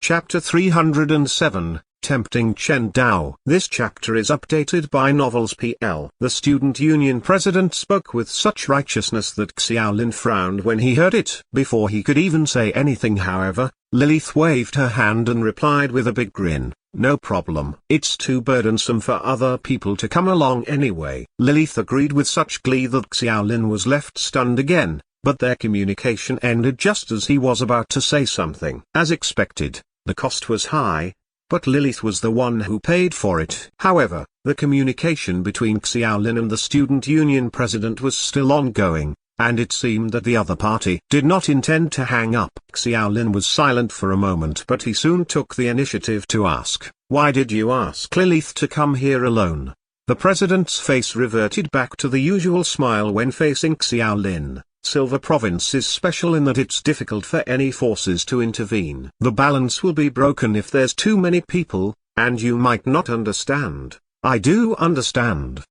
Chapter 307, Tempting Chen Dao. This chapter is updated by Novels PL. The student union president spoke with such righteousness that Xiaolin frowned when he heard it. Before he could even say anything, however, Lilith waved her hand and replied with a big grin, "No problem. It's too burdensome for other people to come along anyway." Lilith agreed with such glee that Xiaolin was left stunned again, but their communication ended just as he was about to say something. As expected, the cost was high, but Lilith was the one who paid for it. However, the communication between Xiaolin and the student union president was still ongoing, and it seemed that the other party did not intend to hang up. Xiaolin was silent for a moment, but he soon took the initiative to ask, "Why did you ask Lilith to come here alone?" The president's face reverted back to the usual smile when facing Xiaolin. Silver Province is special in that it's difficult for any forces to intervene. The balance will be broken if there's too many people, and you might not understand. "I do understand,"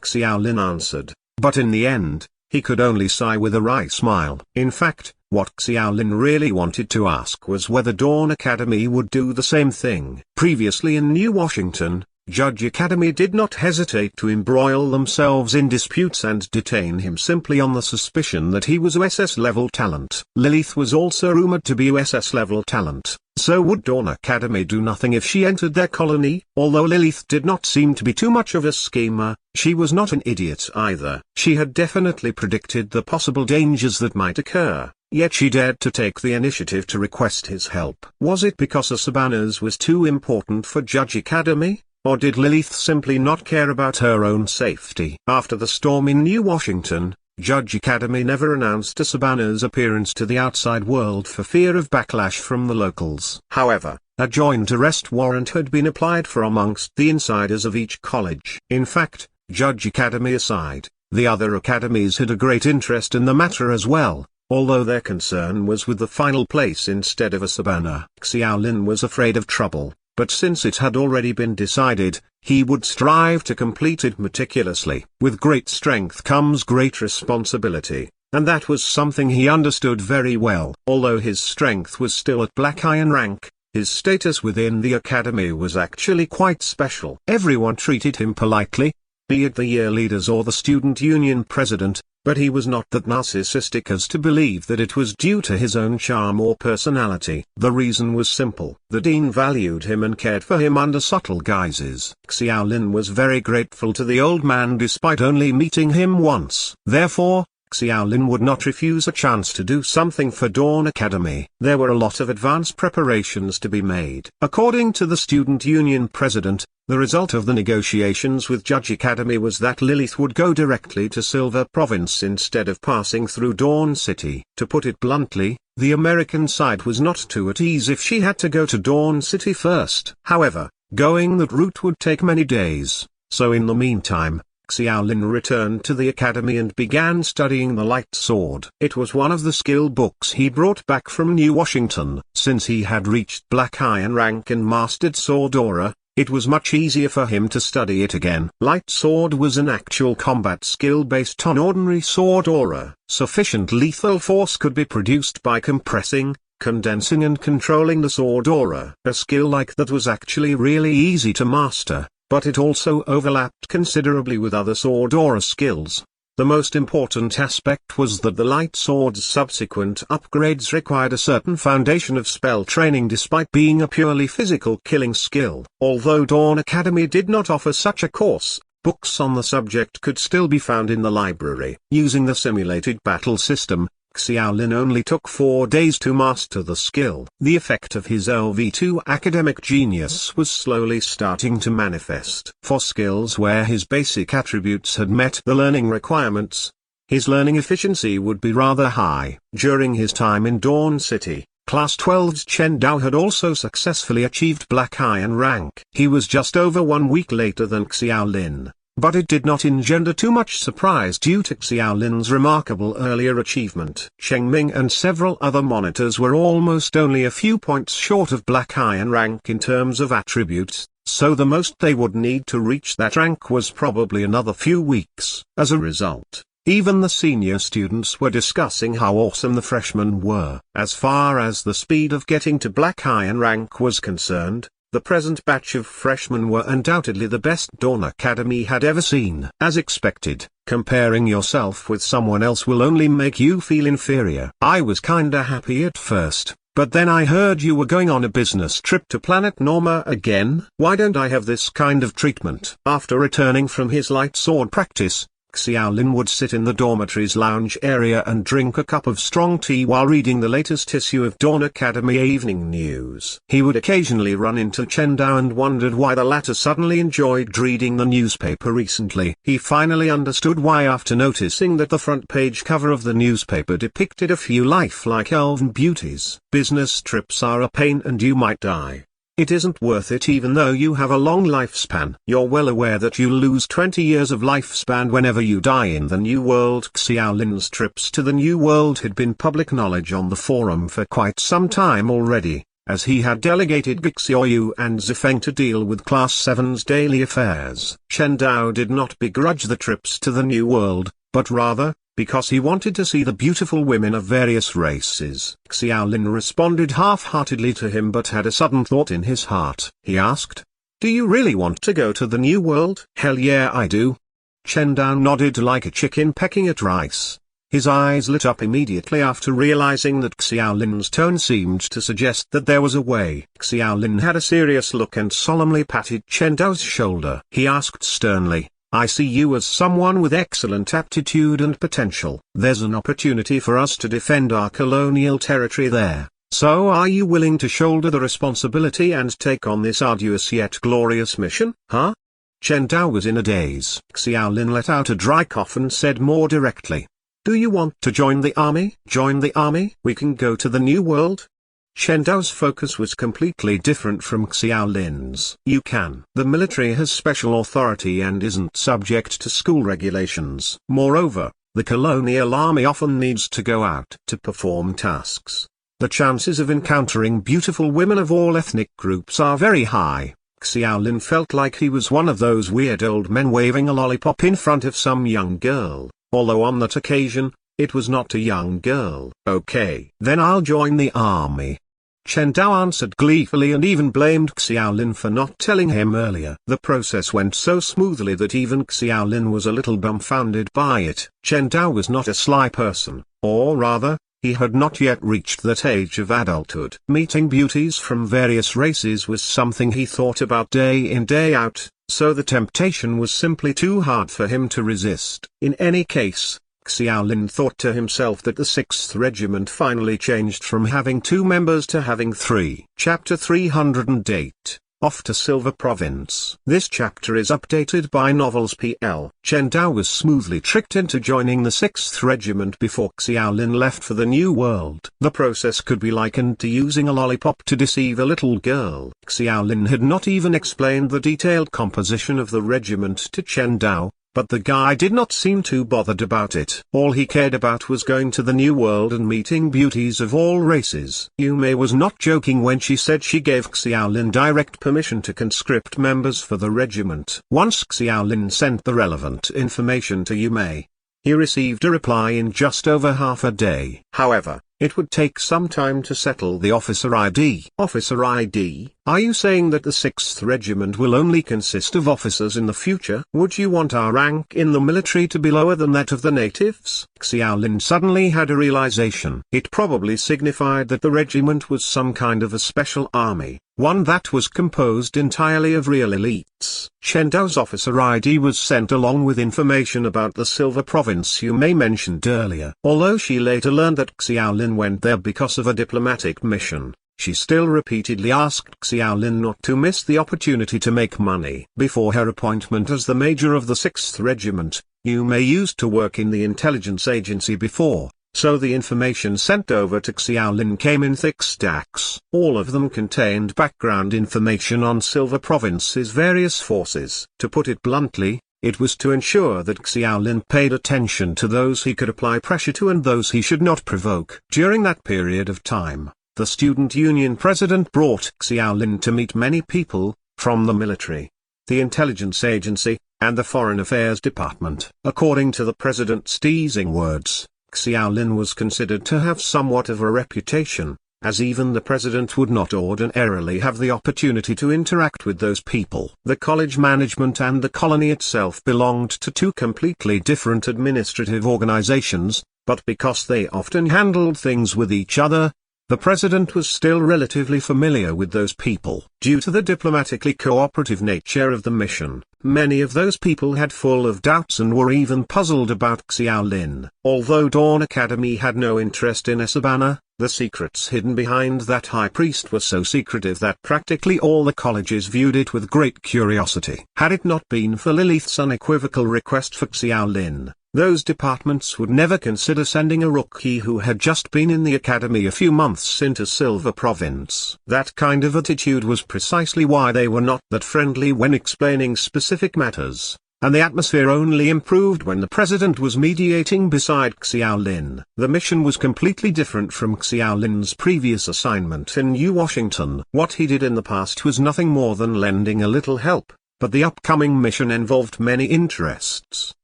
Xiaolin answered, but in the end, he could only sigh with a wry smile. In fact, what Xiaolin really wanted to ask was whether Dawn Academy would do the same thing. Previously in New Washington, Judge Academy did not hesitate to embroil themselves in disputes and detain him simply on the suspicion that he was USS-level talent. Lilith was also rumored to be USS-level talent, so would Dawn Academy do nothing if she entered their colony? Although Lilith did not seem to be too much of a schemer, she was not an idiot either. She had definitely predicted the possible dangers that might occur, yet she dared to take the initiative to request his help. Was it because Sabanas was too important for Judge Academy? Or did Lilith simply not care about her own safety? After the storm in New Washington, Judge Academy never announced Sabanas' appearance to the outside world for fear of backlash from the locals. However, a joint arrest warrant had been applied for amongst the insiders of each college. In fact, Judge Academy aside, the other academies had a great interest in the matter as well, although their concern was with the final place instead of Sabana. Xiaolin was afraid of trouble, but since it had already been decided, he would strive to complete it meticulously. With great strength comes great responsibility, and that was something he understood very well. Although his strength was still at Black Iron rank, his status within the academy was actually quite special. Everyone treated him politely, be it the year leaders or the student union president, but he was not that narcissistic as to believe that it was due to his own charm or personality. The reason was simple. The dean valued him and cared for him under subtle guises. Xiaolin was very grateful to the old man despite only meeting him once. Therefore, Xiaolin would not refuse a chance to do something for Dawn Academy. There were a lot of advanced preparations to be made. According to the student union president, the result of the negotiations with Judge Academy was that Lilith would go directly to Silver Province instead of passing through Dawn City. To put it bluntly, the American side was not too at ease if she had to go to Dawn City first. However, going that route would take many days, so in the meantime, Xiaolin returned to the academy and began studying the light sword. It was one of the skill books he brought back from New Washington. Since he had reached Black Iron rank and mastered Sword Aura, it was much easier for him to study it again. Light sword was an actual combat skill based on ordinary sword aura. Sufficient lethal force could be produced by compressing, condensing and controlling the sword aura. A skill like that was actually really easy to master, but it also overlapped considerably with other sword aura skills. The most important aspect was that the light sword's subsequent upgrades required a certain foundation of spell training despite being a purely physical killing skill. Although Dawn Academy did not offer such a course, books on the subject could still be found in the library. Using the simulated battle system, Xiaolin only took 4 days to master the skill. The effect of his LV2 academic genius was slowly starting to manifest. For skills where his basic attributes had met the learning requirements, his learning efficiency would be rather high. During his time in Dawn City, Class 12's Chen Dao had also successfully achieved Black Iron rank. He was just over 1 week later than Xiaolin, but it did not engender too much surprise due to Xiaolin's remarkable earlier achievement. Cheng Ming and several other monitors were almost only a few points short of Black Iron rank in terms of attributes, so the most they would need to reach that rank was probably another few weeks. As a result, Even the senior students were discussing how awesome the freshmen were. As far as the speed of getting to Black Iron rank was concerned, the present batch of freshmen were undoubtedly the best Dawn Academy had ever seen. As expected, comparing yourself with someone else will only make you feel inferior. I was kinda happy at first, but then I heard you were going on a business trip to Planet Norma again. Why don't I have this kind of treatment? After returning from his light sword practice, Xiaolin would sit in the dormitory's lounge area and drink a cup of strong tea while reading the latest issue of Dawn Academy Evening News. He would occasionally run into Chen Dao and wondered why the latter suddenly enjoyed reading the newspaper recently. He finally understood why after noticing that the front page cover of the newspaper depicted a few lifelike elven beauties. Business trips are a pain and you might die. It isn't worth it even though you have a long lifespan. You're well aware that you lose 20 years of lifespan whenever you die in the New World. Xiaolin's trips to the New World had been public knowledge on the forum for quite some time already, as he had delegated Xiaoyu and Zifeng to deal with Class 7's daily affairs. Chen Dao did not begrudge the trips to the New World, but rather, because he wanted to see the beautiful women of various races. Xiaolin responded half-heartedly to him but had a sudden thought in his heart. He asked, "Do you really want to go to the New World?" "Hell yeah I do." Chen Dao nodded like a chicken pecking at rice. His eyes lit up immediately after realizing that Xiaolin's tone seemed to suggest that there was a way. Xiaolin had a serious look and solemnly patted Chen Dao's shoulder. He asked sternly, "I see you as someone with excellent aptitude and potential. There's an opportunity for us to defend our colonial territory there, so are you willing to shoulder the responsibility and take on this arduous yet glorious mission, huh?" Chen Dao was in a daze. Xiaolin let out a dry cough and said more directly, "Do you want to join the army?" "Join the army? We can go to the New World?" Chen Dao's focus was completely different from Xiaolin's. "You can. The military has special authority and isn't subject to school regulations. Moreover, the colonial army often needs to go out to perform tasks. The chances of encountering beautiful women of all ethnic groups are very high." Xiaolin felt like he was one of those weird old men waving a lollipop in front of some young girl, although on that occasion, it was not a young girl. "Okay. Then I'll join the army." Chen Dao answered gleefully and even blamed Xiaolin for not telling him earlier. The process went so smoothly that even Xiaolin was a little dumbfounded by it. Chen Dao was not a sly person, or rather, he had not yet reached that age of adulthood. Meeting beauties from various races was something he thought about day in day out, so the temptation was simply too hard for him to resist. In any case, Xiaolin thought to himself that the 6th Regiment finally changed from having 2 members to having 3. Chapter 308, Off to Silver Province. This chapter is updated by Novels PL. Chen Dao was smoothly tricked into joining the 6th Regiment before Xiaolin left for the New World. The process could be likened to using a lollipop to deceive a little girl. Xiaolin had not even explained the detailed composition of the regiment to Chen Dao, but the guy did not seem too bothered about it. All he cared about was going to the New World and meeting beauties of all races. Yume was not joking when she said she gave Xiaolin direct permission to conscript members for the regiment. Once Xiaolin sent the relevant information to Yume, he received a reply in just over half a day. However, it would take some time to settle the officer ID. Officer ID? Are you saying that the 6th Regiment will only consist of officers in the future? Would you want our rank in the military to be lower than that of the natives? Xiaolin suddenly had a realization. It probably signified that the regiment was some kind of a special army, one that was composed entirely of real elites. Chen Dao's officer ID was sent along with information about the Silver Province Yume mentioned earlier. Although she later learned that Xiaolin went there because of a diplomatic mission, she still repeatedly asked Xiaolin not to miss the opportunity to make money. Before her appointment as the major of the 6th Regiment, Yume used to work in the intelligence agency before, so the information sent over to Xiaolin came in thick stacks. All of them contained background information on Silver Province's various forces. To put it bluntly, it was to ensure that Xiaolin paid attention to those he could apply pressure to and those he should not provoke. During that period of time, the student union president brought Xiaolin to meet many people from the military. the Intelligence Agency, and the Foreign Affairs Department. According to the President's teasing words, Xiaolin was considered to have somewhat of a reputation, as even the President would not ordinarily have the opportunity to interact with those people. The college management and the colony itself belonged to two completely different administrative organizations, but because they often handled things with each other, the President was still relatively familiar with those people. Due to the diplomatically cooperative nature of the mission, many of those people had full of doubts and were even puzzled about Xiaolin. Although Dawn Academy had no interest in Esabana, the secrets hidden behind that high priest were so secretive that practically all the colleges viewed it with great curiosity. Had it not been for Lilith's unequivocal request for Xiaolin, those departments would never consider sending a rookie who had just been in the academy a few months into Silver Province. That kind of attitude was precisely why they were not that friendly when explaining specific matters, and the atmosphere only improved when the President was mediating beside Xiaolin. The mission was completely different from Xiaolin's previous assignment in New Washington. What he did in the past was nothing more than lending a little help, but the upcoming mission involved many interests,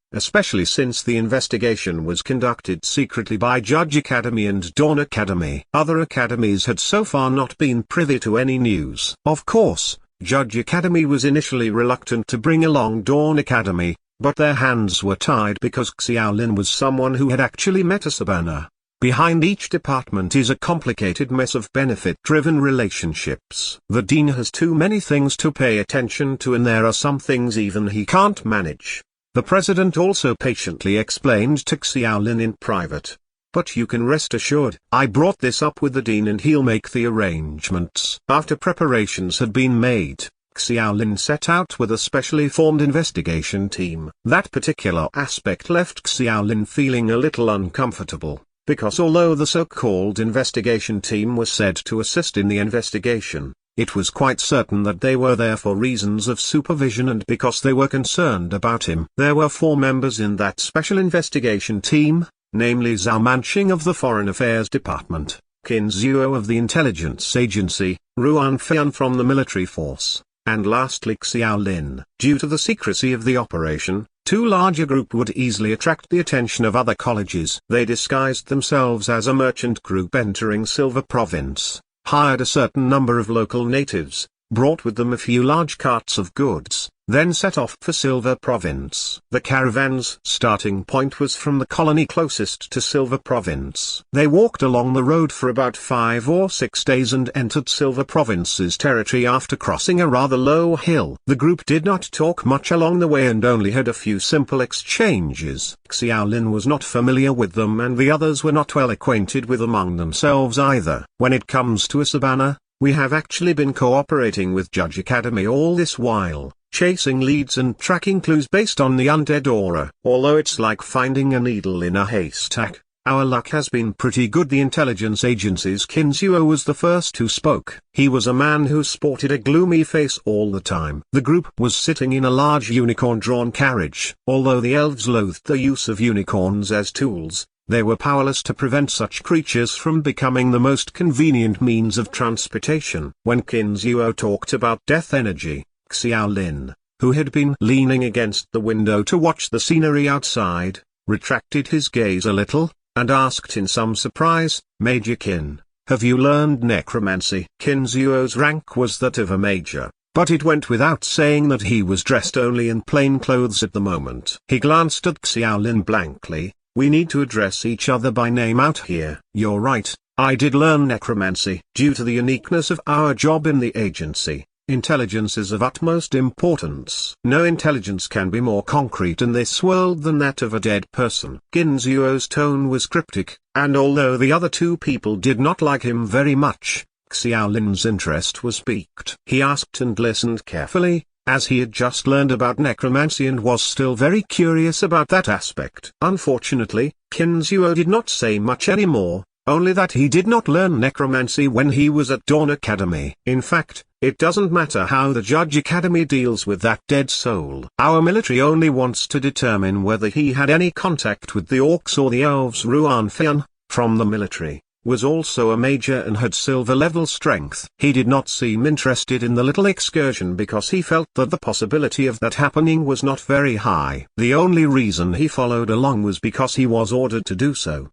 especially since the investigation was conducted secretly by Judge Academy and Dawn Academy. Other academies had so far not been privy to any news. Of course, Judge Academy was initially reluctant to bring along Dawn Academy, but their hands were tied because Xiaolin was someone who had actually met Esabana. Behind each department is a complicated mess of benefit-driven relationships. The dean has too many things to pay attention to, and there are some things even he can't manage. The President also patiently explained to Xiaolin in private. But you can rest assured, I brought this up with the dean and he'll make the arrangements. After preparations had been made, Xiaolin set out with a specially formed investigation team. That particular aspect left Xiaolin feeling a little uncomfortable, because although the so-called investigation team was said to assist in the investigation, it was quite certain that they were there for reasons of supervision and because they were concerned about him. There were 4 members in that special investigation team, namely Zhao Manqing of the Foreign Affairs Department, Qin Zuo of the Intelligence Agency, Ruan Fian from the military force, and lastly Xiaolin. Due to the secrecy of the operation, too large a group would easily attract the attention of other colleges. They disguised themselves as a merchant group entering Silver Province, hired a certain number of local natives, brought with them a few large carts of goods, then set off for Silver Province. The caravan's starting point was from the colony closest to Silver Province. They walked along the road for about 5 or 6 days and entered Silver Province's territory after crossing a rather low hill. The group did not talk much along the way and only had a few simple exchanges. Xiaolin was not familiar with them and the others were not well acquainted with among themselves either. When it comes to Esabana, we have actually been cooperating with Judge Academy all this while, chasing leads and tracking clues based on the undead aura. Although it's like finding a needle in a haystack, our luck has been pretty good. The intelligence agency's Qin Zuo was the first who spoke. He was a man who sported a gloomy face all the time. The group was sitting in a large unicorn-drawn carriage. Although the elves loathed the use of unicorns as tools, they were powerless to prevent such creatures from becoming the most convenient means of transportation. When Qin Zuo talked about death energy, Xiaolin, who had been leaning against the window to watch the scenery outside, retracted his gaze a little, and asked in some surprise, Major Qin, have you learned necromancy? Qin Zuo's rank was that of a major, but it went without saying that he was dressed only in plain clothes at the moment. He glanced at Xiaolin blankly. We need to address each other by name out here. You're right, I did learn necromancy. Due to the uniqueness of our job in the agency, intelligence is of utmost importance. No intelligence can be more concrete in this world than that of a dead person. Qin Zuo's tone was cryptic, and although the other 2 people did not like him very much, Xiaolin's interest was piqued. He asked and listened carefully, as he had just learned about necromancy and was still very curious about that aspect. Unfortunately, Qin Zuo did not say much anymore, only that he did not learn necromancy when he was at Dawn Academy. In fact, it doesn't matter how the Judge Academy deals with that dead soul. Our military only wants to determine whether he had any contact with the orcs or the elves. Ruan Fian, from the military, was also a major and had silver level strength. He did not seem interested in the little excursion because he felt that the possibility of that happening was not very high. The only reason he followed along was because he was ordered to do so.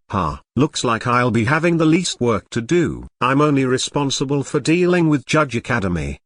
Looks like I'll be having the least work to do. I'm only responsible for dealing with Judge Academy.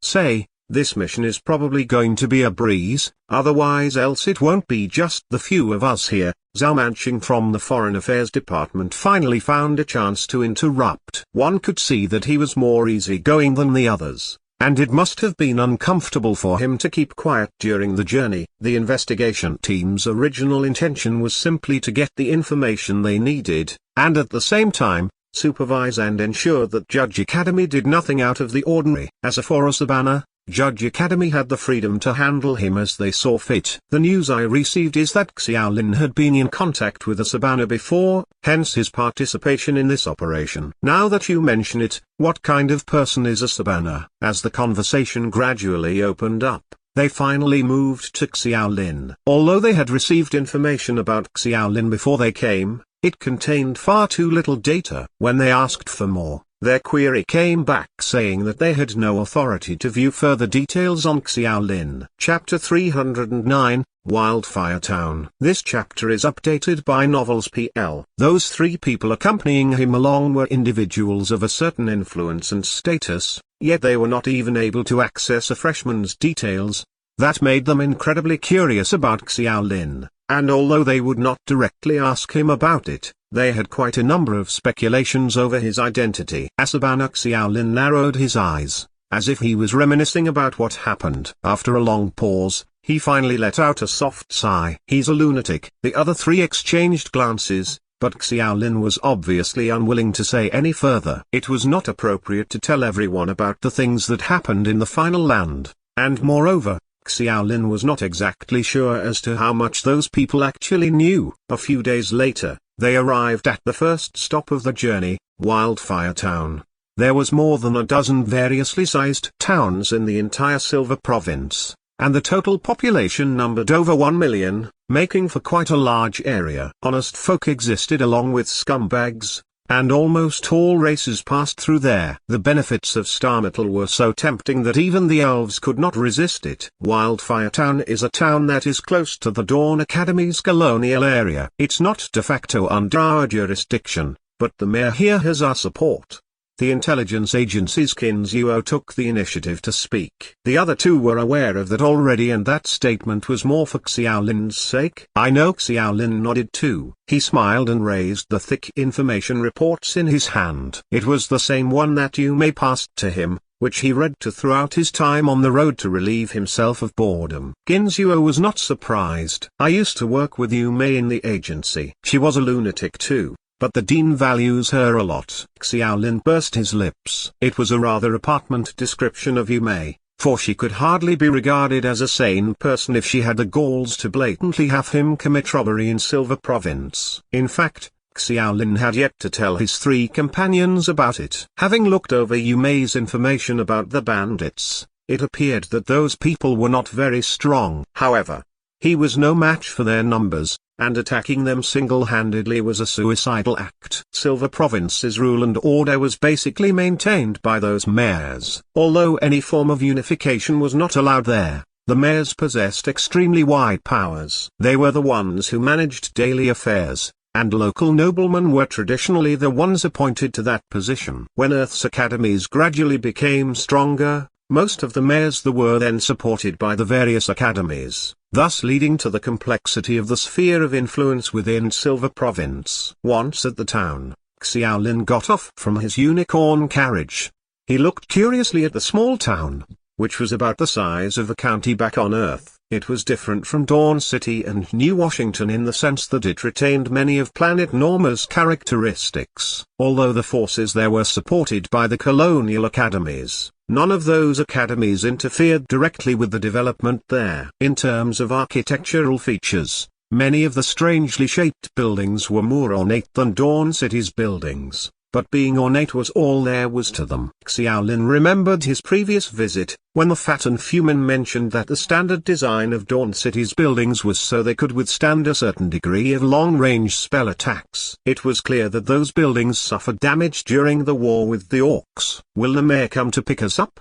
This mission is probably going to be a breeze, otherwise else it won't be just the few of us here. Zhao Manqing from the Foreign Affairs Department finally found a chance to interrupt. One could see that he was more easygoing than the others, and it must have been uncomfortable for him to keep quiet during the journey. The investigation team's original intention was simply to get the information they needed, and at the same time, supervise and ensure that Judge Academy did nothing out of the ordinary. As for Sabana, Judge Academy had the freedom to handle him as they saw fit. The news I received is that Xiaolin had been in contact with Sabana before, hence his participation in this operation. Now that you mention it, what kind of person is Sabana? As the conversation gradually opened up, they finally moved to Xiaolin. Although they had received information about Xiaolin before they came, it contained far too little data. When they asked for more, their query came back saying that they had no authority to view further details on Xiaolin. Chapter 309, Wildfire Town. This chapter is updated by Novels PL. Those three people accompanying him along were individuals of a certain influence and status, yet they were not even able to access a freshman's details. That made them incredibly curious about Xiaolin, and although they would not directly ask him about it, they had quite a number of speculations over his identity. Sabana Xiaolin narrowed his eyes, as if he was reminiscing about what happened. After a long pause, he finally let out a soft sigh. He's a lunatic. The other three exchanged glances, but Xiaolin was obviously unwilling to say any further. It was not appropriate to tell everyone about the things that happened in the final land, and moreover, Xiaolin was not exactly sure as to how much those people actually knew. A few days later, they arrived at the first stop of the journey, Wildfire Town. There was more than a dozen variously sized towns in the entire Silver Province, and the total population numbered over 1 million, making for quite a large area. Honest folk existed along with scumbags, and almost all races passed through there. The benefits of Star Metal were so tempting that even the elves could not resist it. Wildfire Town is a town that is close to the Dawn Academy's colonial area. It's not de facto under our jurisdiction, but the mayor here has our support. The intelligence agency's Qin Zuo took the initiative to speak. The other two were aware of that already, and that statement was more for Xiaolin's sake. I know. Xiaolin nodded too. He smiled and raised the thick information reports in his hand. It was the same one that Yu Mei passed to him, which he read to throughout his time on the road to relieve himself of boredom. Qin Zuo was not surprised. I used to work with Yu Mei in the agency. She was a lunatic too, but the dean values her a lot. Xiaolin pursed his lips. It was a rather apartment description of Yu Mei, for she could hardly be regarded as a sane person if she had the galls to blatantly have him commit robbery in Silver Province. In fact, Xiaolin had yet to tell his three companions about it. Having looked over Yu Mei's information about the bandits, it appeared that those people were not very strong. However, he was no match for their numbers, and attacking them single-handedly was a suicidal act. Silver Province's rule and order was basically maintained by those mayors. Although any form of unification was not allowed there, the mayors possessed extremely wide powers. They were the ones who managed daily affairs, and local noblemen were traditionally the ones appointed to that position. When Earth's academies gradually became stronger, most of the mayors were then supported by the various academies, thus leading to the complexity of the sphere of influence within Silver Province. Once at the town, Xiaolin got off from his unicorn carriage. He looked curiously at the small town, which was about the size of a county back on Earth. It was different from Dawn City and New Washington in the sense that it retained many of Planet Norma's characteristics. Although the forces there were supported by the colonial academies, none of those academies interfered directly with the development there. In terms of architectural features, many of the strangely shaped buildings were more ornate than Dawn City's buildings. but being ornate was all there was to them. Xiaolin remembered his previous visit, when the Fat and Fumin mentioned that the standard design of Dawn City's buildings was so they could withstand a certain degree of long-range spell attacks. It was clear that those buildings suffered damage during the war with the orcs. Will the mayor come to pick us up?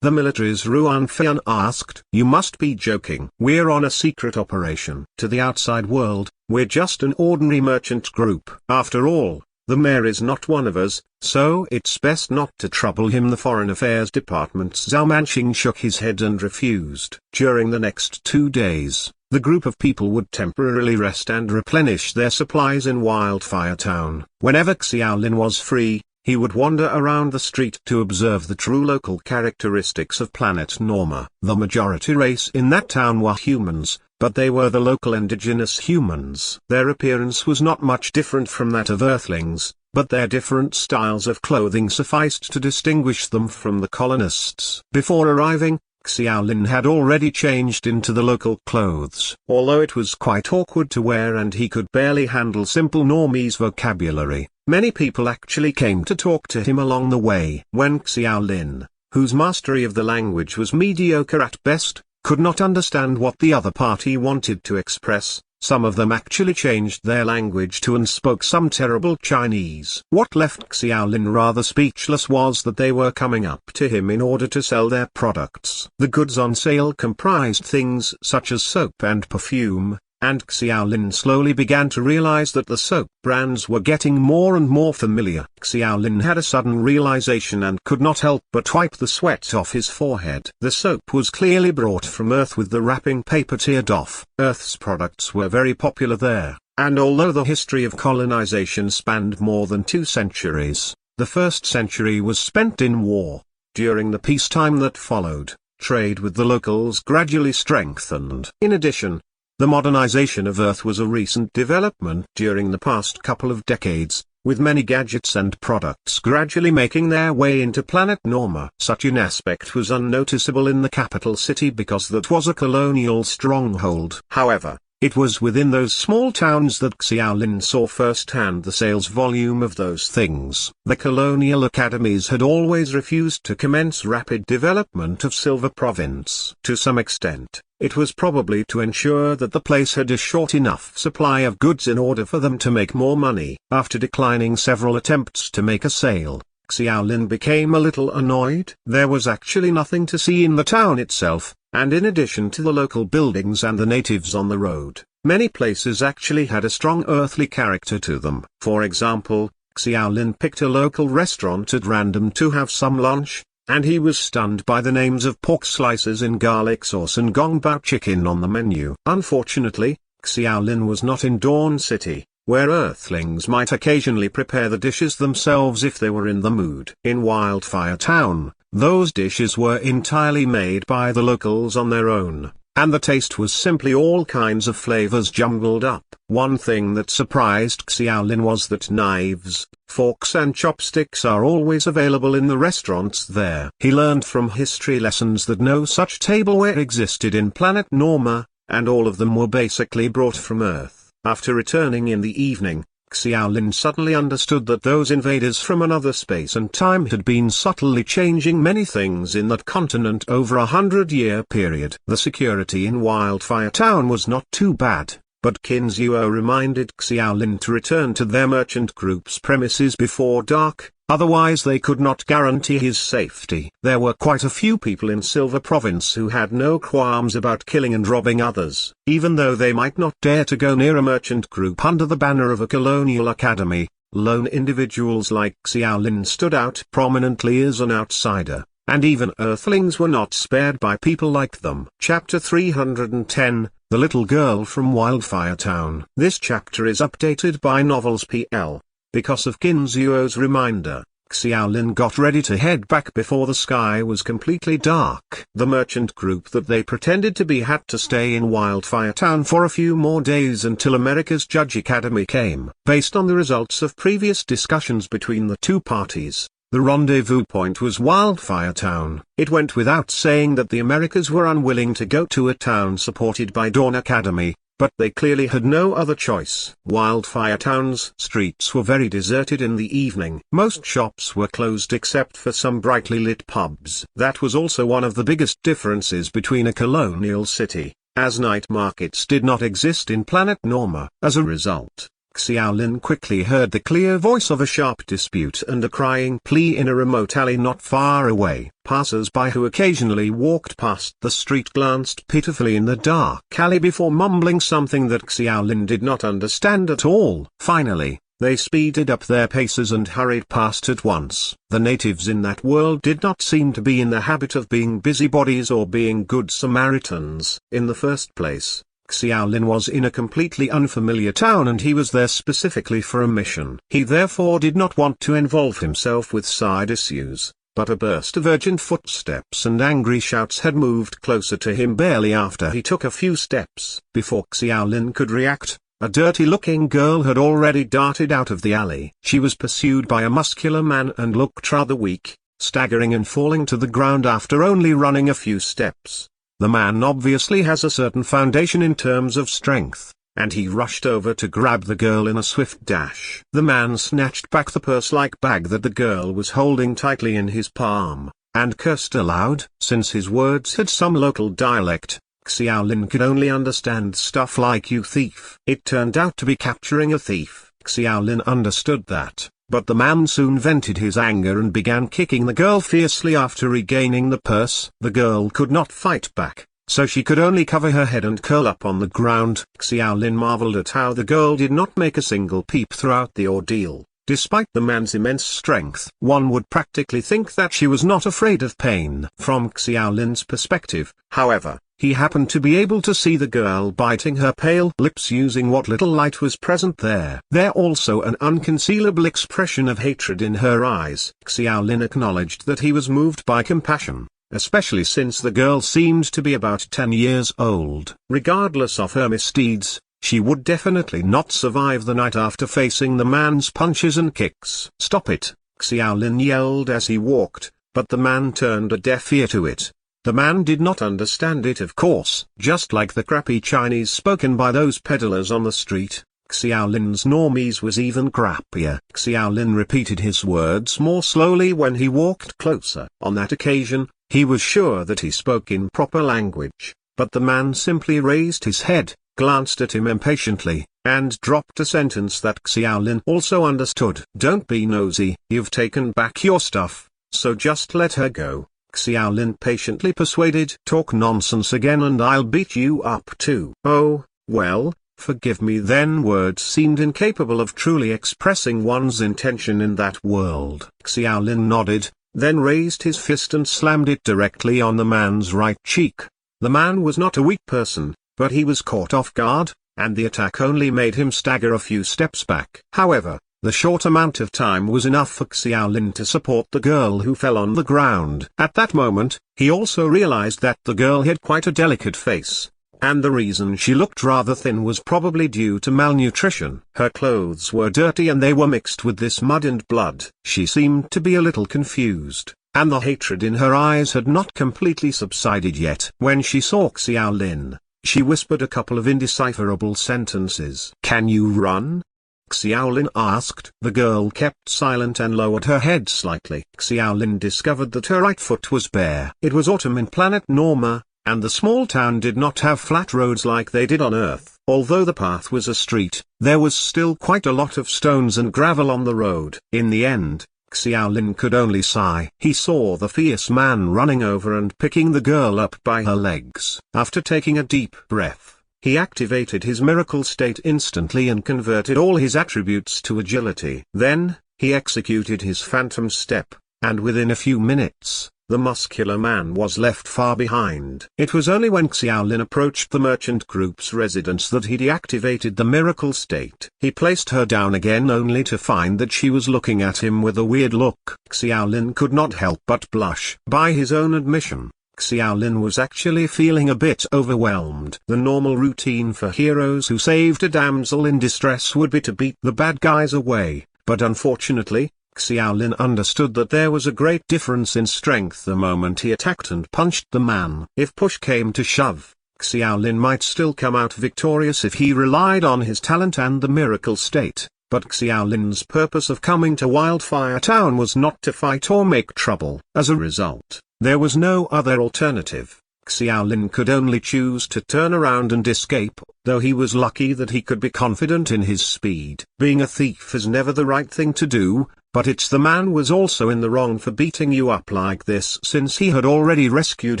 The military's Ruan Fian asked. You must be joking. We're on a secret operation. To the outside world, we're just an ordinary merchant group. After all, the mayor is not one of us, so it's best not to trouble him. The Foreign Affairs Department's Zhao Manqing shook his head and refused. During the next 2 days, the group of people would temporarily rest and replenish their supplies in Wildfire Town. Whenever Xiaolin was free, he would wander around the street to observe the true local characteristics of planet Norma. The majority race in that town were humans, but they were the local indigenous humans. Their appearance was not much different from that of Earthlings, but their different styles of clothing sufficed to distinguish them from the colonists. Before arriving, Xiaolin had already changed into the local clothes. Although it was quite awkward to wear and he could barely handle simple normese vocabulary, many people actually came to talk to him along the way. When Xiaolin, whose mastery of the language was mediocre at best, could not understand what the other party wanted to express, some of them actually changed their language too and spoke some terrible Chinese. What left Xiaolin rather speechless was that they were coming up to him in order to sell their products. The goods on sale comprised things such as soap and perfume, and Xiaolin slowly began to realize that the soap brands were getting more and more familiar. Xiaolin had a sudden realization and could not help but wipe the sweat off his forehead. The soap was clearly brought from Earth with the wrapping paper teared off. Earth's products were very popular there, and although the history of colonization spanned more than 2 centuries, the first century was spent in war. During the peacetime that followed, trade with the locals gradually strengthened. In addition, the modernization of Earth was a recent development during the past couple of decades, with many gadgets and products gradually making their way into planet Norma. Such an aspect was unnoticeable in the capital city because that was a colonial stronghold. However, it was within those small towns that Xiaolin saw firsthand the sales volume of those things. The colonial academies had always refused to commence rapid development of Silver Province. To some extent, it was probably to ensure that the place had a short enough supply of goods in order for them to make more money. After declining several attempts to make a sale, Xiaolin became a little annoyed. There was actually nothing to see in the town itself, and in addition to the local buildings and the natives on the road, many places actually had a strong earthly character to them. For example, Xiaolin picked a local restaurant at random to have some lunch, and he was stunned by the names of pork slices in garlic sauce and gongbao chicken on the menu. Unfortunately, Xiaolin was not in Dawn City, where Earthlings might occasionally prepare the dishes themselves if they were in the mood. In Wildfire Town, those dishes were entirely made by the locals on their own, and the taste was simply all kinds of flavors jumbled up. One thing that surprised Xiaolin was that knives, forks and chopsticks are always available in the restaurants there. He learned from history lessons that no such tableware existed in planet Norma, and all of them were basically brought from Earth. After returning in the evening, Xiaolin suddenly understood that those invaders from another space and time had been subtly changing many things in that continent over a 100-year period. The security in Wildfire Town was not too bad, but Qin Zuo reminded Xiaolin to return to their merchant group's premises before dark, otherwise they could not guarantee his safety. There were quite a few people in Silver Province who had no qualms about killing and robbing others, even though they might not dare to go near a merchant group under the banner of a colonial academy. Lone individuals like Xiaolin stood out prominently as an outsider, and even Earthlings were not spared by people like them. Chapter 310, The Little Girl from Wildfire Town. This chapter is updated by Novels PL. Because of Qin Zuo's reminder, Xiaolin got ready to head back before the sky was completely dark. The merchant group that they pretended to be had to stay in Wildfire Town for a few more days until America's Judge Academy came. Based on the results of previous discussions between the two parties, The rendezvous point was Wildfire Town. It went without saying that the Americas were unwilling to go to a town supported by Dawn Academy, but they clearly had no other choice. Wildfire Town's streets were very deserted in the evening. Most shops were closed except for some brightly lit pubs. That was also one of the biggest differences between a colonial city, as night markets did not exist in Planet Norma. As a result, Xiaolin quickly heard the clear voice of a sharp dispute and a crying plea in a remote alley not far away. Passers-by who occasionally walked past the street glanced pitifully in the dark alley before mumbling something that Xiaolin did not understand at all. Finally, they speeded up their paces and hurried past at once. The natives in that world did not seem to be in the habit of being busybodies or being good Samaritans. In the first place, Xiaolin was in a completely unfamiliar town and he was there specifically for a mission. He therefore did not want to involve himself with side issues, but a burst of urgent footsteps and angry shouts had moved closer to him barely after he took a few steps. Before Xiaolin could react, a dirty-looking girl had already darted out of the alley. She was pursued by a muscular man and looked rather weak, staggering and falling to the ground after only running a few steps. The man obviously has a certain foundation in terms of strength, and he rushed over to grab the girl in a swift dash. The man snatched back the purse-like bag that the girl was holding tightly in his palm, and cursed aloud. Since his words had some local dialect, Xiaolin could only understand stuff like "you thief." It turned out to be capturing a thief. Xiaolin understood that, but the man soon vented his anger and began kicking the girl fiercely after regaining the purse. The girl could not fight back, so she could only cover her head and curl up on the ground. Xiaolin marveled at how the girl did not make a single peep throughout the ordeal. Despite the man's immense strength, one would practically think that she was not afraid of pain. From Xiaolin's perspective, however, he happened to be able to see the girl biting her pale lips using what little light was present there. There also an unconcealable expression of hatred in her eyes. Xiaolin acknowledged that he was moved by compassion, especially since the girl seemed to be about 10 years old. Regardless of her misdeeds, she would definitely not survive the night after facing the man's punches and kicks. "Stop it!" Xiaolin yelled as he walked, but the man turned a deaf ear to it. The man did not understand it, of course. Just like the crappy Chinese spoken by those peddlers on the street, Xiaolin's Normese was even crappier. Xiaolin repeated his words more slowly when he walked closer. On that occasion, he was sure that he spoke in proper language, but the man simply raised his head, glanced at him impatiently, and dropped a sentence that Xiaolin also understood. "Don't be nosy, you've taken back your stuff, so just let her go." Xiaolin patiently persuaded. "Talk nonsense again and I'll beat you up too." "Oh, well, forgive me then." Words seemed incapable of truly expressing one's intention in that world. Xiaolin nodded, then raised his fist and slammed it directly on the man's right cheek. The man was not a weak person, but he was caught off guard, and the attack only made him stagger a few steps back. However, the short amount of time was enough for Xiaolin to support the girl who fell on the ground. At that moment, he also realized that the girl had quite a delicate face, and the reason she looked rather thin was probably due to malnutrition. Her clothes were dirty and they were mixed with this mud and blood. She seemed to be a little confused, and the hatred in her eyes had not completely subsided yet. When she saw Xiaolin, she whispered a couple of indecipherable sentences. "Can you run?" Xiaolin asked. The girl kept silent and lowered her head slightly. Xiaolin discovered that her right foot was bare. It was autumn in Planet Norma, and the small town did not have flat roads like they did on Earth. Although the path was a street, there was still quite a lot of stones and gravel on the road. In the end, Xiaolin could only sigh. He saw the fierce man running over and picking the girl up by her legs. After taking a deep breath, he activated his miracle state instantly and converted all his attributes to agility. Then, he executed his phantom step, and within a few minutes, the muscular man was left far behind. It was only when Xiaolin approached the merchant group's residence that he deactivated the miracle state. He placed her down again only to find that she was looking at him with a weird look. Xiaolin could not help but blush. By his own admission, Xiaolin was actually feeling a bit overwhelmed. The normal routine for heroes who saved a damsel in distress would be to beat the bad guys away, but unfortunately, Xiaolin understood that there was a great difference in strength the moment he attacked and punched the man. If push came to shove, Xiaolin might still come out victorious if he relied on his talent and the miracle state, but Xiaolin's purpose of coming to Wildfire Town was not to fight or make trouble. As a result, there was no other alternative. Xiaolin could only choose to turn around and escape, though he was lucky that he could be confident in his speed. Being a thief is never the right thing to do, but it's the man was also in the wrong for beating you up like this. Since he had already rescued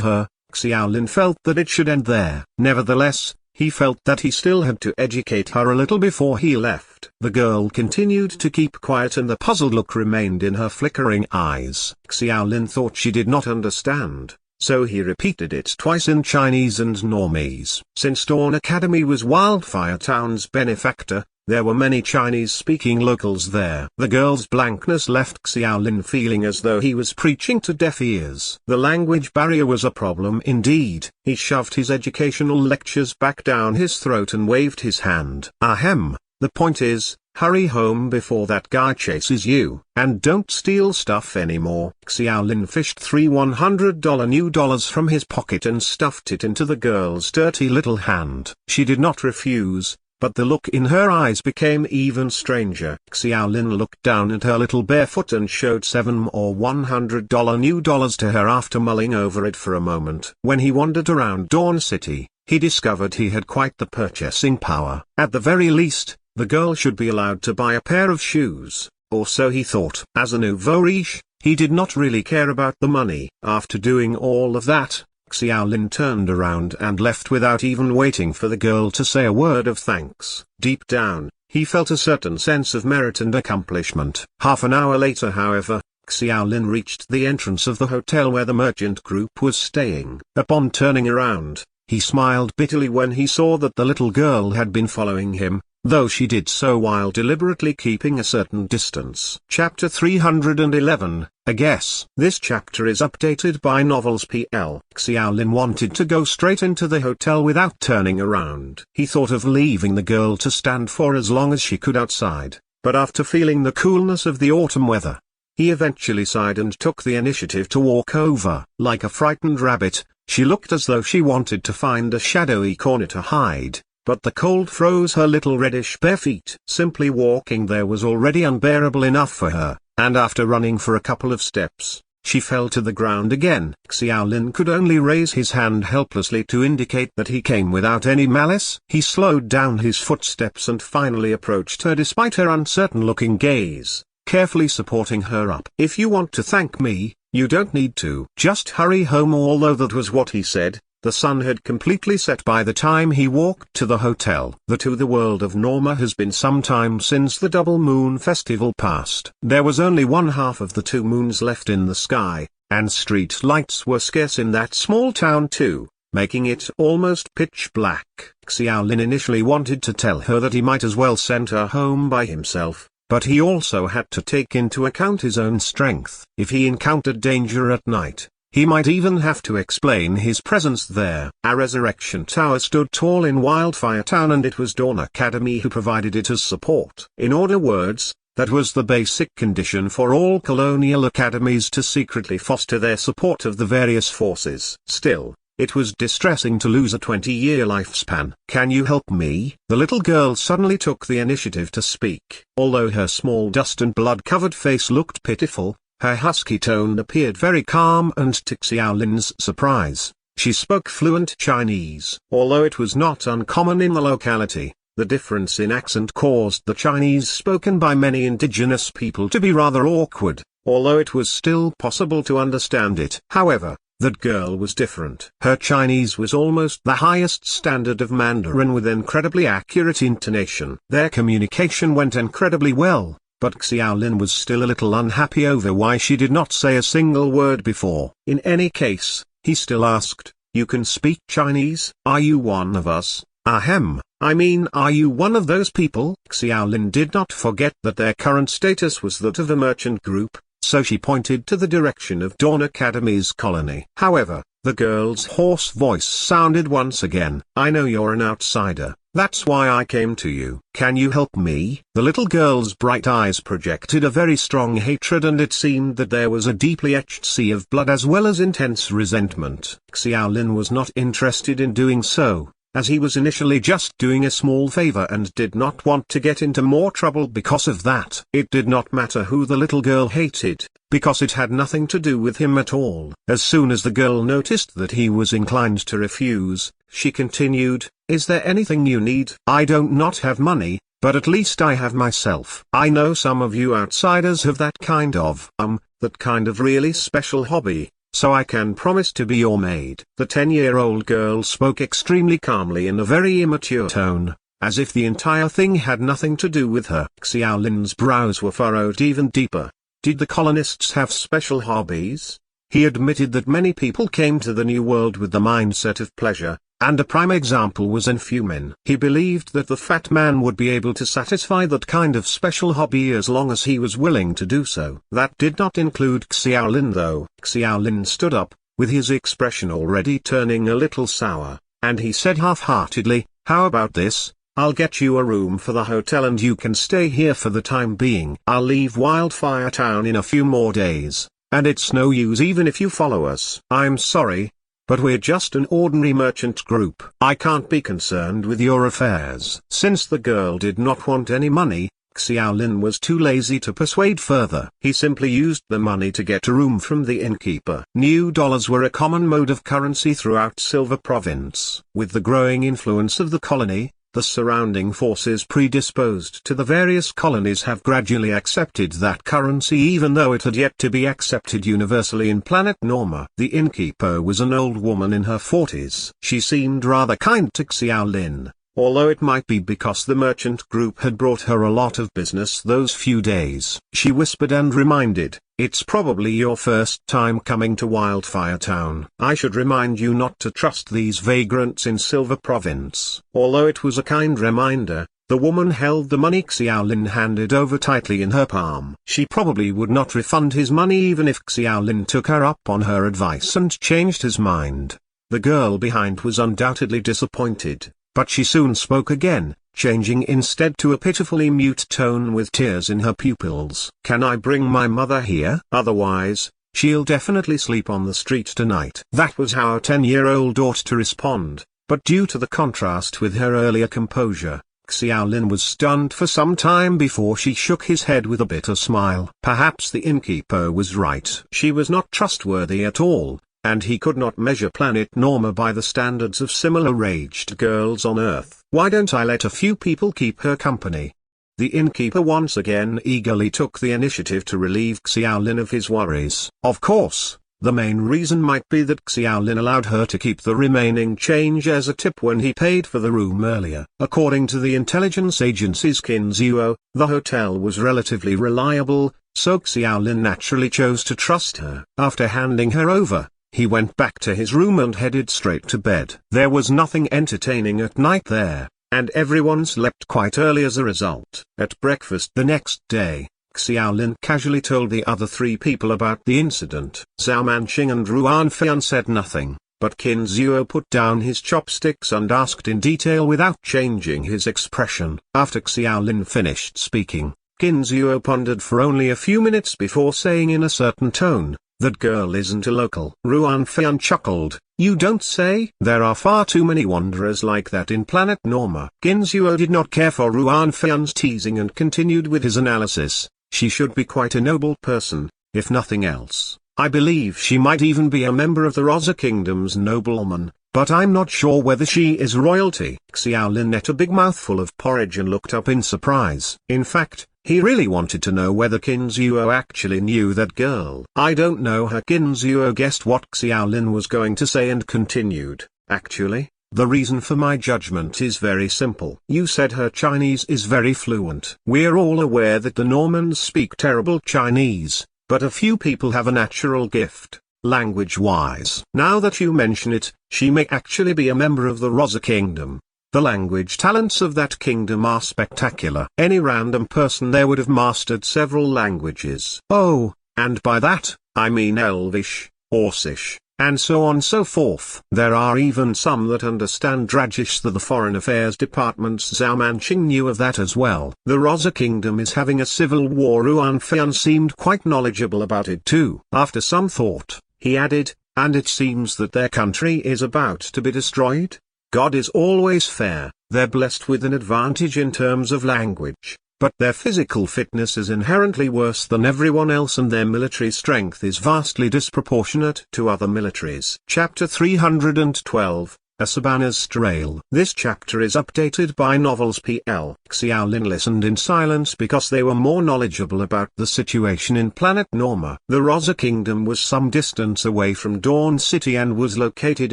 her, Xiaolin felt that it should end there. Nevertheless, he felt that he still had to educate her a little before he left. The girl continued to keep quiet and the puzzled look remained in her flickering eyes. Xiaolin thought she did not understand, so he repeated it twice in Chinese and Normese. Since Dawn Academy was Wildfire Town's benefactor, there were many Chinese-speaking locals there. The girl's blankness left Xiaolin feeling as though he was preaching to deaf ears. The language barrier was a problem indeed. He shoved his educational lectures back down his throat and waved his hand. Ahem, the point is, hurry home before that guy chases you, and don't steal stuff anymore. Xiaolin fished three $100 new dollars from his pocket and stuffed it into the girl's dirty little hand. She did not refuse, but the look in her eyes became even stranger. Xiaolin looked down at her little bare foot and showed 7 more $100 new dollars to her after mulling over it for a moment. When he wandered around Dawn City, he discovered he had quite the purchasing power. At the very least, the girl should be allowed to buy a pair of shoes, or so he thought. As a nouveau riche, he did not really care about the money. After doing all of that, Xiaolin turned around and left without even waiting for the girl to say a word of thanks. Deep down, he felt a certain sense of merit and accomplishment. Half an hour later, however, Xiaolin reached the entrance of the hotel where the merchant group was staying. Upon turning around, he smiled bitterly when he saw that the little girl had been following him, though she did so while deliberately keeping a certain distance. Chapter 311, A Guess. This chapter is updated by Novels PL. Xiaolin wanted to go straight into the hotel without turning around. He thought of leaving the girl to stand for as long as she could outside, but after feeling the coolness of the autumn weather, he eventually sighed and took the initiative to walk over. Like a frightened rabbit, she looked as though she wanted to find a shadowy corner to hide, but the cold froze her little reddish bare feet. Simply walking there was already unbearable enough for her, and after running for a couple of steps, she fell to the ground again. Xiaolin could only raise his hand helplessly to indicate that he came without any malice. He slowed down his footsteps and finally approached her despite her uncertain-looking gaze, carefully supporting her up. "If you want to thank me, you don't need to. Just hurry home." Although that was what he said, the sun had completely set by the time he walked to the hotel. The world of Norma has been some time since the double moon festival passed. There was only one half of the 2 moons left in the sky, and street lights were scarce in that small town too, making it almost pitch black. Xiaolin initially wanted to tell her that he might as well send her home by himself, but he also had to take into account his own strength. If he encountered danger at night, he might even have to explain his presence there. A resurrection tower stood tall in Wildfire Town, and it was Dawn Academy who provided it as support. In other words, that was the basic condition for all colonial academies to secretly foster their support of the various forces. Still, it was distressing to lose a 20-year lifespan. "Can you help me?" The little girl suddenly took the initiative to speak. Although her small dust and blood-covered face looked pitiful, her husky tone appeared very calm, and to Xiaolin's surprise, she spoke fluent Chinese. Although it was not uncommon in the locality, the difference in accent caused the Chinese spoken by many indigenous people to be rather awkward, although it was still possible to understand it. However, that girl was different. Her Chinese was almost the highest standard of Mandarin with incredibly accurate intonation. Their communication went incredibly well, but Xiaolin was still a little unhappy over why she did not say a single word before. In any case, he still asked, "You can speak Chinese? Are you one of us?" "Ahem, I mean, are you one of those people?" Xiaolin did not forget that their current status was that of a merchant group, so she pointed to the direction of Dawn Academy's colony. However, the girl's hoarse voice sounded once again. "I know you're an outsider, That's why I came to you. Can you help me? The little girl's bright eyes projected a very strong hatred, and it seemed that there was a deeply etched sea of blood as well as intense resentment. Xiaolin was not interested in doing so, as he was initially just doing a small favor and did not want to get into more trouble because of that. It did not matter who the little girl hated, because it had nothing to do with him at all. As soon as the girl noticed that he was inclined to refuse, she continued, "Is there anything you need? I don't not have money, but at least I have myself. I know some of you outsiders have that kind of really special hobby. So I can promise to be your maid." The 10-year-old girl spoke extremely calmly in a very immature tone, as if the entire thing had nothing to do with her. Xiaolin's brows were furrowed even deeper. Did the colonists have special hobbies? He admitted that many people came to the New World with the mindset of pleasure, and a prime example was Enfumin. He believed that the fat man would be able to satisfy that kind of special hobby as long as he was willing to do so. That did not include Xiaolin though. Xiaolin stood up, with his expression already turning a little sour, and he said half-heartedly, "How about this? I'll get you a room for the hotel and you can stay here for the time being. I'll leave Wildfire Town in a few more days, and it's no use even if you follow us. I'm sorry, but we're just an ordinary merchant group. I can't be concerned with your affairs." Since the girl did not want any money, Xiaolin was too lazy to persuade further. He simply used the money to get a room from the innkeeper. New dollars were a common mode of currency throughout Silver Province. With the growing influence of the colony, the surrounding forces predisposed to the various colonies have gradually accepted that currency even though it had yet to be accepted universally in Planet Norma. The innkeeper was an old woman in her 40s. She seemed rather kind to Xiaolin, although it might be because the merchant group had brought her a lot of business those few days. She whispered and reminded, "It's probably your first time coming to Wildfire Town. I should remind you not to trust these vagrants in Silver Province." Although it was a kind reminder, the woman held the money Xiaolin handed over tightly in her palm. She probably would not refund his money even if Xiaolin took her up on her advice and changed his mind. The girl behind was undoubtedly disappointed, but she soon spoke again, changing instead to a pitifully mute tone with tears in her pupils. "Can I bring my mother here? Otherwise, she'll definitely sleep on the street tonight." That was how a 10-year-old ought to respond, but due to the contrast with her earlier composure, Xiaolin was stunned for some time before she shook his head with a bitter smile. Perhaps the innkeeper was right. She was not trustworthy at all, and he could not measure Planet Norma by the standards of similar aged girls on Earth. "Why don't I let a few people keep her company?" The innkeeper once again eagerly took the initiative to relieve Xiaolin of his worries. Of course, the main reason might be that Xiaolin allowed her to keep the remaining change as a tip when he paid for the room earlier. According to the intelligence agency's Qinzuo, the hotel was relatively reliable, so Xiaolin naturally chose to trust her. After handing her over, he went back to his room and headed straight to bed. There was nothing entertaining at night there, and everyone slept quite early as a result. At breakfast the next day, Xiaolin casually told the other three people about the incident. Zhao Manqing and Ruan Fian said nothing, but Qinzuo put down his chopsticks and asked in detail without changing his expression. After Xiaolin finished speaking, Qinzuo pondered for only a few minutes before saying in a certain tone, "That girl isn't a local." Ruan Fian chuckled, "You don't say?" "There are far too many wanderers like that in Planet Norma." Qinzuo did not care for Ruan Fian's teasing and continued with his analysis. "She should be quite a noble person, if nothing else. I believe she might even be a member of the Rosa Kingdom's noblemen, but I'm not sure whether she is royalty." Xiaolin ate a big mouthful of porridge and looked up in surprise. In fact, he really wanted to know whether Qinzuo actually knew that girl. "I don't know her." Qinzuo guessed what Xiaolin was going to say and continued, "Actually, the reason for my judgment is very simple. You said her Chinese is very fluent. We're all aware that the Normans speak terrible Chinese, but a few people have a natural gift, language-wise. Now that you mention it, she may actually be a member of the Rosa Kingdom. The language talents of that kingdom are spectacular. Any random person there would have mastered several languages. Oh, and by that, I mean Elvish, Orcish, and so on so forth. There are even some that understand Rajesh that the Foreign Affairs Department's Zhao Manqing knew of that as well. The Rosa Kingdom is having a civil war. Yuan Fian seemed quite knowledgeable about it too. After some thought, he added, and it seems that their country is about to be destroyed? God is always fair. They're blessed with an advantage in terms of language, but their physical fitness is inherently worse than everyone else and their military strength is vastly disproportionate to other militaries. Chapter 312, A Saban's Trail. This chapter is updated by Novels PL. Xiaolin listened in silence because they were more knowledgeable about the situation in Planet Norma. The Rosa Kingdom was some distance away from Dawn City and was located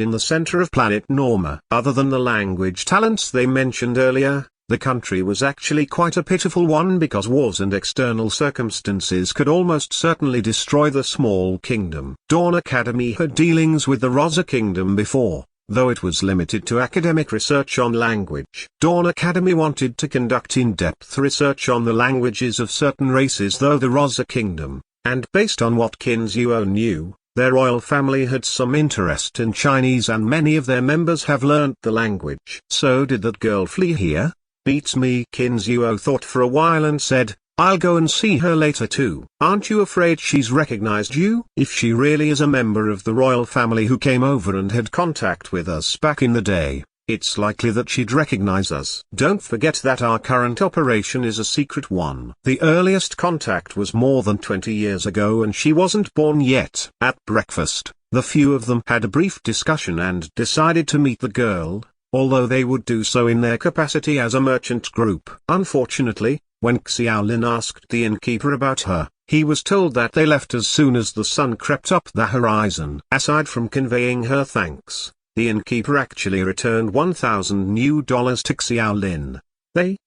in the center of Planet Norma. Other than the language talents they mentioned earlier, the country was actually quite a pitiful one because wars and external circumstances could almost certainly destroy the small kingdom. Dawn Academy had dealings with the Rosa Kingdom before, though it was limited to academic research on language. Dawn Academy wanted to conduct in-depth research on the languages of certain races though the Rosa Kingdom, and based on what Qin Zuo knew, their royal family had some interest in Chinese and many of their members have learnt the language. So did that girl flee here? Beats me. Qin Zuo thought for a while and said, I'll go and see her later too. Aren't you afraid she's recognized you? If she really is a member of the royal family who came over and had contact with us back in the day, it's likely that she'd recognize us. Don't forget that our current operation is a secret one. The earliest contact was more than 20 years ago and she wasn't born yet. At breakfast, the few of them had a brief discussion and decided to meet the girl, although they would do so in their capacity as a merchant group. Unfortunately, when Xiaolin asked the innkeeper about her, he was told that they left as soon as the sun crept up the horizon. Aside from conveying her thanks, the innkeeper actually returned $1,000 to Xiaolin.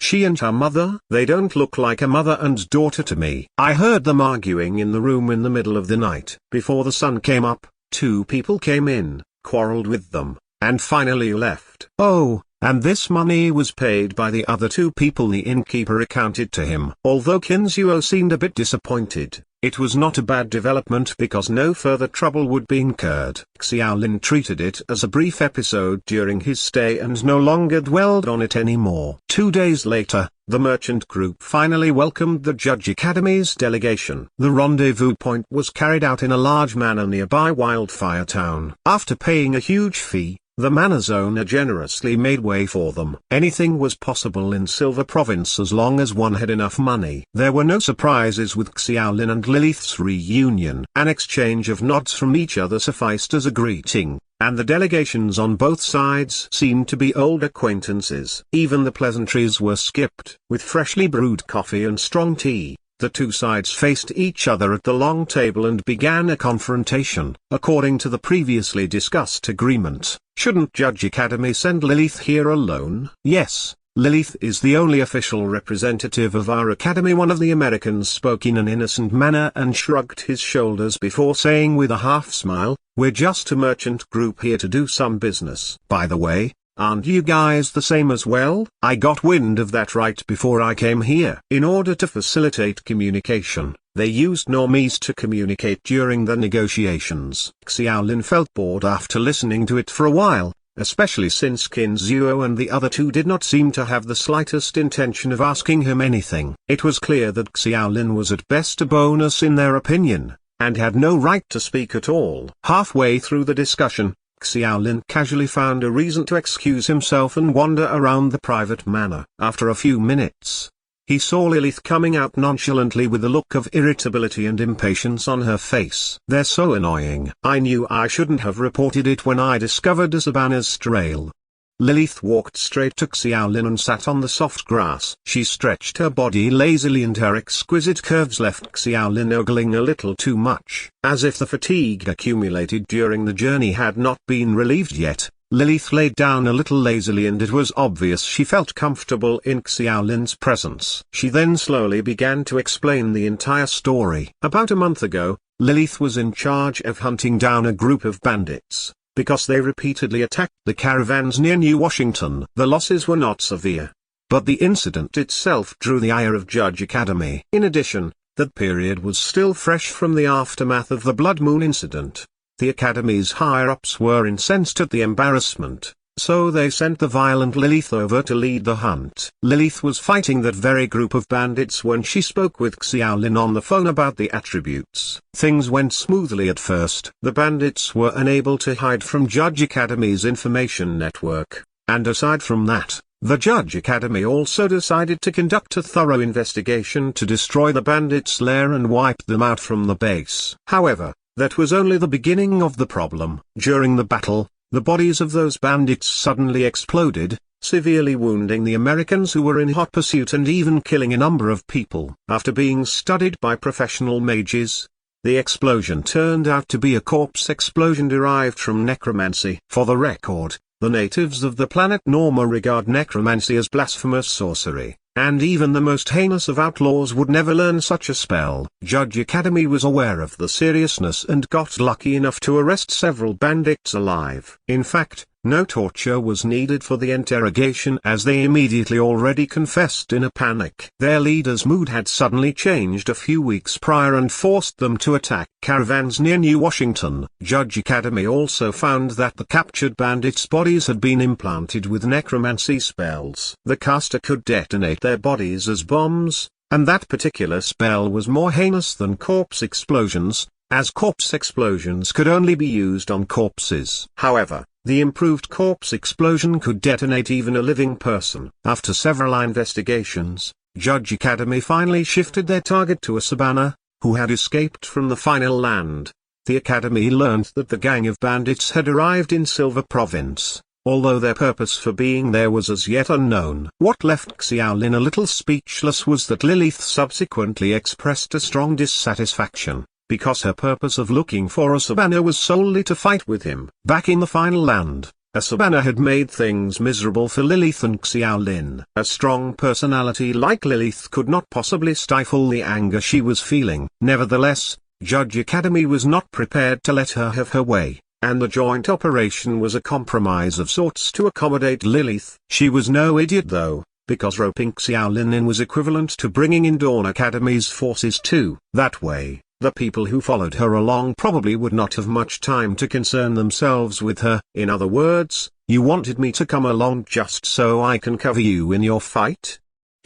She and her mother? They don't look like a mother and daughter to me. I heard them arguing in the room in the middle of the night. Before the sun came up, two people came in, quarreled with them, and finally left. Oh, and this money was paid by the other two people the innkeeper accounted to him. Although Qin Zuo seemed a bit disappointed, it was not a bad development because no further trouble would be incurred. Xiaolin treated it as a brief episode during his stay and no longer dwelled on it anymore. 2 days later, the merchant group finally welcomed the Judge Academy's delegation. The rendezvous point was carried out in a large manor nearby Wildfire Town. After paying a huge fee, the manor's owner generously made way for them. Anything was possible in Silver Province as long as one had enough money. There were no surprises with Xiaolin and Lilith's reunion. An exchange of nods from each other sufficed as a greeting, and the delegations on both sides seemed to be old acquaintances. Even the pleasantries were skipped. With freshly brewed coffee and strong tea, the two sides faced each other at the long table and began a confrontation. According to the previously discussed agreement, shouldn't Judge Academy send Lilith here alone? Yes, Lilith is the only official representative of our academy. One of the Americans spoke in an innocent manner and shrugged his shoulders before saying with a half-smile, we're just a merchant group here to do some business. By the way, aren't you guys the same as well? I got wind of that right before I came here. In order to facilitate communication, they used normies to communicate during the negotiations. Xiaolin felt bored after listening to it for a while, especially since Qin Zuo and the other two did not seem to have the slightest intention of asking him anything. It was clear that Xiaolin was at best a bonus in their opinion, and had no right to speak at all. Halfway through the discussion, Xiaolin casually found a reason to excuse himself and wander around the private manor. After a few minutes, he saw Lilith coming out nonchalantly with a look of irritability and impatience on her face. They're so annoying. I knew I shouldn't have reported it when I discovered Saban's trail. Lilith walked straight to Xiaolin and sat on the soft grass. She stretched her body lazily and her exquisite curves left Xiaolin ogling a little too much. As if the fatigue accumulated during the journey had not been relieved yet, Lilith laid down a little lazily and it was obvious she felt comfortable in Xiaolin's presence. She then slowly began to explain the entire story. About a month ago, Lilith was in charge of hunting down a group of bandits, because they repeatedly attacked the caravans near New Washington. The losses were not severe, but the incident itself drew the ire of Judge Academy. In addition, that period was still fresh from the aftermath of the Blood Moon incident. The Academy's higher-ups were incensed at the embarrassment, so they sent the violent Lilith over to lead the hunt. Lilith was fighting that very group of bandits when she spoke with Xiaolin on the phone about the attributes. Things went smoothly at first. The bandits were unable to hide from Judge Academy's information network, and aside from that, the Judge Academy also decided to conduct a thorough investigation to destroy the bandits' lair and wipe them out from the base. However, that was only the beginning of the problem. During the battle, the bodies of those bandits suddenly exploded, severely wounding the Americans who were in hot pursuit and even killing a number of people. After being studied by professional mages, the explosion turned out to be a corpse explosion derived from necromancy. For the record, the natives of the planet Norma regard necromancy as blasphemous sorcery, and even the most heinous of outlaws would never learn such a spell. Judge Academy was aware of the seriousness and got lucky enough to arrest several bandits alive. In fact, no torture was needed for the interrogation as they immediately already confessed in a panic. Their leader's mood had suddenly changed a few weeks prior and forced them to attack caravans near New Washington. Judge Academy also found that the captured bandits' bodies had been implanted with necromancy spells. The caster could detonate their bodies as bombs, and that particular spell was more heinous than corpse explosions, as corpse explosions could only be used on corpses. However, the improved corpse explosion could detonate even a living person. After several investigations, Judge Academy finally shifted their target to a Savannah, who had escaped from the final land. The Academy learned that the gang of bandits had arrived in Silver Province, although their purpose for being there was as yet unknown. What left Xiaolin a little speechless was that Lilith subsequently expressed a strong dissatisfaction, because her purpose of looking for a Savannah was solely to fight with him. Back in the final land, a Savannah had made things miserable for Lilith and Xiaolin. A strong personality like Lilith could not possibly stifle the anger she was feeling. Nevertheless, Judge Academy was not prepared to let her have her way, and the joint operation was a compromise of sorts to accommodate Lilith. She was no idiot though, because roping Xiaolin in was equivalent to bringing in Dawn Academy's forces too. That way, the people who followed her along probably would not have much time to concern themselves with her. In other words, you wanted me to come along just so I can cover you in your fight?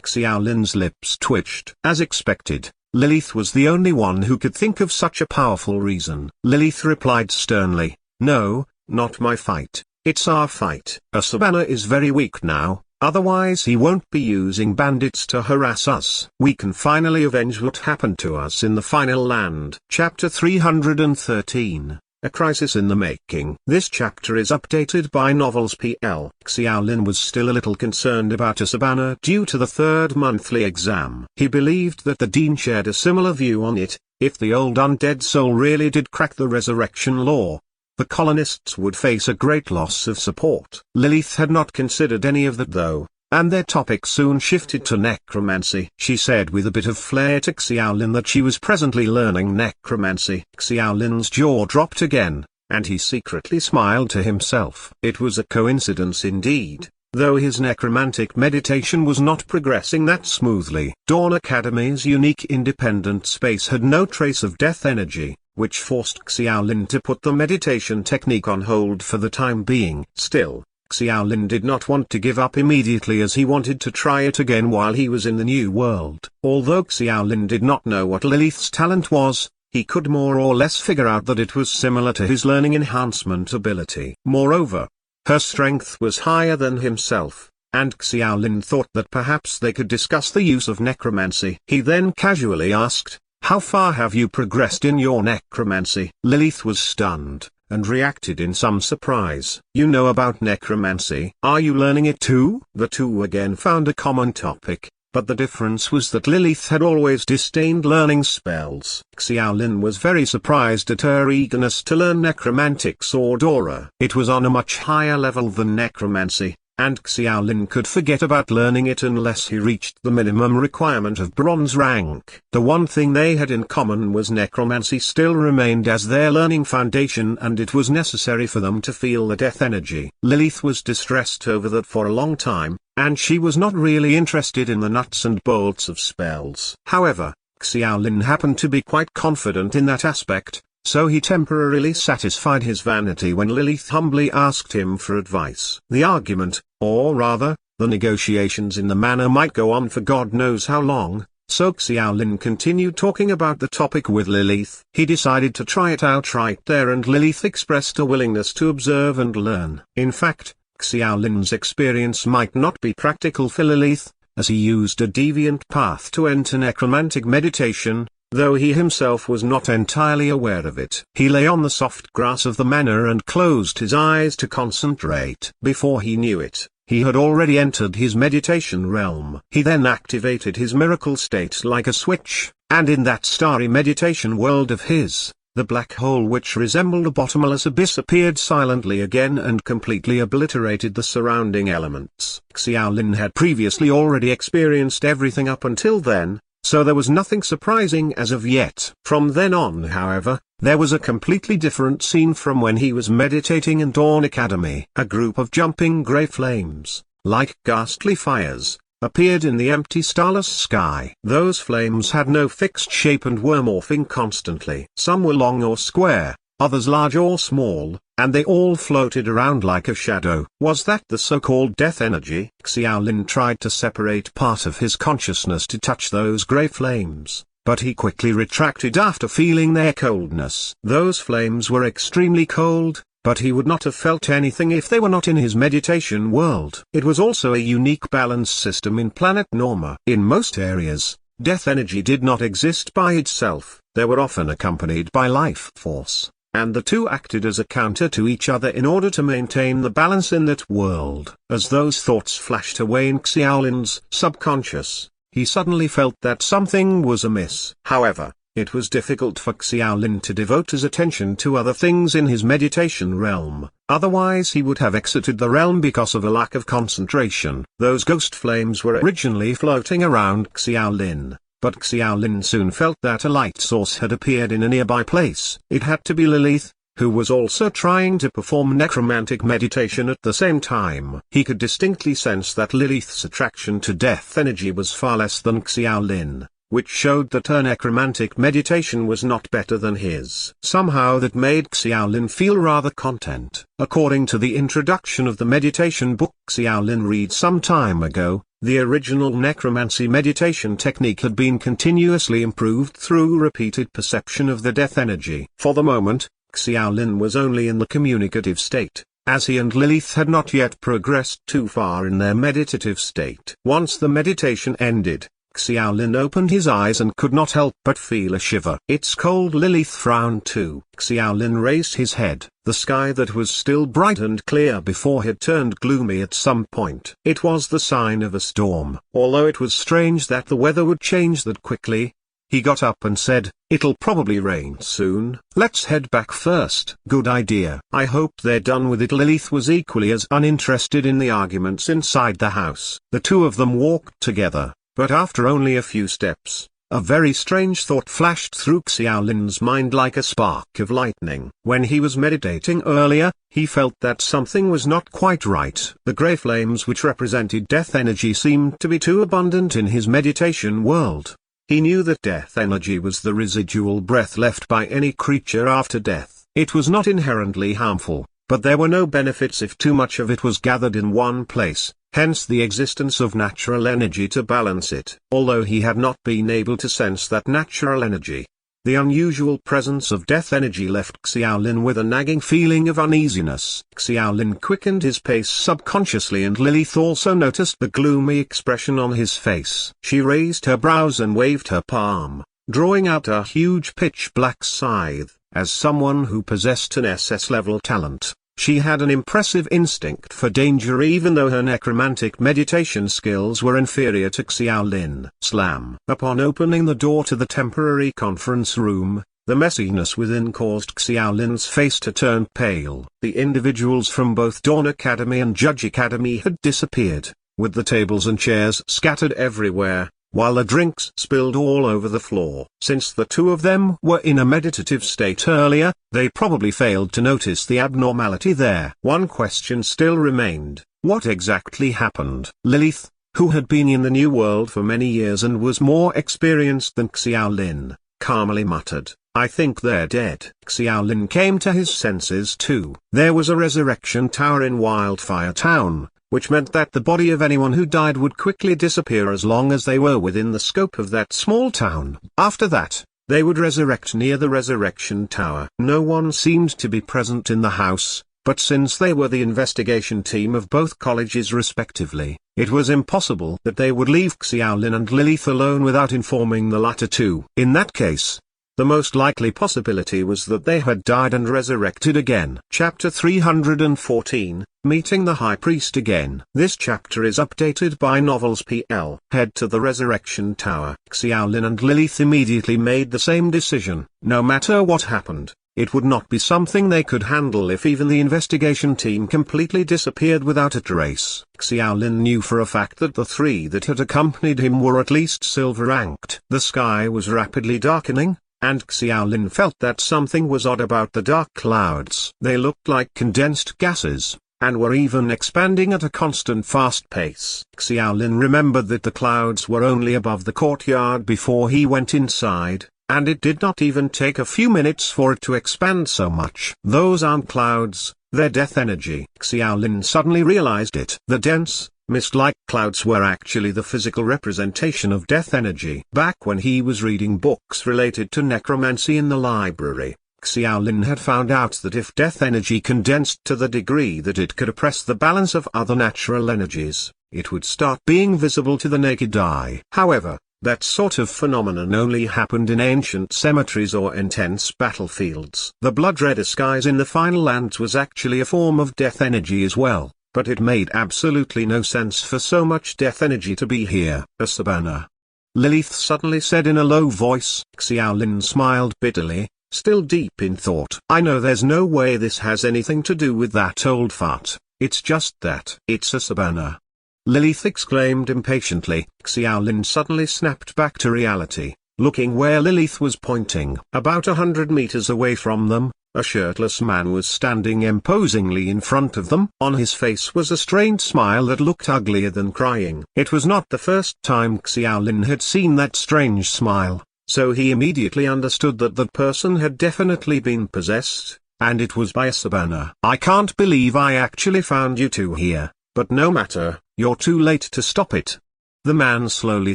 Xiaolin's lips twitched. As expected, Lilith was the only one who could think of such a powerful reason. Lilith replied sternly, "No, not my fight, it's our fight. A Savannah is very weak now, otherwise he won't be using bandits to harass us. We can finally avenge what happened to us in the final land." Chapter 313, A Crisis in the Making. This chapter is updated by Novels PL. Xiaolin was still a little concerned about a Savannah due to the third monthly exam. He believed that the dean shared a similar view on it. If the old undead soul really did crack the resurrection law, the colonists would face a great loss of support. Lilith had not considered any of that though, and their topic soon shifted to necromancy. She said with a bit of flair to Xiaolin that she was presently learning necromancy. Xiaolin's jaw dropped again, and he secretly smiled to himself. It was a coincidence indeed, though his necromantic meditation was not progressing that smoothly. Dawn Academy's unique independent space had no trace of death energy, which forced Xiaolin to put the meditation technique on hold for the time being. Still, Xiaolin did not want to give up immediately as he wanted to try it again while he was in the new world. Although Xiaolin did not know what Lilith's talent was, he could more or less figure out that it was similar to his learning enhancement ability. Moreover, her strength was higher than himself, and Xiaolin thought that perhaps they could discuss the use of necromancy. He then casually asked, "How far have you progressed in your necromancy?" Lilith was stunned, and reacted in some surprise. "You know about necromancy? Are you learning it too?" The two again found a common topic, but the difference was that Lilith had always disdained learning spells. Xiaolin was very surprised at her eagerness to learn necromantic sword aura. It was on a much higher level than necromancy, and Xiaolin could forget about learning it unless he reached the minimum requirement of bronze rank. The one thing they had in common was necromancy still remained as their learning foundation, and it was necessary for them to feel the death energy. Lilith was distressed over that for a long time, and she was not really interested in the nuts and bolts of spells. However, Xiaolin happened to be quite confident in that aspect, so he temporarily satisfied his vanity when Lilith humbly asked him for advice. The argument, or rather, the negotiations in the manor might go on for God knows how long, so Xiaolin continued talking about the topic with Lilith. He decided to try it out right there, and Lilith expressed a willingness to observe and learn. In fact, Xiaolin's experience might not be practical for Lilith, as he used a deviant path to enter necromantic meditation, though he himself was not entirely aware of it. He lay on the soft grass of the manor and closed his eyes to concentrate. Before he knew it, he had already entered his meditation realm. He then activated his miracle state like a switch, and in that starry meditation world of his, the black hole which resembled a bottomless abyss appeared silently again and completely obliterated the surrounding elements. Xiaolin had previously already experienced everything up until then, so there was nothing surprising as of yet. From then on, however, there was a completely different scene from when he was meditating in Dawn Academy. A group of jumping grey flames, like ghastly fires, appeared in the empty starless sky. Those flames had no fixed shape and were morphing constantly. Some were long or square, others large or small, and they all floated around like a shadow. Was that the so-called death energy? Xiaolin tried to separate part of his consciousness to touch those grey flames, but he quickly retracted after feeling their coldness. Those flames were extremely cold, but he would not have felt anything if they were not in his meditation world. It was also a unique balance system in planet Norma. In most areas, death energy did not exist by itself. They were often accompanied by life force, and the two acted as a counter to each other in order to maintain the balance in that world. As those thoughts flashed away in Xiaolin's subconscious, he suddenly felt that something was amiss. However, it was difficult for Xiaolin to devote his attention to other things in his meditation realm, otherwise he would have exited the realm because of a lack of concentration. Those ghost flames were originally floating around Xiaolin, but Xiaolin soon felt that a light source had appeared in a nearby place. It had to be Lilith, who was also trying to perform necromantic meditation at the same time. He could distinctly sense that Lilith's attraction to death energy was far less than Xiaolin, which showed that her necromantic meditation was not better than his. Somehow that made Xiaolin feel rather content. According to the introduction of the meditation book Xiaolin read some time ago, the original necromancy meditation technique had been continuously improved through repeated perception of the death energy. For the moment, Xiaolin was only in the communicative state, as he and Lilith had not yet progressed too far in their meditative state. Once the meditation ended, Xiaolin opened his eyes and could not help but feel a shiver. It's cold. Lilith frowned too. Xiaolin raised his head. The sky that was still bright and clear before had turned gloomy at some point. It was the sign of a storm. Although it was strange that the weather would change that quickly, he got up and said, "It'll probably rain soon. Let's head back first." "Good idea. I hope they're done with it." Lilith was equally as uninterested in the arguments inside the house. The two of them walked together. But after only a few steps, a very strange thought flashed through Xiaolin's mind like a spark of lightning. When he was meditating earlier, he felt that something was not quite right. The grey flames which represented death energy seemed to be too abundant in his meditation world. He knew that death energy was the residual breath left by any creature after death. It was not inherently harmful, but there were no benefits if too much of it was gathered in one place. Hence the existence of natural energy to balance it. Although he had not been able to sense that natural energy, the unusual presence of death energy left Xiaolin with a nagging feeling of uneasiness. Xiaolin quickened his pace subconsciously, and Lilith also noticed the gloomy expression on his face. She raised her brows and waved her palm, drawing out a huge pitch-black scythe. As someone who possessed an SS-level talent, she had an impressive instinct for danger even though her necromantic meditation skills were inferior to Xiaolin. Slam. Upon opening the door to the temporary conference room, the messiness within caused Xiaolin's face to turn pale. The individuals from both Dawn Academy and Judge Academy had disappeared, with the tables and chairs scattered everywhere, while the drinks spilled all over the floor. Since the two of them were in a meditative state earlier, they probably failed to notice the abnormality there. One question still remained: what exactly happened? Lilith, who had been in the new world for many years and was more experienced than Xiaolin, calmly muttered, I think they're dead. Xiaolin came to his senses too. There was a resurrection tower in Wildfire Town, which meant that the body of anyone who died would quickly disappear as long as they were within the scope of that small town. After that, they would resurrect near the resurrection tower. No one seemed to be present in the house, but since they were the investigation team of both colleges respectively, it was impossible that they would leave Xiaolin and Lilith alone without informing the latter too. In that case, the most likely possibility was that they had died and resurrected again. Chapter 314, Meeting the High Priest Again. This chapter is updated by Novels PL. Head to the Resurrection Tower. Xiaolin and Lilith immediately made the same decision. No matter what happened, it would not be something they could handle if even the investigation team completely disappeared without a trace. Xiaolin knew for a fact that the three that had accompanied him were at least silver ranked. The sky was rapidly darkening, and Xiaolin felt that something was odd about the dark clouds. They looked like condensed gases, and were even expanding at a constant fast pace. Xiaolin remembered that the clouds were only above the courtyard before he went inside, and it did not even take a few minutes for it to expand so much. Those aren't clouds, they're death energy. Xiaolin suddenly realized it. The dense, mist-like clouds were actually the physical representation of death energy. Back when he was reading books related to necromancy in the library, Xiaolin had found out that if death energy condensed to the degree that it could oppress the balance of other natural energies, it would start being visible to the naked eye. However, that sort of phenomenon only happened in ancient cemeteries or intense battlefields. The blood-red skies in the Final Lands was actually a form of death energy as well. But it made absolutely no sense for so much death energy to be here. A savannah. Lilith suddenly said in a low voice. Xiaolin smiled bitterly, still deep in thought. I know there's no way this has anything to do with that old fart, it's just that. It's a savannah. Lilith exclaimed impatiently. Xiaolin suddenly snapped back to reality, looking where Lilith was pointing. About 100 meters away from them, a shirtless man was standing imposingly in front of them. On his face was a strained smile that looked uglier than crying. It was not the first time Xiaolin had seen that strange smile, so he immediately understood that that person had definitely been possessed, and it was by a savannah. I can't believe I actually found you two here, but no matter, you're too late to stop it. The man slowly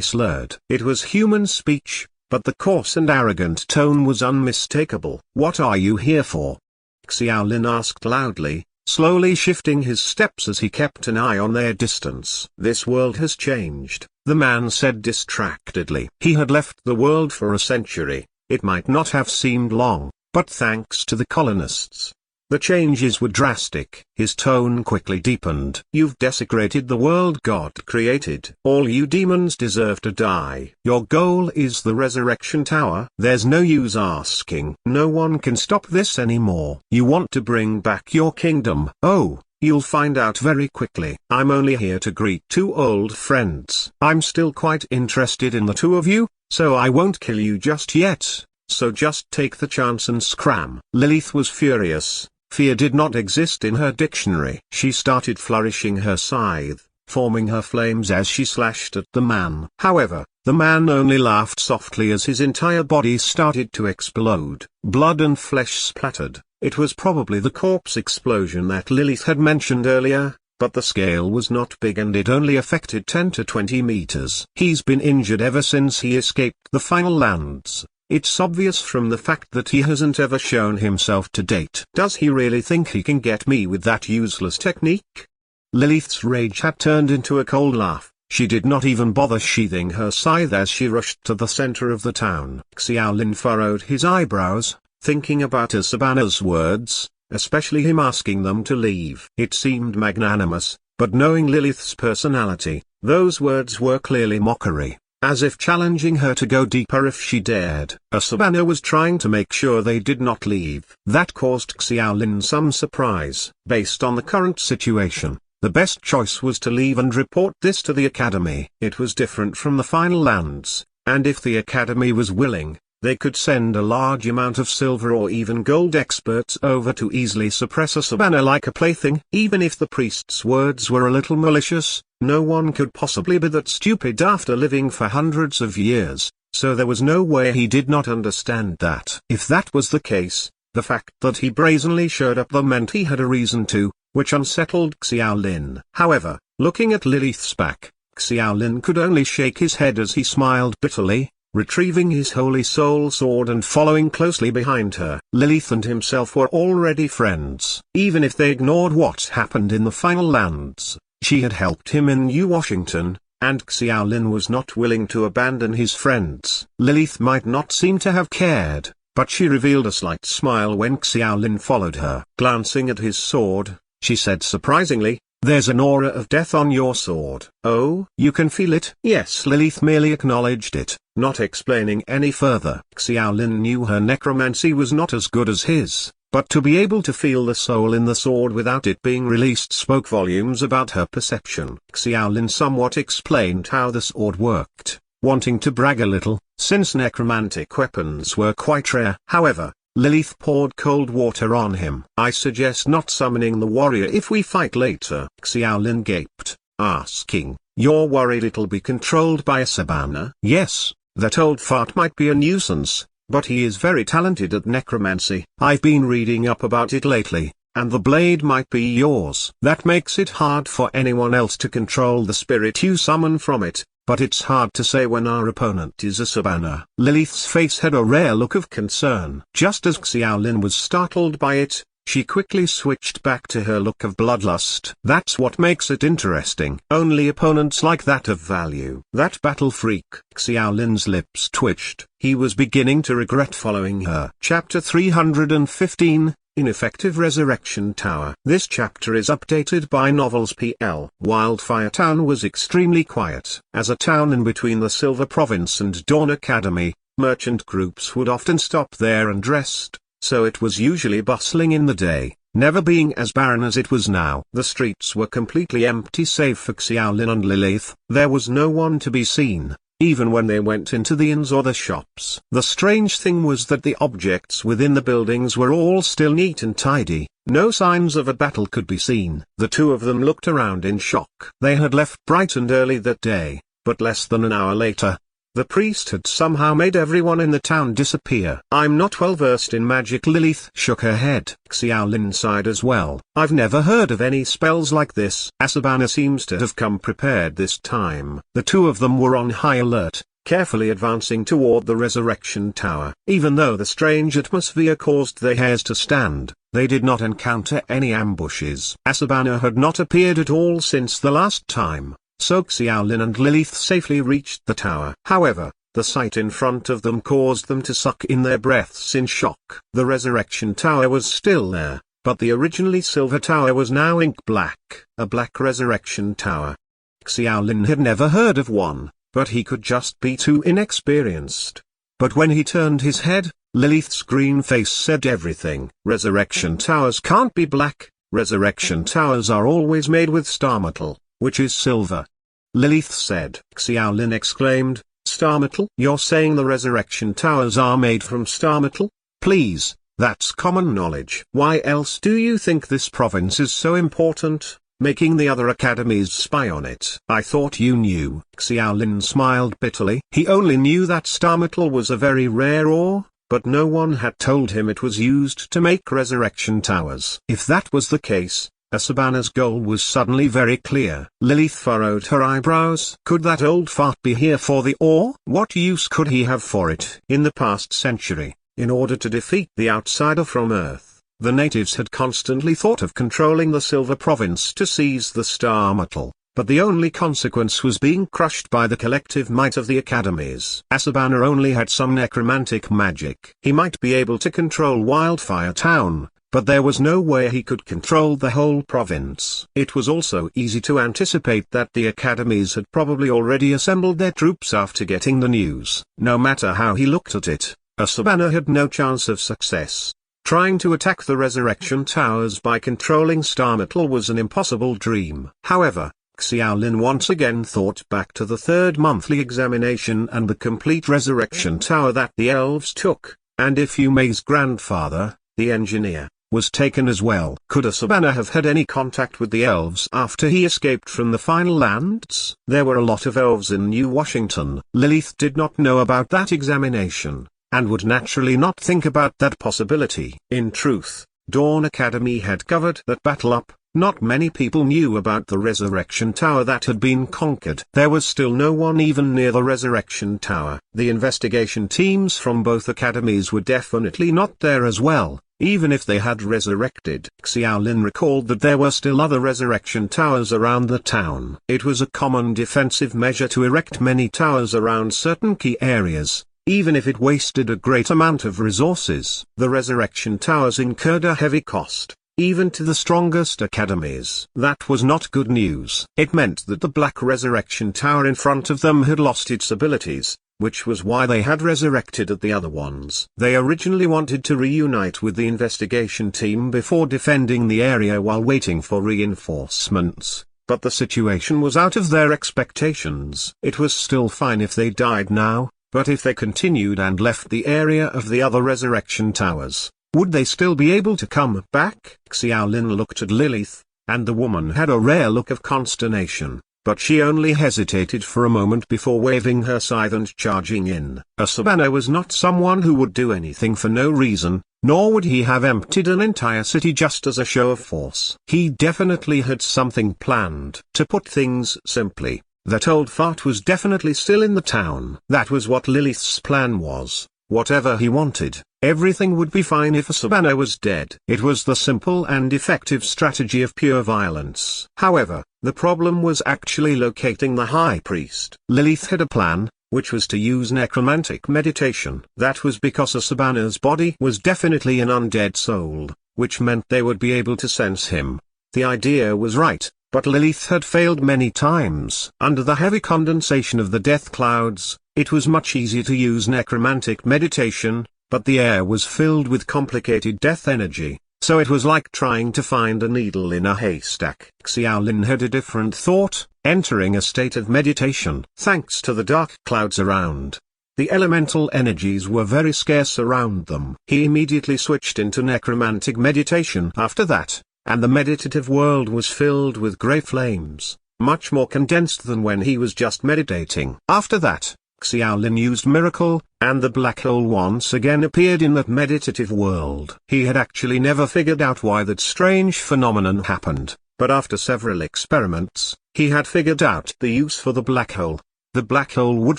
slurred. It was human speech, but the coarse and arrogant tone was unmistakable. What are you here for? Xiaolin asked loudly, slowly shifting his steps as he kept an eye on their distance. This world has changed, the man said distractedly. He had left the world for a century. It might not have seemed long, but thanks to the colonists, the changes were drastic. His tone quickly deepened. You've desecrated the world God created. All you demons deserve to die. Your goal is the Resurrection Tower. There's no use asking. No one can stop this anymore. You want to bring back your kingdom. Oh, you'll find out very quickly. I'm only here to greet two old friends. I'm still quite interested in the two of you, so I won't kill you just yet. So just take the chance and scram. Lilith was furious. Fear did not exist in her dictionary. She started flourishing her scythe, forming her flames as she slashed at the man. However, the man only laughed softly as his entire body started to explode. Blood and flesh splattered. It was probably the corpse explosion that Lilith had mentioned earlier, but the scale was not big and it only affected 10 to 20 meters. He's been injured ever since he escaped the Final Lands. It's obvious from the fact that he hasn't ever shown himself to date. Does he really think he can get me with that useless technique? Lilith's rage had turned into a cold laugh. She did not even bother sheathing her scythe as she rushed to the center of the town. Xiaolin furrowed his eyebrows, thinking about Asabana's words, especially him asking them to leave. It seemed magnanimous, but knowing Lilith's personality, those words were clearly mockery, as if challenging her to go deeper if she dared. Asabana was trying to make sure they did not leave. That caused Xiaolin some surprise. Based on the current situation, the best choice was to leave and report this to the Academy. It was different from the Final Lands, and if the Academy was willing, they could send a large amount of silver or even gold experts over to easily suppress Asabana like a plaything. Even if the priest's words were a little malicious, no one could possibly be that stupid after living for hundreds of years, so there was no way he did not understand that. If that was the case, the fact that he brazenly showed up meant he had a reason to, which unsettled Xiaolin. However, looking at Lilith's back, Xiaolin could only shake his head as he smiled bitterly, retrieving his holy soul sword and following closely behind her. Lilith and himself were already friends. Even if they ignored what happened in the final lands, she had helped him in New Washington, and Xiaolin was not willing to abandon his friends. Lilith might not seem to have cared, but she revealed a slight smile when Xiaolin followed her. Glancing at his sword, she said surprisingly, "There's an aura of death on your sword." "Oh, you can feel it?" Yes, Lilith merely acknowledged it, not explaining any further. Xiaolin knew her necromancy was not as good as his, but to be able to feel the soul in the sword without it being released spoke volumes about her perception. Xiaolin somewhat explained how the sword worked, wanting to brag a little, since necromantic weapons were quite rare. However, Lilith poured cold water on him. "I suggest not summoning the warrior if we fight later." Xiaolin gaped, asking, "You're worried it'll be controlled by a Sabana?" "Yes, that old fart might be a nuisance, but he is very talented at necromancy. I've been reading up about it lately, and the blade might be yours. That makes it hard for anyone else to control the spirit you summon from it. But it's hard to say when our opponent is a Sabana." Lilith's face had a rare look of concern. Just as Xiaolin was startled by it, she quickly switched back to her look of bloodlust. "That's what makes it interesting. Only opponents like that have value." "That battle freak." Xiaolin's lips twitched. He was beginning to regret following her. Chapter 315, Ineffective Resurrection Tower. This chapter is updated by Novels PL. Wildfire Town was extremely quiet. As a town in between the Silver Province and Dawn Academy, merchant groups would often stop there and rest, so it was usually bustling in the day, never being as barren as it was now. The streets were completely empty save for Xiaolin and Lilith. There was no one to be seen, even when they went into the inns or the shops. The strange thing was that the objects within the buildings were all still neat and tidy. No signs of a battle could be seen. The two of them looked around in shock. They had left bright and early that day, but less than an hour later, the priest had somehow made everyone in the town disappear. "I'm not well versed in magic." Lilith shook her head. Xiaolin sighed as well. "I've never heard of any spells like this." Asabana seems to have come prepared this time. The two of them were on high alert, carefully advancing toward the Resurrection Tower. Even though the strange atmosphere caused their hairs to stand, they did not encounter any ambushes. Asabana had not appeared at all since the last time, so Xiaolin and Lilith safely reached the tower. However, the sight in front of them caused them to suck in their breaths in shock. The Resurrection Tower was still there, but the originally silver tower was now ink black. A black Resurrection Tower. Xiaolin had never heard of one, but he could just be too inexperienced. But when he turned his head, Lilith's green face said everything. "Resurrection Towers can't be black. Resurrection Towers are always made with star metal, which is silver," Lilith said. Xiaolin exclaimed, "Star metal? You're saying the Resurrection Towers are made from star metal? Please, that's common knowledge. Why else do you think this province is so important, making the other academies spy on it?" "I thought you knew." Xiaolin smiled bitterly. He only knew that star metal was a very rare ore, but no one had told him it was used to make Resurrection Towers. If that was the case, Asabana's goal was suddenly very clear. Lilith furrowed her eyebrows. Could that old fart be here for the ore? What use could he have for it? In the past century, in order to defeat the outsider from Earth, the natives had constantly thought of controlling the Silver Province to seize the star metal, but the only consequence was being crushed by the collective might of the academies. Asabana only had some necromantic magic. He might be able to control Wildfire Town, but there was no way he could control the whole province. It was also easy to anticipate that the academies had probably already assembled their troops after getting the news. No matter how he looked at it, Asabana had no chance of success. Trying to attack the Resurrection Towers by controlling star metal was an impossible dream. However, Xiaolin once again thought back to the third monthly examination and the complete Resurrection Tower that the elves took, and if Yume's grandfather, the engineer, was taken as well. Could Asurbana have had any contact with the elves after he escaped from the final lands? There were a lot of elves in New Washington. Lilith did not know about that examination, and would naturally not think about that possibility. In truth, Dawn Academy had covered that battle up. Not many people knew about the Resurrection Tower that had been conquered. There was still no one even near the Resurrection Tower. The investigation teams from both academies were definitely not there as well, even if they had resurrected. Xiaolin recalled that there were still other Resurrection Towers around the town. It was a common defensive measure to erect many towers around certain key areas, even if it wasted a great amount of resources. The Resurrection Towers incurred a heavy cost, even to the strongest academies. That was not good news. It meant that the Black Resurrection Tower in front of them had lost its abilities, which was why they had resurrected at the other ones. They originally wanted to reunite with the investigation team before defending the area while waiting for reinforcements, but the situation was out of their expectations. It was still fine if they died now, but if they continued and left the area of the other Resurrection Towers, would they still be able to come back? Xiaolin looked at Lilith, and the woman had a rare look of consternation, but she only hesitated for a moment before waving her scythe and charging in. Asurbana was not someone who would do anything for no reason, nor would he have emptied an entire city just as a show of force. He definitely had something planned. To put things simply, that old fart was definitely still in the town. That was what Lilith's plan was. Whatever he wanted, everything would be fine if Asurbana was dead. It was the simple and effective strategy of pure violence. However, the problem was actually locating the High Priest. Lilith had a plan, which was to use necromantic meditation. That was because Asurbana's body was definitely an undead soul, which meant they would be able to sense him. The idea was right, but Lilith had failed many times. Under the heavy condensation of the death clouds, it was much easier to use necromantic meditation, but the air was filled with complicated death energy, so it was like trying to find a needle in a haystack. Xiaolin had a different thought, entering a state of meditation. Thanks to the dark clouds around, the elemental energies were very scarce around them. He immediately switched into necromantic meditation after that, and the meditative world was filled with grey flames, much more condensed than when he was just meditating. After that, Xiaolin used Miracle, and the black hole once again appeared in that meditative world. He had actually never figured out why that strange phenomenon happened, but after several experiments, he had figured out the use for the black hole. The black hole would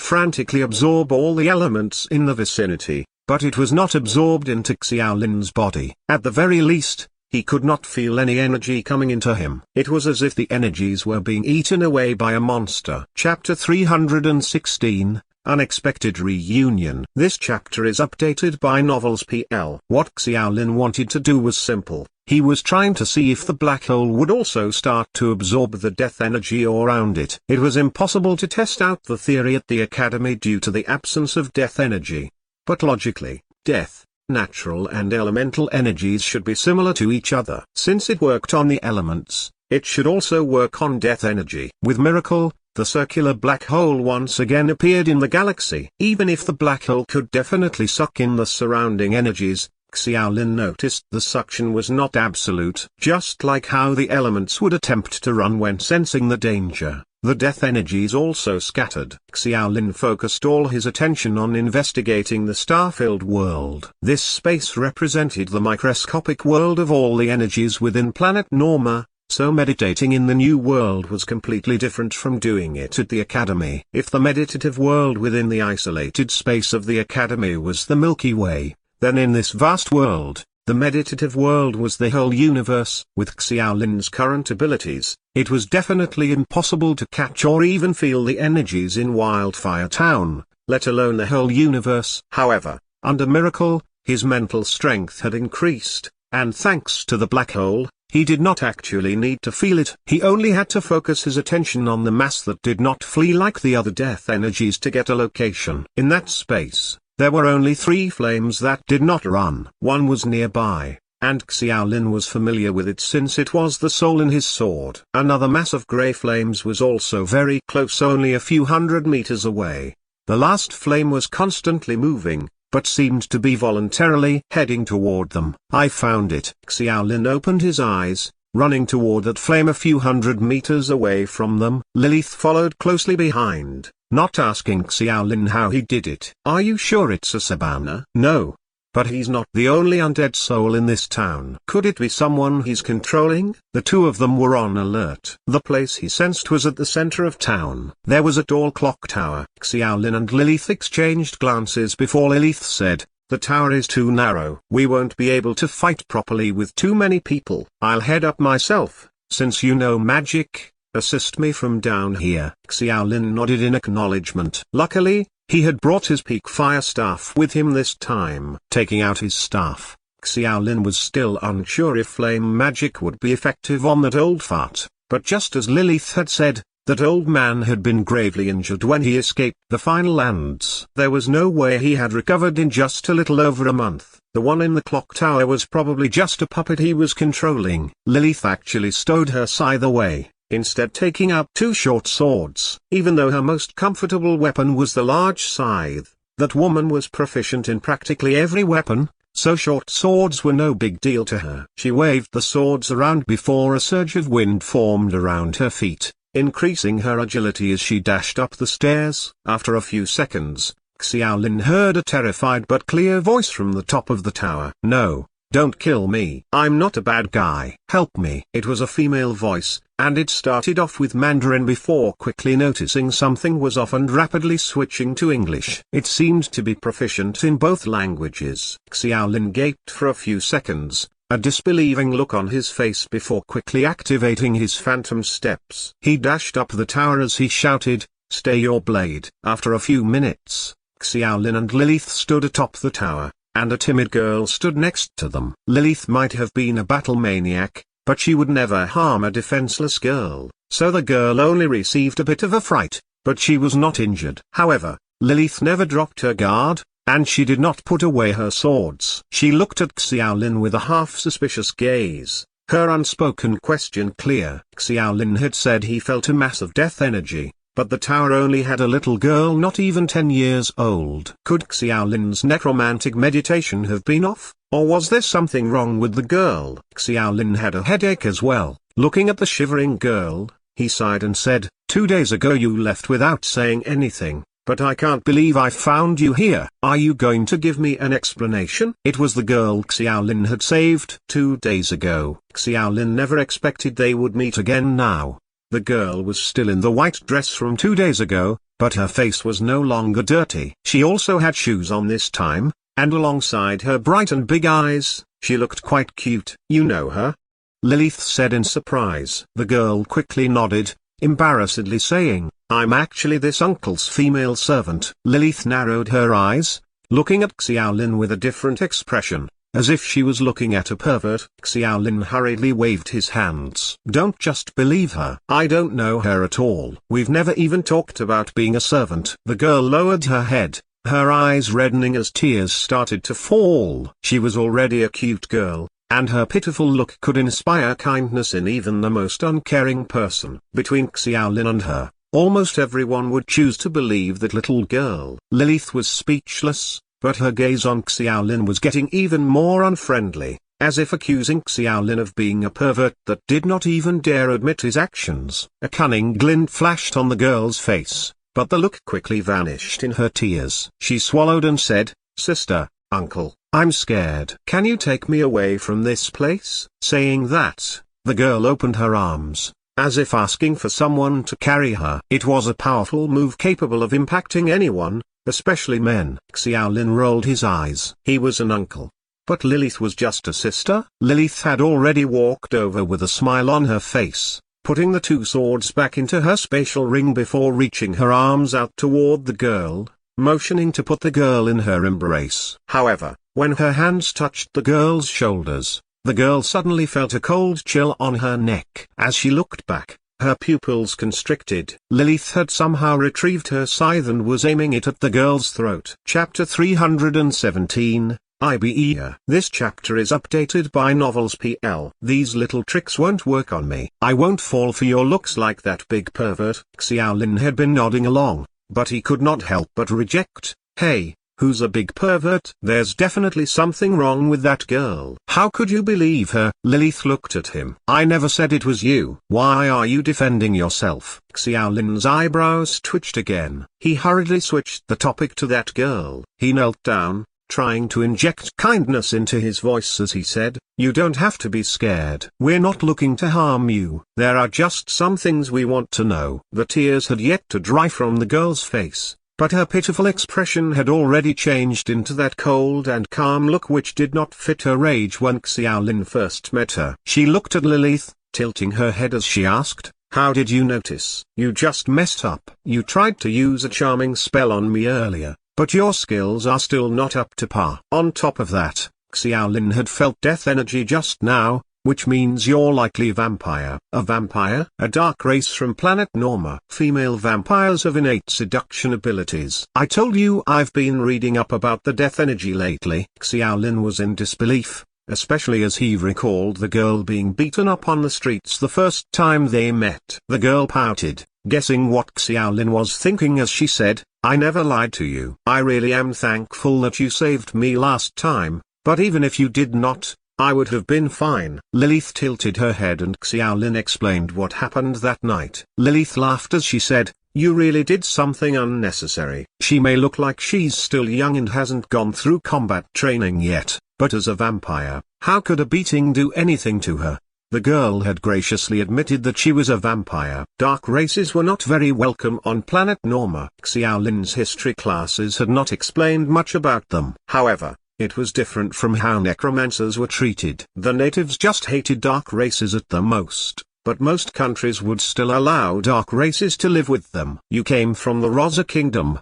frantically absorb all the elements in the vicinity, but it was not absorbed into Xiaolin's body. At the very least, he could not feel any energy coming into him. It was as if the energies were being eaten away by a monster. Chapter 316, Unexpected Reunion. This chapter is updated by Novels PL. What Xiaolin wanted to do was simple. He was trying to see if the black hole would also start to absorb the death energy around it. It was impossible to test out the theory at the academy due to the absence of death energy. But logically, death, natural and elemental energies should be similar to each other. Since it worked on the elements, it should also work on death energy. With Miracle, the circular black hole once again appeared in the galaxy. Even if the black hole could definitely suck in the surrounding energies, Xiaolin noticed the suction was not absolute. Just like how the elements would attempt to run when sensing the danger, the death energies also scattered. Xiaolin focused all his attention on investigating the star-filled world. This space represented the microscopic world of all the energies within planet Norma, so meditating in the new world was completely different from doing it at the academy. If the meditative world within the isolated space of the academy was the Milky Way, then in this vast world, the meditative world was the whole universe. With Xiaolin's current abilities, it was definitely impossible to catch or even feel the energies in Wildfire Town, let alone the whole universe. However, under Miracle, his mental strength had increased, and thanks to the black hole, he did not actually need to feel it. He only had to focus his attention on the mass that did not flee like the other death energies to get a location. In that space, there were only 3 flames that did not run. One was nearby, and Xiaolin was familiar with it since it was the soul in his sword. Another mass of grey flames was also very close, only a few hundred meters away. The last flame was constantly moving, but seemed to be voluntarily heading toward them. I found it. Xiaolin opened his eyes, running toward that flame a few hundred meters away from them. Lilith followed closely behind, not asking Xiaolin how he did it. Are you sure it's a Sabana? No. But he's not the only undead soul in this town. Could it be someone he's controlling? The two of them were on alert. The place he sensed was at the center of town. There was a tall clock tower. Xiaolin and Lilith exchanged glances before Lilith said, "The tower is too narrow. We won't be able to fight properly with too many people. I'll head up myself, since you know magic. Assist me from down here." Xiaolin nodded in acknowledgement. Luckily, he had brought his peak fire staff with him this time. Taking out his staff, Xiaolin was still unsure if flame magic would be effective on that old fart, but just as Lilith had said, that old man had been gravely injured when he escaped the final lands. There was no way he had recovered in just a little over a month. The one in the clock tower was probably just a puppet he was controlling. Lilith actually stowed her scythe away, instead taking out two short swords. Even though her most comfortable weapon was the large scythe, that woman was proficient in practically every weapon, so short swords were no big deal to her. She waved the swords around before a surge of wind formed around her feet, increasing her agility as she dashed up the stairs. After a few seconds, Xiaolin heard a terrified but clear voice from the top of the tower. "No, don't kill me. I'm not a bad guy. Help me." It was a female voice, and it started off with Mandarin before quickly noticing something was off and rapidly switching to English. It seemed to be proficient in both languages. Xiaolin gaped for a few seconds, a disbelieving look on his face before quickly activating his phantom steps. He dashed up the tower as he shouted, "Stay your blade." After a few minutes, Xiaolin and Lilith stood atop the tower, and a timid girl stood next to them. Lilith might have been a battle maniac, but she would never harm a defenseless girl, so the girl only received a bit of a fright, but she was not injured. However, Lilith never dropped her guard, and she did not put away her swords. She looked at Xiaolin with a half-suspicious gaze, her unspoken question clear. Xiaolin had said he felt a mass of death energy, but the tower only had a little girl not even 10 years old. Could Xiaolin's necromantic meditation have been off, or was there something wrong with the girl? Xiaolin had a headache as well. Looking at the shivering girl, he sighed and said, 2 days ago you left without saying anything, but I can't believe I found you here. Are you going to give me an explanation? It was the girl Xiaolin had saved 2 days ago. Xiaolin never expected they would meet again now. The girl was still in the white dress from 2 days ago, but her face was no longer dirty. She also had shoes on this time, and alongside her bright and big eyes, she looked quite cute. "You know her?" Lilith said in surprise. The girl quickly nodded, embarrassedly saying, "I'm actually this uncle's female servant." Lilith narrowed her eyes, looking at Xiaolin with a different expression, as if she was looking at a pervert. Xiaolin hurriedly waved his hands. "Don't just believe her. I don't know her at all. We've never even talked about being a servant." The girl lowered her head, her eyes reddening as tears started to fall. She was already a cute girl, and her pitiful look could inspire kindness in even the most uncaring person. Between Xiaolin and her, almost everyone would choose to believe that little girl. Lilith was speechless, but her gaze on Xiaolin was getting even more unfriendly, as if accusing Xiaolin of being a pervert that did not even dare admit his actions. A cunning glint flashed on the girl's face, but the look quickly vanished in her tears. She swallowed and said, "Sister, uncle, I'm scared. Can you take me away from this place?" Saying that, the girl opened her arms, as if asking for someone to carry her. It was a powerful move capable of impacting anyone, especially men. Xiaolin rolled his eyes. He was an uncle. But Lilith was just a sister? Lilith had already walked over with a smile on her face, putting the two swords back into her spatial ring before reaching her arms out toward the girl, motioning to put the girl in her embrace. However, when her hands touched the girl's shoulders, the girl suddenly felt a cold chill on her neck. As she looked back, her pupils constricted. Lilith had somehow retrieved her scythe and was aiming it at the girl's throat. Chapter 317, IBEA. This chapter is updated by Novels PL. These little tricks won't work on me. I won't fall for your looks like that big pervert. Xiaolin had been nodding along, but he could not help but reject, "Hey, Who's a big pervert? There's definitely something wrong with that girl. How could you believe her? Lilith looked at him. I never said it was you. Why are you defending yourself? Xiaolin's eyebrows twitched again. He hurriedly switched the topic to that girl. He knelt down, trying to inject kindness into his voice as he said, "You don't have to be scared. We're not looking to harm you. There are just some things we want to know." The tears had yet to dry from the girl's face, but her pitiful expression had already changed into that cold and calm look which did not fit her age when Xiaolin first met her. She looked at Lilith, tilting her head as she asked, "How did you notice? You just messed up. You tried to use a charming spell on me earlier, but your skills are still not up to par." On top of that, Xiaolin had felt death energy just now, which means you're likely a vampire. A vampire? A dark race from planet Norma. Female vampires have innate seduction abilities. I told you I've been reading up about the death energy lately. Xiaolin was in disbelief, especially as he recalled the girl being beaten up on the streets the first time they met. The girl pouted, guessing what Xiaolin was thinking as she said, "I never lied to you. I really am thankful that you saved me last time, but even if you did not, I would have been fine." Lilith tilted her head and Xiaolin explained what happened that night. Lilith laughed as she said, "You really did something unnecessary." She may look like she's still young and hasn't gone through combat training yet, but as a vampire, how could a beating do anything to her? The girl had graciously admitted that she was a vampire. Dark races were not very welcome on planet Norma. Xiaolin's history classes had not explained much about them. However, it was different from how necromancers were treated. The natives just hated dark races at the most, but most countries would still allow dark races to live with them. "You came from the Rosa Kingdom?"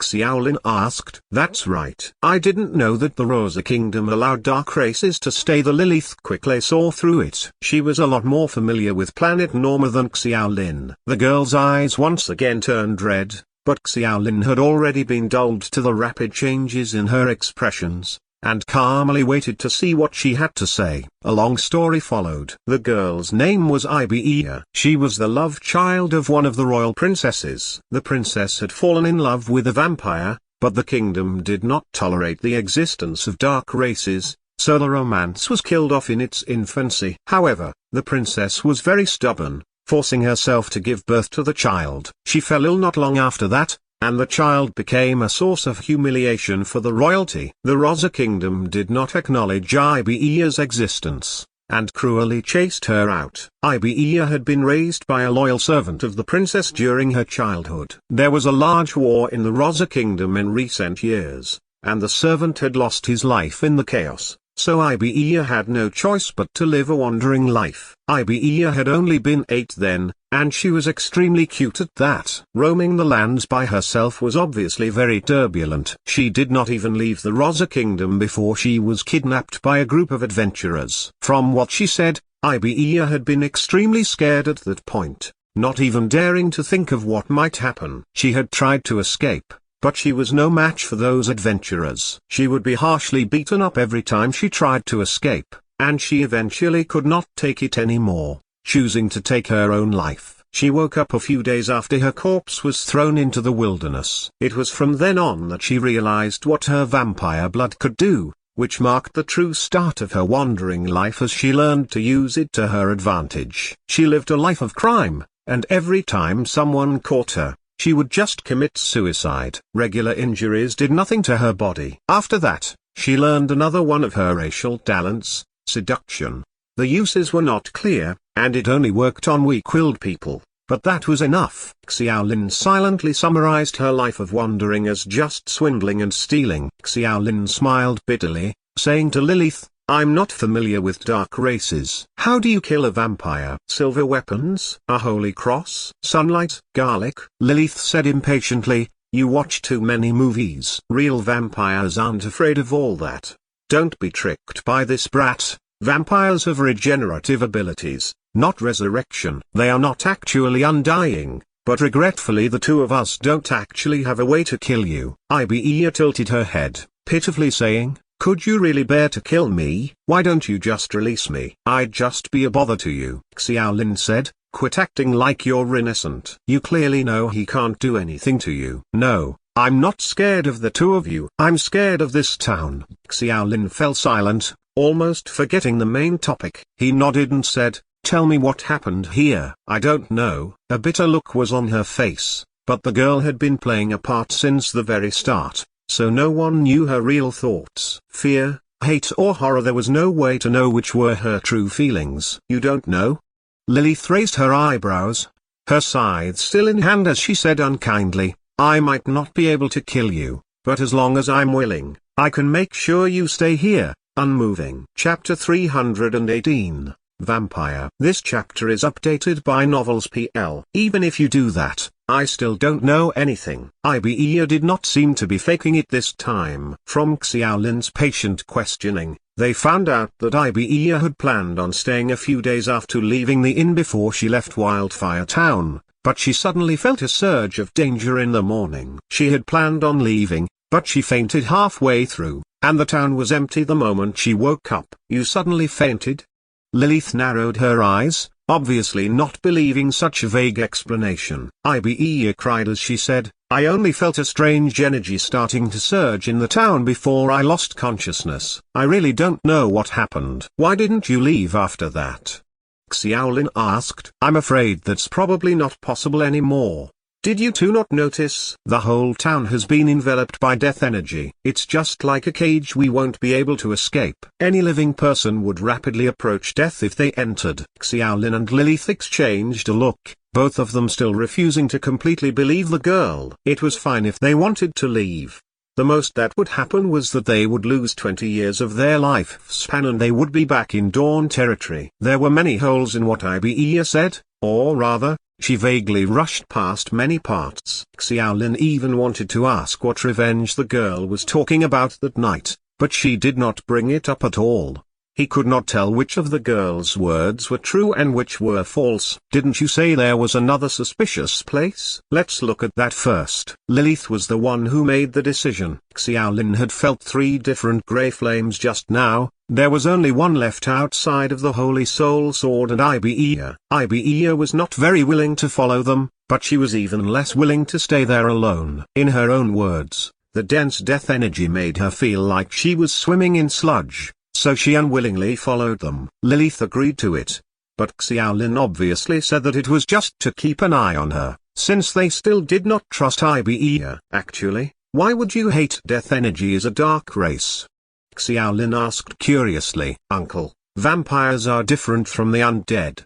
Xiaolin asked. "That's right. I didn't know that the Rosa Kingdom allowed dark races to stay." The Lilith quickly saw through it. She was a lot more familiar with planet Norma than Xiaolin. The girl's eyes once again turned red, but Xiaolin had already been dulled to the rapid changes in her expressions, and calmly waited to see what she had to say. A long story followed. The girl's name was Ibea. She was the love child of one of the royal princesses. The princess had fallen in love with a vampire, but the kingdom did not tolerate the existence of dark races, so the romance was killed off in its infancy. However, the princess was very stubborn, forcing herself to give birth to the child. She fell ill not long after that, and the child became a source of humiliation for the royalty. The Rosa Kingdom did not acknowledge Ibea's existence, and cruelly chased her out. Ibea had been raised by a loyal servant of the princess during her childhood. There was a large war in the Rosa Kingdom in recent years, and the servant had lost his life in the chaos. So Ibea had no choice but to live a wandering life. Ibea had only been 8 then, and she was extremely cute at that. Roaming the lands by herself was obviously very turbulent. She did not even leave the Rosa Kingdom before she was kidnapped by a group of adventurers. From what she said, Ibea had been extremely scared at that point, not even daring to think of what might happen. She had tried to escape, but she was no match for those adventurers. She would be harshly beaten up every time she tried to escape, and she eventually could not take it anymore, choosing to take her own life. She woke up a few days after her corpse was thrown into the wilderness. It was from then on that she realized what her vampire blood could do, which marked the true start of her wandering life as she learned to use it to her advantage. She lived a life of crime, and every time someone caught her, she would just commit suicide. Regular injuries did nothing to her body. After that, she learned another one of her racial talents, seduction. The uses were not clear, and it only worked on weak-willed people, but that was enough. Xiaolin silently summarized her life of wandering as just swindling and stealing. Xiaolin smiled bitterly, saying to Lilith, "I'm not familiar with dark races. How do you kill a vampire? Silver weapons? A holy cross? Sunlight? Garlic?" Lilith said impatiently, "You watch too many movies. Real vampires aren't afraid of all that. Don't be tricked by this brat. Vampires have regenerative abilities, not resurrection. They are not actually undying, but regretfully the two of us don't actually have a way to kill you." Ibea tilted her head, pitifully saying, "Could you really bear to kill me? Why don't you just release me? I'd just be a bother to you." Xiaolin said, "Quit acting like you're innocent. You clearly know he can't do anything to you." "No, I'm not scared of the two of you. I'm scared of this town. Xiaolin fell silent, almost forgetting the main topic. He nodded and said, tell me what happened here. I don't know. A bitter look was on her face, but the girl had been playing a part since the very start, so no one knew her real thoughts. Fear, hate or horror, there was no way to know which were her true feelings. You don't know? Lilith raised her eyebrows, her scythe still in hand as she said unkindly, I might not be able to kill you, but as long as I'm willing, I can make sure you stay here, unmoving. Chapter 318, Vampire. This chapter is updated by Novels PL. Even if you do that, I still don't know anything. Ibeia did not seem to be faking it this time. From Xiaolin's patient questioning, they found out that Ibeia had planned on staying a few days after leaving the inn before she left Wildfire Town, but she suddenly felt a surge of danger in the morning. She had planned on leaving, but she fainted halfway through, and the town was empty the moment she woke up. You suddenly fainted? Lilith narrowed her eyes, obviously not believing such a vague explanation. Ibeia cried as she said, I only felt a strange energy starting to surge in the town before I lost consciousness. I really don't know what happened. Why didn't you leave after that? Xiaolin asked. I'm afraid that's probably not possible anymore. Did you two not notice? The whole town has been enveloped by death energy. It's just like a cage we won't be able to escape. Any living person would rapidly approach death if they entered. Xiaolin and Lilith exchanged a look, both of them still refusing to completely believe the girl. It was fine if they wanted to leave. The most that would happen was that they would lose 20 years of their lifespan and they would be back in Dawn territory. There were many holes in what Ibeia said, or rather, she vaguely rushed past many parts. Xiaolin even wanted to ask what revenge the girl was talking about that night, but she did not bring it up at all. He could not tell which of the girl's words were true and which were false. Didn't you say there was another suspicious place? Let's look at that first. Lilith was the one who made the decision. Xiaolin had felt 3 different grey flames just now. There was only one left outside of the Holy Soul Sword and Ibeia. Ibeia was not very willing to follow them, but she was even less willing to stay there alone. In her own words, the dense death energy made her feel like she was swimming in sludge, so she unwillingly followed them. Lilith agreed to it, but Xiaolin obviously said that it was just to keep an eye on her, since they still did not trust Ibeia. Actually, why would you hate death energy as a dark race? Xiaolin asked curiously. Uncle, vampires are different from the undead.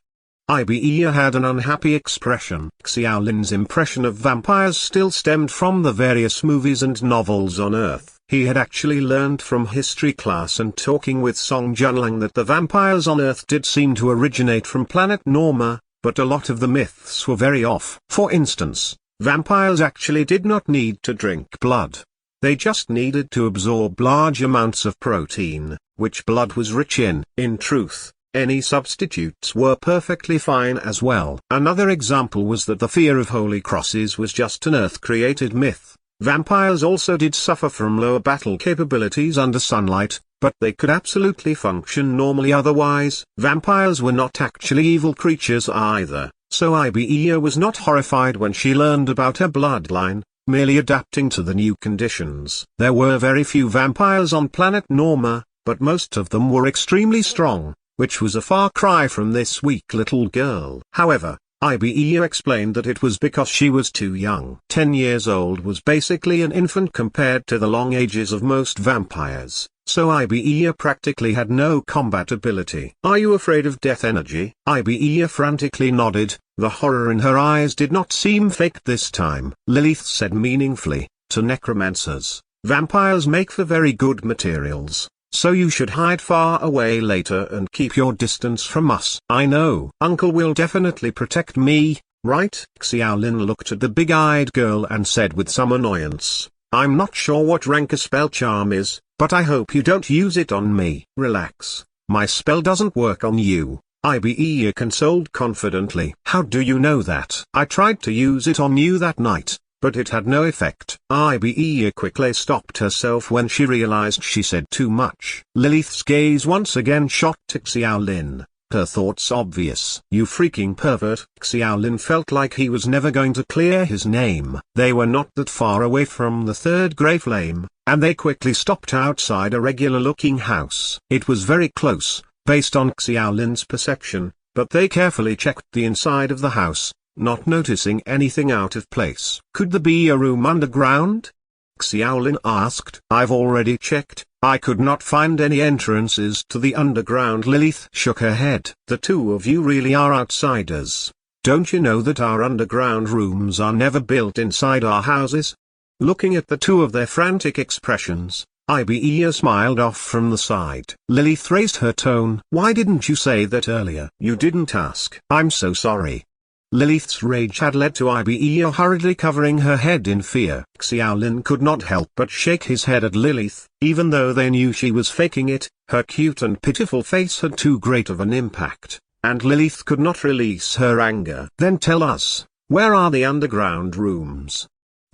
Ibeia had an unhappy expression. Xiaolin's impression of vampires still stemmed from the various movies and novels on Earth. He had actually learned from history class and talking with Song Junlang that the vampires on Earth did seem to originate from planet Norma, but a lot of the myths were very off. For instance, vampires actually did not need to drink blood. They just needed to absorb large amounts of protein, which blood was rich in. In truth, any substitutes were perfectly fine as well. Another example was that the fear of holy crosses was just an Earth-created myth. Vampires also did suffer from lower battle capabilities under sunlight, but they could absolutely function normally otherwise. Vampires were not actually evil creatures either, so Ibeia was not horrified when she learned about her bloodline, merely adapting to the new conditions. There were very few vampires on planet Norma, but most of them were extremely strong, which was a far cry from this weak little girl. However, Ibeia explained that it was because she was too young. 10 years old was basically an infant compared to the long ages of most vampires, so Ibeia practically had no combat ability. Are you afraid of death energy? Ibeia frantically nodded. The horror in her eyes did not seem fake this time. Lilith said meaningfully, to necromancers, vampires make for very good materials. So you should hide far away later and keep your distance from us. I know. Uncle will definitely protect me, right? Xiaolin looked at the big-eyed girl and said with some annoyance, I'm not sure what rank a spell charm is, but I hope you don't use it on me. Relax. My spell doesn't work on you. Ibeia consoled confidently. How do you know that? I tried to use it on you that night, but it had no effect. Ibeia quickly stopped herself when she realized she said too much. Lilith's gaze once again shot to Xiaolin, her thoughts obvious. "You freaking pervert." Xiaolin felt like he was never going to clear his name. They were not that far away from the third grey flame, and they quickly stopped outside a regular-looking house. It was very close, based on Xiaolin's perception, but they carefully checked the inside of the house, not noticing anything out of place. "Could there be a room underground?" Xiaolin asked. "I've already checked, I could not find any entrances to the underground." Lilith shook her head. "The two of you really are outsiders. Don't you know that our underground rooms are never built inside our houses?" Looking at the two of their frantic expressions, Ibea smiled off from the side. Lilith raised her tone. "Why didn't you say that earlier?" "You didn't ask." "I'm so sorry." Lilith's rage had led to Ibea hurriedly covering her head in fear. Xiaolin could not help but shake his head at Lilith. Even though they knew she was faking it, her cute and pitiful face had too great of an impact, and Lilith could not release her anger. "Then tell us, where are the underground rooms?"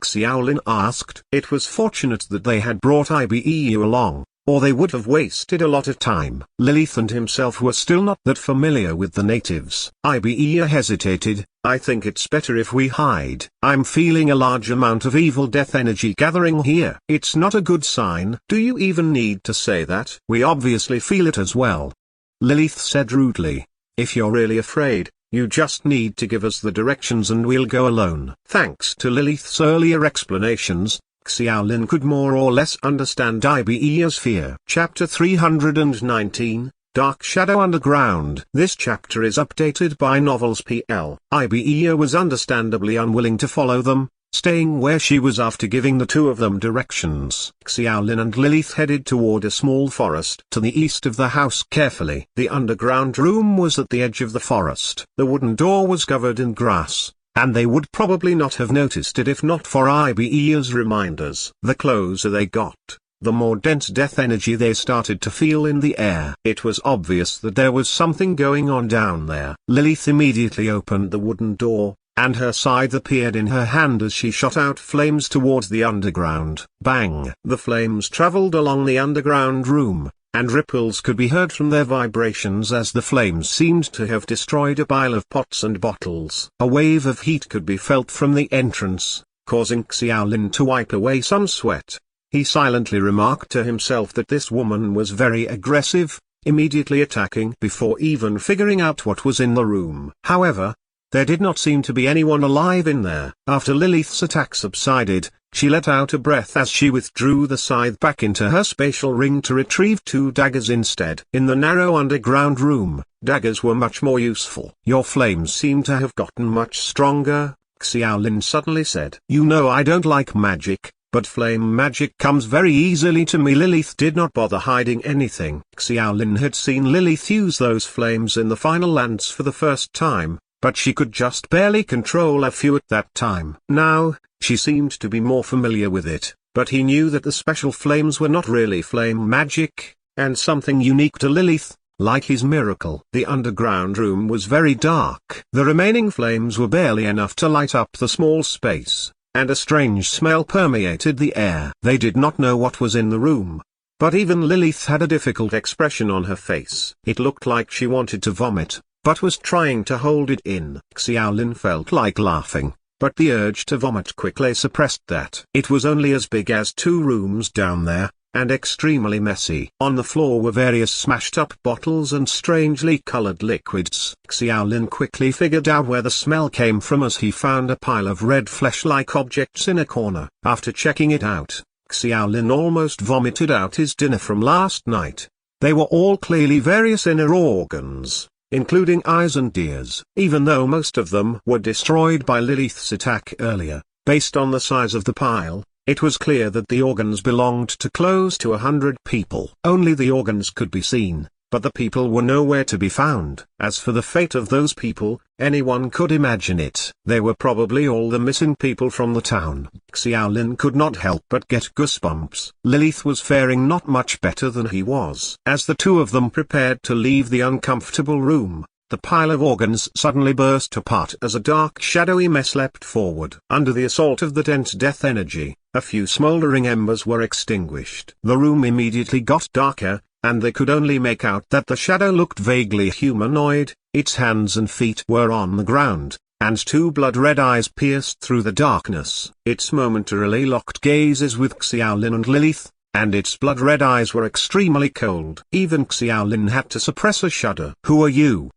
Xiaolin asked. It was fortunate that they had brought Ibea along, or they would have wasted a lot of time. Lilith and himself were still not that familiar with the natives. Ibea hesitated. "I think it's better if we hide. I'm feeling a large amount of evil death energy gathering here. It's not a good sign." "Do you even need to say that? We obviously feel it as well," Lilith said rudely. "If you're really afraid, you just need to give us the directions and we'll go alone." Thanks to Lilith's earlier explanations, Xiaolin could more or less understand Ibea's fear. Chapter 319, Dark Shadow Underground. This chapter is updated by Novels PL. Ibea was understandably unwilling to follow them, staying where she was after giving the two of them directions. Xiaolin and Lilith headed toward a small forest to the east of the house carefully. The underground room was at the edge of the forest. The wooden door was covered in grass, and they would probably not have noticed it if not for Ibea's reminders. The closer they got, the more dense death energy they started to feel in the air. It was obvious that there was something going on down there. Lilith immediately opened the wooden door, and her scythe appeared in her hand as she shot out flames towards the underground. Bang! The flames traveled along the underground room, and ripples could be heard from their vibrations as the flames seemed to have destroyed a pile of pots and bottles. A wave of heat could be felt from the entrance, causing Xiaolin to wipe away some sweat. He silently remarked to himself that this woman was very aggressive, immediately attacking before even figuring out what was in the room. However, there did not seem to be anyone alive in there. After Lilith's attack subsided, she let out a breath as she withdrew the scythe back into her spatial ring to retrieve two daggers instead. In the narrow underground room, daggers were much more useful. "Your flames seem to have gotten much stronger," Xiaolin suddenly said. "You know I don't like magic, but flame magic comes very easily to me." Lilith did not bother hiding anything. Xiaolin had seen Lilith use those flames in the final lands for the first time, but she could just barely control a few at that time. Now, she seemed to be more familiar with it, but he knew that the special flames were not really flame magic, and something unique to Lilith, like his miracle. The underground room was very dark. The remaining flames were barely enough to light up the small space, and a strange smell permeated the air. They did not know what was in the room, but even Lilith had a difficult expression on her face. It looked like she wanted to vomit, but was trying to hold it in. Xiaolin felt like laughing, but the urge to vomit quickly suppressed that. It was only as big as 2 rooms down there, and extremely messy. On the floor were various smashed-up bottles and strangely colored liquids. Xiaolin quickly figured out where the smell came from as he found a pile of red flesh-like objects in a corner. After checking it out, Xiaolin almost vomited out his dinner from last night. They were all clearly various inner organs, including eyes and ears. Even though most of them were destroyed by Lilith's attack earlier, based on the size of the pile, it was clear that the organs belonged to close to 100 people. Only the organs could be seen, but the people were nowhere to be found. As for the fate of those people, anyone could imagine it. They were probably all the missing people from the town. Xiaolin could not help but get goosebumps. Lilith was faring not much better than he was. As the two of them prepared to leave the uncomfortable room, the pile of organs suddenly burst apart as a dark shadowy mess leapt forward. Under the assault of the dense death energy, a few smoldering embers were extinguished. The room immediately got darker, and they could only make out that the shadow looked vaguely humanoid. Its hands and feet were on the ground, and two blood-red eyes pierced through the darkness. Its momentarily locked gazes with Xiaolin and Lilith, and its blood-red eyes were extremely cold. Even Xiaolin had to suppress a shudder. "Who are you?"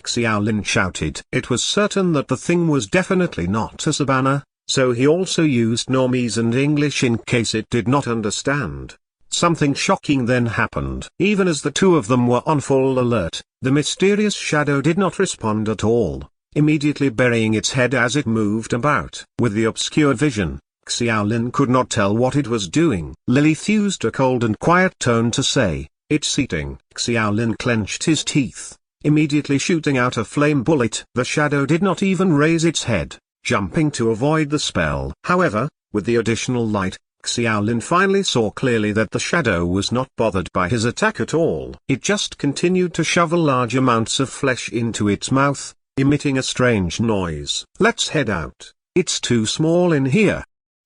Xiaolin shouted. It was certain that the thing was definitely not a Sabana, so he also used Normese and English in case it did not understand. Something shocking then happened. Even as the two of them were on full alert, the mysterious shadow did not respond at all, immediately burying its head as it moved about. With the obscure vision, Xiaolin could not tell what it was doing. Lilith used a cold and quiet tone to say, "It's eating." Xiaolin clenched his teeth, immediately shooting out a flame bullet. The shadow did not even raise its head, jumping to avoid the spell. However, with the additional light, Xiaolin finally saw clearly that the shadow was not bothered by his attack at all. It just continued to shovel large amounts of flesh into its mouth, emitting a strange noise. "Let's head out. It's too small in here."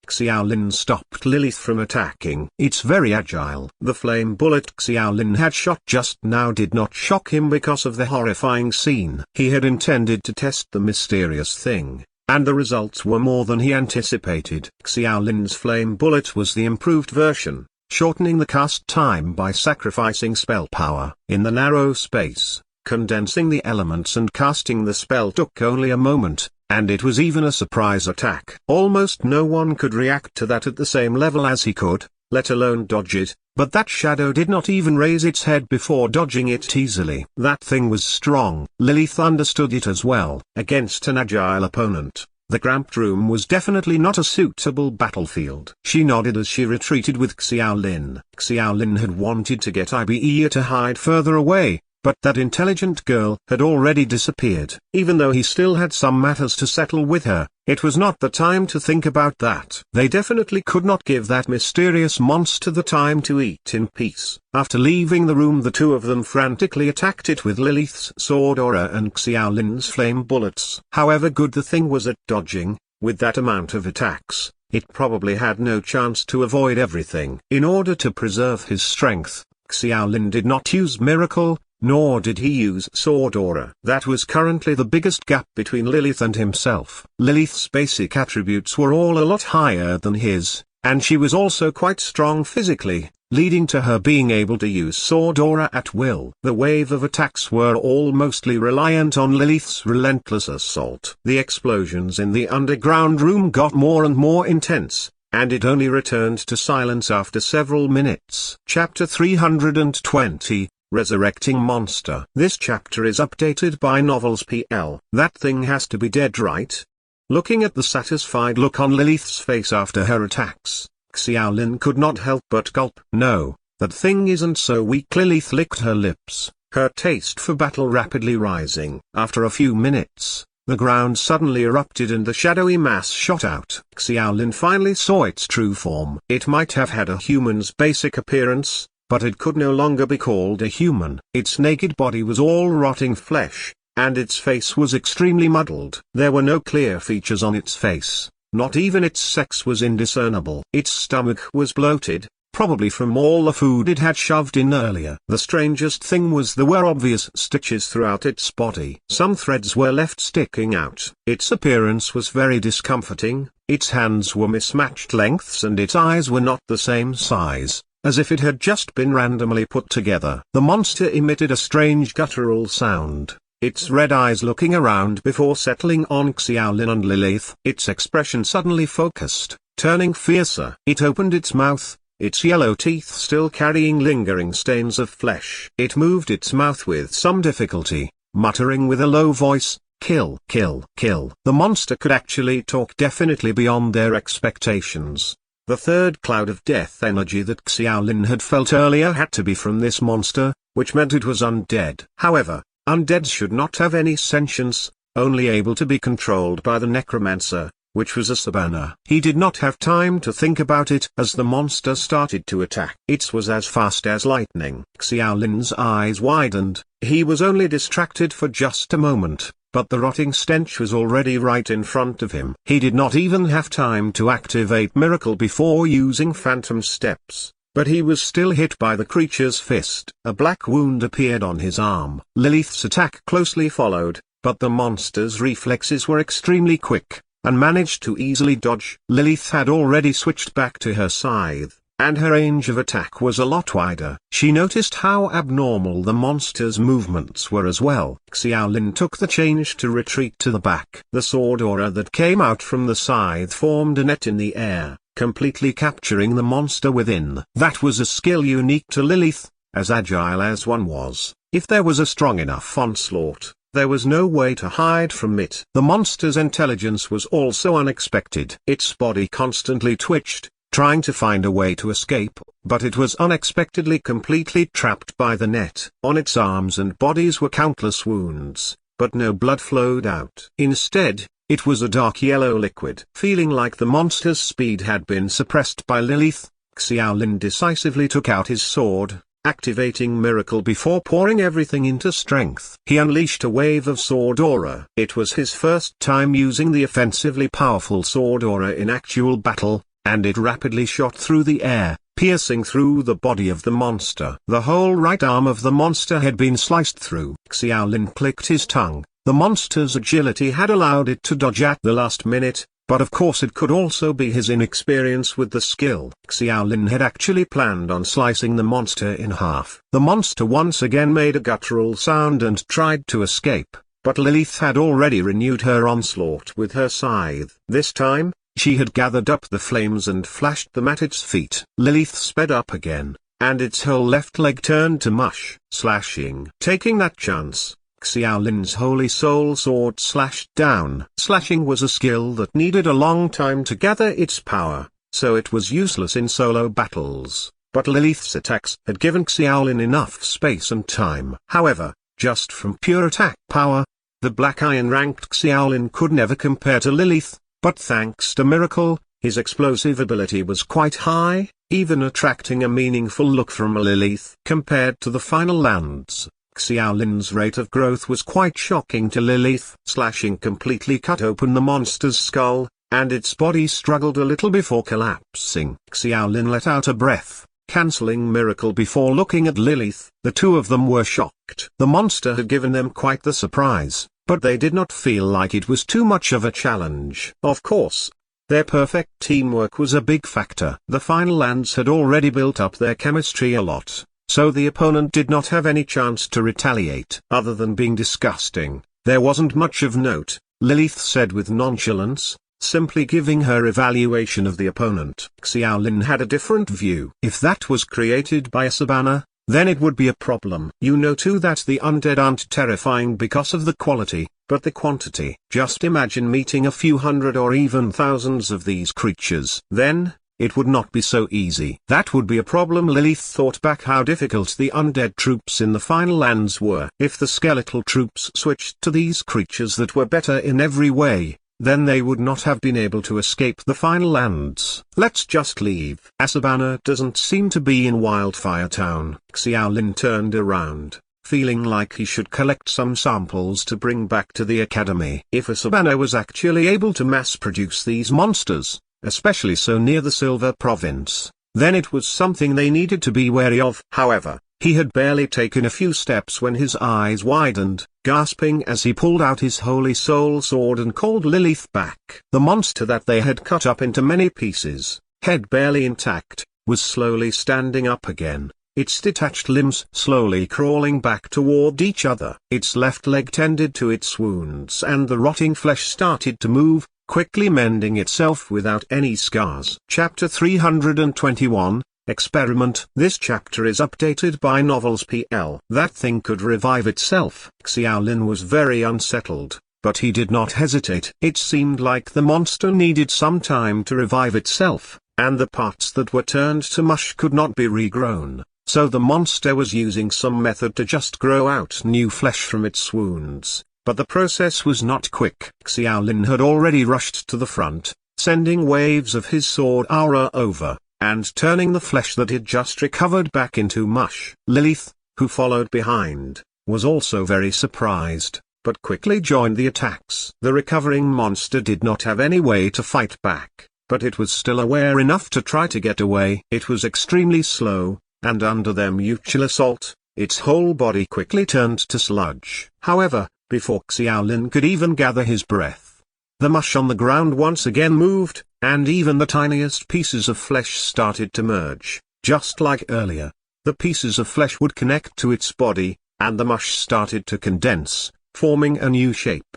Xiaolin stopped Lilith from attacking. "It's very agile." The flame bullet Xiaolin had shot just now did not shock him because of the horrifying scene. He had intended to test the mysterious thing, and the results were more than he anticipated. Xiaolin's flame bullet was the improved version, shortening the cast time by sacrificing spell power. In the narrow space, condensing the elements and casting the spell took only a moment, and it was even a surprise attack. Almost no one could react to that at the same level as he could, let alone dodge it, but that shadow did not even raise its head before dodging it easily. That thing was strong. Lilith understood it as well. Against an agile opponent, the cramped room was definitely not a suitable battlefield. She nodded as she retreated with Xiaolin. Xiaolin had wanted to get Ibe to hide further away, but that intelligent girl had already disappeared. Even though he still had some matters to settle with her, it was not the time to think about that. They definitely could not give that mysterious monster the time to eat in peace. After leaving the room, the two of them frantically attacked it with Lilith's sword aura and Xiaolin's flame bullets. However good the thing was at dodging, with that amount of attacks, it probably had no chance to avoid everything. In order to preserve his strength, Xiaolin did not use miracle, nor did he use sword aura. That was currently the biggest gap between Lilith and himself. Lilith's basic attributes were all a lot higher than his, and she was also quite strong physically, leading to her being able to use sword aura at will. The wave of attacks were all mostly reliant on Lilith's relentless assault. The explosions in the underground room got more and more intense, and it only returned to silence after several minutes. Chapter 320, Resurrecting Monster. This chapter is updated by Novels PL. That thing has to be dead, right? Looking at the satisfied look on Lilith's face after her attacks, Xiaolin could not help but gulp. "No, that thing isn't so weak." Lilith licked her lips, her taste for battle rapidly rising. After a few minutes, the ground suddenly erupted and the shadowy mass shot out. Xiaolin finally saw its true form. It might have had a human's basic appearance, but it could no longer be called a human. Its naked body was all rotting flesh, and its face was extremely muddled. There were no clear features on its face, not even its sex was indiscernible. Its stomach was bloated, probably from all the food it had shoved in earlier. The strangest thing was there were obvious stitches throughout its body. Some threads were left sticking out. Its appearance was very discomforting. Its hands were mismatched lengths and its eyes were not the same size, as if it had just been randomly put together. The monster emitted a strange guttural sound, its red eyes looking around before settling on Xiaolin and Lilith. Its expression suddenly focused, turning fiercer. It opened its mouth, its yellow teeth still carrying lingering stains of flesh. It moved its mouth with some difficulty, muttering with a low voice, "Kill, kill, kill." The monster could actually talk, definitely beyond their expectations. The third cloud of death energy that Xiaolin had felt earlier had to be from this monster, which meant it was undead. However, undead should not have any sentience, only able to be controlled by the necromancer, which was a Sabana. He did not have time to think about it as the monster started to attack. It was as fast as lightning. Xiaolin's eyes widened. He was only distracted for just a moment, but the rotting stench was already right in front of him. He did not even have time to activate Miracle before using Phantom Steps. but he was still hit by the creature's fist. A black wound appeared on his arm. Lilith's attack closely followed, but the monster's reflexes were extremely quick, and managed to easily dodge. Lilith had already switched back to her scythe, and her range of attack was a lot wider. She noticed how abnormal the monster's movements were as well. Xiaolin took the change to retreat to the back. The sword aura that came out from the scythe formed a net in the air, completely capturing the monster within. That was a skill unique to Lilith, as agile as one was. If there was a strong enough onslaught, there was no way to hide from it. The monster's intelligence was also unexpected. Its body constantly twitched, trying to find a way to escape, but it was unexpectedly completely trapped by the net. On its arms and bodies were countless wounds, but no blood flowed out. Instead, it was a dark yellow liquid. Feeling like the monster's speed had been suppressed by Lilith, Xiaolin decisively took out his sword, activating Miracle before pouring everything into strength. He unleashed a wave of sword aura. It was his first time using the offensively powerful sword aura in actual battle, and it rapidly shot through the air, piercing through the body of the monster. The whole right arm of the monster had been sliced through. Xiaolin clicked his tongue. The monster's agility had allowed it to dodge at the last minute, but of course it could also be his inexperience with the skill. Xiaolin had actually planned on slicing the monster in half. The monster once again made a guttural sound and tried to escape, but Lilith had already renewed her onslaught with her scythe. This time, she had gathered up the flames and flashed them at its feet. Lilith sped up again, and its whole left leg turned to mush. Slashing. Taking that chance, Xiaolin's Holy Soul Sword slashed down. Slashing was a skill that needed a long time to gather its power, so it was useless in solo battles, but Lilith's attacks had given Xiaolin enough space and time. However, just from pure attack power, the Black Iron-ranked Xiaolin could never compare to Lilith. But thanks to Miracle, his explosive ability was quite high, even attracting a meaningful look from Lilith. Compared to the final lands, Xiaolin's rate of growth was quite shocking to Lilith. Slashing completely cut open the monster's skull, and its body struggled a little before collapsing. Xiaolin let out a breath, cancelling Miracle before looking at Lilith. The two of them were shocked. The monster had given them quite the surprise, but they did not feel like it was too much of a challenge. Of course, their perfect teamwork was a big factor. The final lands had already built up their chemistry a lot, so the opponent did not have any chance to retaliate. Other than being disgusting, there wasn't much of note, Lilith said with nonchalance, simply giving her evaluation of the opponent. Xiaolin had a different view. If that was created by a Sabana, then it would be a problem. You know too that the undead aren't terrifying because of the quality, but the quantity. Just imagine meeting a few hundred or even thousands of these creatures. Then, it would not be so easy. That would be a problem. Lilith thought back how difficult the undead troops in the final lands were. If the skeletal troops switched to these creatures that were better in every way, then they would not have been able to escape the final lands. Let's just leave. Asabana doesn't seem to be in Wildfire Town. Xiaolin turned around, feeling like he should collect some samples to bring back to the academy. If Asabana was actually able to mass-produce these monsters, especially so near the Silver Province, then it was something they needed to be wary of. However, he had barely taken a few steps when his eyes widened, gasping as he pulled out his Holy Soul Sword and called Lilith back. The monster that they had cut up into many pieces, head barely intact, was slowly standing up again, its detached limbs slowly crawling back toward each other. Its left leg tended to its wounds and the rotting flesh started to move, quickly mending itself without any scars. Chapter 321, Experiment. This chapter is updated by Novels PL. That thing could revive itself. Xiaolin was very unsettled, but he did not hesitate. It seemed like the monster needed some time to revive itself, and the parts that were turned to mush could not be regrown, so the monster was using some method to just grow out new flesh from its wounds. But the process was not quick. Xiaolin had already rushed to the front, sending waves of his sword aura over, and turning the flesh that had just recovered back into mush. Lilith, who followed behind, was also very surprised, but quickly joined the attacks. The recovering monster did not have any way to fight back, but it was still aware enough to try to get away. It was extremely slow, and under their mutual assault, its whole body quickly turned to sludge. However, before Xiaolin could even gather his breath, the mush on the ground once again moved, and even the tiniest pieces of flesh started to merge. Just like earlier, the pieces of flesh would connect to its body, and the mush started to condense, forming a new shape.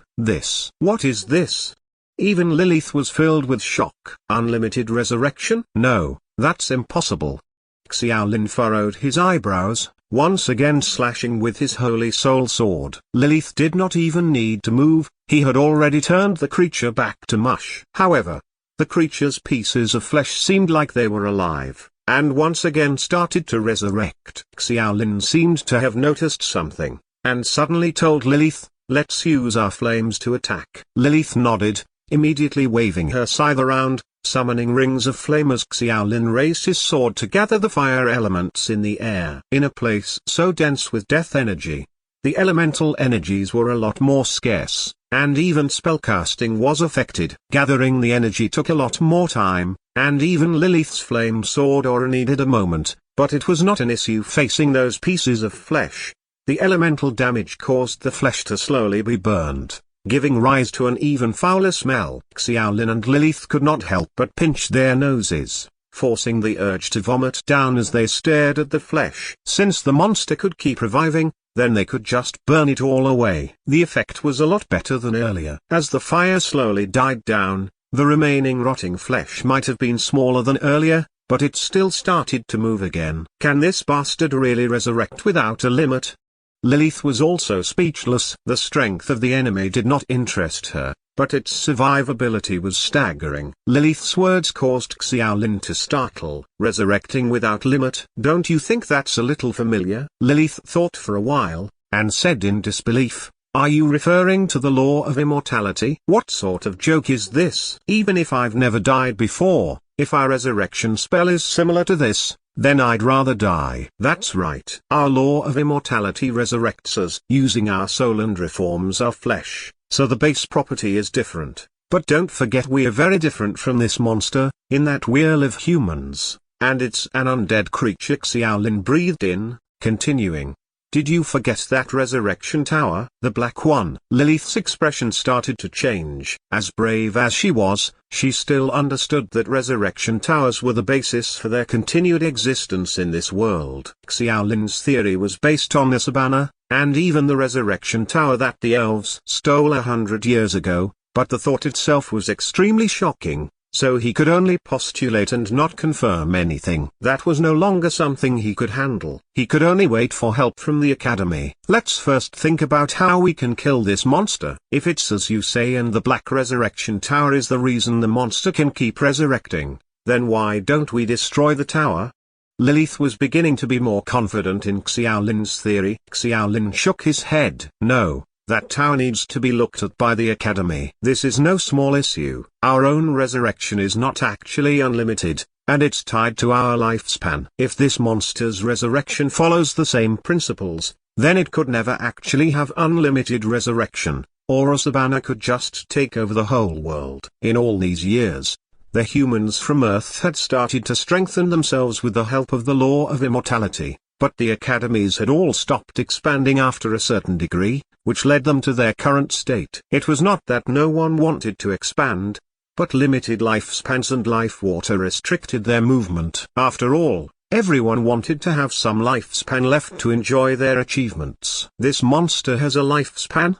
What is this? Even Lilith was filled with shock. Unlimited resurrection? No, that's impossible. Xiaolin furrowed his eyebrows, once again slashing with his holy soul sword. Lilith did not even need to move, he had already turned the creature back to mush. However, the creature's pieces of flesh seemed like they were alive, and once again started to resurrect. Xiaolin seemed to have noticed something, and suddenly told Lilith, "Let's use our flames to attack." Lilith nodded, immediately waving her scythe around, summoning rings of flame as Xiaolin raised his sword to gather the fire elements in the air. In a place so dense with death energy, the elemental energies were a lot more scarce, and even spellcasting was affected. Gathering the energy took a lot more time, and even Lilith's flame sword aura needed a moment, but it was not an issue facing those pieces of flesh. The elemental damage caused the flesh to slowly be burned, giving rise to an even fouler smell. Xiaolin and Lilith could not help but pinch their noses, forcing the urge to vomit down as they stared at the flesh. Since the monster could keep reviving, then they could just burn it all away. The effect was a lot better than earlier. As the fire slowly died down, the remaining rotting flesh might have been smaller than earlier, but it still started to move again. Can this bastard really resurrect without a limit? Lilith was also speechless. The strength of the enemy did not interest her, but its survivability was staggering. Lilith's words caused Xiaolin to startle. Resurrecting without limit? Don't you think that's a little familiar? Lilith thought for a while, and said in disbelief, "Are you referring to the law of immortality? What sort of joke is this? Even if I've never died before, if our resurrection spell is similar to this, then I'd rather die." That's right. Our law of immortality resurrects us using our soul and reforms our flesh, so the base property is different. But don't forget we are very different from this monster, in that we're live humans, and it's an undead creature. Xiaolin breathed in, continuing, "Did you forget that resurrection tower? The black one?" Lilith's expression started to change. As brave as she was, she still understood that resurrection towers were the basis for their continued existence in this world. Xiaolin's theory was based on the Sabana, and even the resurrection tower that the elves stole 100 years ago, but the thought itself was extremely shocking. So he could only postulate and not confirm anything. That was no longer something he could handle. He could only wait for help from the academy. Let's first think about how we can kill this monster. If it's as you say and the Black Resurrection Tower is the reason the monster can keep resurrecting, then why don't we destroy the tower? Lilith was beginning to be more confident in Xiaolin's theory. Xiaolin shook his head. No. That tower needs to be looked at by the academy. This is no small issue. Our own resurrection is not actually unlimited, and it's tied to our lifespan. If this monster's resurrection follows the same principles, then it could never actually have unlimited resurrection, or a Sabana could just take over the whole world. In all these years, the humans from Earth had started to strengthen themselves with the help of the law of immortality. But the academies had all stopped expanding after a certain degree, which led them to their current state. It was not that no one wanted to expand, but limited lifespans and life water restricted their movement. After all, everyone wanted to have some lifespan left to enjoy their achievements. This monster has a lifespan?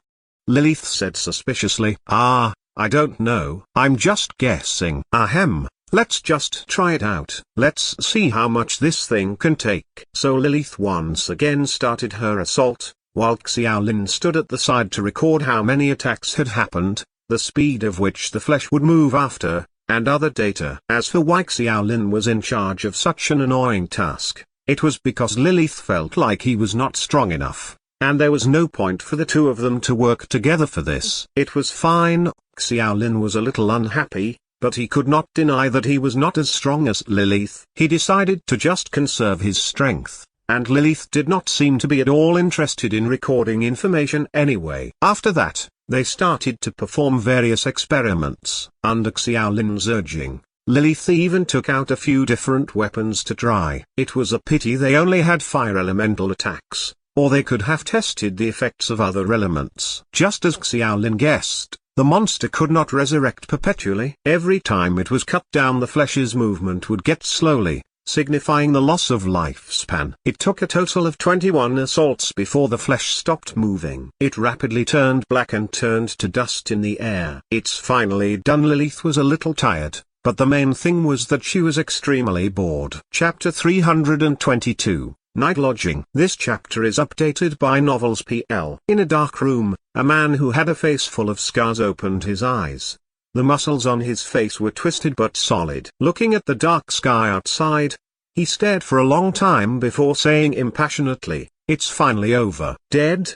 Lilith said suspiciously. I don't know. I'm just guessing. Ahem. Let's just try it out. Let's see how much this thing can take. So Lilith once again started her assault, while Xiaolin stood at the side to record how many attacks had happened, the speed of which the flesh would move after, and other data. As for why Xiaolin was in charge of such an annoying task, it was because Lilith felt like he was not strong enough, and there was no point for the two of them to work together for this. It was fine. Xiaolin was a little unhappy, but he could not deny that he was not as strong as Lilith. He decided to just conserve his strength, and Lilith did not seem to be at all interested in recording information anyway. After that, they started to perform various experiments. Under Xiaolin's urging, Lilith even took out a few different weapons to try. It was a pity they only had fire elemental attacks, or they could have tested the effects of other elements. Just as Xiaolin guessed, the monster could not resurrect perpetually. Every time it was cut down, the flesh's movement would get slowly, signifying the loss of lifespan. It took a total of 21 assaults before the flesh stopped moving. It rapidly turned black and turned to dust in the air. It's finally done. Lilith was a little tired, but the main thing was that she was extremely bored. Chapter 322. Night Lodging. This chapter is updated by Novels PL. In a dark room, a man who had a face full of scars opened his eyes. The muscles on his face were twisted but solid. Looking at the dark sky outside, he stared for a long time before saying impassionately, "It's finally over." Dead?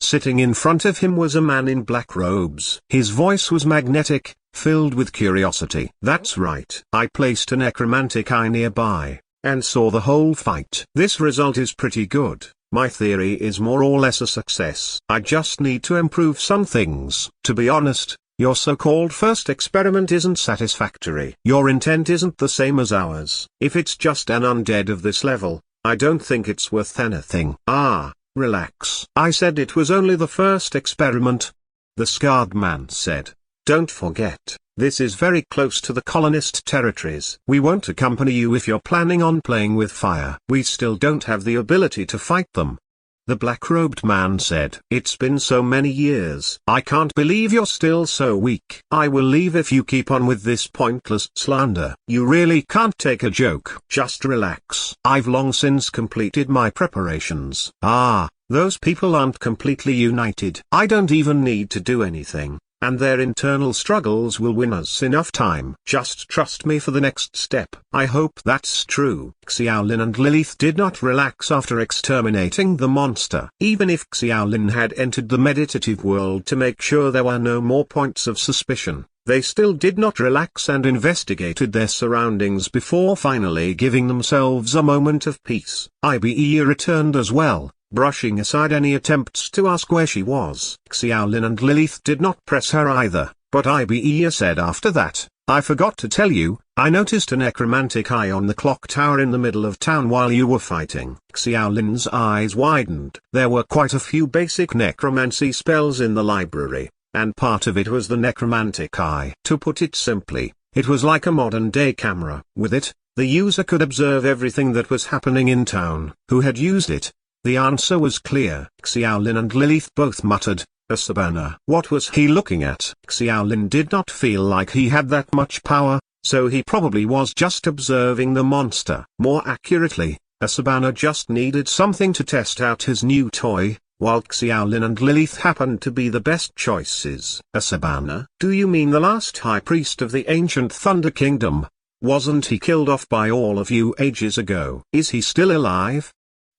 Sitting in front of him was a man in black robes. His voice was magnetic, filled with curiosity. "That's right. I placed a necromantic eye nearby, and saw the whole fight. This result is pretty good. My theory is more or less a success. I just need to improve some things. To be honest, your so-called first experiment isn't satisfactory. Your intent isn't the same as ours. If it's just an undead of this level, I don't think it's worth anything." "Ah, relax. I said it was only the first experiment," the scarred man said. "Don't forget, this is very close to the colonist territories. We won't accompany you if you're planning on playing with fire. We still don't have the ability to fight them," the black-robed man said. "It's been so many years. I can't believe you're still so weak. I will leave if you keep on with this pointless slander. You really can't take a joke. Just relax. I've long since completed my preparations." "Ah, those people aren't completely united. I don't even need to do anything, and their internal struggles will win us enough time. Just trust me for the next step." "I hope that's true." Xiaolin and Lilith did not relax after exterminating the monster. Even if Xiaolin had entered the meditative world to make sure there were no more points of suspicion, they still did not relax and investigated their surroundings before finally giving themselves a moment of peace. Ibe returned as well, brushing aside any attempts to ask where she was. Xiaolin and Lilith did not press her either, but Ibe said after that, "I forgot to tell you, I noticed a necromantic eye on the clock tower in the middle of town while you were fighting." Xiaolin's eyes widened. There were quite a few basic necromancy spells in the library, and part of it was the necromantic eye. To put it simply, it was like a modern-day camera. With it, the user could observe everything that was happening in town. Who had used it? The answer was clear. Xiaolin and Lilith both muttered, "A Sabana." What was he looking at? Xiaolin did not feel like he had that much power, so he probably was just observing the monster. More accurately, a Sabana just needed something to test out his new toy, while Xiaolin and Lilith happened to be the best choices. "A Sabana? Do you mean the last high priest of the ancient Thunder Kingdom? Wasn't he killed off by all of you ages ago? Is he still alive?"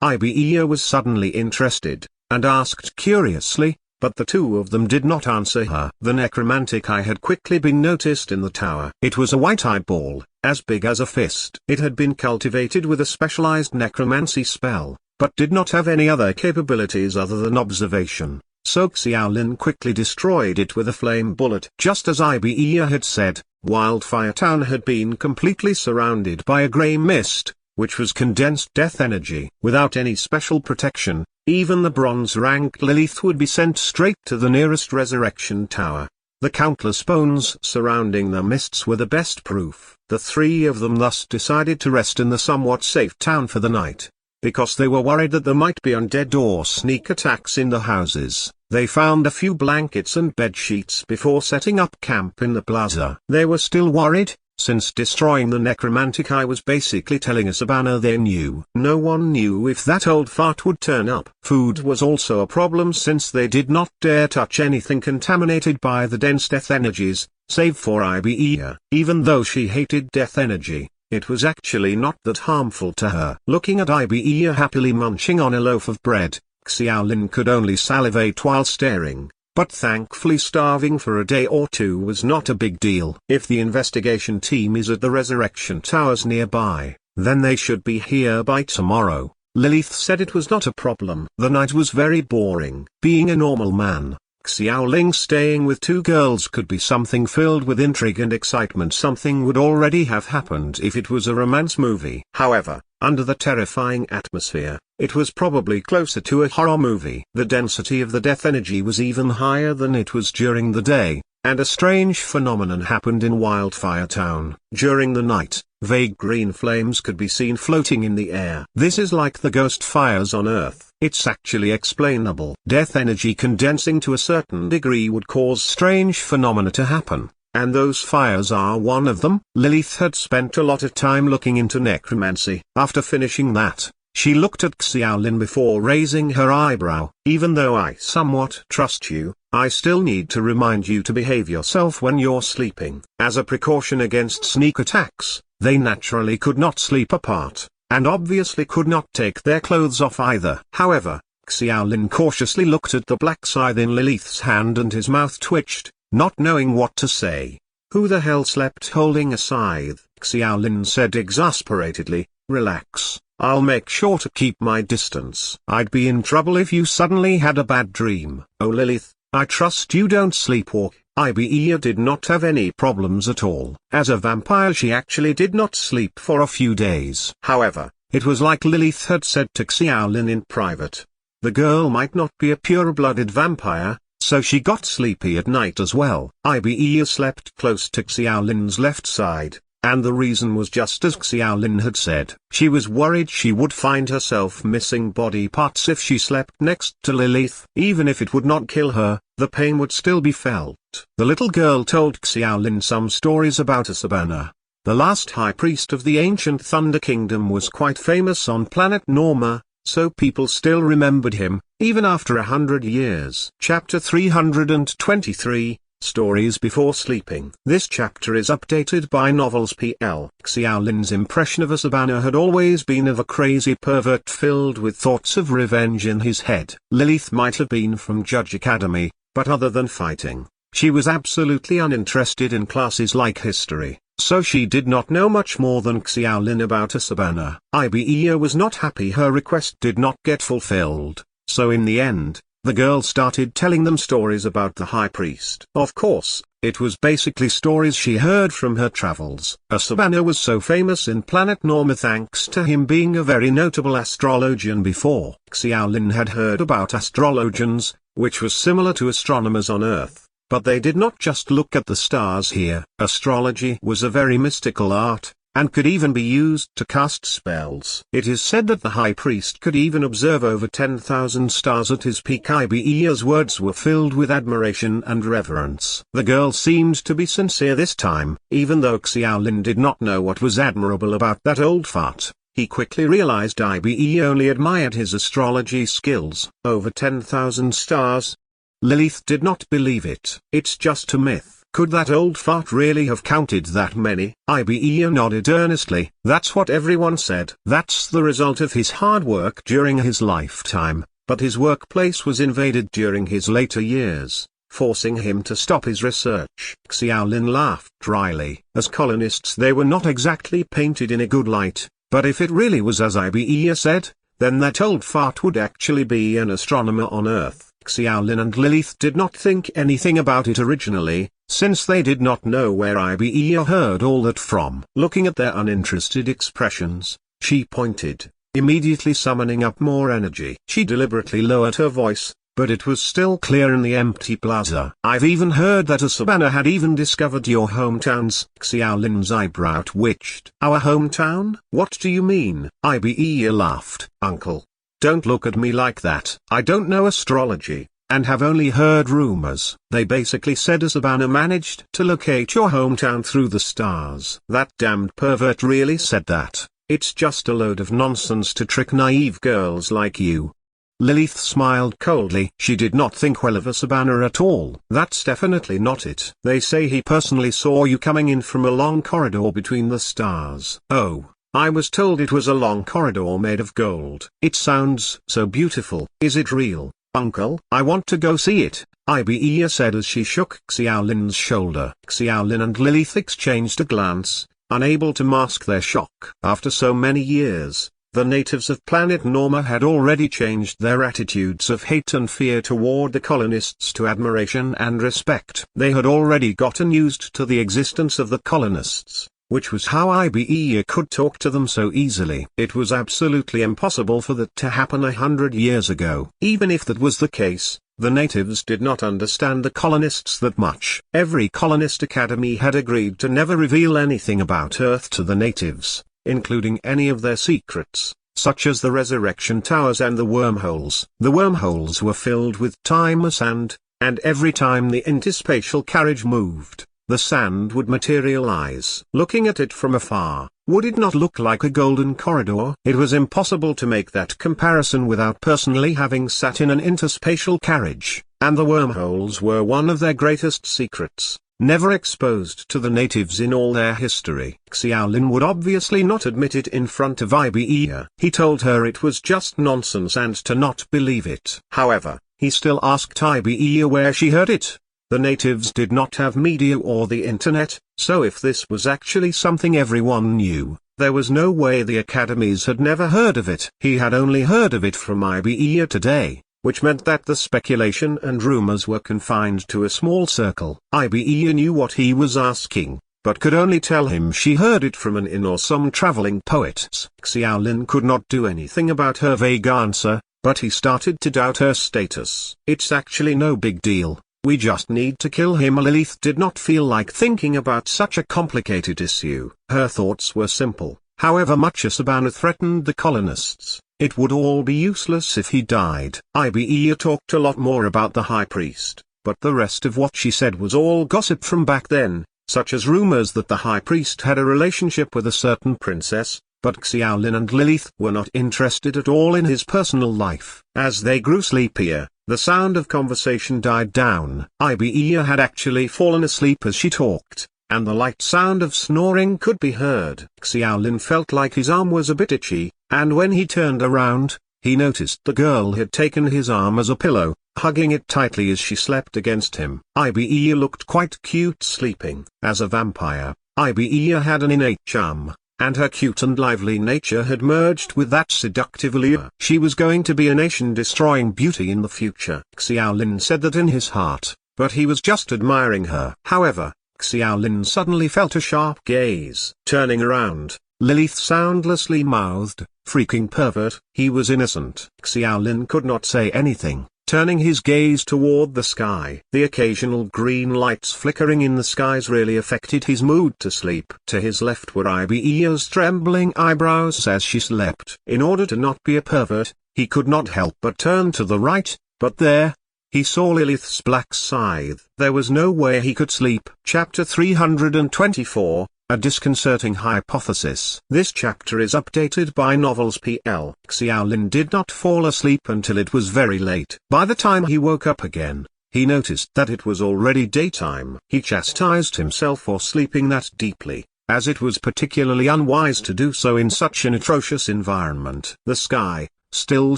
Ibe was suddenly interested, and asked curiously, but the two of them did not answer her. The necromantic eye had quickly been noticed in the tower. It was a white eyeball, as big as a fist. It had been cultivated with a specialized necromancy spell, but did not have any other capabilities other than observation, so Xiaolin quickly destroyed it with a flame bullet. Just as Ibe had said, Wildfire Town had been completely surrounded by a grey mist, which was condensed death energy. Without any special protection, even the bronze-ranked Lilith would be sent straight to the nearest resurrection tower. The countless bones surrounding the mists were the best proof. The three of them thus decided to rest in the somewhat safe town for the night. Because they were worried that there might be undead or sneak attacks in the houses, they found a few blankets and bed sheets before setting up camp in the plaza. They were still worried, since destroying the necromantic eye was basically telling a Sabana they knew. No one knew if that old fart would turn up. Food was also a problem since they did not dare touch anything contaminated by the dense death energies, save for Ibe. Even though she hated death energy, it was actually not that harmful to her. Looking at Ibe happily munching on a loaf of bread, Xiaolin could only salivate while staring. But thankfully starving for a day or two was not a big deal. If the investigation team is at the resurrection towers nearby, then they should be here by tomorrow. Lilith said it was not a problem. The night was very boring. Being a normal man, Xiaoling staying with two girls could be something filled with intrigue and excitement. Something would already have happened if it was a romance movie. However, under the terrifying atmosphere, it was probably closer to a horror movie. The density of the death energy was even higher than it was during the day, and a strange phenomenon happened in Wildfire Town. During the night, vague green flames could be seen floating in the air. This is like the ghost fires on Earth. It's actually explainable. Death energy condensing to a certain degree would cause strange phenomena to happen, and those fires are one of them. Lilith had spent a lot of time looking into necromancy. After finishing that, she looked at Xiaolin before raising her eyebrow. Even though I somewhat trust you, I still need to remind you to behave yourself when you're sleeping. As a precaution against sneak attacks, they naturally could not sleep apart, and obviously could not take their clothes off either. However, Xiaolin cautiously looked at the black scythe in Lilith's hand and his mouth twitched, not knowing what to say. Who the hell slept holding a scythe? Xiaolin said exasperatedly. Relax. I'll make sure to keep my distance. I'd be in trouble if you suddenly had a bad dream. Oh Lilith, I trust you don't sleepwalk. Ibeia did not have any problems at all. As a vampire she actually did not sleep for a few days. However, it was like Lilith had said to Xiaolin in private. The girl might not be a pure-blooded vampire, so she got sleepy at night as well. Ibeia slept close to Xiaolin's left side, and the reason was just as Xiaolin had said. She was worried she would find herself missing body parts if she slept next to Lilith. Even if it would not kill her, the pain would still be felt. The little girl told Xiaolin some stories about Asabana. The last high priest of the ancient Thunder Kingdom was quite famous on planet Norma, so people still remembered him, even after 100 years. Chapter 323, Stories Before Sleeping. This chapter is updated by Novels PL. Xiaolin's impression of Asabana had always been of a crazy pervert filled with thoughts of revenge in his head. Lilith might have been from Judge Academy, but other than fighting, she was absolutely uninterested in classes like history, so she did not know much more than Xiaolin about Asabana. Ibeia was not happy her request did not get fulfilled, so in the end, the girl started telling them stories about the High Priest. Of course, it was basically stories she heard from her travels. Asabana was so famous in planet Norma thanks to him being a very notable astrologian before. Xiaolin had heard about astrologians, which was similar to astronomers on Earth, but they did not just look at the stars here. Astrology was a very mystical art, and could even be used to cast spells. It is said that the High Priest could even observe over 10,000 stars at his peak. Ibeia's words were filled with admiration and reverence. The girl seemed to be sincere this time. Even though Xiaolin did not know what was admirable about that old fart, he quickly realized Ibeia only admired his astrology skills. Over 10,000 stars? Lilith did not believe it. It's just a myth. Could that old fart really have counted that many? Ibeia nodded earnestly. That's what everyone said. That's the result of his hard work during his lifetime, but his workplace was invaded during his later years, forcing him to stop his research. Xiaolin laughed dryly. As colonists they were not exactly painted in a good light, but if it really was as Ibeia said, then that old fart would actually be an astronomer on Earth. Xiaolin and Lilith did not think anything about it originally, since they did not know where Ibeia heard all that from. Looking at their uninterested expressions, she pointed, immediately summoning up more energy. She deliberately lowered her voice, but it was still clear in the empty plaza. I've even heard that Asabana had even discovered your hometowns. Xiaolin's eyebrow twitched. Our hometown? What do you mean? Ibeia laughed. Uncle, don't look at me like that. I don't know astrology, and have only heard rumors. They basically said Asabana managed to locate your hometown through the stars. That damned pervert really said that. It's just a load of nonsense to trick naive girls like you. Lilith smiled coldly. She did not think well of Asabana at all. That's definitely not it. They say he personally saw you coming in from a long corridor between the stars. Oh, I was told it was a long corridor made of gold. It sounds so beautiful. Is it real, Uncle? I want to go see it, Ibeia said as she shook Xiaolin's shoulder. Xiaolin and Lilith exchanged a glance, unable to mask their shock. After so many years, The natives of planet Norma had already changed their attitudes of hate and fear toward the colonists to admiration and respect. They had already gotten used to the existence of the colonists, which was how Ibeea could talk to them so easily. It was absolutely impossible for that to happen 100 years ago. Even if that was the case, the natives did not understand the colonists that much. Every colonist academy had agreed to never reveal anything about Earth to the natives, including any of their secrets, such as the resurrection towers and the wormholes. The wormholes were filled with time sand, and every time the interspatial carriage moved, the sand would materialize. Looking at it from afar, would it not look like a golden corridor? It was impossible to make that comparison without personally having sat in an interspatial carriage, and the wormholes were one of their greatest secrets, never exposed to the natives in all their history. Xiaolin would obviously not admit it in front of Ibeea. He told her it was just nonsense and to not believe it. However, he still asked Ibeea where she heard it. The natives did not have media or the internet, so if this was actually something everyone knew, there was no way the academies had never heard of it. He had only heard of it from Ibeea today, which meant that the speculation and rumors were confined to a small circle. Ibeea knew what he was asking, but could only tell him she heard it from an inn or some traveling poets. Xiaolin could not do anything about her vague answer, but he started to doubt her status. It's actually no big deal. We just need to kill him. Lilith did not feel like thinking about such a complicated issue. Her thoughts were simple. However much Sabana threatened the colonists, it would all be useless if he died. Ibeea talked a lot more about the high priest, but the rest of what she said was all gossip from back then, such as rumors that the high priest had a relationship with a certain princess, but Xiaolin and Lilith were not interested at all in his personal life. As they grew sleepier, the sound of conversation died down. Ibeea had actually fallen asleep as she talked, and the light sound of snoring could be heard. Xiaolin felt like his arm was a bit itchy, and when he turned around, he noticed the girl had taken his arm as a pillow, hugging it tightly as she slept against him. Ibeea looked quite cute sleeping. As a vampire, Ibeea had an innate charm, and her cute and lively nature had merged with that seductive allure. She was going to be a nation-destroying beauty in the future. Xiaolin said that in his heart, but he was just admiring her. However, Xiaolin suddenly felt a sharp gaze. Turning around, Lilith soundlessly mouthed, "Freaking pervert." He was innocent. Xiaolin could not say anything, turning his gaze toward the sky. The occasional green lights flickering in the skies really affected his mood to sleep. To his left were Ibeea's trembling eyebrows as she slept. In order to not be a pervert, he could not help but turn to the right, but there, he saw Lilith's black scythe. There was no way he could sleep. Chapter 324, A Disconcerting Hypothesis. This chapter is updated by Novels PL. Xiaolin did not fall asleep until it was very late. By the time he woke up again, he noticed that it was already daytime. He chastised himself for sleeping that deeply, as it was particularly unwise to do so in such an atrocious environment. The sky, still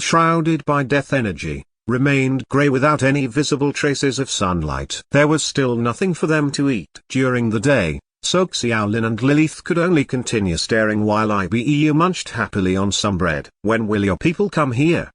shrouded by death energy, remained grey without any visible traces of sunlight. There was still nothing for them to eat during the day, so Xiaolin and Lilith could only continue staring while Ibeea munched happily on some bread. "When will your people come here?"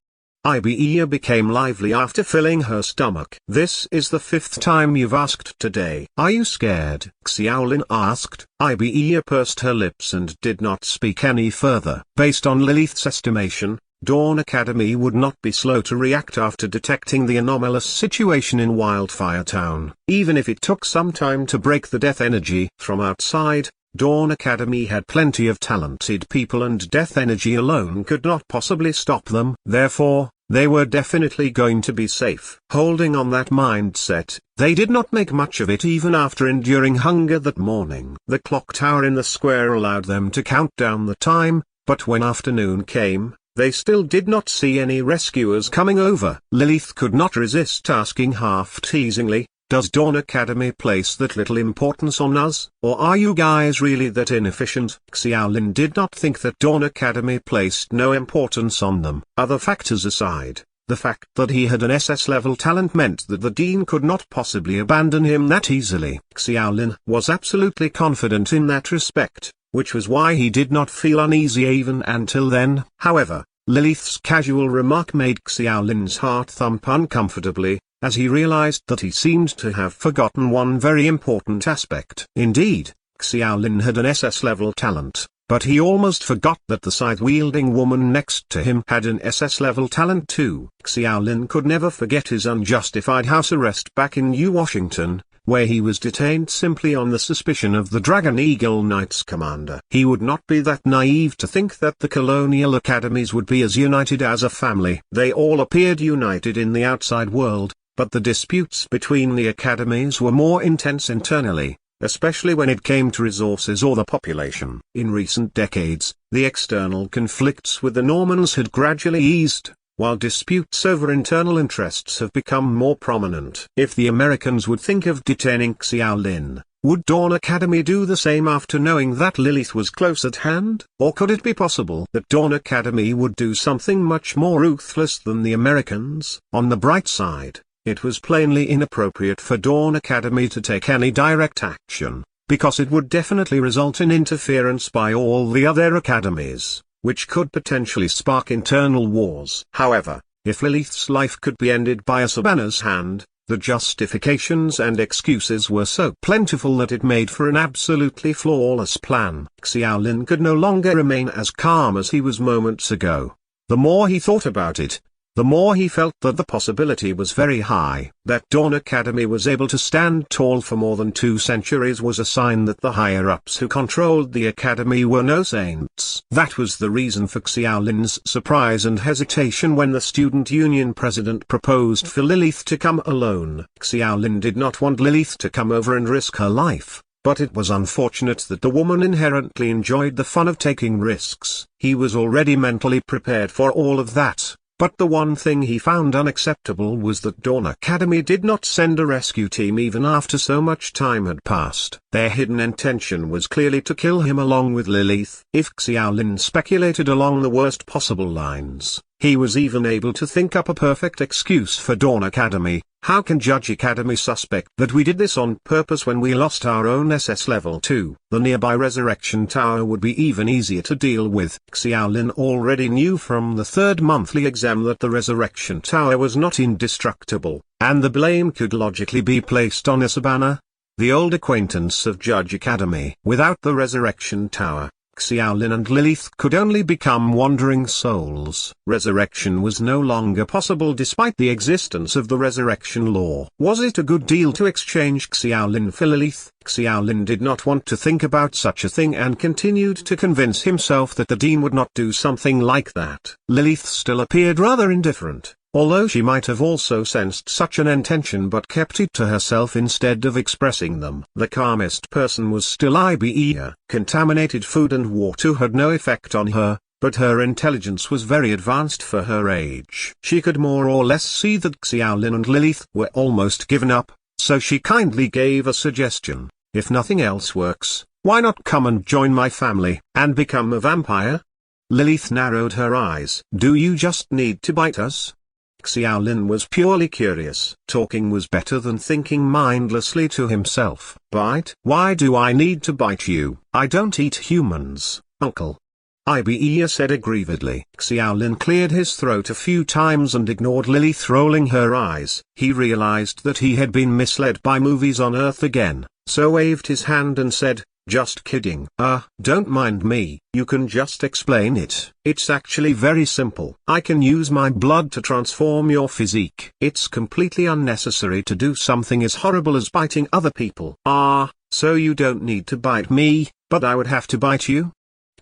Ibeea became lively after filling her stomach. "This is the 5th time you've asked today. Are you scared?" Xiaolin asked. Ibeea pursed her lips and did not speak any further. Based on Lilith's estimation, Dawn Academy would not be slow to react after detecting the anomalous situation in Wildfire Town. Even if it took some time to break the death energy from outside, Dawn Academy had plenty of talented people and death energy alone could not possibly stop them. Therefore, they were definitely going to be safe. Holding on that mindset, they did not make much of it even after enduring hunger that morning. The clock tower in the square allowed them to count down the time, but when afternoon came, they still did not see any rescuers coming over. Lilith could not resist asking half-teasingly, "Does Dawn Academy place that little importance on us, or are you guys really that inefficient?" Xiaolin did not think that Dawn Academy placed no importance on them. Other factors aside, the fact that he had an SS-level talent meant that the Dean could not possibly abandon him that easily. Xiaolin was absolutely confident in that respect. which was why he did not feel uneasy even until then. However, Lilith's casual remark made Xiaolin's heart thump uncomfortably, as he realized that he seemed to have forgotten one very important aspect. Indeed, Xiaolin had an SS-level talent, but he almost forgot that the scythe-wielding woman next to him had an SS-level talent too. Xiaolin could never forget his unjustified house arrest back in New Washington, where he was detained simply on the suspicion of the Dragon Eagle Knight's commander. He would not be that naive to think that the colonial academies would be as united as a family. They all appeared united in the outside world, but the disputes between the academies were more intense internally, especially when it came to resources or the population. In recent decades, the external conflicts with the Normans had gradually eased, while disputes over internal interests have become more prominent. If the Americans would think of detaining Xiaolin, would Dawn Academy do the same after knowing that Lilith was close at hand? Or could it be possible that Dawn Academy would do something much more ruthless than the Americans? On the bright side, it was plainly inappropriate for Dawn Academy to take any direct action, because it would definitely result in interference by all the other academies, which could potentially spark internal wars. However, if Lilith's life could be ended by a Sabana's hand, the justifications and excuses were so plentiful that it made for an absolutely flawless plan. Xiaolin could no longer remain as calm as he was moments ago. The more he thought about it, the more he felt that the possibility was very high. That Dawn Academy was able to stand tall for more than 2 centuries was a sign that the higher-ups who controlled the academy were no saints. That was the reason for Xiaolin's surprise and hesitation when the student union president proposed for Lilith to come alone. Xiaolin did not want Lilith to come over and risk her life, but it was unfortunate that the woman inherently enjoyed the fun of taking risks. He was already mentally prepared for all of that. But the one thing he found unacceptable was that Dawn Academy did not send a rescue team even after so much time had passed. Their hidden intention was clearly to kill him along with Lilith. If Xiaolin speculated along the worst possible lines, he was even able to think up a perfect excuse for Dawn Academy. How can Judge Academy suspect that we did this on purpose when we lost our own SS level 2? The nearby Resurrection Tower would be even easier to deal with. Xiaolin already knew from the 3rd monthly exam that the Resurrection Tower was not indestructible, and the blame could logically be placed on Isabana, the old acquaintance of Judge Academy. Without the Resurrection Tower, Xiaolin and Lilith could only become wandering souls. Resurrection was no longer possible despite the existence of the resurrection law. Was it a good deal to exchange Xiaolin for Lilith? Xiaolin did not want to think about such a thing and continued to convince himself that the dean would not do something like that. Lilith still appeared rather indifferent, although she might have also sensed such an intention but kept it to herself instead of expressing them. The calmest person was still Ibea. Contaminated food and water had no effect on her, but her intelligence was very advanced for her age. She could more or less see that Xiaolin and Lilith were almost given up, so she kindly gave a suggestion. If nothing else works, why not come and join my family, and become a vampire? Lilith narrowed her eyes. Do you just need to bite us? Xiaolin was purely curious. Talking was better than thinking mindlessly to himself. Bite? Why do I need to bite you? I don't eat humans, uncle. Ibea said aggrievedly. Xiaolin cleared his throat a few times and ignored Lilith rolling her eyes. He realized that he had been misled by movies on Earth again, so waved his hand and said, just kidding. Don't mind me, you can just explain it. It's actually very simple. I can use my blood to transform your physique. It's completely unnecessary to do something as horrible as biting other people. So you don't need to bite me, but I would have to bite you?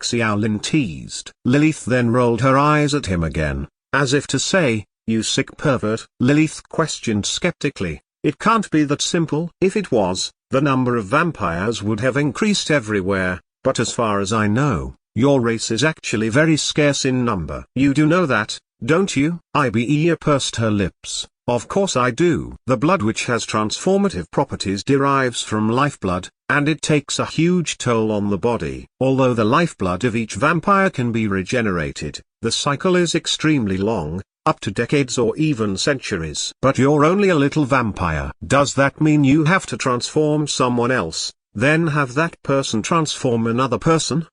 Xiaolin teased. Lilith then rolled her eyes at him again, as if to say, you sick pervert. Lilith questioned skeptically. It can't be that simple. If it was, the number of vampires would have increased everywhere, but as far as I know, your race is actually very scarce in number. You do know that, don't you? Ibea pursed her lips. Of course I do. The blood which has transformative properties derives from lifeblood, and it takes a huge toll on the body. Although the lifeblood of each vampire can be regenerated, the cycle is extremely long, up to decades or even centuries. But you're only a little vampire. Does that mean you have to transform someone else, then have that person transform another person?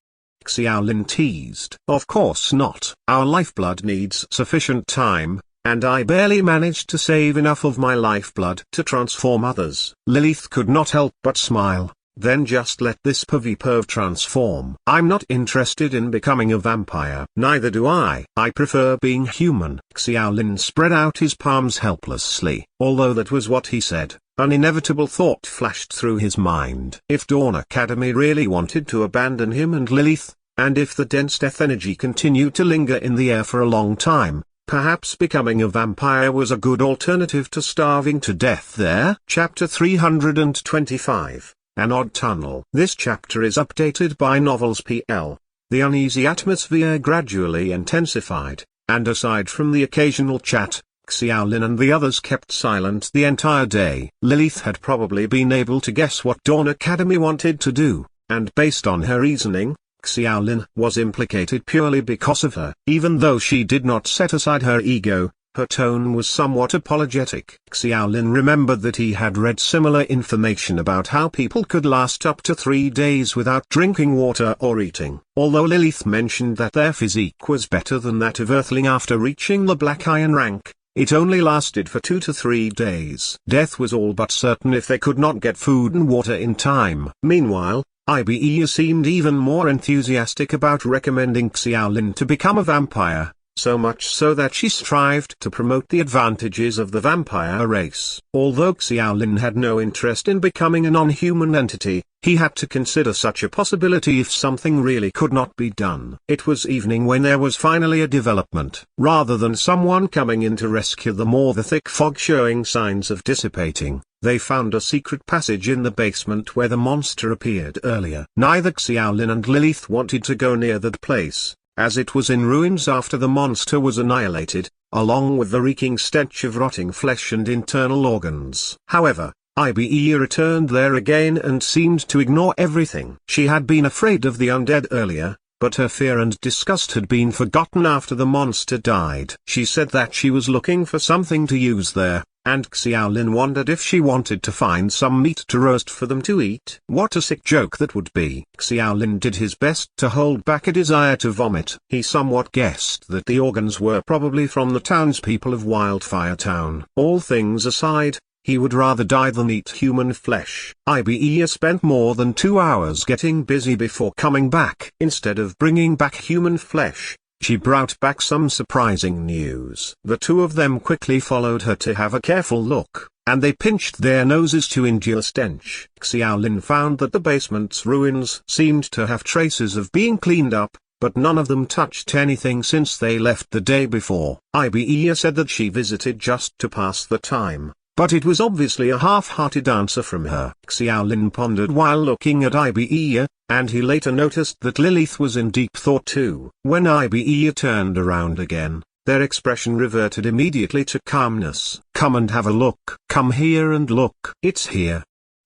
Xiaolin teased. Of course not. Our lifeblood needs sufficient time, and I barely managed to save enough of my lifeblood to transform others. Lilith could not help but smile. Then just let this perv transform. I'm not interested in becoming a vampire. Neither do I. I prefer being human. Xiaolin spread out his palms helplessly. Although that was what he said, an inevitable thought flashed through his mind. If Dawn Academy really wanted to abandon him and Lilith, and if the dense death energy continued to linger in the air for a long time, perhaps becoming a vampire was a good alternative to starving to death there. Chapter 325. An Odd Tunnel. This chapter is updated by Novels PL. The uneasy atmosphere gradually intensified, and aside from the occasional chat, Xiaolin and the others kept silent the entire day. Lilith had probably been able to guess what Dawn Academy wanted to do, and based on her reasoning, Xiaolin was implicated purely because of her. Even though she did not set aside her ego, her tone was somewhat apologetic. Xiaolin remembered that he had read similar information about how people could last up to 3 days without drinking water or eating. Although Lilith mentioned that their physique was better than that of Earthling after reaching the Black Iron rank, it only lasted for 2 to 3 days. Death was all but certain if they could not get food and water in time. Meanwhile, Ibe seemed even more enthusiastic about recommending Xiaolin to become a vampire. So much so that she strived to promote the advantages of the vampire race. Although Xiaolin had no interest in becoming a non-human entity, he had to consider such a possibility if something really could not be done. It was evening when there was finally a development. Rather than someone coming in to rescue them or the thick fog showing signs of dissipating, they found a secret passage in the basement where the monster appeared earlier. Neither Xiaolin and Lilith wanted to go near that place, as it was in ruins after the monster was annihilated, along with the reeking stench of rotting flesh and internal organs. However, Ibe returned there again and seemed to ignore everything. She had been afraid of the undead earlier, but her fear and disgust had been forgotten after the monster died. She said that she was looking for something to use there, and Xiaolin wondered if she wanted to find some meat to roast for them to eat. What a sick joke that would be. Xiaolin did his best to hold back a desire to vomit. He somewhat guessed that the organs were probably from the townspeople of Wildfire Town. All things aside, he would rather die than eat human flesh. Ibe spent more than 2 hours getting busy before coming back. Instead of bringing back human flesh, she brought back some surprising news. The two of them quickly followed her to have a careful look, and they pinched their noses to endure stench. Xiaolin found that the basement's ruins seemed to have traces of being cleaned up, but none of them touched anything since they left the day before. Ibe said that she visited just to pass the time, but it was obviously a half-hearted answer from her. Xiaolin pondered while looking at Ibe, and he later noticed that Lilith was in deep thought too. When Ibe turned around again, their expression reverted immediately to calmness. "Come and have a look. Come here and look. It's here."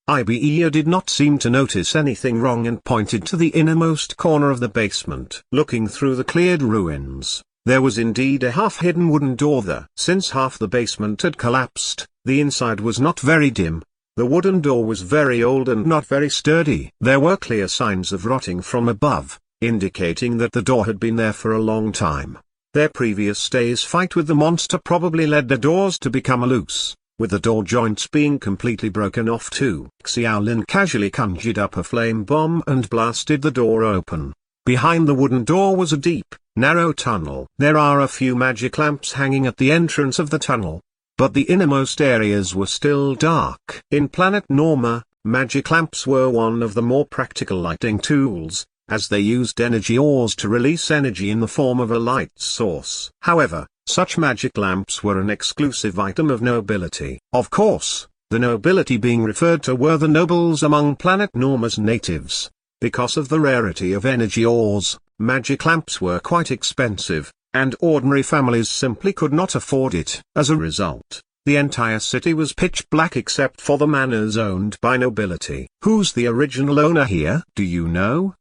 Ibe did not seem to notice anything wrong and pointed to the innermost corner of the basement. Looking through the cleared ruins, there was indeed a half-hidden wooden door there. Since half the basement had collapsed, the inside was not very dim. The wooden door was very old and not very sturdy. There were clear signs of rotting from above, indicating that the door had been there for a long time. Their previous day's fight with the monster probably led the doors to become loose, with the door joints being completely broken off too. Xiaolin casually conjured up a flame bomb and blasted the door open. Behind the wooden door was a deep, narrow tunnel. There are a few magic lamps hanging at the entrance of the tunnel, but the innermost areas were still dark. In Planet Norma, magic lamps were one of the more practical lighting tools, as they used energy ores to release energy in the form of a light source. However, such magic lamps were an exclusive item of nobility. Of course, the nobility being referred to were the nobles among Planet Norma's natives. Because of the rarity of energy ores, magic lamps were quite expensive, and ordinary families simply could not afford it. As a result, the entire city was pitch black except for the manors owned by nobility. "Who's the original owner here? Do you know?"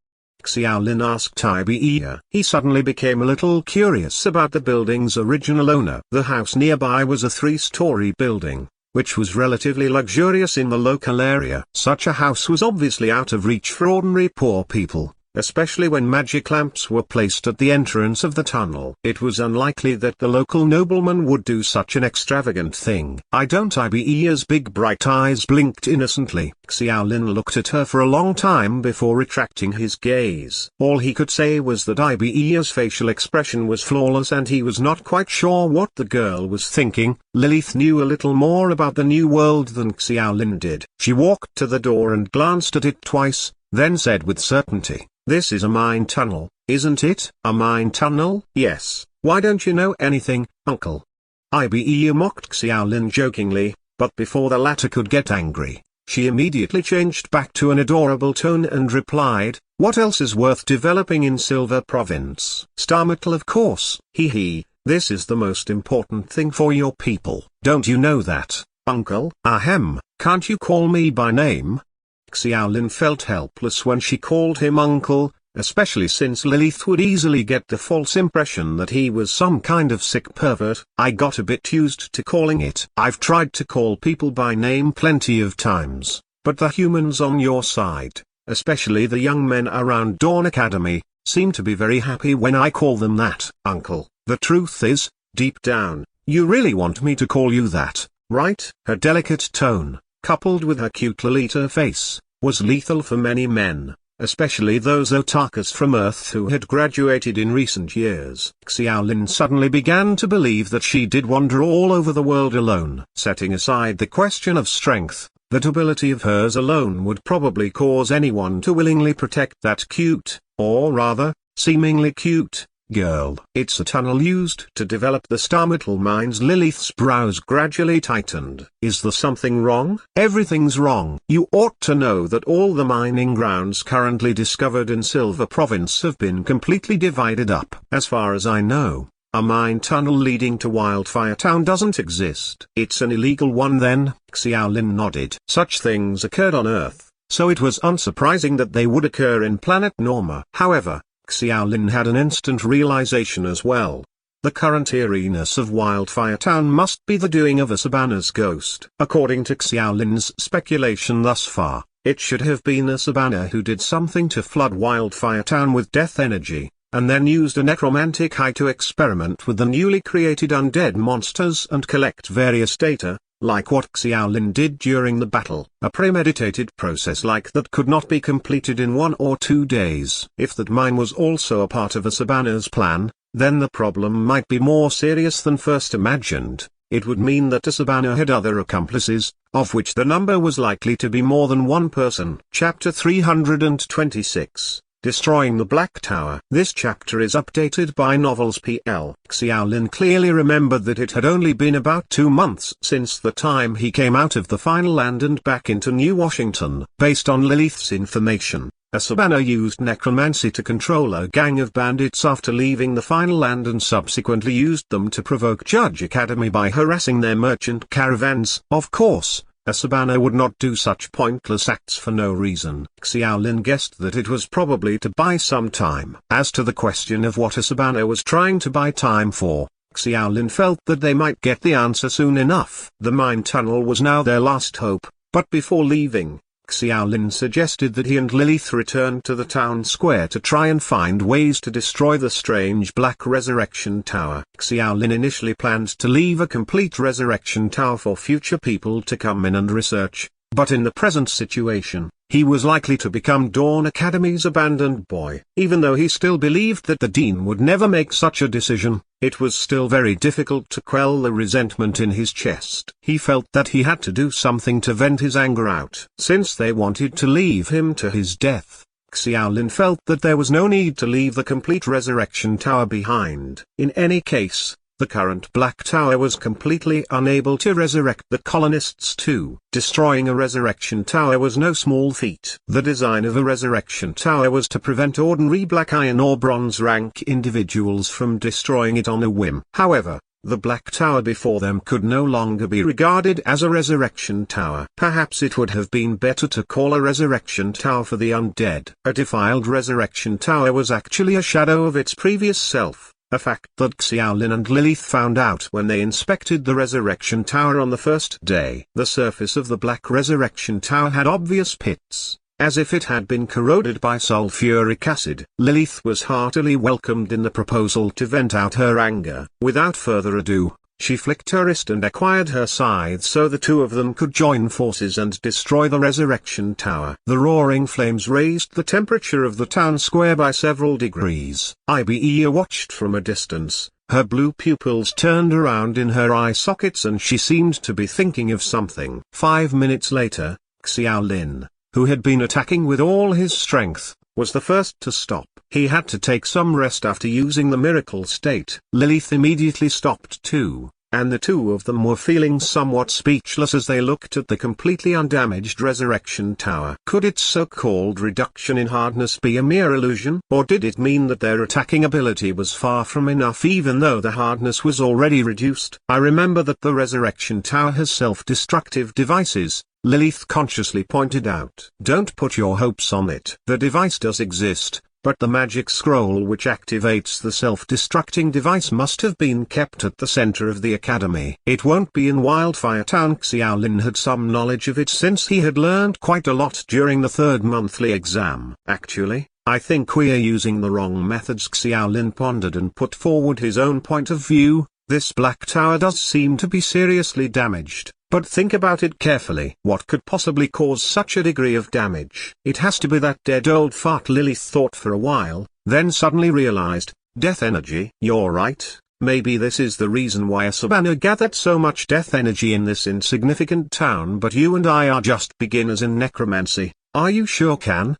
Xiaolin asked Ibe. He suddenly became a little curious about the building's original owner. The house nearby was a 3-story building, which was relatively luxurious in the local area. Such a house was obviously out of reach for ordinary poor people, especially when magic lamps were placed at the entrance of the tunnel. It was unlikely that the local nobleman would do such an extravagant thing. "I don't." Ibea's big bright eyes blinked innocently. Xiaolin looked at her for a long time before retracting his gaze. All he could say was that Ibea's facial expression was flawless and he was not quite sure what the girl was thinking. Lilith knew a little more about the new world than Xiaolin did. She walked to the door and glanced at it twice, then said with certainty, "This is a mine tunnel, isn't it?" "A mine tunnel?" "Yes. Why don't you know anything, uncle?" Ibea mocked Xiaolin jokingly, but before the latter could get angry, she immediately changed back to an adorable tone and replied, "What else is worth developing in Silver Province?" "Star metal, of course." "Hee. This is the most important thing for your people. Don't you know that, uncle?" "Ahem, can't you call me by name?" Xiaolin felt helpless when she called him uncle, especially since Lilith would easily get the false impression that he was some kind of sick pervert. "I got a bit used to calling it. I've tried to call people by name plenty of times, but the humans on your side, especially the young men around Dawn Academy, seem to be very happy when I call them that." "Uncle, the truth is, deep down, you really want me to call you that, right?" Her delicate tone, coupled with her cute Lolita face, was lethal for many men, especially those otakus from Earth who had graduated in recent years. Xiaolin suddenly began to believe that she did wander all over the world alone. Setting aside the question of strength, that ability of hers alone would probably cause anyone to willingly protect that cute, or rather, seemingly cute, girl. "It's a tunnel used to develop the star metal mines." Lilith's brows gradually tightened. "Is there something wrong?" "Everything's wrong. You ought to know that all the mining grounds currently discovered in Silver Province have been completely divided up. As far as I know, a mine tunnel leading to Wildfire Town doesn't exist." "It's an illegal one then?" Xiaolin nodded. "Such things occurred on Earth, so it was unsurprising that they would occur in Planet Norma." However, Xiaolin had an instant realization as well. The current eeriness of Wildfire Town must be the doing of a Sabana's ghost. According to Xiaolin's speculation thus far, it should have been a Sabana who did something to flood Wildfire Town with death energy, and then used a necromantic eye to experiment with the newly created undead monsters and collect various data, like what Xiaolin did during the battle. A premeditated process like that could not be completed in 1 or 2 days. If that mine was also a part of a Sabana's plan, then the problem might be more serious than first imagined. It would mean that a Sabana had other accomplices, of which the number was likely to be more than one person. Chapter 326. Destroying the Black Tower. This chapter is updated by Novels PL. Xiaolin clearly remembered that it had only been about 2 months since the time he came out of the Final Land and back into New Washington. Based on Lilith's information, a Sabana used necromancy to control a gang of bandits after leaving the Final Land and subsequently used them to provoke Judge Academy by harassing their merchant caravans. Of course, a Sabana would not do such pointless acts for no reason. Xiaolin guessed that it was probably to buy some time. As to the question of what a Sabana was trying to buy time for, Xiaolin felt that they might get the answer soon enough. The mine tunnel was now their last hope, but before leaving, Xiaolin suggested that he and Lilith return to the town square to try and find ways to destroy the strange Black Resurrection Tower. Xiaolin initially planned to leave a complete Resurrection Tower for future people to come in and research, but in the present situation, he was likely to become Dawn Academy's abandoned boy. Even though he still believed that the dean would never make such a decision, it was still very difficult to quell the resentment in his chest. He felt that he had to do something to vent his anger out. Since they wanted to leave him to his death, Xiaolin felt that there was no need to leave the complete Resurrection Tower behind. In any case, the current Black Tower was completely unable to resurrect the colonists too. Destroying a Resurrection Tower was no small feat. The design of a Resurrection Tower was to prevent ordinary Black Iron or Bronze rank individuals from destroying it on a whim. However, the Black Tower before them could no longer be regarded as a Resurrection Tower. Perhaps it would have been better to call a Resurrection Tower for the undead. A defiled Resurrection Tower was actually a shadow of its previous self. a fact that Xiaolin and Lilith found out when they inspected the Resurrection Tower on the first day. The surface of the Black Resurrection Tower had obvious pits, as if it had been corroded by sulfuric acid. Lilith was heartily welcomed in the proposal to vent out her anger. Without further ado, she flicked her wrist and acquired her scythe so the two of them could join forces and destroy the Resurrection Tower. The roaring flames raised the temperature of the town square by several degrees. Ibeia watched from a distance, her blue pupils turned around in her eye sockets and she seemed to be thinking of something. 5 minutes later, Xiaolin, who had been attacking with all his strength, was the first to stop. He had to take some rest after using the miracle state. Lilith immediately stopped too, and the two of them were feeling somewhat speechless as they looked at the completely undamaged Resurrection Tower. Could its so-called reduction in hardness be a mere illusion? Or did it mean that their attacking ability was far from enough even though the hardness was already reduced? I remember that the Resurrection Tower has self-destructive devices, Lilith consciously pointed out. Don't put your hopes on it. The device does exist, but the magic scroll which activates the self-destructing device must have been kept at the center of the academy. It won't be in Wildfire Town. Xiaolin had some knowledge of it since he had learned quite a lot during the third monthly exam. Actually, I think we're using the wrong methods. Xiaolin pondered and put forward his own point of view. This Black Tower does seem to be seriously damaged. But think about it carefully. What could possibly cause such a degree of damage? It has to be that dead old fart. Lilith thought for a while, then suddenly realized, death energy. You're right, maybe this is the reason why Asabana gathered so much death energy in this insignificant town. But you and I are just beginners in necromancy. Are you sure, Can?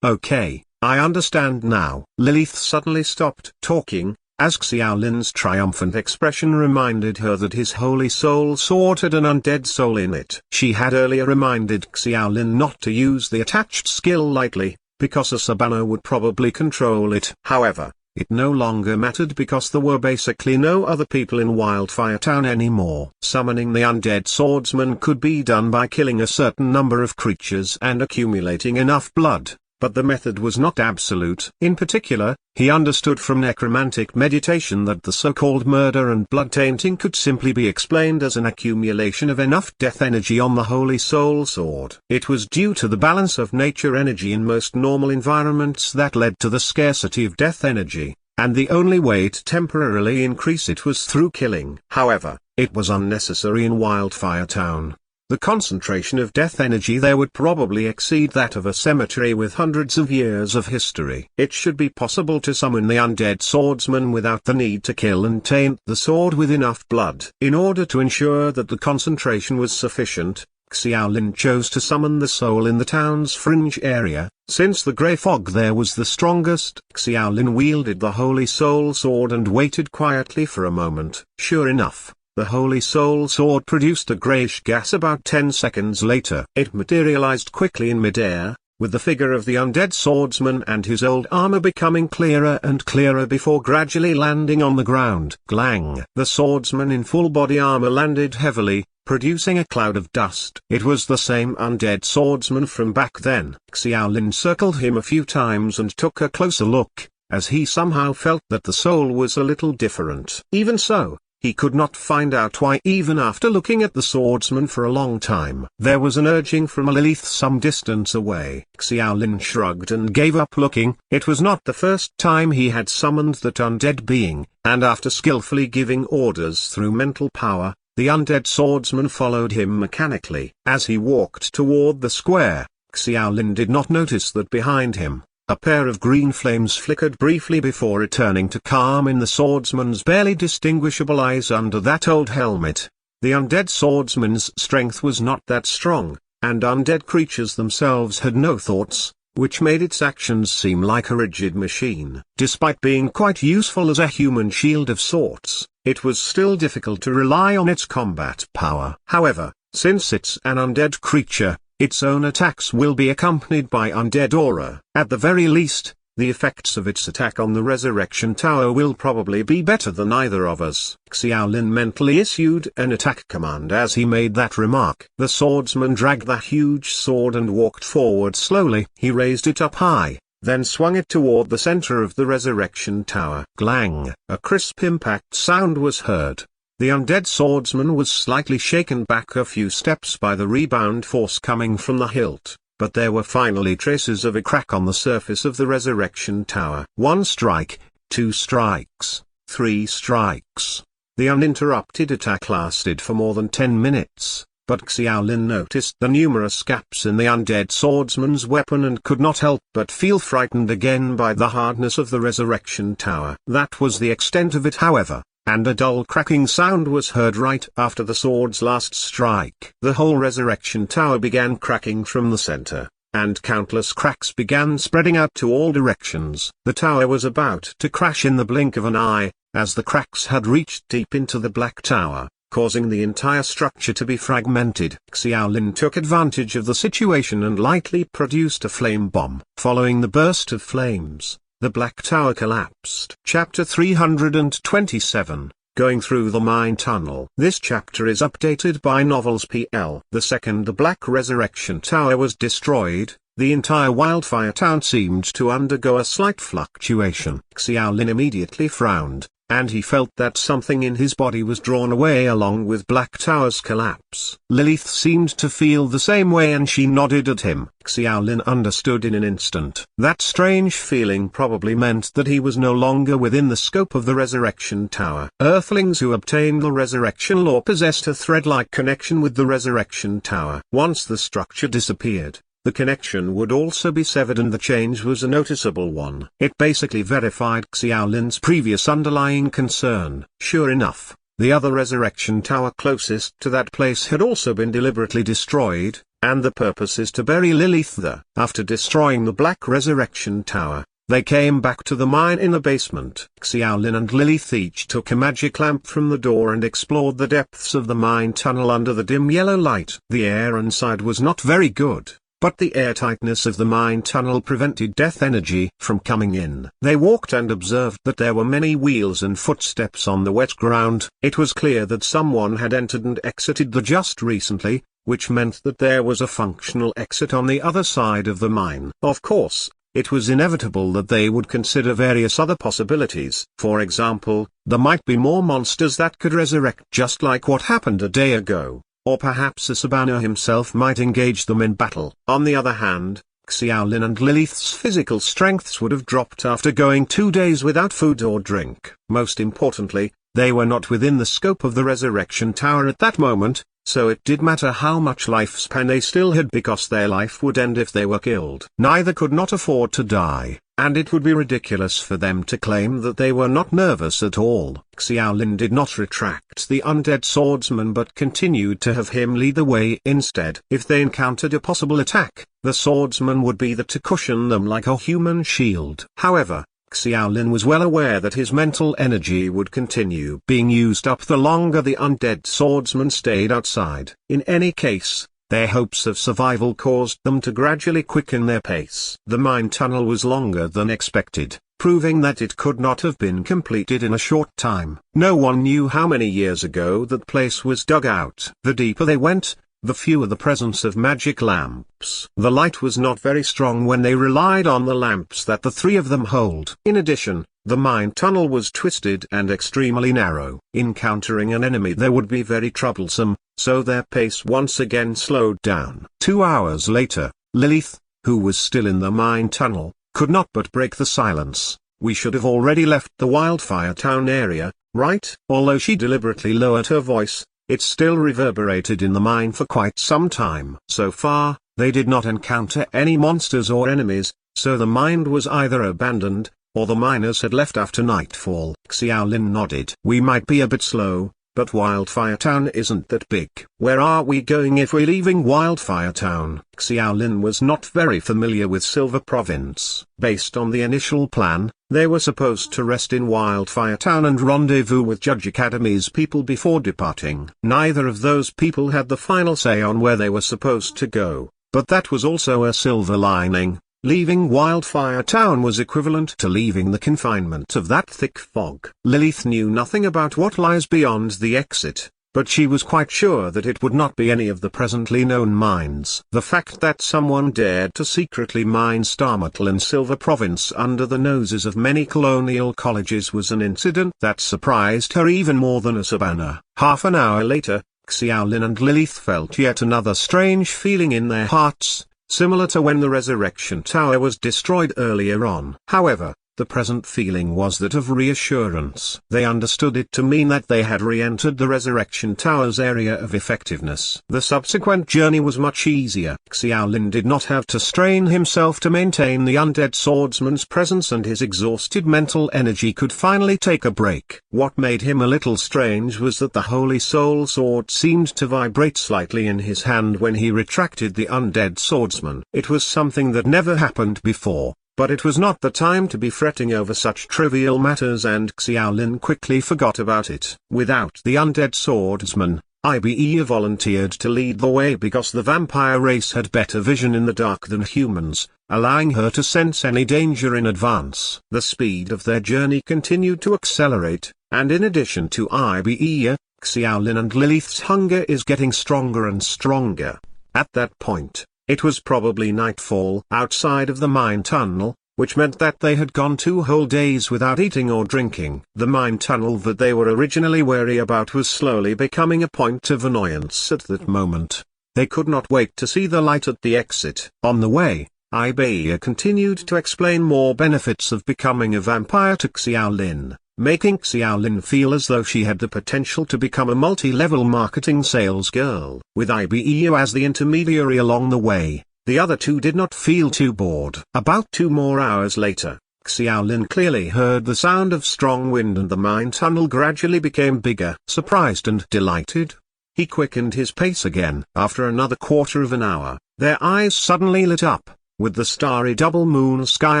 Okay, I understand now. Lilith suddenly stopped talking, as Xiaolin's triumphant expression reminded her that his Holy Soul Sword had an undead soul in it. She had earlier reminded Xiaolin not to use the attached skill lightly, because Asabana would probably control it. However, it no longer mattered because there were basically no other people in Wildfire Town anymore. Summoning the undead swordsman could be done by killing a certain number of creatures and accumulating enough blood. But the method was not absolute. In particular, he understood from necromantic meditation that the so-called murder and blood tainting could simply be explained as an accumulation of enough death energy on the Holy Soul Sword. It was due to the balance of nature energy in most normal environments that led to the scarcity of death energy, and the only way to temporarily increase it was through killing. However, it was unnecessary in Wildfire Town. The concentration of death energy there would probably exceed that of a cemetery with hundreds of years of history. It should be possible to summon the undead swordsman without the need to kill and taint the sword with enough blood. In order to ensure that the concentration was sufficient, Xiaolin chose to summon the soul in the town's fringe area. Since the grey fog there was the strongest, Xiaolin wielded the Holy Soul Sword and waited quietly for a moment. Sure enough, the Holy Soul Sword produced a greyish gas. About 10 seconds later, it materialized quickly in midair, with the figure of the undead swordsman and his old armor becoming clearer and clearer before gradually landing on the ground. Glang! The swordsman in full body armor landed heavily, producing a cloud of dust. It was the same undead swordsman from back then. Xiaolin circled him a few times and took a closer look, as he somehow felt that the soul was a little different. Even so, he could not find out why even after looking at the swordsman for a long time. There was an urging from Lilith some distance away. Xiaolin shrugged and gave up looking. It was not the first time he had summoned that undead being, and after skillfully giving orders through mental power, the undead swordsman followed him mechanically. As he walked toward the square, Xiaolin did not notice that behind him, a pair of green flames flickered briefly before returning to calm in the swordsman's barely distinguishable eyes under that old helmet. The undead swordsman's strength was not that strong, and undead creatures themselves had no thoughts, which made its actions seem like a rigid machine. Despite being quite useful as a human shield of sorts, it was still difficult to rely on its combat power. However, since it's an undead creature, its own attacks will be accompanied by undead aura. At the very least, the effects of its attack on the Resurrection Tower will probably be better than either of us. Xiaolin mentally issued an attack command as he made that remark. The swordsman dragged the huge sword and walked forward slowly. He raised it up high, then swung it toward the center of the resurrection tower. Glang! A crisp impact sound was heard. The undead swordsman was slightly shaken back a few steps by the rebound force coming from the hilt, but there were finally traces of a crack on the surface of the resurrection tower. 1 strike, 2 strikes, 3 strikes. The uninterrupted attack lasted for more than 10 minutes, but Xiaolin noticed the numerous gaps in the undead swordsman's weapon and could not help but feel frightened again by the hardness of the resurrection tower. That was the extent of it, however, and a dull cracking sound was heard right after the sword's last strike. The whole resurrection tower began cracking from the center, and countless cracks began spreading out to all directions. The tower was about to crash in the blink of an eye, as the cracks had reached deep into the Black Tower, causing the entire structure to be fragmented. Xiaolin took advantage of the situation and lightly produced a flame bomb. Following the burst of flames, the Black Tower collapsed. Chapter 327, Going Through the Mine Tunnel. This chapter is updated by Novels PL. The second the Black Resurrection Tower was destroyed, the entire Wildfire Town seemed to undergo a slight fluctuation. Xiaolin immediately frowned, and he felt that something in his body was drawn away along with Black Tower's collapse. Lilith seemed to feel the same way and she nodded at him. Xiaolin understood in an instant. That strange feeling probably meant that he was no longer within the scope of the Resurrection Tower. Earthlings who obtained the Resurrection Law possessed a thread-like connection with the Resurrection Tower. Once the structure disappeared, the connection would also be severed, and the change was a noticeable one. It basically verified Xiaolin's previous underlying concern. Sure enough, the other resurrection tower closest to that place had also been deliberately destroyed, and the purpose is to bury Lilith there. After destroying the Black Resurrection Tower, they came back to the mine in the basement. Xiaolin and Lilith each took a magic lamp from the door and explored the depths of the mine tunnel under the dim yellow light. The air inside was not very good, but the airtightness of the mine tunnel prevented death energy from coming in. They walked and observed that there were many wheels and footsteps on the wet ground. It was clear that someone had entered and exited the just recently, which meant that there was a functional exit on the other side of the mine. Of course, it was inevitable that they would consider various other possibilities. For example, there might be more monsters that could resurrect, just like what happened a day ago. Or perhaps Isabana himself might engage them in battle. On the other hand, Xiaolin and Lilith's physical strengths would have dropped after going 2 days without food or drink. Most importantly, they were not within the scope of the Resurrection Tower at that moment, so it did matter how much lifespan they still had, because their life would end if they were killed. Neither could not afford to die, and it would be ridiculous for them to claim that they were not nervous at all. Xiaolin did not retract the undead swordsman but continued to have him lead the way instead. If they encountered a possible attack, the swordsman would be there to cushion them like a human shield. However, Xiaolin was well aware that his mental energy would continue being used up the longer the undead swordsman stayed outside. In any case, their hopes of survival caused them to gradually quicken their pace. The mine tunnel was longer than expected, proving that it could not have been completed in a short time. No one knew how many years ago that place was dug out. The deeper they went, the fewer the presence of magic lamps. The light was not very strong when they relied on the lamps that the three of them hold. In addition, the mine tunnel was twisted and extremely narrow. Encountering an enemy there would be very troublesome, so their pace once again slowed down. 2 hours later, Lilith, who was still in the mine tunnel, could not but break the silence. We should have already left the Wildfire Town area, right? Although she deliberately lowered her voice, it still reverberated in the mine for quite some time. So far, they did not encounter any monsters or enemies, so the mine was either abandoned, or the miners had left after nightfall. Xiaolin nodded. We might be a bit slow, but Wildfire Town isn't that big. Where are we going if we're leaving Wildfire Town? Xiaolin was not very familiar with Silver Province. Based on the initial plan, they were supposed to rest in Wildfire Town and rendezvous with Judge Academy's people before departing. Neither of those people had the final say on where they were supposed to go, but that was also a silver lining. Leaving Wildfire Town was equivalent to leaving the confinement of that thick fog. Lilith knew nothing about what lies beyond the exit, but she was quite sure that it would not be any of the presently known mines. The fact that someone dared to secretly mine star metal in Silver Province under the noses of many colonial colleges was an incident that surprised her even more than a Savannah. Half an hour later, Xiaolin and Lilith felt yet another strange feeling in their hearts, similar to when the Resurrection Tower was destroyed earlier on. However, the present feeling was that of reassurance. They understood it to mean that they had re-entered the Resurrection Tower's area of effectiveness. The subsequent journey was much easier. Xiaolin did not have to strain himself to maintain the undead swordsman's presence, and his exhausted mental energy could finally take a break. What made him a little strange was that the Holy Soul Sword seemed to vibrate slightly in his hand when he retracted the undead swordsman. It was something that never happened before. But it was not the time to be fretting over such trivial matters, and Xiaolin quickly forgot about it. Without the undead swordsman, Ibe volunteered to lead the way because the vampire race had better vision in the dark than humans, allowing her to sense any danger in advance. The speed of their journey continued to accelerate, and in addition to Ibe, Xiaolin and Lilith's hunger is getting stronger and stronger. At that point, it was probably nightfall outside of the mine tunnel, which meant that they had gone 2 whole days without eating or drinking. The mine tunnel that they were originally wary about was slowly becoming a point of annoyance at that moment. They could not wait to see the light at the exit. On the way, Ibe continued to explain more benefits of becoming a vampire to Xiaolin, making Xiaolin feel as though she had the potential to become a multi-level marketing sales girl. With Ibe as the intermediary along the way, the other two did not feel too bored. About 2 more hours later, Xiaolin clearly heard the sound of strong wind, and the mine tunnel gradually became bigger. Surprised and delighted, he quickened his pace again. After another quarter of an hour, their eyes suddenly lit up, with the starry double moon sky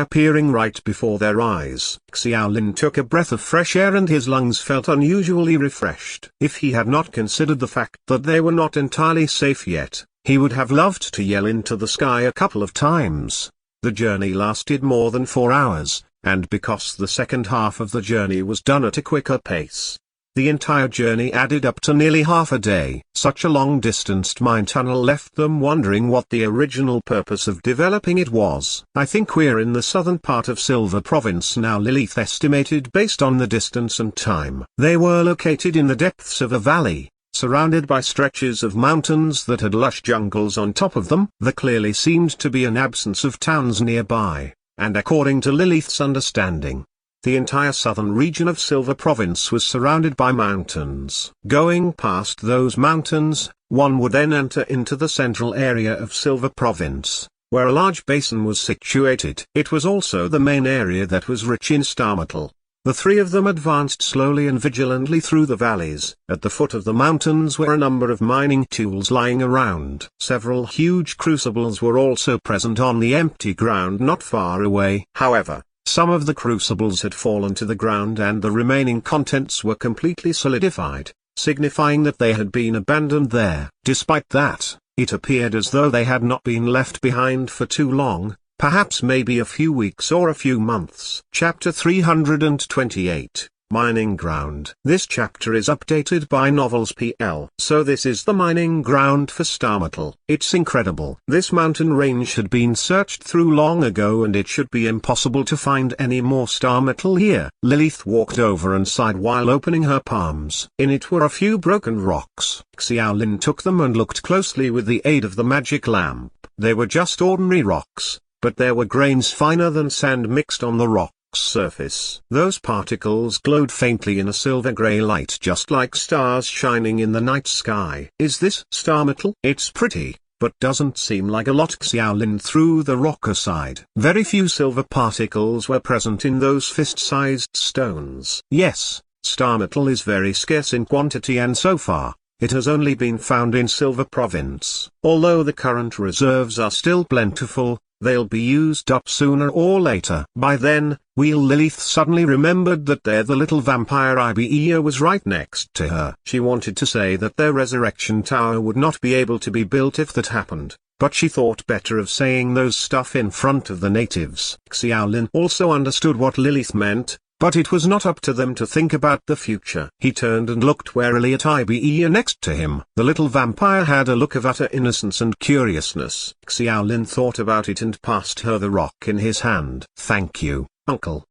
appearing right before their eyes. Xiaolin took a breath of fresh air and his lungs felt unusually refreshed. If he had not considered the fact that they were not entirely safe yet, he would have loved to yell into the sky a couple of times. The journey lasted more than 4 hours, and because the second half of the journey was done at a quicker pace, the entire journey added up to nearly half a day. Such a long-distanced mine tunnel left them wondering what the original purpose of developing it was. I think we're in the southern part of Silver Province now, Lilith estimated based on the distance and time. They were located in the depths of a valley, surrounded by stretches of mountains that had lush jungles on top of them. There clearly seemed to be an absence of towns nearby, and according to Lilith's understanding, the entire southern region of Silver Province was surrounded by mountains. Going past those mountains, one would then enter into the central area of Silver Province, where a large basin was situated. It was also the main area that was rich in star metal. The three of them advanced slowly and vigilantly through the valleys. At the foot of the mountains were a number of mining tools lying around. Several huge crucibles were also present on the empty ground not far away. However, some of the crucibles had fallen to the ground and the remaining contents were completely solidified, signifying that they had been abandoned there. Despite that, it appeared as though they had not been left behind for too long, perhaps maybe a few weeks or a few months. Chapter 328, Mining Ground. This chapter is updated by Novels PL. So this is the mining ground for star metal. It's incredible. This mountain range had been searched through long ago and it should be impossible to find any more star metal here. Lilith walked over and sighed while opening her palms. In it were a few broken rocks. Xiaolin took them and looked closely with the aid of the magic lamp. They were just ordinary rocks, but there were grains finer than sand mixed on the rock's surface. Those particles glowed faintly in a silver-gray light just like stars shining in the night sky. Is this star metal? It's pretty, but doesn't seem like a lot. Xiaolin threw the rock aside. Very few silver particles were present in those fist-sized stones. Yes, star metal is very scarce in quantity and so far, it has only been found in Silver Province. Although the current reserves are still plentiful, they'll be used up sooner or later. By then, Lilith suddenly remembered that the little vampire Ibe was right next to her. She wanted to say that their resurrection tower would not be able to be built if that happened, but she thought better of saying those stuff in front of the natives. Xiaolin also understood what Lilith meant, but it was not up to them to think about the future. He turned and looked warily at Ibe next to him. The little vampire had a look of utter innocence and curiousness. Xiaolin thought about it and passed her the rock in his hand. "Thank you, uncle."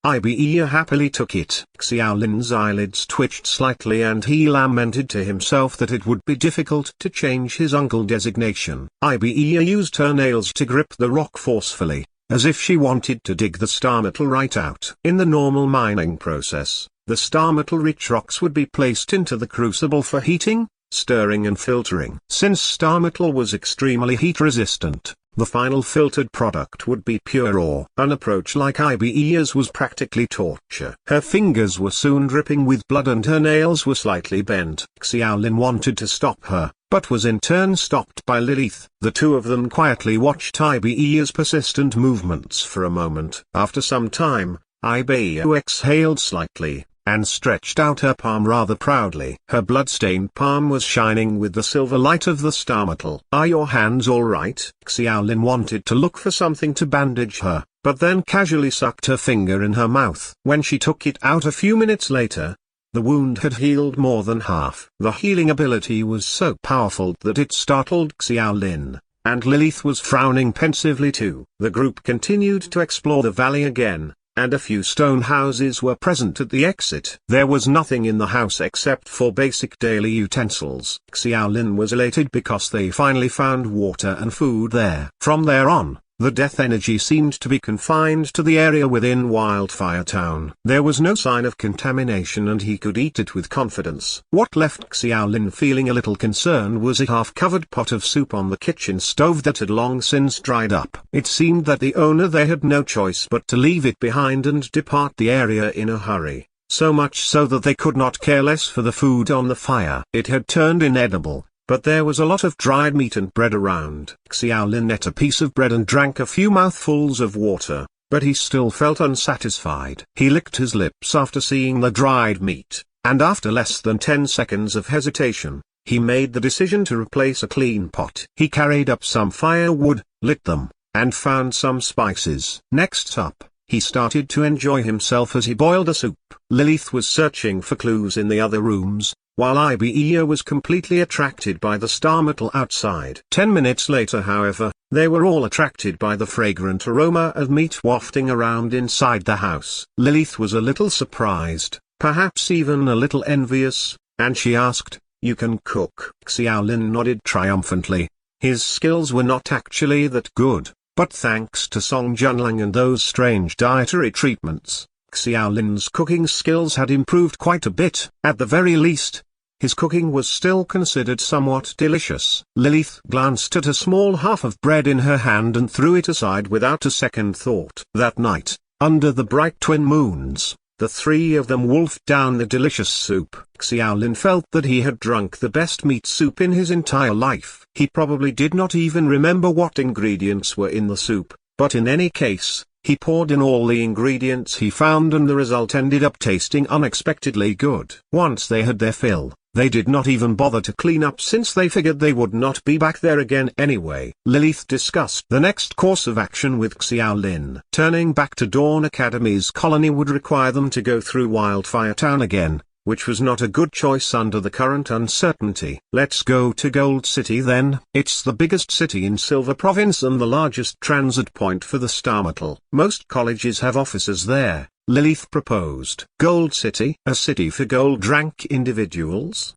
Ibe happily took it. Xiaolin's eyelids twitched slightly and he lamented to himself that it would be difficult to change his uncle designation. Ibe used her nails to grip the rock forcefully, as if she wanted to dig the star metal right out. In the normal mining process, the star metal-rich rocks would be placed into the crucible for heating, stirring and filtering. Since star metal was extremely heat-resistant, the final filtered product would be pure ore. An approach like Ibe's was practically torture. Her fingers were soon dripping with blood and her nails were slightly bent. Xiaolin wanted to stop her, but was in turn stopped by Lilith. The two of them quietly watched Ibe's persistent movements for a moment. After some time, Ibe exhaled slightly, and stretched out her palm rather proudly. Her blood-stained palm was shining with the silver light of the star metal. "Are your hands all right?" Xiaolin wanted to look for something to bandage her, but then casually sucked her finger in her mouth. When she took it out a few minutes later, the wound had healed more than half. The healing ability was so powerful that it startled Xiaolin, and Lilith was frowning pensively too. The group continued to explore the valley again, and a few stone houses were present at the exit. There was nothing in the house except for basic daily utensils. Xiaolin was elated because they finally found water and food there. From there on, the death energy seemed to be confined to the area within Wildfire Town. There was no sign of contamination and he could eat it with confidence. What left Xiaolin feeling a little concerned was a half-covered pot of soup on the kitchen stove that had long since dried up. It seemed that the owner there had no choice but to leave it behind and depart the area in a hurry, so much so that they could not care less for the food on the fire. It had turned inedible, but there was a lot of dried meat and bread around. Xiaolin ate a piece of bread and drank a few mouthfuls of water, but he still felt unsatisfied. He licked his lips after seeing the dried meat, and after less than 10 seconds of hesitation, he made the decision to replace a clean pot. He carried up some firewood, lit them, and found some spices. Next up, he started to enjoy himself as he boiled a soup. Lilith was searching for clues in the other rooms, while Ibe was completely attracted by the star metal outside. 10 minutes later however, they were all attracted by the fragrant aroma of meat wafting around inside the house. Lilith was a little surprised, perhaps even a little envious, and she asked, "You can cook?" Xiaolin nodded triumphantly. His skills were not actually that good, but thanks to Song Junlang and those strange dietary treatments, Xiaolin's cooking skills had improved quite a bit. At the very least, his cooking was still considered somewhat delicious. Lilith glanced at a small half of bread in her hand and threw it aside without a second thought. That night, under the bright twin moons, the three of them wolfed down the delicious soup. Xiaolin felt that he had drunk the best meat soup in his entire life. He probably did not even remember what ingredients were in the soup, but in any case, he poured in all the ingredients he found and the result ended up tasting unexpectedly good. Once they had their fill, they did not even bother to clean up since they figured they would not be back there again anyway. Lilith discussed the next course of action with Xiaolin. Turning back to Dawn Academy's colony would require them to go through Wildfire Town again, which was not a good choice under the current uncertainty. "Let's go to Gold City then. It's the biggest city in Silver Province and the largest transit point for the star metal. Most colleges have offices there," Lilith proposed. "Gold City? A city for gold rank individuals?"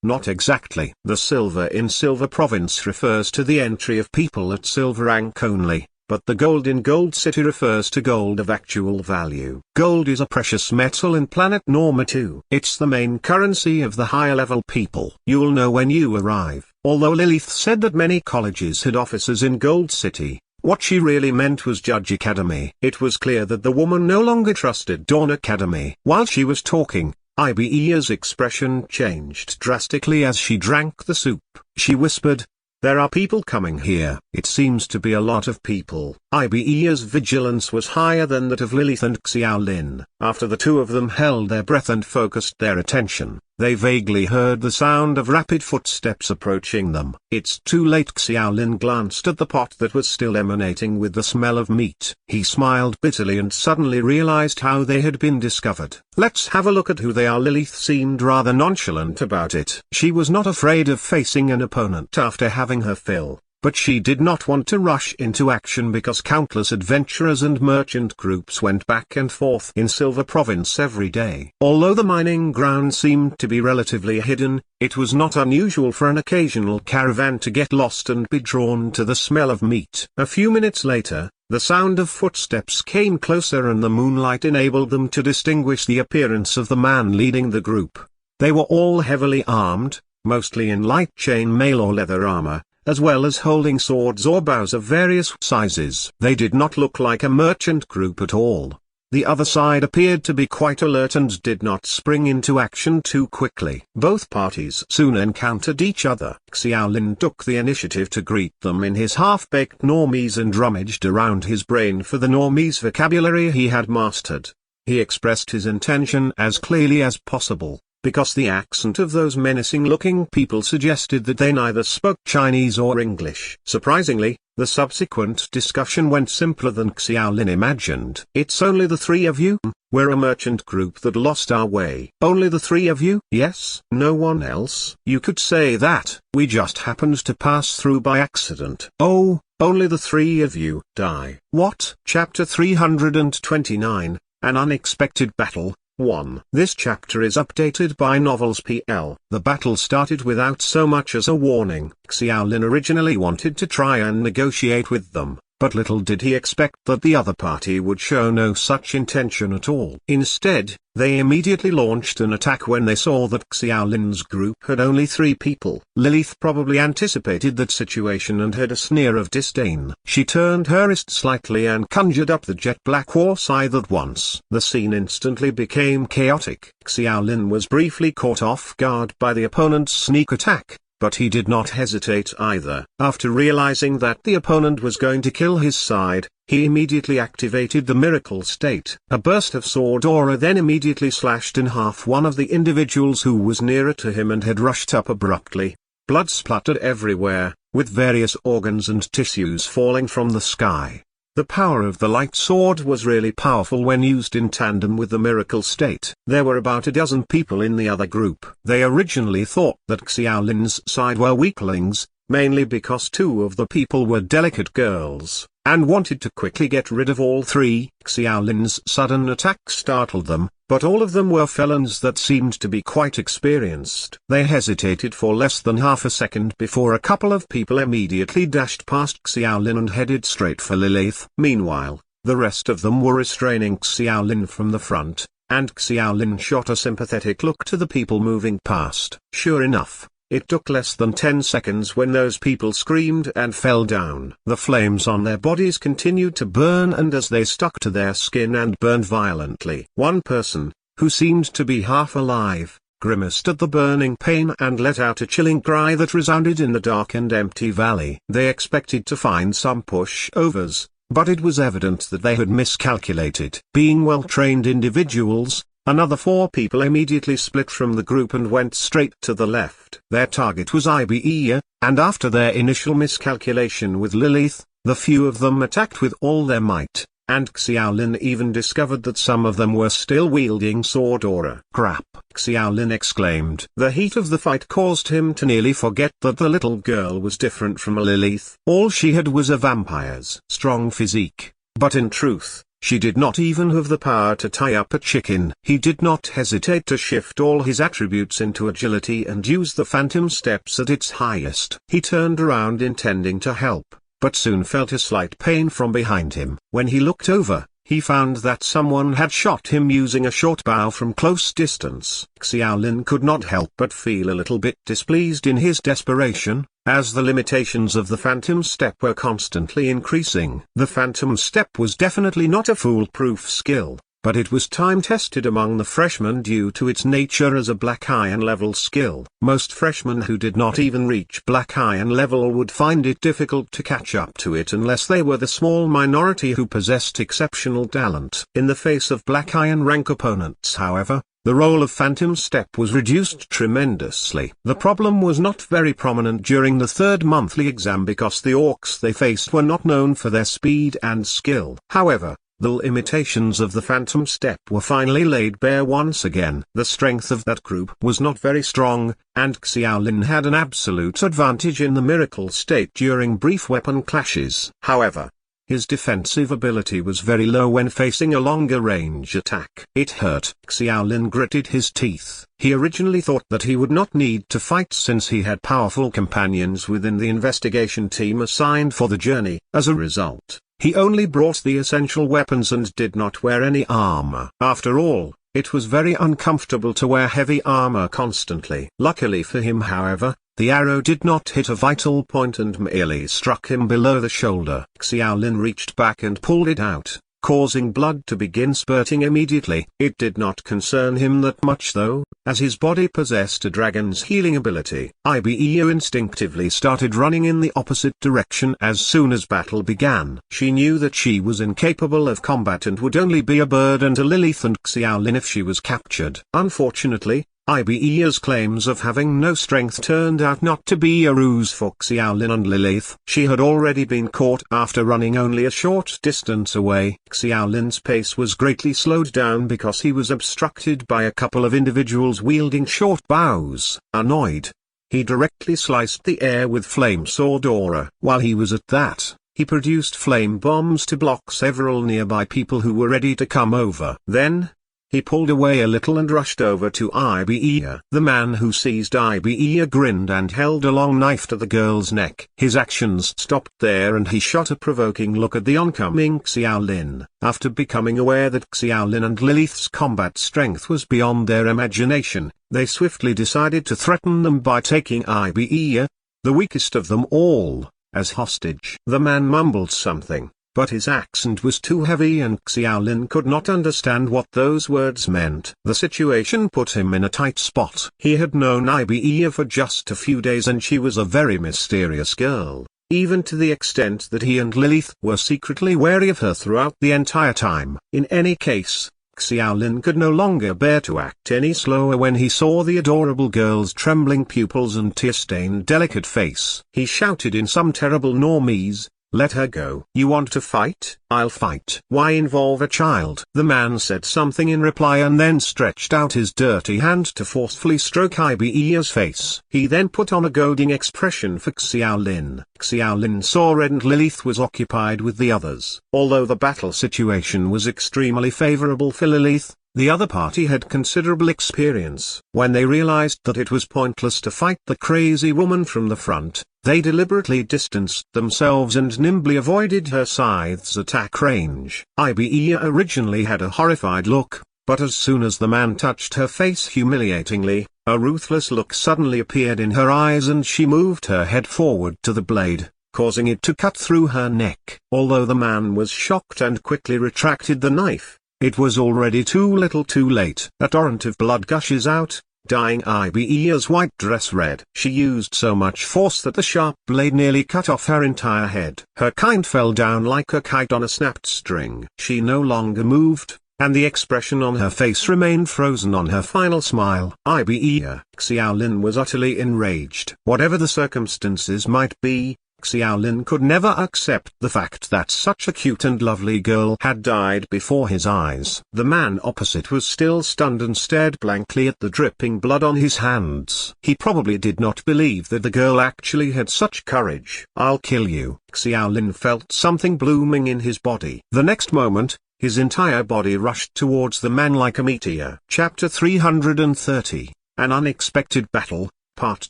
Not exactly. The silver in Silver Province refers to the entry of people at silver rank only, but the gold in Gold City refers to gold of actual value. Gold is a precious metal in planet Norma 2. It's the main currency of the higher level people. You'll know when you arrive. Although Lilith said that many colleges had offices in Gold City, what she really meant was Judge Academy. It was clear that the woman no longer trusted Dawn Academy. While she was talking, Ibe's expression changed drastically as she drank the soup. She whispered, "There are people coming here." It seems to be a lot of people. Ibe's vigilance was higher than that of Lilith and Xiaolin. After the two of them held their breath and focused their attention, they vaguely heard the sound of rapid footsteps approaching them. "It's too late." Xiaolin glanced at the pot that was still emanating with the smell of meat. He smiled bitterly and suddenly realized how they had been discovered. "Let's have a look at who they are." Lilith seemed rather nonchalant about it. She was not afraid of facing an opponent after having her fill. But she did not want to rush into action because countless adventurers and merchant groups went back and forth in Silver Province every day. Although the mining ground seemed to be relatively hidden, it was not unusual for an occasional caravan to get lost and be drawn to the smell of meat. A few minutes later, the sound of footsteps came closer and the moonlight enabled them to distinguish the appearance of the man leading the group. They were all heavily armed, mostly in light chainmail or leather armor, as well as holding swords or bows of various sizes. They did not look like a merchant group at all. The other side appeared to be quite alert and did not spring into action too quickly. Both parties soon encountered each other. Xiaolin took the initiative to greet them in his half-baked Normese and rummaged around his brain for the Normese vocabulary he had mastered. He expressed his intention as clearly as possible, because the accent of those menacing-looking people suggested that they neither spoke Chinese or English. Surprisingly, the subsequent discussion went simpler than Xiaolin imagined. "It's only the three of you? We're a merchant group that lost our way." "Only the three of you?" "Yes. No one else?" "You could say that. We just happened to pass through by accident." "Oh, only the three of you." "Die." "What?" Chapter 329, An Unexpected Battle. 1. This chapter is updated by Novels PL. The battle started without so much as a warning. Xiaolin originally wanted to try and negotiate with them, but little did he expect that the other party would show no such intention at all. Instead, they immediately launched an attack when they saw that Xiaolin's group had only 3 people. Lilith probably anticipated that situation and had a sneer of disdain. She turned her wrist slightly and conjured up the jet black war scythe at once. The scene instantly became chaotic. Xiaolin was briefly caught off guard by the opponent's sneak attack, but he did not hesitate either. After realizing that the opponent was going to kill his side, he immediately activated the miracle state. A burst of sword aura then immediately slashed in half one of the individuals who was nearer to him and had rushed up abruptly. Blood spluttered everywhere, with various organs and tissues falling from the sky. The power of the light sword was really powerful when used in tandem with the miracle state. There were about a dozen people in the other group. They originally thought that Xiaolin's side were weaklings, mainly because 2 of the people were delicate girls, and wanted to quickly get rid of all 3. Xiaolin's sudden attack startled them, but all of them were felons that seemed to be quite experienced. They hesitated for less than half a second before a couple of people immediately dashed past Xiaolin and headed straight for Lilith. Meanwhile, the rest of them were restraining Xiaolin from the front, and Xiaolin shot a sympathetic look to the people moving past. Sure enough, it took less than 10 seconds when those people screamed and fell down. The flames on their bodies continued to burn, and as they stuck to their skin and burned violently, one person, who seemed to be half alive, grimaced at the burning pain and let out a chilling cry that resounded in the dark and empty valley. They expected to find some pushovers, but it was evident that they had miscalculated. Being well-trained individuals, another 4 people immediately split from the group and went straight to the left. Their target was Ibe, and after their initial miscalculation with Lilith, the few of them attacked with all their might, and Xiaolin even discovered that some of them were still wielding sword aura. "Crap!" Xiaolin exclaimed. The heat of the fight caused him to nearly forget that the little girl was different from Lilith. All she had was a vampire's strong physique, but in truth, she did not even have the power to tie up a chicken. He did not hesitate to shift all his attributes into agility and use the phantom steps at its highest. He turned around intending to help, but soon felt a slight pain from behind him. When he looked over, he found that someone had shot him using a short bow from close distance. Xiaolin could not help but feel a little bit displeased in his desperation, as the limitations of the Phantom Step were constantly increasing. The Phantom Step was definitely not a foolproof skill, but it was time-tested among the freshmen due to its nature as a Black Iron level skill. Most freshmen who did not even reach Black Iron level would find it difficult to catch up to it unless they were the small minority who possessed exceptional talent. In the face of Black Iron rank opponents, however, the role of Phantom Step was reduced tremendously. The problem was not very prominent during the third monthly exam because the orcs they faced were not known for their speed and skill. However, the limitations of the Phantom Step were finally laid bare once again. The strength of that group was not very strong, and Xiaolin had an absolute advantage in the miracle state during brief weapon clashes. However, his defensive ability was very low when facing a longer range attack. It hurt. Xiaolin gritted his teeth. He originally thought that he would not need to fight since he had powerful companions within the investigation team assigned for the journey. As a result, he only brought the essential weapons and did not wear any armor. After all, it was very uncomfortable to wear heavy armor constantly. Luckily for him, however, the arrow did not hit a vital point and merely struck him below the shoulder. Xiaolin reached back and pulled it out, causing blood to begin spurting immediately. It did not concern him that much though, as his body possessed a dragon's healing ability. Ibu instinctively started running in the opposite direction as soon as battle began. She knew that she was incapable of combat and would only be a burden to Lilith and Xiaolin if she was captured. Unfortunately, Ibu's claims of having no strength turned out not to be a ruse for Xiaolin and Lilith. She had already been caught after running only a short distance away. Xiaolin's pace was greatly slowed down because he was obstructed by a couple of individuals wielding short bows. Annoyed, he directly sliced the air with Flame Sword Aura. While he was at that, he produced flame bombs to block several nearby people who were ready to come over. Then, he pulled away a little and rushed over to Ibu. The man who seized Ibu grinned and held a long knife to the girl's neck. His actions stopped there and he shot a provoking look at the oncoming Xiaolin. After becoming aware that Xiaolin and Lilith's combat strength was beyond their imagination, they swiftly decided to threaten them by taking Ibu, the weakest of them all, as hostage. The man mumbled something, but his accent was too heavy and Xiaolin could not understand what those words meant. The situation put him in a tight spot. He had known Ibu for just a few days and she was a very mysterious girl, even to the extent that he and Lilith were secretly wary of her throughout the entire time. In any case, Xiaolin could no longer bear to act any slower when he saw the adorable girl's trembling pupils and tear-stained delicate face. He shouted in some terrible Normese, "Let her go. You want to fight? I'll fight. Why involve a child?" The man said something in reply and then stretched out his dirty hand to forcefully stroke Ibu's face. He then put on a goading expression for Xiaolin. Xiaolin saw red and Lilith was occupied with the others. Although the battle situation was extremely favorable for Lilith, the other party had considerable experience. When they realized that it was pointless to fight the crazy woman from the front, they deliberately distanced themselves and nimbly avoided her scythe's attack range. Ibu originally had a horrified look, but as soon as the man touched her face humiliatingly, a ruthless look suddenly appeared in her eyes and she moved her head forward to the blade, causing it to cut through her neck. Although the man was shocked and quickly retracted the knife, it was already too little too late. A torrent of blood gushes out, dyeing Ibu's white dress red. She used so much force that the sharp blade nearly cut off her entire head. Her kind fell down like a kite on a snapped string. She no longer moved, and the expression on her face remained frozen on her final smile. Ibu. Xiaolin was utterly enraged. Whatever the circumstances might be, Xiaolin could never accept the fact that such a cute and lovely girl had died before his eyes. The man opposite was still stunned and stared blankly at the dripping blood on his hands. He probably did not believe that the girl actually had such courage. "I'll kill you." Xiaolin felt something blooming in his body. The next moment, his entire body rushed towards the man like a meteor. Chapter 330, An Unexpected Battle. Part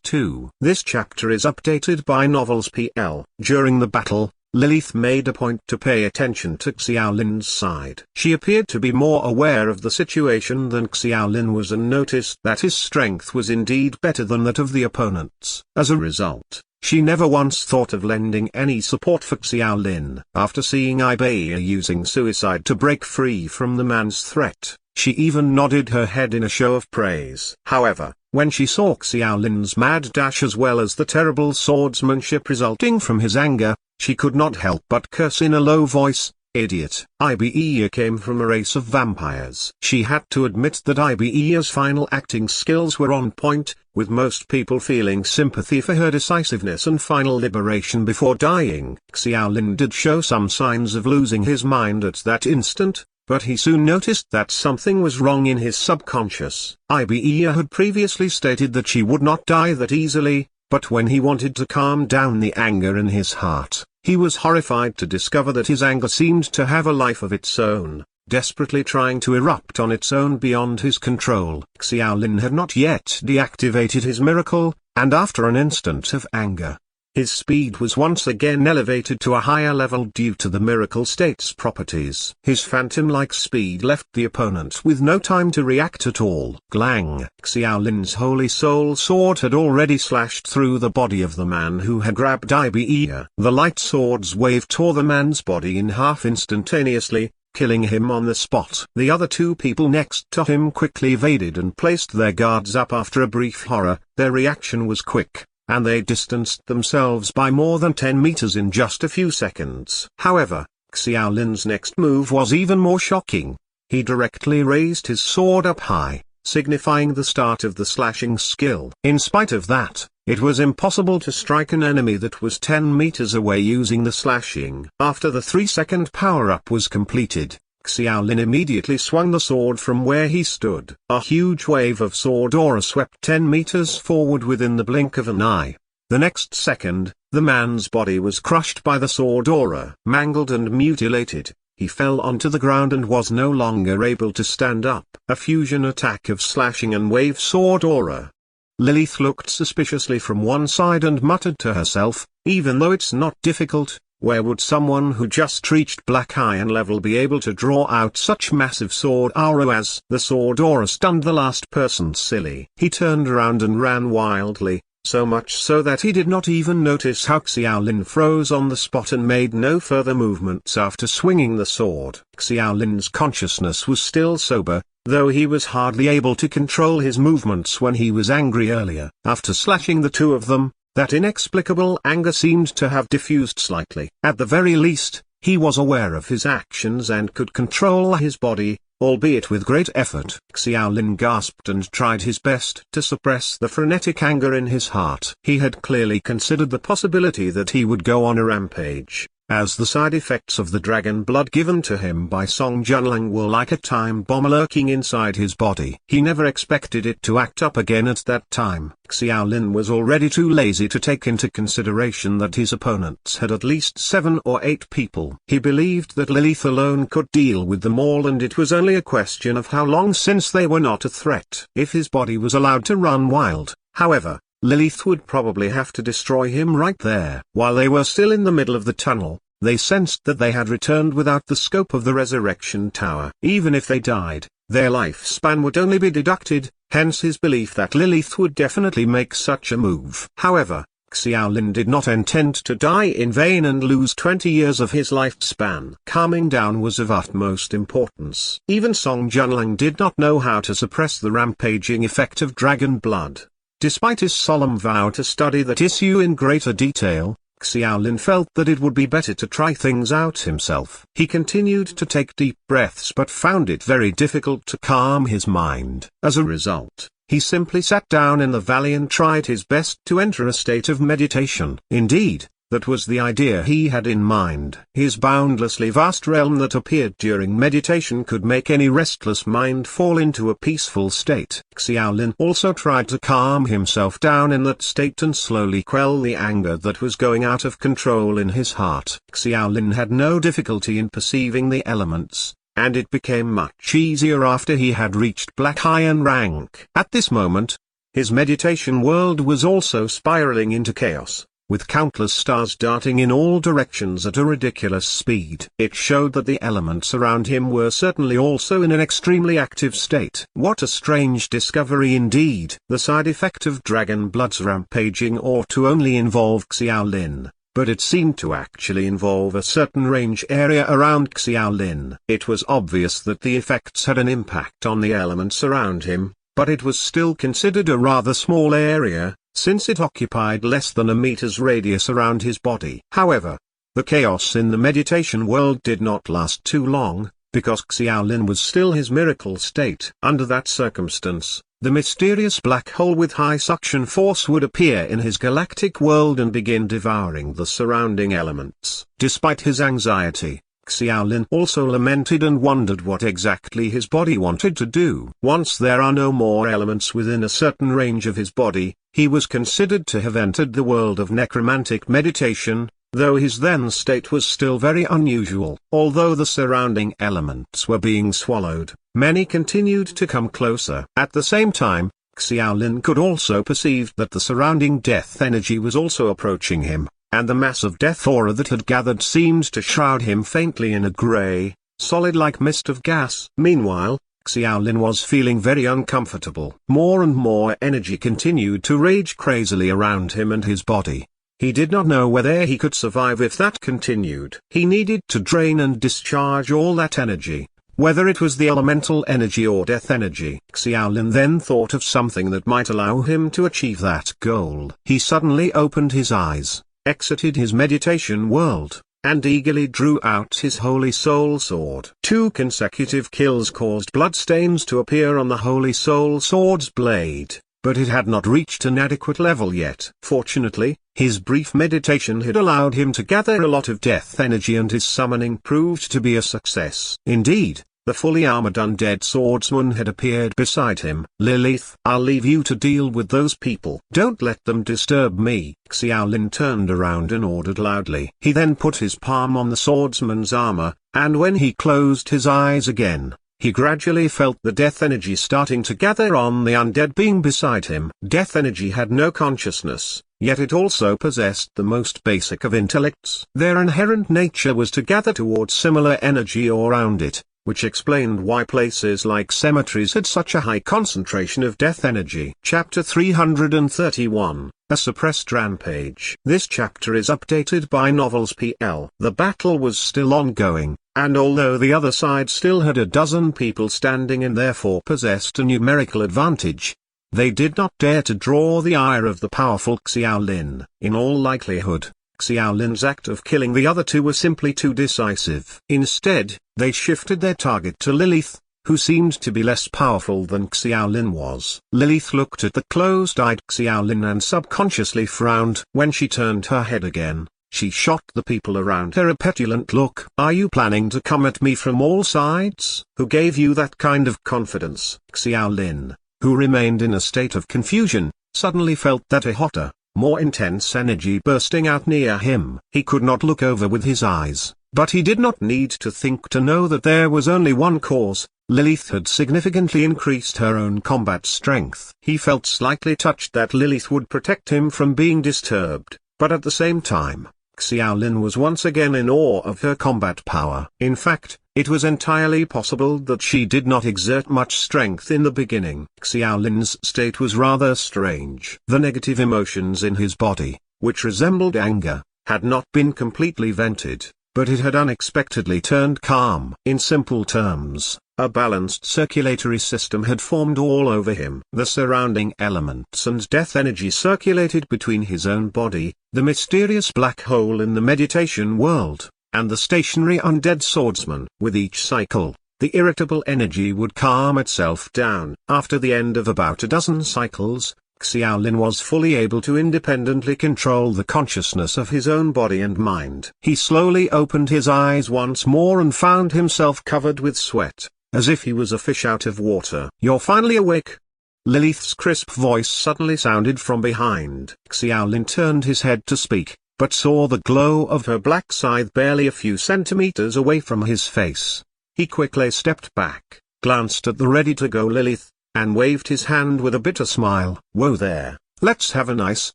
2. This chapter is updated by Novels PL. During the battle, Lilith made a point to pay attention to Xiaolin's side. She appeared to be more aware of the situation than Xiaolin was and noticed that his strength was indeed better than that of the opponents. As a result, She never once thought of lending any support for Xiaolin. After seeing Ibeya using suicide to break free from the man's threat, she even nodded her head in a show of praise. However, when she saw Xiaolin's mad dash as well as the terrible swordsmanship resulting from his anger, she could not help but curse in a low voice, "Idiot." Ibeya came from a race of vampires. She had to admit that Ibeya's final acting skills were on point, with most people feeling sympathy for her decisiveness and final liberation before dying. Xiaolin did show some signs of losing his mind at that instant, but he soon noticed that something was wrong in his subconscious. Ibeya had previously stated that she would not die that easily, but when he wanted to calm down the anger in his heart, he was horrified to discover that his anger seemed to have a life of its own, desperately trying to erupt on its own beyond his control. Xiaolin had not yet deactivated his miracle, and after an instant of anger, his speed was once again elevated to a higher level due to the miracle state's properties. His phantom-like speed left the opponent with no time to react at all. Glang! Xiaolin's holy soul sword had already slashed through the body of the man who had grabbed Ibeya. The light sword's wave tore the man's body in half instantaneously, killing him on the spot. The other two people next to him quickly evaded and placed their guards up after a brief horror. Their reaction was quick, and they distanced themselves by more than 10 meters in just a few seconds. However, Xiaolin's next move was even more shocking. He directly raised his sword up high, signifying the start of the slashing skill. In spite of that, it was impossible to strike an enemy that was 10 meters away using the slashing. After the 3-second power-up was completed, Xiaolin immediately swung the sword from where he stood. A huge wave of sword aura swept 10 meters forward within the blink of an eye. The next second, the man's body was crushed by the sword aura. Mangled and mutilated, he fell onto the ground and was no longer able to stand up. A fusion attack of slashing and wave sword aura. Lilith looked suspiciously from one side and muttered to herself, even though it's not difficult, where would someone who just reached Black Iron level be able to draw out such massive sword aura? As the sword aura stunned the last person silly, he turned around and ran wildly, so much so that he did not even notice how Xiaolin froze on the spot and made no further movements after swinging the sword. Xiaolin's consciousness was still sober, though he was hardly able to control his movements when he was angry earlier. After slashing the two of them, that inexplicable anger seemed to have diffused slightly. At the very least, he was aware of his actions and could control his body, albeit with great effort. Xiaolin gasped and tried his best to suppress the frenetic anger in his heart. He had clearly considered the possibility that he would go on a rampage, as the side effects of the dragon blood given to him by Song Junlang were like a time bomb lurking inside his body. He never expected it to act up again at that time. Xiaolin was already too lazy to take into consideration that his opponents had at least 7 or 8 people. He believed that Lilith alone could deal with them all, and it was only a question of how long since they were not a threat. If his body was allowed to run wild, however, Lilith would probably have to destroy him right there. While they were still in the middle of the tunnel, they sensed that they had returned without the scope of the resurrection tower. Even if they died, their lifespan would only be deducted, hence his belief that Lilith would definitely make such a move. However, Xiaolin did not intend to die in vain and lose 20 years of his lifespan. Calming down was of utmost importance. Even Song Junlang did not know how to suppress the rampaging effect of dragon blood. Despite his solemn vow to study that issue in greater detail, Xiaolin felt that it would be better to try things out himself. He continued to take deep breaths but found it very difficult to calm his mind. As a result, he simply sat down in the valley and tried his best to enter a state of meditation. Indeed, that was the idea he had in mind. His boundlessly vast realm that appeared during meditation could make any restless mind fall into a peaceful state. Xiaolin also tried to calm himself down in that state and slowly quell the anger that was going out of control in his heart. Xiaolin had no difficulty in perceiving the elements, and it became much easier after he had reached Black Iron rank. At this moment, his meditation world was also spiraling into chaos. with countless stars darting in all directions at a ridiculous speed. It showed that the elements around him were certainly also in an extremely active state. What a strange discovery indeed! The side effect of Dragon Blood's rampaging ought to only involve Xiaolin, but it seemed to actually involve a certain range area around Xiaolin. It was obvious that the effects had an impact on the elements around him, but it was still considered a rather small area, since it occupied less than a meter's radius around his body. However, the chaos in the meditation world did not last too long, because Xiaolin was still his miracle state. Under that circumstance, the mysterious black hole with high suction force would appear in his galactic world and begin devouring the surrounding elements. Despite his anxiety, Xiaolin also lamented and wondered what exactly his body wanted to do. Once there are no more elements within a certain range of his body, he was considered to have entered the world of necromantic meditation, though his then state was still very unusual. Although the surrounding elements were being swallowed, many continued to come closer. At the same time, Xiaolin could also perceive that the surrounding death energy was also approaching him, and the mass of death aura that had gathered seemed to shroud him faintly in a grey, solid-like mist of gas. Meanwhile, Xiaolin was feeling very uncomfortable. More and more energy continued to rage crazily around him and his body. He did not know whether he could survive if that continued. He needed to drain and discharge all that energy, whether it was the elemental energy or death energy. Xiaolin then thought of something that might allow him to achieve that goal. He suddenly opened his eyes, exited his meditation world, and eagerly drew out his Holy Soul Sword. 2 consecutive kills caused bloodstains to appear on the Holy Soul Sword's blade, but it had not reached an adequate level yet. Fortunately, his brief meditation had allowed him to gather a lot of death energy and his summoning proved to be a success. Indeed, the fully armored undead swordsman had appeared beside him. "Lilith, I'll leave you to deal with those people. Don't let them disturb me." Xiaolin turned around and ordered loudly. He then put his palm on the swordsman's armor, and when he closed his eyes again, he gradually felt the death energy starting to gather on the undead being beside him. Death energy had no consciousness, yet it also possessed the most basic of intellects. Their inherent nature was to gather towards similar energy or around it, which explained why places like cemeteries had such a high concentration of death energy. Chapter 331, A Suppressed Rampage. This chapter is updated by Novels PL. The battle was still ongoing, and although the other side still had a dozen people standing and therefore possessed a numerical advantage, they did not dare to draw the ire of the powerful Xiaolin. In all likelihood, Xiaolin's act of killing the other two was simply too decisive. Instead, they shifted their target to Lilith, who seemed to be less powerful than Xiaolin was. Lilith looked at the closed-eyed Xiaolin and subconsciously frowned. When she turned her head again, she shot the people around her a petulant look. "Are you planning to come at me from all sides? Who gave you that kind of confidence?" Xiaolin, who remained in a state of confusion, suddenly felt that a hotter, more intense energy bursting out near him. He could not look over with his eyes, but he did not need to think to know that there was only one cause. Lilith had significantly increased her own combat strength. He felt slightly touched that Lilith would protect him from being disturbed, but at the same time, Xiaolin was once again in awe of her combat power. In fact, it was entirely possible that she did not exert much strength in the beginning. Xiaolin's state was rather strange. The negative emotions in his body, which resembled anger, had not been completely vented, but it had unexpectedly turned calm. In simple terms, a balanced circulatory system had formed all over him. The surrounding elements and death energy circulated between his own body, the mysterious black hole in the meditation world, and the stationary undead swordsman. With each cycle, the irritable energy would calm itself down. After the end of about a dozen cycles, Xiaolin was fully able to independently control the consciousness of his own body and mind. He slowly opened his eyes once more and found himself covered with sweat, as if he was a fish out of water. "You're finally awake?" Lilith's crisp voice suddenly sounded from behind. Xiaolin turned his head to speak, but saw the glow of her black scythe barely a few centimeters away from his face. He quickly stepped back, glanced at the ready-to-go Lilith, and waved his hand with a bitter smile. "Whoa there, let's have a nice,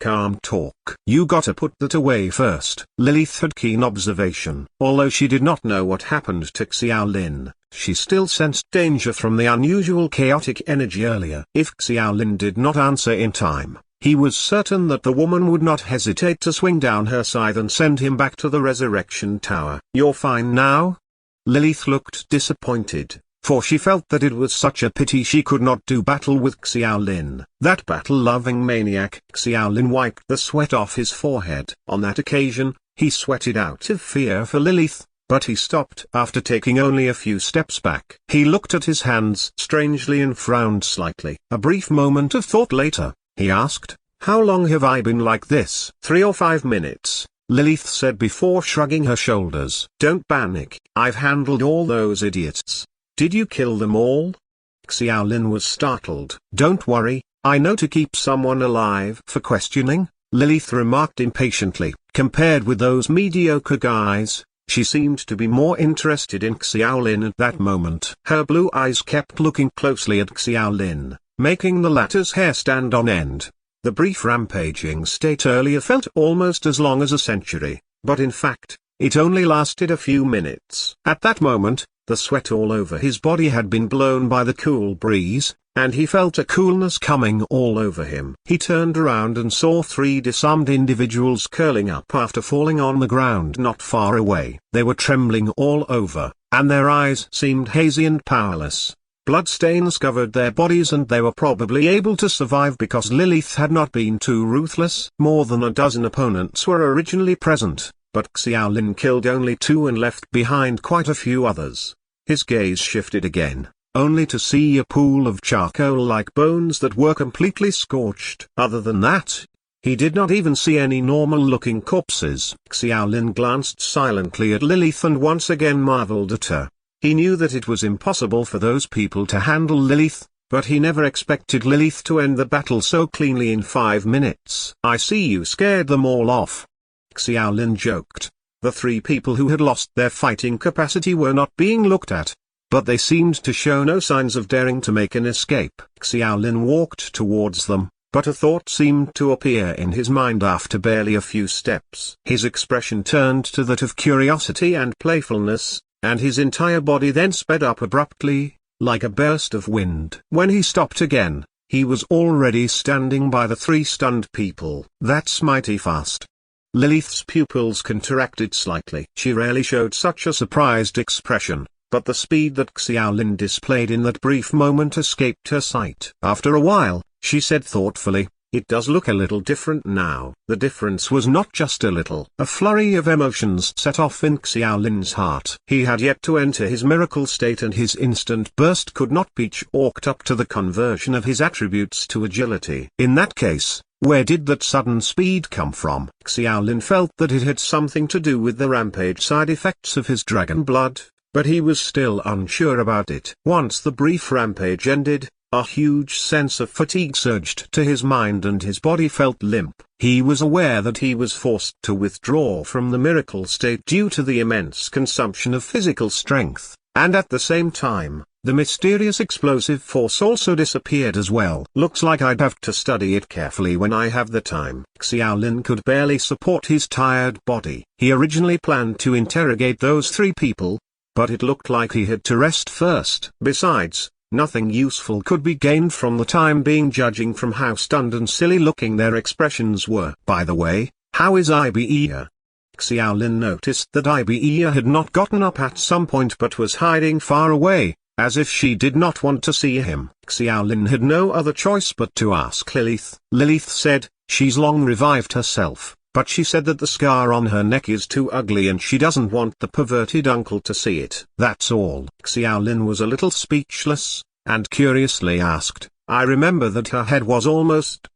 calm talk. You gotta put that away first. Lilith had keen observation. Although she did not know what happened to Xiaolin, she still sensed danger from the unusual chaotic energy earlier. If Xiaolin did not answer in time, he was certain that the woman would not hesitate to swing down her scythe and send him back to the Resurrection Tower. You're fine now? Lilith looked disappointed, for she felt that it was such a pity she could not do battle with Xiaolin. That battle-loving maniac. Xiaolin wiped the sweat off his forehead. On that occasion, he sweated out of fear for Lilith, but he stopped after taking only a few steps back. He looked at his hands strangely and frowned slightly. A brief moment of thought later, he asked, "How long have I been like this?" 3 or 5 minutes, Lilith said before shrugging her shoulders. Don't panic. I've handled all those idiots. Did you kill them all? Xiaolin was startled. Don't worry, I know to keep someone alive. For questioning, Lilith remarked impatiently. Compared with those mediocre guys, she seemed to be more interested in Xiaolin at that moment. Her blue eyes kept looking closely at Xiaolin, making the latter's hair stand on end. The brief rampaging state earlier felt almost as long as a century, but in fact, it only lasted a few minutes. At that moment, the sweat all over his body had been blown by the cool breeze, and he felt a coolness coming all over him. He turned around and saw 3 disarmed individuals curling up after falling on the ground not far away. They were trembling all over, and their eyes seemed hazy and powerless. Bloodstains covered their bodies and they were probably able to survive because Lilith had not been too ruthless. More than a dozen opponents were originally present, but Xiaolin killed only 2 and left behind quite a few others. His gaze shifted again, only to see a pool of charcoal-like bones that were completely scorched. Other than that, he did not even see any normal-looking corpses. Xiaolin glanced silently at Lilith and once again marveled at her. He knew that it was impossible for those people to handle Lilith, but he never expected Lilith to end the battle so cleanly in 5 minutes. I see you scared them all off. Xiaolin joked. The 3 people who had lost their fighting capacity were not being looked at, but they seemed to show no signs of daring to make an escape. Xiaolin walked towards them, but a thought seemed to appear in his mind after barely a few steps. His expression turned to that of curiosity and playfulness, and his entire body then sped up abruptly, like a burst of wind. When he stopped again, he was already standing by the 3 stunned people. That's mighty fast. Lilith's pupils contracted slightly. She rarely showed such a surprised expression, but the speed that Xiaolin displayed in that brief moment escaped her sight. After a while, she said thoughtfully, "It does look a little different now." The difference was not just a little. A flurry of emotions set off in Xiaolin's heart. He had yet to enter his miracle state and his instant burst could not be chalked up to the conversion of his attributes to agility. In that case, where did that sudden speed come from? Xiaolin felt that it had something to do with the rampage side effects of his dragon blood, but he was still unsure about it. Once the brief rampage ended, a huge sense of fatigue surged to his mind and his body felt limp. He was aware that he was forced to withdraw from the miracle state due to the immense consumption of physical strength, and at the same time, the mysterious explosive force also disappeared as well. Looks like I'd have to study it carefully when I have the time. Xiaolin could barely support his tired body. He originally planned to interrogate those 3 people, but it looked like he had to rest first. Besides, nothing useful could be gained from the time being judging from how stunned and silly looking their expressions were. By the way, how is Ibeia? Xiaolin noticed that Ibeia had not gotten up at some point but was hiding far away, as if she did not want to see him. Xiaolin had no other choice but to ask Lilith. Lilith said, she's long revived herself, but she said that the scar on her neck is too ugly and she doesn't want the perverted uncle to see it. That's all. Xiaolin was a little speechless, and curiously asked, I remember that her head was almost,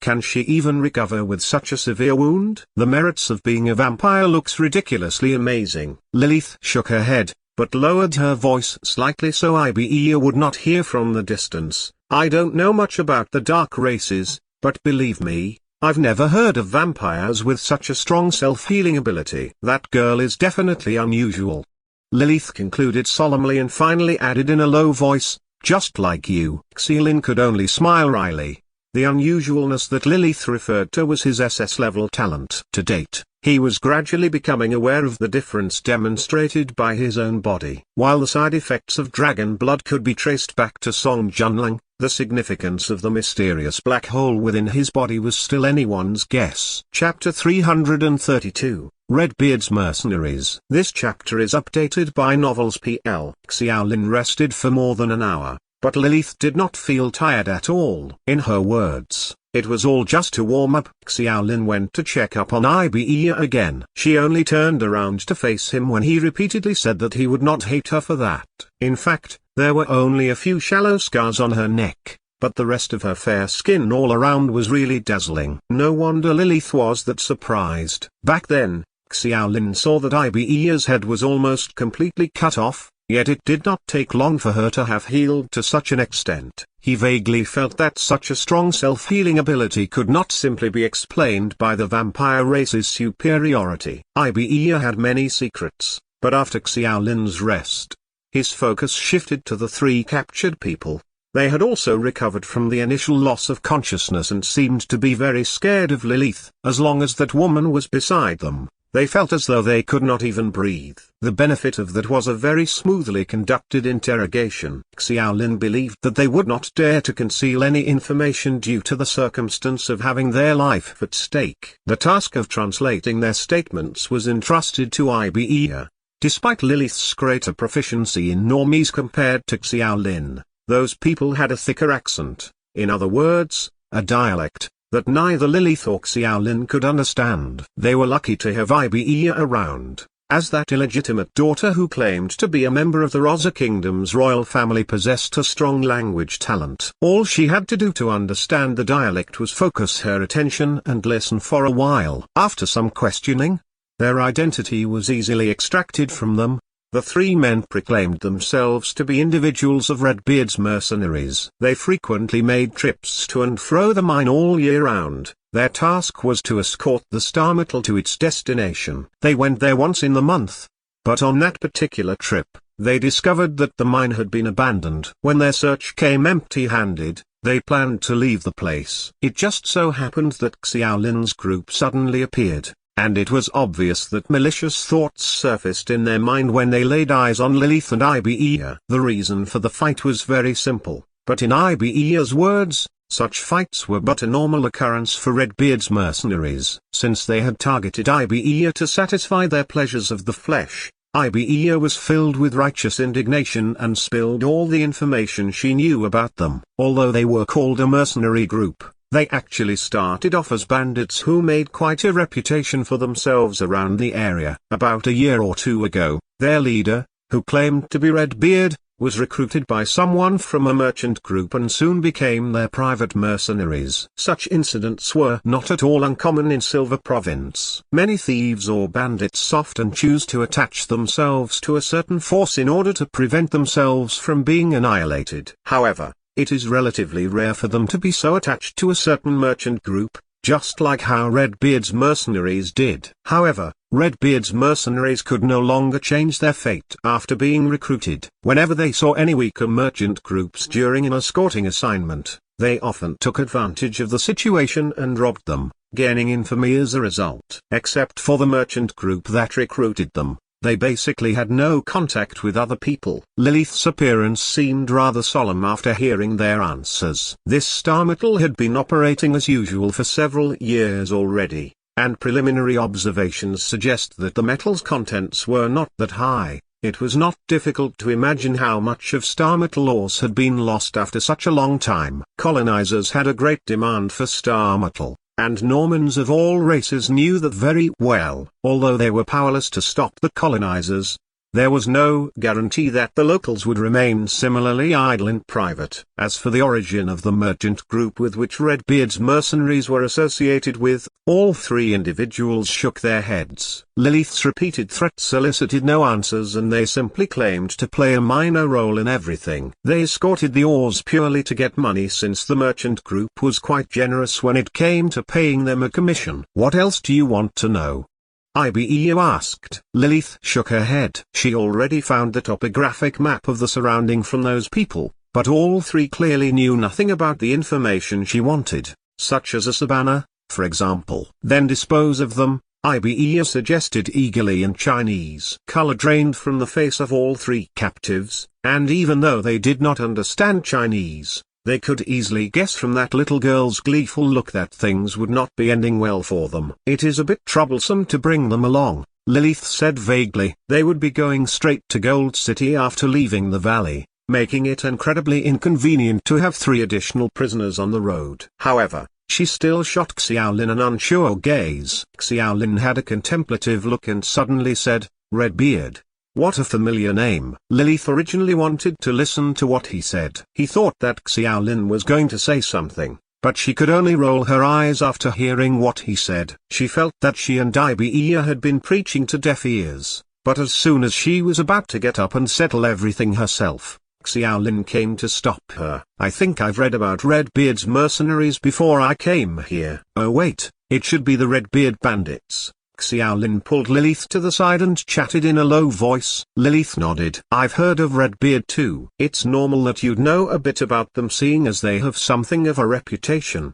can she even recover with such a severe wound? The merits of being a vampire looks ridiculously amazing. Lilith shook her head, but lowered her voice slightly so Ibeia would not hear from the distance. I don't know much about the dark races, but believe me, I've never heard of vampires with such a strong self-healing ability. That girl is definitely unusual. Lilith concluded solemnly and finally added in a low voice, just like you. Xiaolin could only smile wryly. The unusualness that Lilith referred to was his SS-level talent. To date, he was gradually becoming aware of the difference demonstrated by his own body. While the side effects of dragon blood could be traced back to Song Junling, the significance of the mysterious black hole within his body was still anyone's guess. Chapter 332, Redbeard's Mercenaries. This chapter is updated by Novels PL. Xiaolin rested for more than an hour, but Lilith did not feel tired at all. In her words, it was all just to warm up. Xiaolin went to check up on Ibe again. She only turned around to face him when he repeatedly said that he would not hate her for that. In fact, there were only a few shallow scars on her neck, but the rest of her fair skin all around was really dazzling. No wonder Lilith was that surprised. Back then, Xiaolin saw that Ibe's head was almost completely cut off, yet it did not take long for her to have healed to such an extent. He vaguely felt that such a strong self-healing ability could not simply be explained by the vampire race's superiority. Ibe had many secrets, but after Xiaolin's rest, his focus shifted to the three captured people. They had also recovered from the initial loss of consciousness and seemed to be very scared of Lilith. As long as that woman was beside them, they felt as though they could not even breathe. The benefit of that was a very smoothly conducted interrogation. Xiaolin believed that they would not dare to conceal any information due to the circumstance of having their life at stake. The task of translating their statements was entrusted to Ibe. Despite Lilith's greater proficiency in Normese compared to Xiaolin, those people had a thicker accent, in other words, a dialect, that neither Lilith or Xiaolin could understand. They were lucky to have Ibe around, as that illegitimate daughter who claimed to be a member of the Rosa Kingdom's royal family possessed a strong language talent. All she had to do to understand the dialect was focus her attention and listen for a while. After some questioning, their identity was easily extracted from them. The three men proclaimed themselves to be individuals of Redbeard's mercenaries. They frequently made trips to and fro the mine all year round. Their task was to escort the star metal to its destination. They went there once in the month. But on that particular trip, they discovered that the mine had been abandoned. When their search came empty-handed, they planned to leave the place. It just so happened that Xiaolin's group suddenly appeared, and it was obvious that malicious thoughts surfaced in their mind when they laid eyes on Lilith and Ibe. The reason for the fight was very simple, but in Ibe's words, such fights were but a normal occurrence for Redbeard's mercenaries. Since they had targeted Ibe to satisfy their pleasures of the flesh, Ibe was filled with righteous indignation and spilled all the information she knew about them. Although they were called a mercenary group, they actually started off as bandits who made quite a reputation for themselves around the area. About a year or two ago, their leader, who claimed to be Redbeard, was recruited by someone from a merchant group and soon became their private mercenaries. Such incidents were not at all uncommon in Silver Province. Many thieves or bandits often choose to attach themselves to a certain force in order to prevent themselves from being annihilated. However, it is relatively rare for them to be so attached to a certain merchant group, just like how Redbeard's mercenaries did. However, Redbeard's mercenaries could no longer change their fate after being recruited. Whenever they saw any weaker merchant groups during an escorting assignment, they often took advantage of the situation and robbed them, gaining infamy as a result. Except for the merchant group that recruited them, they basically had no contact with other people. Lilith's appearance seemed rather solemn after hearing their answers. This star metal had been operating as usual for several years already, and preliminary observations suggest that the metal's contents were not that high. It was not difficult to imagine how much of star metal ores had been lost after such a long time. Colonizers had a great demand for star metal, and Normans of all races knew that very well. Although they were powerless to stop the colonizers, there was no guarantee that the locals would remain similarly idle in private. As for the origin of the merchant group with which Redbeard's mercenaries were associated with, all three individuals shook their heads. Lilith's repeated threats elicited no answers and they simply claimed to play a minor role in everything. They escorted the ores purely to get money since the merchant group was quite generous when it came to paying them a commission. What else do you want to know? Ibe asked. Lilith shook her head. She already found the topographic map of the surrounding from those people, but all three clearly knew nothing about the information she wanted, such as a sabana, for example. Then dispose of them, Ibea suggested eagerly, and Chinese color drained from the face of all three captives, and even though they did not understand Chinese, they could easily guess from that little girl's gleeful look that things would not be ending well for them. It is a bit troublesome to bring them along, Lilith said vaguely. They would be going straight to Gold City after leaving the valley, making it incredibly inconvenient to have 3 additional prisoners on the road. However, she still shot Xiaolin an unsure gaze. Xiaolin had a contemplative look and suddenly said, "Redbeard. What a familiar name." Lilith originally wanted to listen to what he said. He thought that Xiaolin was going to say something, but she could only roll her eyes after hearing what he said. She felt that she and Ibea had been preaching to deaf ears, but as soon as she was about to get up and settle everything herself, Xiaolin came to stop her. "I think I've read about Redbeard's mercenaries before I came here." "Oh wait, it should be the Redbeard bandits." Xiaolin pulled Lilith to the side and chatted in a low voice. Lilith nodded. "I've heard of Redbeard too. It's normal that you'd know a bit about them, seeing as they have something of a reputation."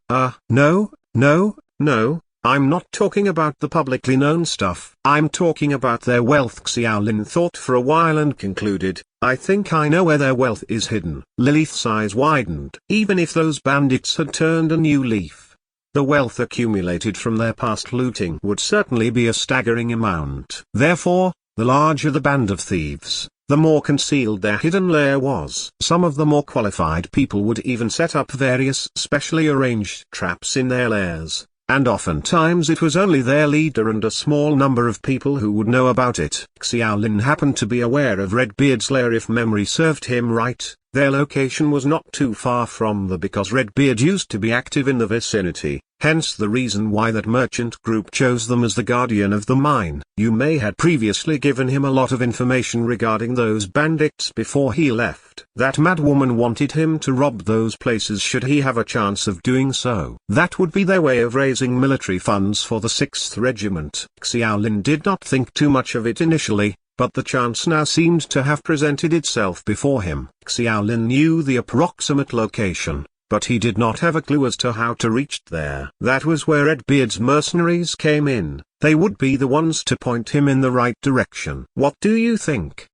No, I'm not talking about the publicly known stuff. I'm talking about their wealth." Xiaolin thought for a while and concluded, "I think I know where their wealth is hidden." Lilith's eyes widened. Even if those bandits had turned a new leaf, the wealth accumulated from their past looting would certainly be a staggering amount. Therefore, the larger the band of thieves, the more concealed their hidden lair was. Some of the more qualified people would even set up various specially arranged traps in their lairs, and oftentimes it was only their leader and a small number of people who would know about it. Xiaolin happened to be aware of Redbeard's lair. If memory served him right, their location was not too far from the because Redbeard used to be active in the vicinity, hence the reason why that merchant group chose them as the guardian of the mine. Yu Mei had previously given him a lot of information regarding those bandits before he left. That madwoman wanted him to rob those places should he have a chance of doing so. That would be their way of raising military funds for the 6th Regiment. Xiaolin did not think too much of it initially, but the chance now seemed to have presented itself before him. Xiaolin knew the approximate location, but he did not have a clue as to how to reach there. That was where Redbeard's mercenaries came in. They would be the ones to point him in the right direction. "What do you think?"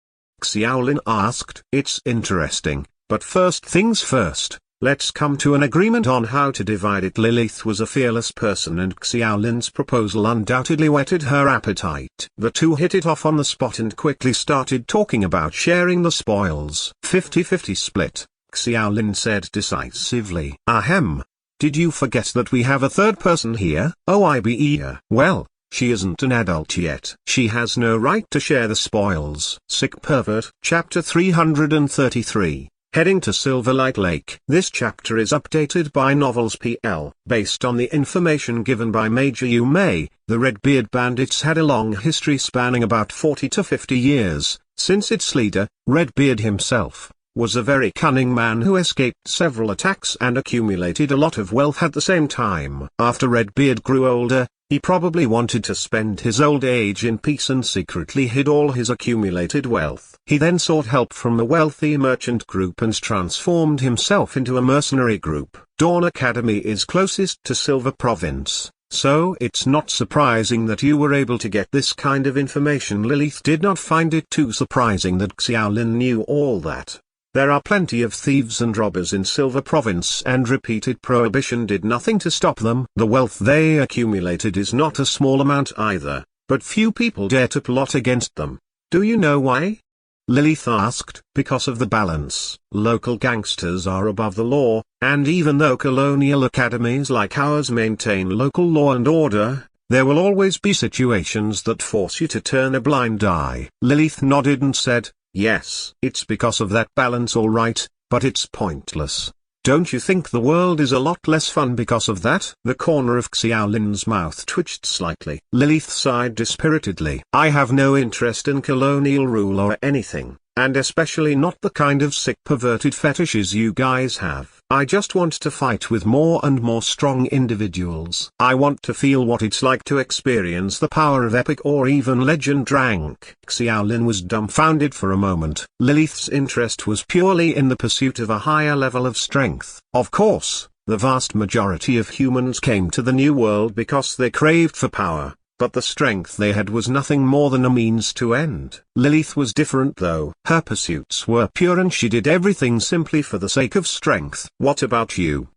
Xiaolin asked. "It's interesting, but first things first, let's come to an agreement on how to divide it." Lilith was a fearless person and Xiaolin's proposal undoubtedly whetted her appetite. The two hit it off on the spot and quickly started talking about sharing the spoils. 50-50 split, Xiaolin said decisively. "Ahem. Did you forget that we have a third person here?" "Oh, Ibea. Well, she isn't an adult yet. She has no right to share the spoils." Sick pervert. Chapter 333. Heading to Silverlight Lake. This chapter is updated by Novels PL. Based on the information given by Major Yu Mei, the Redbeard bandits had a long history spanning about 40 to 50 years, since its leader, Redbeard himself, was a very cunning man who escaped several attacks and accumulated a lot of wealth at the same time. After Redbeard grew older, he probably wanted to spend his old age in peace and secretly hid all his accumulated wealth. He then sought help from a wealthy merchant group and transformed himself into a mercenary group. Dawn Academy is closest to Silver Province, so it's not surprising that you were able to get this kind of information. Lilith did not find it too surprising that Xiaolin knew all that. There are plenty of thieves and robbers in Silver Province and repeated prohibition did nothing to stop them. The wealth they accumulated is not a small amount either, but few people dare to plot against them. "Do you know why?" Lilith asked. "Because of the balance. Local gangsters are above the law, and even though colonial academies like ours maintain local law and order, there will always be situations that force you to turn a blind eye." Lilith nodded and said, "Yes, it's because of that balance, all right, but it's pointless. Don't you think the world is a lot less fun because of that?" The corner of Xiaolin's mouth twitched slightly. Lilith sighed dispiritedly. "I have no interest in colonial rule or anything, and especially not the kind of sick perverted fetishes you guys have. I just want to fight with more and more strong individuals. I want to feel what it's like to experience the power of epic or even legend rank. Xiaolin was dumbfounded for a moment. Lilith's interest was purely in the pursuit of a higher level of strength. Of course, the vast majority of humans came to the New World because they craved for power. But the strength they had was nothing more than a means to end. Lilith was different though. Her pursuits were pure and she did everything simply for the sake of strength. What about you?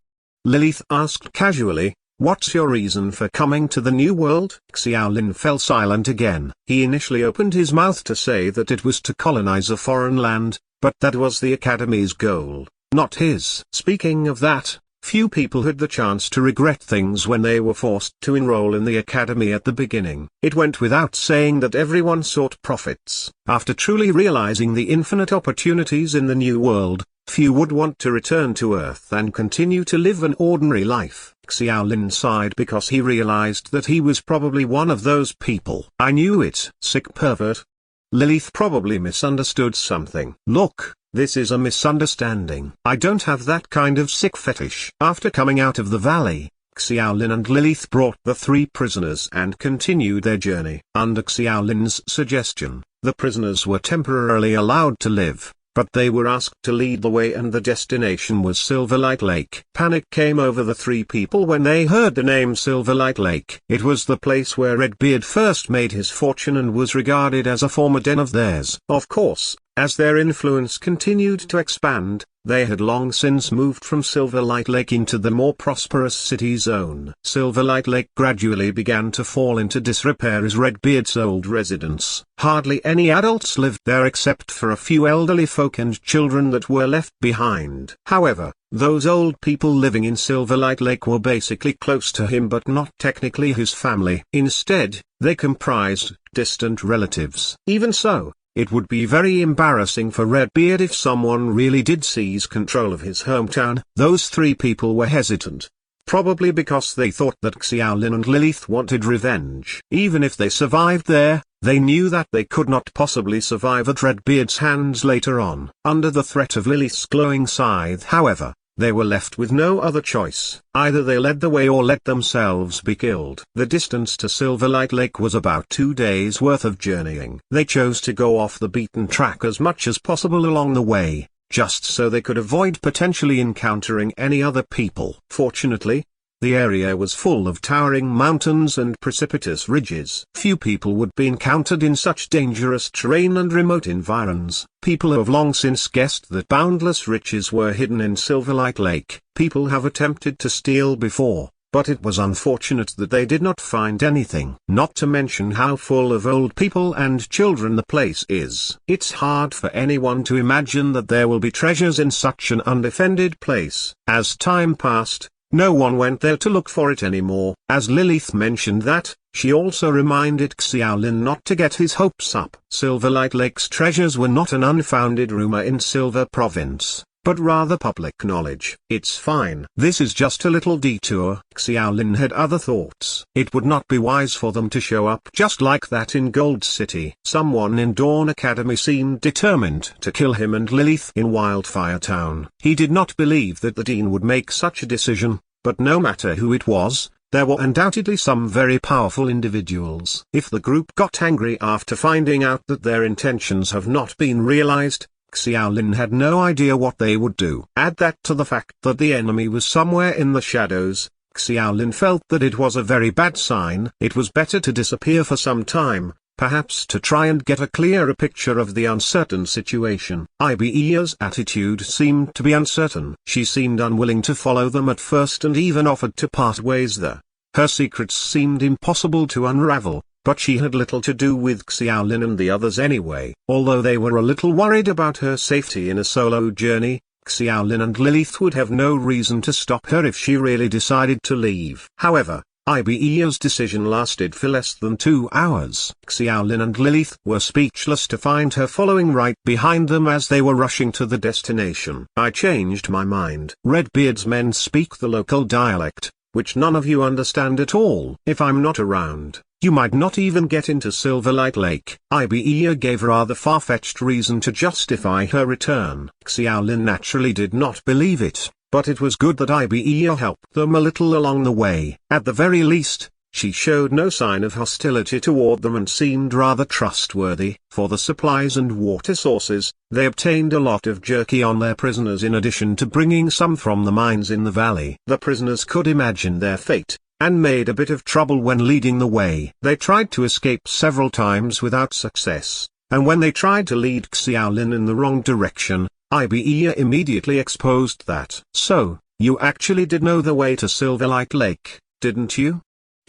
Lilith asked casually. What's your reason for coming to the New World? Xiaolin fell silent again. He initially opened his mouth to say that it was to colonize a foreign land, but that was the Academy's goal, not his. Speaking of that, few people had the chance to regret things when they were forced to enroll in the Academy at the beginning. It went without saying that everyone sought profits. After truly realizing the infinite opportunities in the New World, few would want to return to Earth and continue to live an ordinary life. Xiaolin sighed because he realized that he was probably one of those people. I knew it. Sick pervert. Lilith probably misunderstood something. Look. This is a misunderstanding. I don't have that kind of sick fetish. After coming out of the valley, Xiaolin and Lilith brought the three prisoners and continued their journey. Under Xiaolin's suggestion, the prisoners were temporarily allowed to live, but they were asked to lead the way and the destination was Silverlight Lake. Panic came over the three people when they heard the name Silverlight Lake. It was the place where Redbeard first made his fortune and was regarded as a former den of theirs. Of course, as their influence continued to expand, they had long since moved from Silverlight Lake into the more prosperous city zone. Silverlight Lake gradually began to fall into disrepair as Redbeard's old residence. Hardly any adults lived there except for a few elderly folk and children that were left behind. However, those old people living in Silverlight Lake were basically close to him but not technically his family. Instead, they comprised distant relatives. Even so, it would be very embarrassing for Redbeard if someone really did seize control of his hometown. Those three people were hesitant. Probably because they thought that Xiaolin and Lilith wanted revenge. Even if they survived there, they knew that they could not possibly survive at Redbeard's hands later on. Under the threat of Lilith's glowing scythe, however, they were left with no other choice. Either they led the way or let themselves be killed. The distance to Silverlight Lake was about 2 days' worth of journeying. They chose to go off the beaten track as much as possible along the way, just so they could avoid potentially encountering any other people. Fortunately, the area was full of towering mountains and precipitous ridges. Few people would be encountered in such dangerous terrain and remote environs. People have long since guessed that boundless riches were hidden in Silverlight Lake. People have attempted to steal before, but it was unfortunate that they did not find anything. Not to mention how full of old people and children the place is. It's hard for anyone to imagine that there will be treasures in such an undefended place. As time passed, no one went there to look for it anymore. As Lilith mentioned that, she also reminded Xiaolin not to get his hopes up. Silverlight Lake's treasures were not an unfounded rumor in Silver Province, but rather public knowledge. It's fine. This is just a little detour. Xiaolin had other thoughts. It would not be wise for them to show up just like that in Gold City. Someone in Dawn Academy seemed determined to kill him and Lilith in Wildfire Town. He did not believe that the Dean would make such a decision, but no matter who it was, there were undoubtedly some very powerful individuals. If the group got angry after finding out that their intentions have not been realized, Xiaolin had no idea what they would do. Add that to the fact that the enemy was somewhere in the shadows, Xiaolin felt that it was a very bad sign. It was better to disappear for some time, perhaps to try and get a clearer picture of the uncertain situation. Ibea's attitude seemed to be uncertain. She seemed unwilling to follow them at first and even offered to part ways there. Her secrets seemed impossible to unravel, but she had little to do with Xiaolin and the others anyway. Although they were a little worried about her safety in a solo journey, Xiaolin and Lilith would have no reason to stop her if she really decided to leave. However, Ibea's decision lasted for less than 2 hours. Xiaolin and Lilith were speechless to find her following right behind them as they were rushing to the destination. I changed my mind. Redbeard's men speak the local dialect, which none of you understand at all. If I'm not around, you might not even get into Silverlight Lake. Ibea gave rather far-fetched reason to justify her return. Xiaolin naturally did not believe it. but it was good that Ibe helped them a little along the way. At the very least, she showed no sign of hostility toward them and seemed rather trustworthy. For the supplies and water sources, they obtained a lot of jerky on their prisoners in addition to bringing some from the mines in the valley. The prisoners could imagine their fate, and made a bit of trouble when leading the way. They tried to escape several times without success, and when they tried to lead Xiaolin in the wrong direction, Ibe immediately exposed that. "So, you actually did know the way to Silverlight Lake, didn't you?"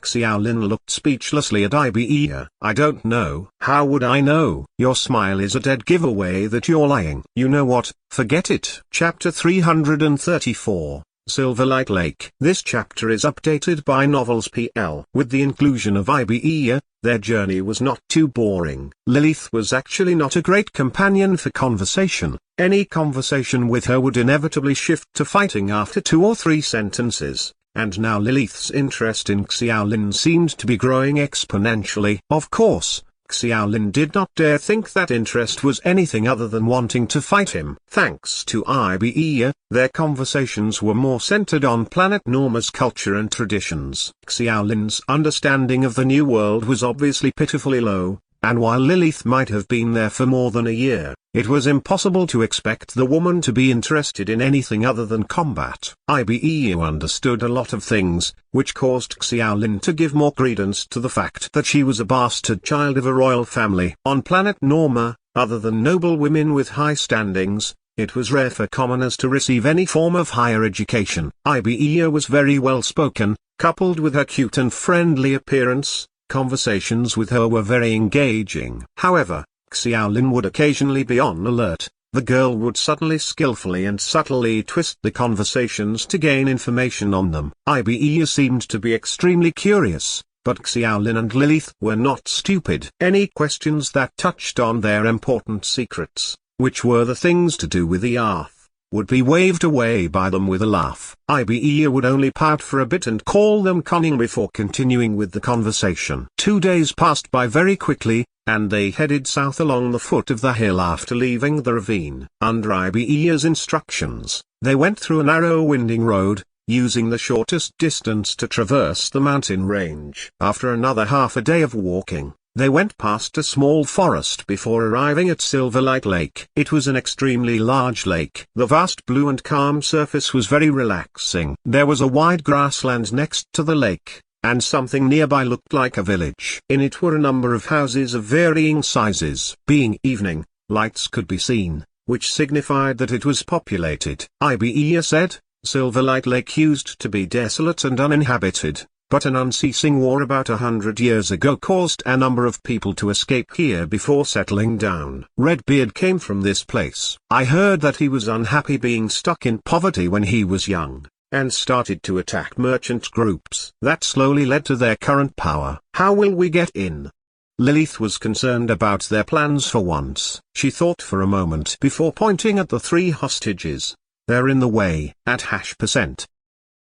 Xiaolin looked speechlessly at Ibe. "I don't know." "How would I know? Your smile is a dead giveaway that you're lying." "You know what, forget it." Chapter 334, Silverlight Lake. This chapter is updated by Novels PL. With the inclusion of Ibe, their journey was not too boring. Lilith was actually not a great companion for conversation. Any conversation with her would inevitably shift to fighting after 2 or 3 sentences. And now Lilith's interest in Xiaolin seemed to be growing exponentially. Of course, Xiaolin did not dare think that interest was anything other than wanting to fight him. Thanks to Ibe, their conversations were more centered on Planet Norma's culture and traditions. Xiaolin's understanding of the new world was obviously pitifully low, and while Lilith might have been there for more than a year, it was impossible to expect the woman to be interested in anything other than combat. Ibe understood a lot of things, which caused Xiaolin to give more credence to the fact that she was a bastard child of a royal family. On planet Norma, other than noble women with high standings, it was rare for commoners to receive any form of higher education. Ibe was very well spoken, coupled with her cute and friendly appearance. Conversations with her were very engaging. However, Xiaolin would occasionally be on alert. The girl would suddenly skillfully and subtly twist the conversations to gain information on them. Ibe seemed to be extremely curious, but Xiaolin and Lilith were not stupid. Any questions that touched on their important secrets, which were the things to do with the earth, would be waved away by them with a laugh. Ibe would only pout for a bit and call them cunning before continuing with the conversation. 2 days passed by very quickly, and they headed south along the foot of the hill after leaving the ravine. Under Ibe's instructions, they went through a narrow winding road, using the shortest distance to traverse the mountain range. After another half a day of walking, they went past a small forest before arriving at Silverlight Lake. It was an extremely large lake. The vast blue and calm surface was very relaxing. There was a wide grassland next to the lake, and something nearby looked like a village. In it were a number of houses of varying sizes. Being evening, lights could be seen, which signified that it was populated. Ibe said, Silverlight Lake used to be desolate and uninhabited, but an unceasing war about 100 years ago caused a number of people to escape here before settling down. Redbeard came from this place. I heard that he was unhappy being stuck in poverty when he was young, and started to attack merchant groups. That slowly led to their current power. How will we get in? Lilith was concerned about their plans for once. She thought for a moment before pointing at the 3 hostages. They're in the way. At %.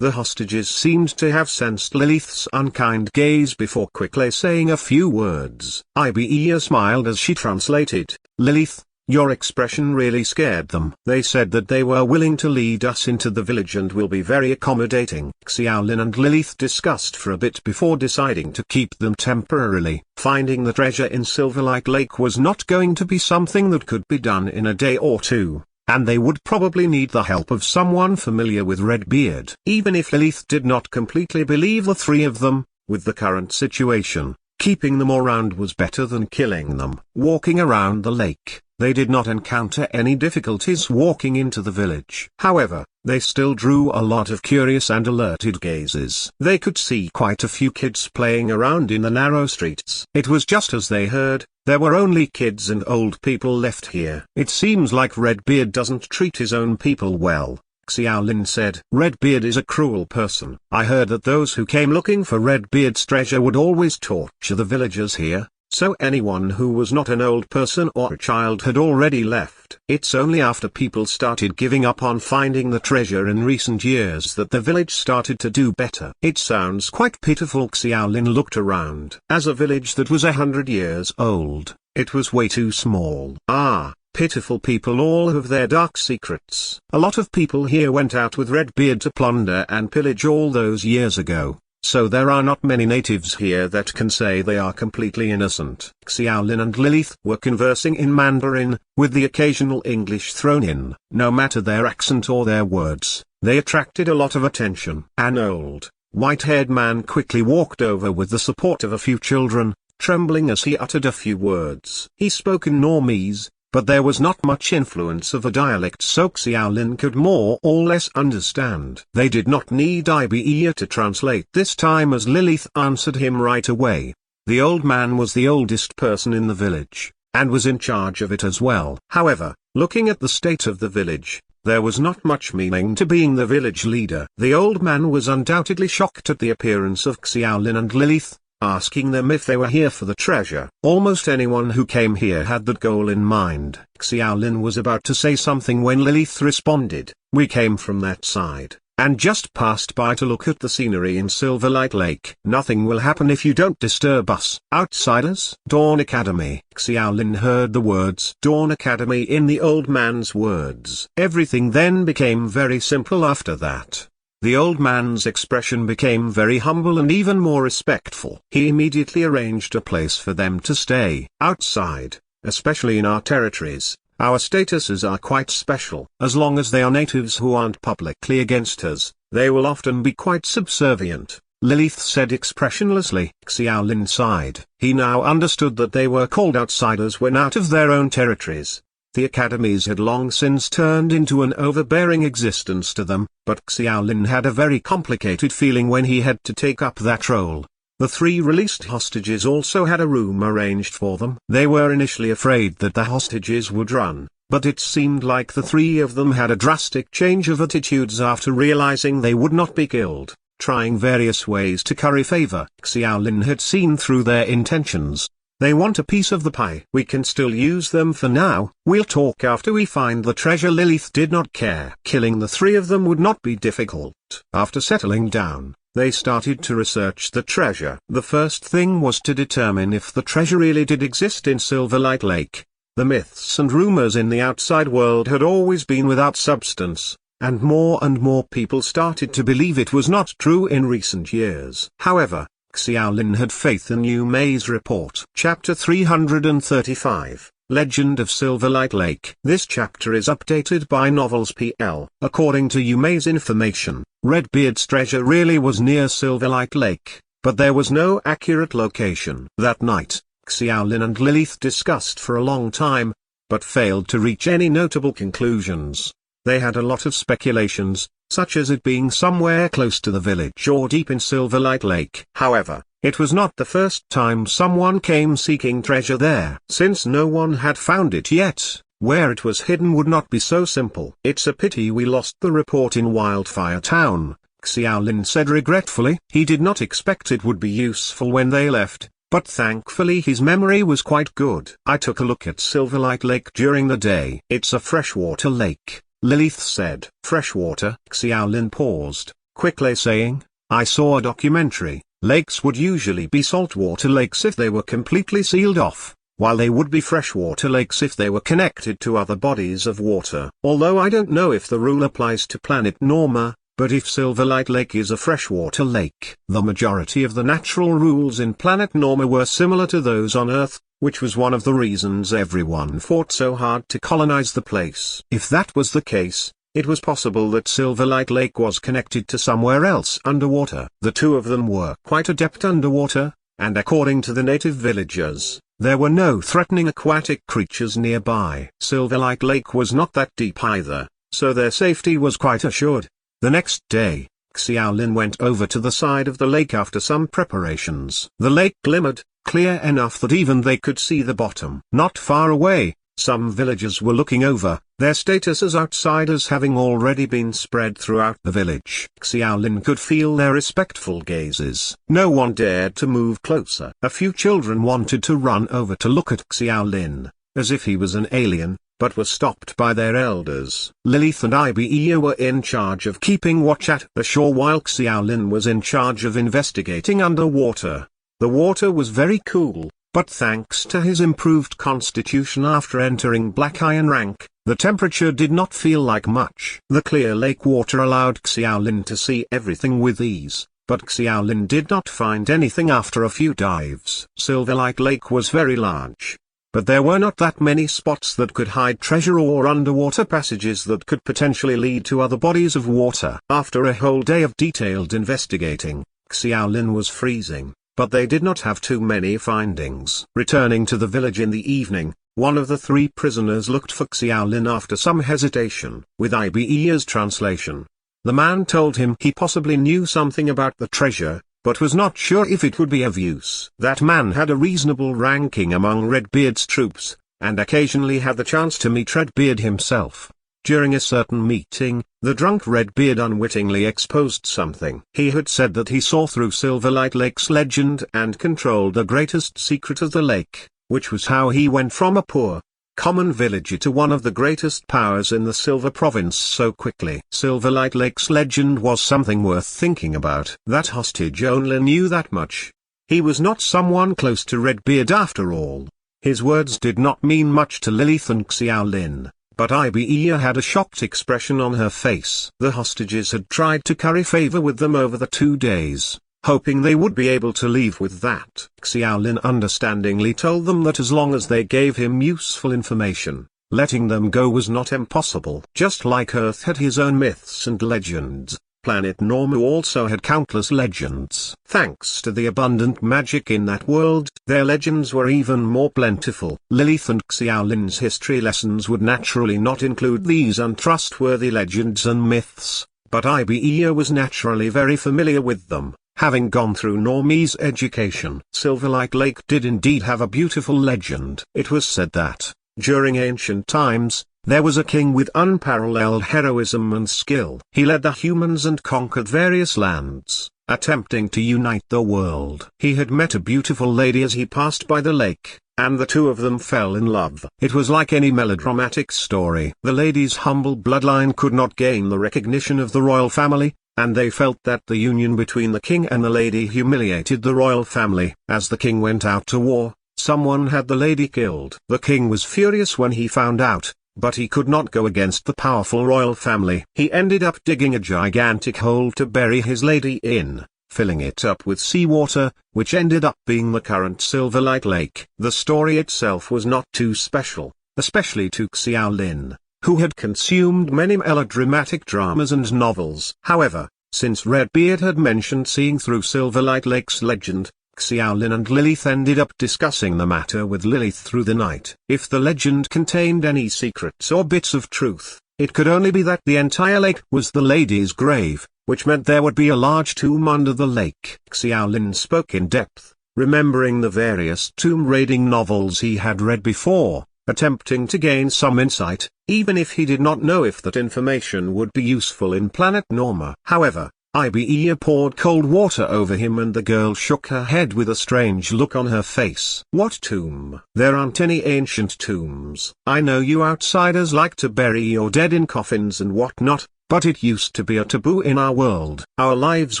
The hostages seemed to have sensed Lilith's unkind gaze before quickly saying a few words. Ibe smiled as she translated. Lilith, your expression really scared them. They said that they were willing to lead us into the village and will be very accommodating. Xiaolin and Lilith discussed for a bit before deciding to keep them temporarily. Finding the treasure in Silverlight Lake was not going to be something that could be done in a day or 2. And they would probably need the help of someone familiar with Redbeard. Even if Lilith did not completely believe the 3 of them, with the current situation, keeping them around was better than killing them. Walking around the lake, they did not encounter any difficulties walking into the village. However, they still drew a lot of curious and alerted gazes. They could see quite a few kids playing around in the narrow streets. It was just as they heard. There were only kids and old people left here. It seems like Redbeard doesn't treat his own people well, Xiaolin said. Redbeard is a cruel person. I heard that those who came looking for Redbeard's treasure would always torture the villagers here, so anyone who was not an old person or a child had already left. It's only after people started giving up on finding the treasure in recent years that the village started to do better. It sounds quite pitiful. Xiaolin looked around. As a village that was 100 years old, it was way too small. Ah, Pitiful people all have their dark secrets. A lot of people here went out with Redbeard to plunder and pillage all those years ago, so there are not many natives here that can say they are completely innocent. Xiaolin and Lilith were conversing in Mandarin, with the occasional English thrown in. No matter their accent or their words, they attracted a lot of attention. An old, white-haired man quickly walked over with the support of a few children, trembling as he uttered a few words. He spoke in Normese, but there was not much influence of a dialect, so Xiaolin could more or less understand. They did not need Ibea to translate this time, as Lilith answered him right away. The old man was the oldest person in the village, and was in charge of it as well. However, looking at the state of the village, there was not much meaning to being the village leader. The old man was undoubtedly shocked at the appearance of Xiaolin and Lilith, asking them if they were here for the treasure. Almost anyone who came here had that goal in mind. Xiaolin was about to say something when Lilith responded, "We came from that side, and just passed by to look at the scenery in Silverlight Lake. Nothing will happen if you don't disturb us." Outsiders? Dawn Academy. Xiaolin heard the words Dawn Academy in the old man's words. Everything then became very simple after that. The old man's expression became very humble and even more respectful. He immediately arranged a place for them to stay. Outside, especially in our territories, our statuses are quite special. As long as they are natives who aren't publicly against us, they will often be quite subservient, Lilith said expressionlessly. Xiaolin sighed. He now understood that they were called outsiders when out of their own territories. The academies had long since turned into an overbearing existence to them, but Xiaolin had a very complicated feeling when he had to take up that role. The 3 released hostages also had a room arranged for them. They were initially afraid that the hostages would run, but it seemed like the 3 of them had a drastic change of attitudes after realizing they would not be killed, trying various ways to curry favor. Xiaolin had seen through their intentions. They want a piece of the pie. We can still use them for now. We'll talk after we find the treasure. Lilith did not care. Killing the 3 of them would not be difficult. After settling down, they started to research the treasure. The first thing was to determine if the treasure really did exist in Silverlight Lake. The myths and rumors in the outside world had always been without substance, and more people started to believe it was not true in recent years. However, Xiaolin had faith in Yu Mei's report. Chapter 335, Legend of Silverlight Lake. This chapter is updated by Novels PL. According to Yu Mei's information, Redbeard's treasure really was near Silverlight Lake, but there was no accurate location. That night, Xiaolin and Lilith discussed for a long time, but failed to reach any notable conclusions. They had a lot of speculations, such as it being somewhere close to the village or deep in Silverlight Lake. However, it was not the first time someone came seeking treasure there. Since no one had found it yet, where it was hidden would not be so simple. It's a pity we lost the report in Wildfire Town, Xiaolin said regretfully. He did not expect it would be useful when they left, but thankfully his memory was quite good. I took a look at Silverlight Lake during the day. It's a freshwater lake, Lilith said. Freshwater? Xiaolin paused, quickly saying, I saw a documentary. Lakes would usually be saltwater lakes if they were completely sealed off, while they would be freshwater lakes if they were connected to other bodies of water. Although I don't know if the rule applies to planet Norma, but if Silverlight Lake is a freshwater lake, the majority of the natural rules in planet Norma were similar to those on Earth, which was one of the reasons everyone fought so hard to colonize the place. If that was the case, it was possible that Silverlight Lake was connected to somewhere else underwater. The 2 of them were quite adept underwater, and according to the native villagers, there were no threatening aquatic creatures nearby. Silverlight Lake was not that deep either, so their safety was quite assured. The next day, Xiaolin went over to the side of the lake after some preparations. The lake glimmered, clear enough that even they could see the bottom. Not far away, some villagers were looking over, their status as outsiders having already been spread throughout the village. Xiaolin could feel their respectful gazes. No one dared to move closer. A few children wanted to run over to look at Xiaolin, as if he was an alien, but were stopped by their elders. Lilith and Ibea were in charge of keeping watch at the shore while Xiaolin was in charge of investigating underwater. The water was very cool, but thanks to his improved constitution after entering Black Iron rank, the temperature did not feel like much. The clear lake water allowed Xiaolin to see everything with ease, but Xiaolin did not find anything after a few dives. Silverlight Lake was very large, but there were not that many spots that could hide treasure or underwater passages that could potentially lead to other bodies of water. After a whole day of detailed investigating, Xiaolin was freezing, but they did not have too many findings. Returning to the village in the evening, one of the three prisoners looked for Xiaolin after some hesitation. With Ibe's translation, the man told him he possibly knew something about the treasure, but was not sure if it would be of use. That man had a reasonable ranking among Redbeard's troops, and occasionally had the chance to meet Redbeard himself. During a certain meeting, the drunk Redbeard unwittingly exposed something. He had said that he saw through Silverlight Lake's legend and controlled the greatest secret of the lake, which was how he went from a poor, common villager to one of the greatest powers in the Silver Province so quickly. Silverlight Lake's legend was something worth thinking about. That hostage only knew that much. He was not someone close to Redbeard after all. His words did not mean much to Lilith and Xiaolin, but Ibe had a shocked expression on her face. The hostages had tried to curry favor with them over the 2 days, hoping they would be able to leave with that. Xiaolin understandingly told them that as long as they gave him useful information, letting them go was not impossible. Just like Earth had his own myths and legends, Planet Normu also had countless legends. Thanks to the abundant magic in that world, their legends were even more plentiful. Lilith and Xiaolin's history lessons would naturally not include these untrustworthy legends and myths, but Ibe was naturally very familiar with them, having gone through Normu's education. Silverlight Lake did indeed have a beautiful legend. It was said that, during ancient times, there was a king with unparalleled heroism and skill. He led the humans and conquered various lands, attempting to unite the world. He had met a beautiful lady as he passed by the lake, and the two of them fell in love. It was like any melodramatic story. The lady's humble bloodline could not gain the recognition of the royal family, and they felt that the union between the king and the lady humiliated the royal family. As the king went out to war, someone had the lady killed. The king was furious when he found out, but he could not go against the powerful royal family. He ended up digging a gigantic hole to bury his lady in, filling it up with seawater, which ended up being the current Silverlight Lake. The story itself was not too special, especially to Xiaolin, who had consumed many melodramatic dramas and novels. However, since Redbeard had mentioned seeing through Silverlight Lake's legend, Xiaolin and Lilith ended up discussing the matter with Lilith through the night. If the legend contained any secrets or bits of truth, it could only be that the entire lake was the lady's grave, which meant there would be a large tomb under the lake. Xiaolin spoke in depth, remembering the various tomb raiding novels he had read before, attempting to gain some insight, even if he did not know if that information would be useful in Planet Norma. However, Ibe poured cold water over him and the girl shook her head with a strange look on her face. What tomb? There aren't any ancient tombs. I know you outsiders like to bury your dead in coffins and whatnot, but it used to be a taboo in our world. Our lives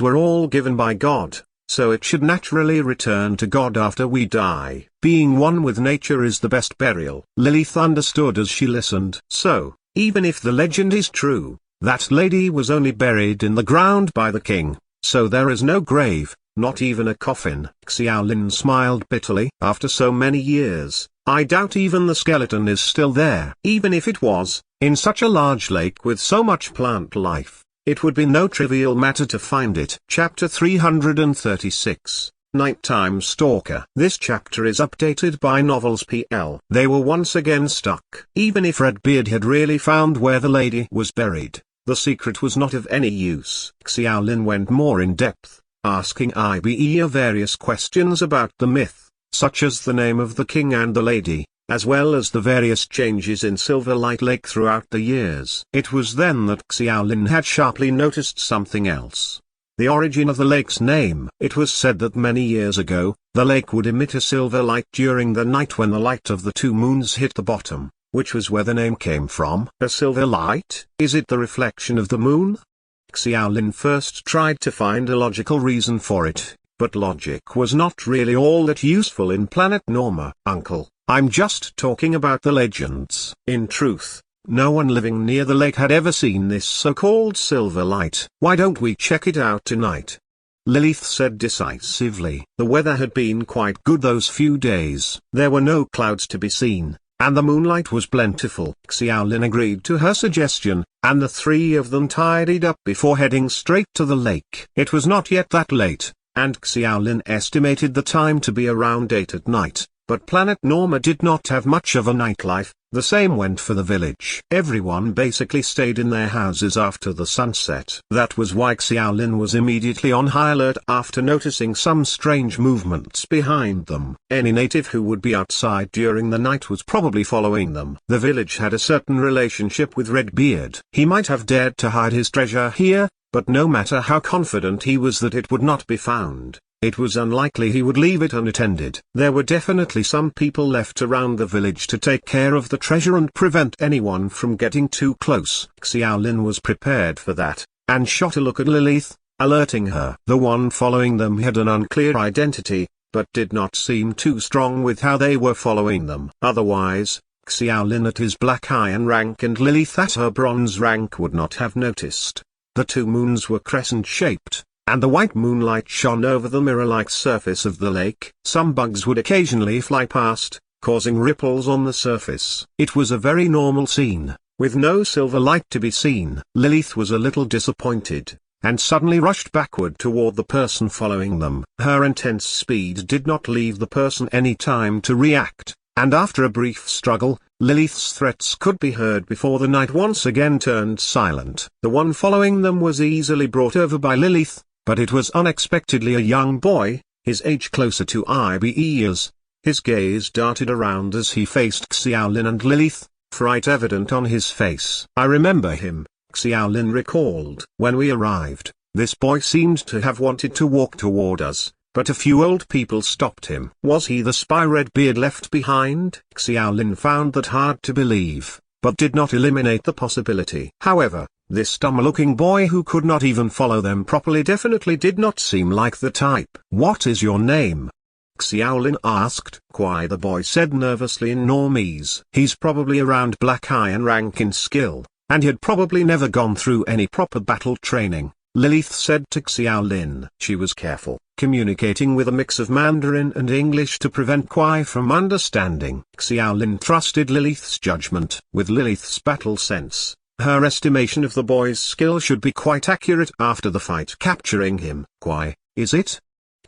were all given by God, so it should naturally return to God after we die. Being one with nature is the best burial. Lilith understood as she listened. So, even if the legend is true, that lady was only buried in the ground by the king, so there is no grave, not even a coffin. Xiaolin smiled bitterly. After so many years, I doubt even the skeleton is still there. Even if it was, in such a large lake with so much plant life, it would be no trivial matter to find it. Chapter 336, Nighttime Stalker. This chapter is updated by Novels PL. They were once again stuck. Even if Redbeard had really found where the lady was buried, the secret was not of any use. Xiaolin went more in depth, asking Ibe various questions about the myth, such as the name of the king and the lady, as well as the various changes in Silverlight Lake throughout the years. It was then that Xiaolin had sharply noticed something else. The origin of the lake's name. It was said that many years ago, the lake would emit a silver light during the night when the light of the two moons hit the bottom, which was where the name came from. A silver light? Is it the reflection of the moon? Xiaolin first tried to find a logical reason for it. But logic was not really all that useful in Planet Norma. Uncle, I'm just talking about the legends. In truth, no one living near the lake had ever seen this so-called silver light. Why don't we check it out tonight? Lilith said decisively. The weather had been quite good those few days. There were no clouds to be seen, and the moonlight was plentiful. Xiaolin agreed to her suggestion, and the three of them tidied up before heading straight to the lake. It was not yet that late, and Xiaolin estimated the time to be around 8 at night, but Planet Norma did not have much of a nightlife. The same went for the village. Everyone basically stayed in their houses after the sunset. That was why Xiaolin was immediately on high alert after noticing some strange movements behind them. Any native who would be outside during the night was probably following them. The village had a certain relationship with Redbeard. He might have dared to hide his treasure here, but no matter how confident he was that it would not be found, it was unlikely he would leave it unattended. There were definitely some people left around the village to take care of the treasure and prevent anyone from getting too close. Xiaolin was prepared for that, and shot a look at Lilith, alerting her. The one following them had an unclear identity, but did not seem too strong with how they were following them. Otherwise, Xiaolin at his black iron rank and Lilith at her bronze rank would not have noticed. The two moons were crescent-shaped, and the white moonlight shone over the mirror-like surface of the lake. Some bugs would occasionally fly past, causing ripples on the surface. It was a very normal scene, with no silver light to be seen. Lilith was a little disappointed, and suddenly rushed backward toward the person following them. Her intense speed did not leave the person any time to react, and after a brief struggle, Lilith's threats could be heard before the night once again turned silent. The one following them was easily brought over by Lilith, but it was unexpectedly a young boy, his age closer to Ibe years. His gaze darted around as he faced Xiaolin and Lilith, fright evident on his face. I remember him, Xiaolin recalled. When we arrived, this boy seemed to have wanted to walk toward us, but a few old people stopped him. Was he the spy Redbeard left behind? Xiaolin found that hard to believe, but did not eliminate the possibility. However, this dumb-looking boy who could not even follow them properly definitely did not seem like the type. What is your name? Xiaolin asked. Kwai, the boy said nervously in Normese. He's probably around black iron rank in skill, and he'd probably never gone through any proper battle training, Lilith said to Xiaolin. She was careful, communicating with a mix of Mandarin and English to prevent Kwai from understanding. Xiaolin trusted Lilith's judgment. With Lilith's battle sense, her estimation of the boy's skill should be quite accurate after the fight capturing him. Kwai, is it?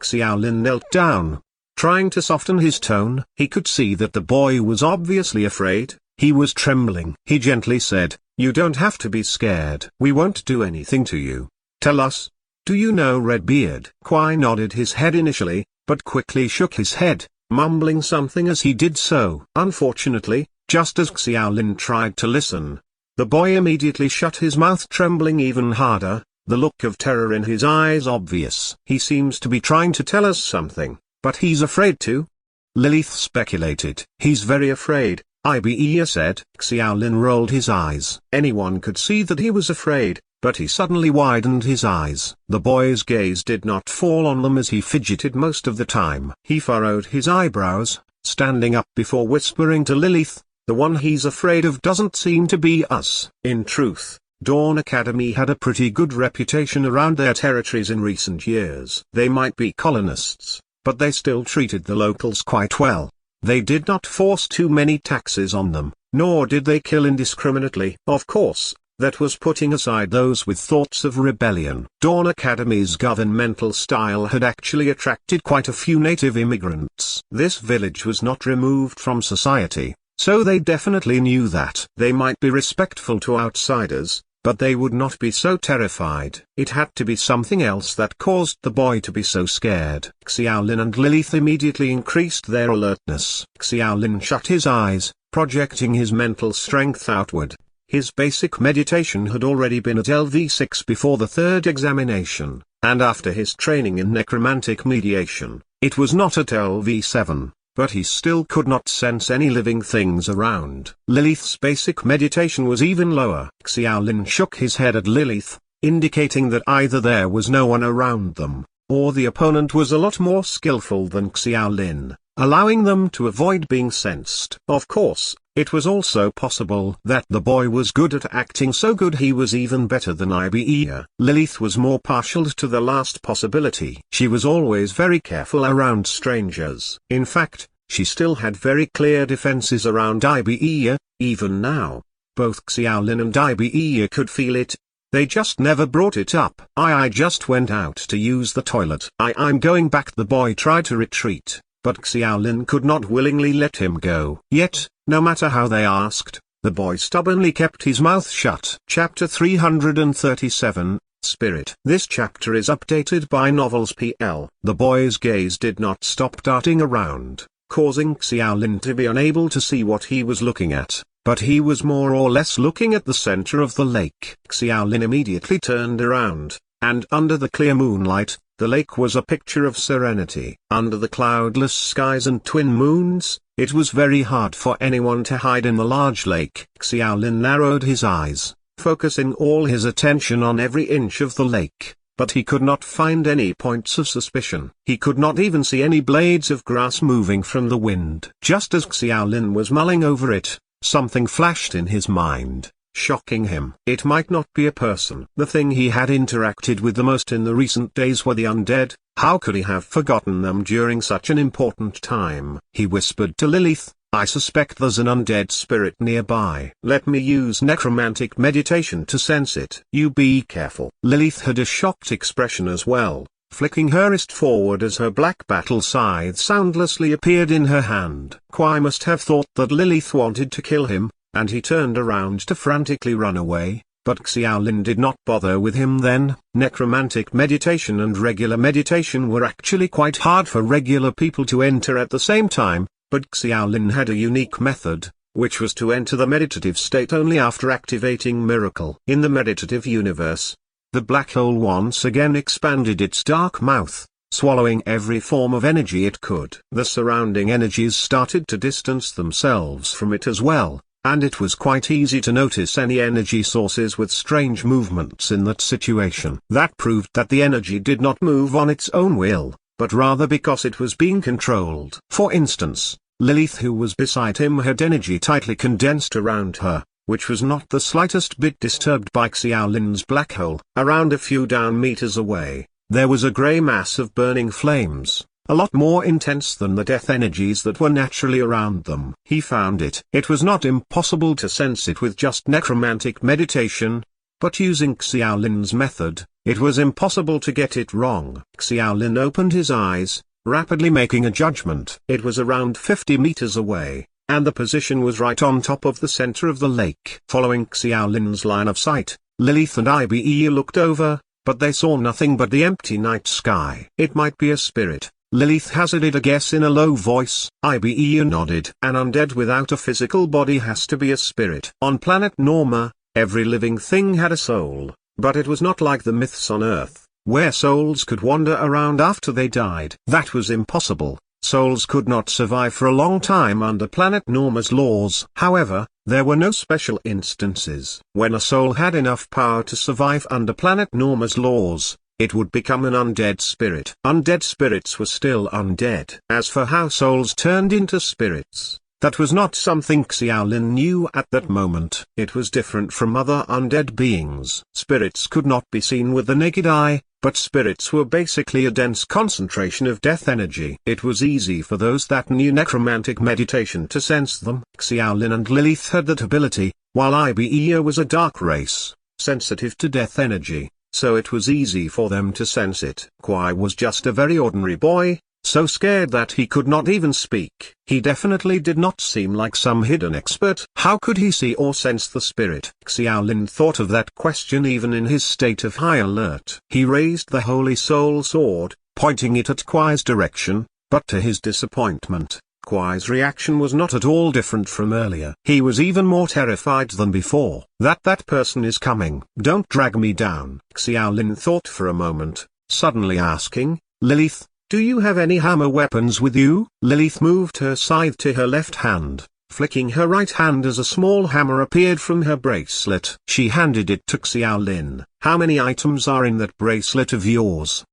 Xiaolin knelt down, trying to soften his tone. He could see that the boy was obviously afraid. He was trembling. He gently said, "You don't have to be scared. We won't do anything to you. Tell us, do you know Redbeard?" Kwai nodded his head initially, but quickly shook his head, mumbling something as he did so. Unfortunately, just as Xiaolin tried to listen, the boy immediately shut his mouth, trembling even harder, the look of terror in his eyes obvious. He seems to be trying to tell us something, but he's afraid to. Lilith speculated. He's very afraid, Ibe said. Xiaolin rolled his eyes. Anyone could see that he was afraid, but he suddenly widened his eyes. The boy's gaze did not fall on them as he fidgeted most of the time. He furrowed his eyebrows, standing up before whispering to Lilith, "The one he's afraid of doesn't seem to be us." In truth, Dawn Academy had a pretty good reputation around their territories in recent years. They might be colonists, but they still treated the locals quite well. They did not force too many taxes on them, nor did they kill indiscriminately. Of course, that was putting aside those with thoughts of rebellion. Dawn Academy's governmental style had actually attracted quite a few native immigrants. This village was not removed from society, so they definitely knew that. They might be respectful to outsiders, but they would not be so terrified. It had to be something else that caused the boy to be so scared. Xiaolin and Lilith immediately increased their alertness. Xiaolin shut his eyes, projecting his mental strength outward. His basic meditation had already been at LV6 before the third examination, and after his training in necromantic mediation, it was not at LV7, but he still could not sense any living things around. Lilith's basic meditation was even lower. Xiaolin shook his head at Lilith, indicating that either there was no one around them, or the opponent was a lot more skillful than Xiao Lin, allowing them to avoid being sensed. Of course, it was also possible that the boy was good at acting, so good he was even better than Ibe. Lilith was more partial to the last possibility. She was always very careful around strangers. In fact, she still had very clear defenses around Ibe, even now. Both Xiaolin and Ibe could feel it. They just never brought it up. I just went out to use the toilet. I'm going back. The boy tried to retreat, but Xiaolin could not willingly let him go. Yet, no matter how they asked, the boy stubbornly kept his mouth shut. Chapter 337, Spirit. This chapter is updated by Novels PL. The boy's gaze did not stop darting around, causing Xiaolin to be unable to see what he was looking at, but he was more or less looking at the center of the lake. Xiaolin immediately turned around, and under the clear moonlight, the lake was a picture of serenity. Under the cloudless skies and twin moons, it was very hard for anyone to hide in the large lake. Xiaolin narrowed his eyes, focusing all his attention on every inch of the lake, but he could not find any points of suspicion. He could not even see any blades of grass moving from the wind. Just as Xiaolin was mulling over it, something flashed in his mind, shocking him. It might not be a person. The thing he had interacted with the most in the recent days were the undead. How could he have forgotten them during such an important time? He whispered to Lilith, I suspect there's an undead spirit nearby. Let me use necromantic meditation to sense it. You be careful. Lilith had a shocked expression as well, flicking her wrist forward as her black battle scythe soundlessly appeared in her hand. Kwai must have thought that Lilith wanted to kill him, and he turned around to frantically run away, but Xiaolin did not bother with him then. Necromantic meditation and regular meditation were actually quite hard for regular people to enter at the same time, but Xiaolin had a unique method, which was to enter the meditative state only after activating Miracle. In the meditative universe, the black hole once again expanded its dark mouth, swallowing every form of energy it could. The surrounding energies started to distance themselves from it as well, and it was quite easy to notice any energy sources with strange movements in that situation. That proved that the energy did not move on its own will, but rather because it was being controlled. For instance, Lilith, who was beside him, had energy tightly condensed around her, which was not the slightest bit disturbed by Xiaolin's black hole. Around a few down meters away, there was a grey mass of burning flames, a lot more intense than the death energies that were naturally around them. He found it. It was not impossible to sense it with just necromantic meditation, but using Xiaolin's method, it was impossible to get it wrong. Xiaolin opened his eyes, rapidly making a judgment. It was around 50 meters away, and the position was right on top of the center of the lake. Following Xiaolin's line of sight, Lilith and Ibe looked over, but they saw nothing but the empty night sky. It might be a spirit, Lilith hazarded a guess in a low voice. Ibe nodded. An undead without a physical body has to be a spirit. On planet Norma, every living thing had a soul, but it was not like the myths on Earth, where souls could wander around after they died. That was impossible. Souls could not survive for a long time under planet Norma's laws. However, there were no special instances. When a soul had enough power to survive under planet Norma's laws, it would become an undead spirit. Undead spirits were still undead. As for how souls turned into spirits, that was not something Xiaolin knew at that moment. It was different from other undead beings. Spirits could not be seen with the naked eye, but spirits were basically a dense concentration of death energy. It was easy for those that knew necromantic meditation to sense them. Xiaolin and Lilith had that ability, while Ibe was a dark race, sensitive to death energy, so it was easy for them to sense it. Kwai was just a very ordinary boy, so scared that he could not even speak. He definitely did not seem like some hidden expert. How could he see or sense the spirit? Xiaolin thought of that question even in his state of high alert. He raised the Holy Soul Sword, pointing it at Kwai's direction, but to his disappointment, Kwai's reaction was not at all different from earlier. He was even more terrified than before. That person is coming. Don't drag me down. Xiaolin thought for a moment, suddenly asking, Lilith, do you have any hammer weapons with you? Lilith moved her scythe to her left hand, flicking her right hand as a small hammer appeared from her bracelet. She handed it to Xiaolin. How many items are in that bracelet of yours?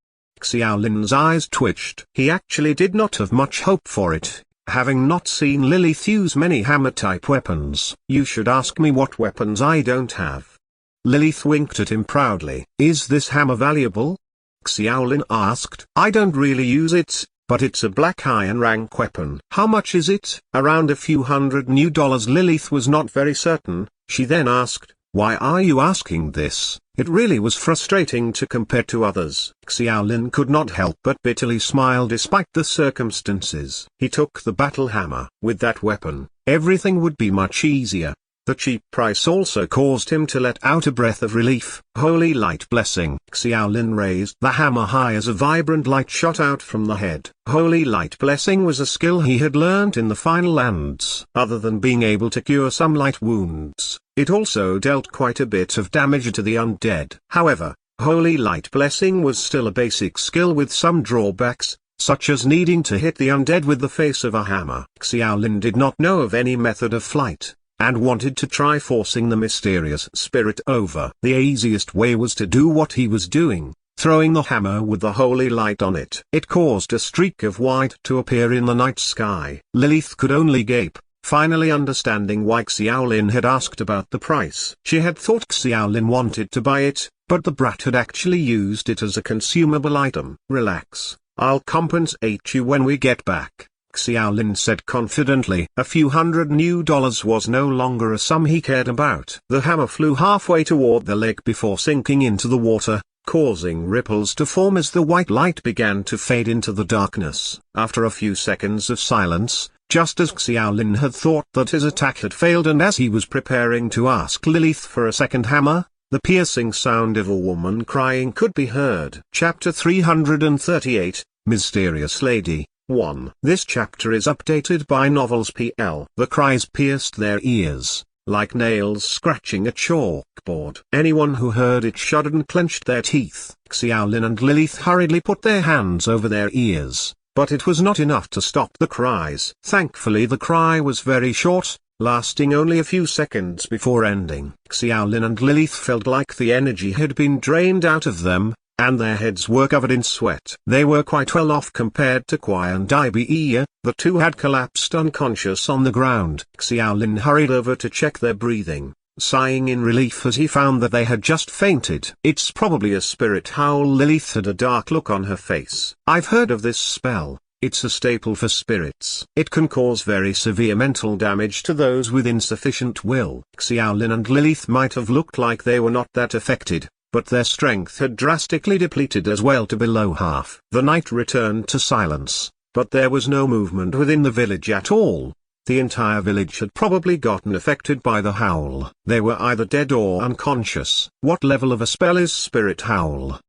Xiaolin's eyes twitched. He actually did not have much hope for it, having not seen Lilith use many hammer-type weapons. You should ask me what weapons I don't have. Lilith winked at him proudly. Is this hammer valuable? Xiaolin asked. I don't really use it, but it's a black iron rank weapon. How much is it? Around a few $100 new. Lilith was not very certain. She then asked, why are you asking this? It really was frustrating to compare to others. Xiaolin could not help but bitterly smile despite the circumstances. He took the battle hammer. With that weapon, everything would be much easier. The cheap price also caused him to let out a breath of relief. Holy light blessing. Xiaolin raised the hammer high as a vibrant light shot out from the head. Holy light blessing was a skill he had learnt in the final lands. Other than being able to cure some light wounds, it also dealt quite a bit of damage to the undead. However, Holy light blessing was still a basic skill with some drawbacks, such as needing to hit the undead with the face of a hammer. Xiaolin did not know of any method of flight, and wanted to try forcing the mysterious spirit over. The easiest way was to do what he was doing, throwing the hammer with the holy light on it. It caused a streak of white to appear in the night sky. Lilith could only gape, finally understanding why Xiaolin had asked about the price. She had thought Xiaolin wanted to buy it, but the brat had actually used it as a consumable item. Relax, I'll compensate you when we get back, Xiaolin said confidently. A few $100 new was no longer a sum he cared about. The hammer flew halfway toward the lake before sinking into the water, causing ripples to form as the white light began to fade into the darkness. After a few seconds of silence, just as Xiaolin had thought that his attack had failed and as he was preparing to ask Lilith for a second hammer, the piercing sound of a woman crying could be heard. Chapter 338, Mysterious Lady. 1. This chapter is updated by Novels PL. The cries pierced their ears, like nails scratching a chalkboard. Anyone who heard it shuddered and clenched their teeth. Xiaolin and Lilith hurriedly put their hands over their ears, but it was not enough to stop the cries. Thankfully the cry was very short, lasting only a few seconds before ending. Xiaolin and Lilith felt like the energy had been drained out of them, and their heads were covered in sweat. They were quite well off compared to Kuai and Ibe. The two had collapsed unconscious on the ground. Xiaolin hurried over to check their breathing, sighing in relief as he found that they had just fainted. It's probably a spirit howl. Lilith had a dark look on her face. I've heard of this spell. It's a staple for spirits. It can cause very severe mental damage to those with insufficient will. Xiaolin and Lilith might have looked like they were not that affected, but their strength had drastically depleted as well to below half. The night returned to silence, but there was no movement within the village at all. The entire village had probably gotten affected by the howl. They were either dead or unconscious. What level of a spell is Spirit Howl?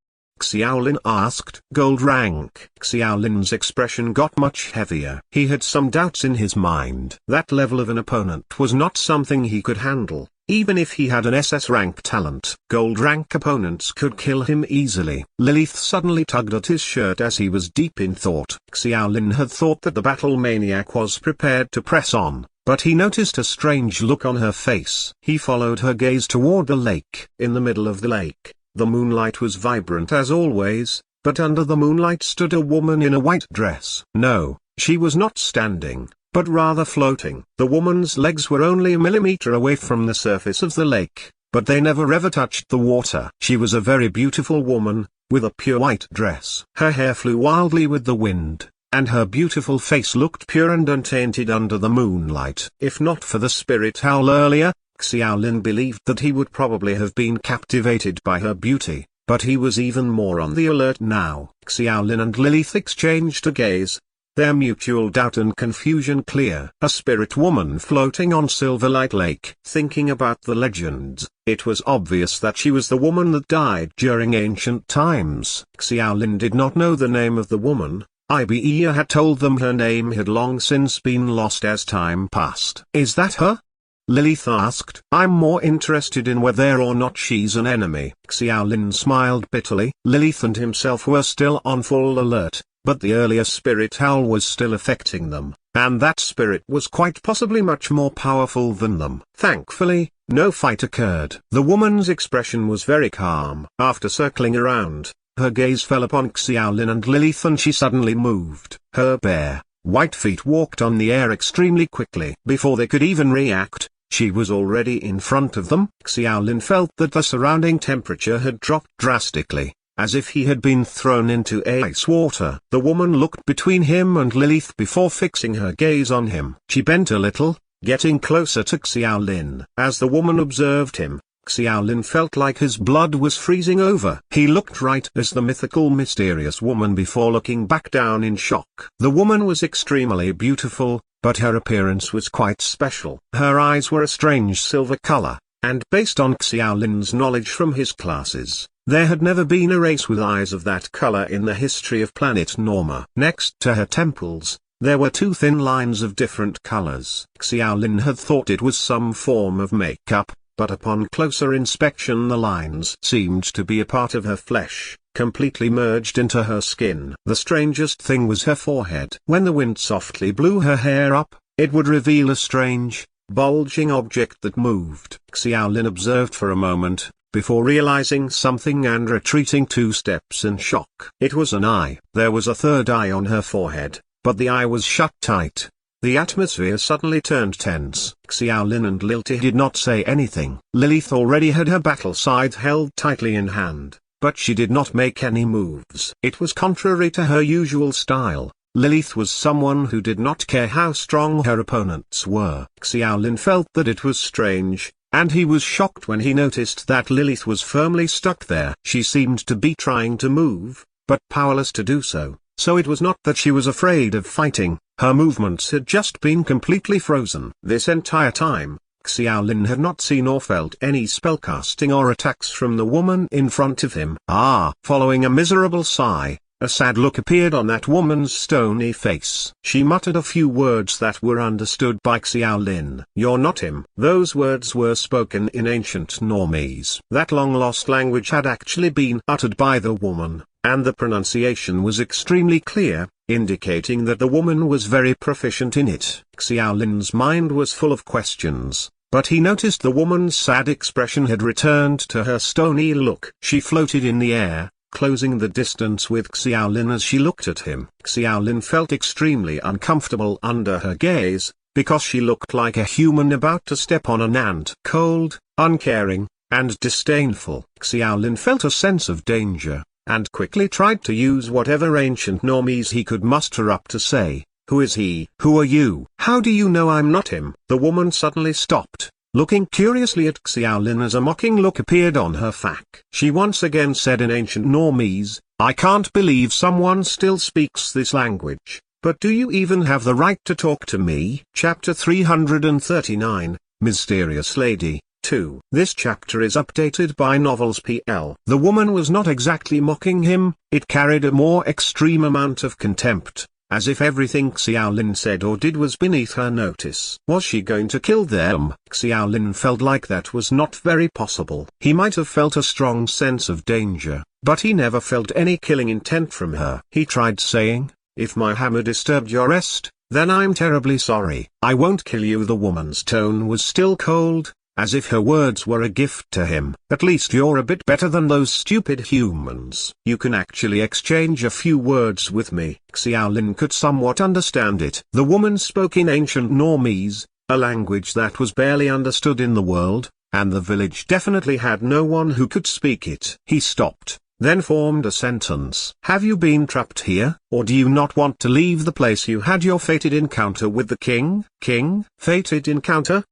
Xiaolin asked. Gold rank. Xiaolin's expression got much heavier. He had some doubts in his mind. That level of an opponent was not something he could handle, even if he had an SS rank talent. Gold rank opponents could kill him easily. Lilith suddenly tugged at his shirt as he was deep in thought. Xiaolin had thought that the battle maniac was prepared to press on, but he noticed a strange look on her face. He followed her gaze toward the lake. In the middle of the lake, the moonlight was vibrant as always, but under the moonlight stood a woman in a white dress. No, she was not standing, but rather floating. The woman's legs were only a millimeter away from the surface of the lake, but they never ever touched the water. She was a very beautiful woman, with a pure white dress. Her hair flew wildly with the wind, and her beautiful face looked pure and untainted under the moonlight. If not for the spirit howl earlier, Xiaolin believed that he would probably have been captivated by her beauty, but he was even more on the alert now. Xiaolin and Lilith exchanged a gaze, their mutual doubt and confusion clear. A spirit woman floating on Silverlight Lake. Thinking about the legends, it was obvious that she was the woman that died during ancient times. Xiaolin did not know the name of the woman. Ibe had told them her name had long since been lost as time passed. Is that her? Lilith asked. I'm more interested in whether or not she's an enemy. Xiaolin smiled bitterly. Lilith and himself were still on full alert, but the earlier spirit howl was still affecting them, and that spirit was quite possibly much more powerful than them. Thankfully, no fight occurred. The woman's expression was very calm. After circling around, Her gaze fell upon Xiaolin and Lilith and she suddenly moved. Her bare, white feet walked on the air extremely quickly. Before they could even react, she was already in front of them. Xiaolin felt that the surrounding temperature had dropped drastically, as if he had been thrown into ice water. The woman looked between him and Lilith before fixing her gaze on him. She bent a little, getting closer to Xiaolin. As the woman observed him, Xiaolin felt like his blood was freezing over. He looked right as the mythical mysterious woman before looking back down in shock. The woman was extremely beautiful, but her appearance was quite special. Her eyes were a strange silver color, and based on Xiaolin's knowledge from his classes, there had never been a race with eyes of that color in the history of planet Norma. Next to her temples, there were two thin lines of different colors. Xiaolin had thought it was some form of makeup, but upon closer inspection the lines seemed to be a part of her flesh, completely merged into her skin. The strangest thing was her forehead. When the wind softly blew her hair up, it would reveal a strange, bulging object that moved. Xiaolin observed for a moment, before realizing something and retreating 2 steps in shock. It was an eye. There was a third eye on her forehead, but the eye was shut tight. The atmosphere suddenly turned tense. Xiaolin and Lilith did not say anything. Lilith already had her battle scythe held tightly in hand, but she did not make any moves. It was contrary to her usual style. Lilith was someone who did not care how strong her opponents were. Xiaolin felt that it was strange, and he was shocked when he noticed that Lilith was firmly stuck there. She seemed to be trying to move, but powerless to do so. So it was not that she was afraid of fighting, her movements had just been completely frozen. This entire time, Xiaolin had not seen or felt any spellcasting or attacks from the woman in front of him. Following a miserable sigh, a sad look appeared on that woman's stony face. She muttered a few words that were understood by Xiaolin. "You're not him." Those words were spoken in ancient Normese. That long-lost language had actually been uttered by the woman, and the pronunciation was extremely clear, indicating that the woman was very proficient in it. Xiaolin's mind was full of questions, but he noticed the woman's sad expression had returned to her stony look. She floated in the air, closing the distance with Xiaolin as she looked at him. Xiaolin felt extremely uncomfortable under her gaze, because she looked like a human about to step on an ant. Cold, uncaring, and disdainful. Xiaolin felt a sense of danger, and quickly tried to use whatever ancient Normese he could muster up to say, "Who is he? Who are you? How do you know I'm not him?" The woman suddenly stopped, looking curiously at Xiaolin as a mocking look appeared on her face. She once again said in ancient Normese, "I can't believe someone still speaks this language, but do you even have the right to talk to me?" Chapter 339, Mysterious Lady. 2. This chapter is updated by Novels PL. The woman was not exactly mocking him, it carried a more extreme amount of contempt, as if everything Xiaolin said or did was beneath her notice. Was she going to kill them? Xiaolin felt like that was not very possible. He might have felt a strong sense of danger, but he never felt any killing intent from her. He tried saying, "If my hammer disturbed your rest, then I'm terribly sorry. I won't kill you." The woman's tone was still cold, as if her words were a gift to him. "At least you're a bit better than those stupid humans. You can actually exchange a few words with me." Xiaolin could somewhat understand it. The woman spoke in ancient Normese, a language that was barely understood in the world, and the village definitely had no one who could speak it. He stopped, then formed a sentence. "Have you been trapped here, or do you not want to leave the place you had your fated encounter with the king?" "King? Fated encounter?"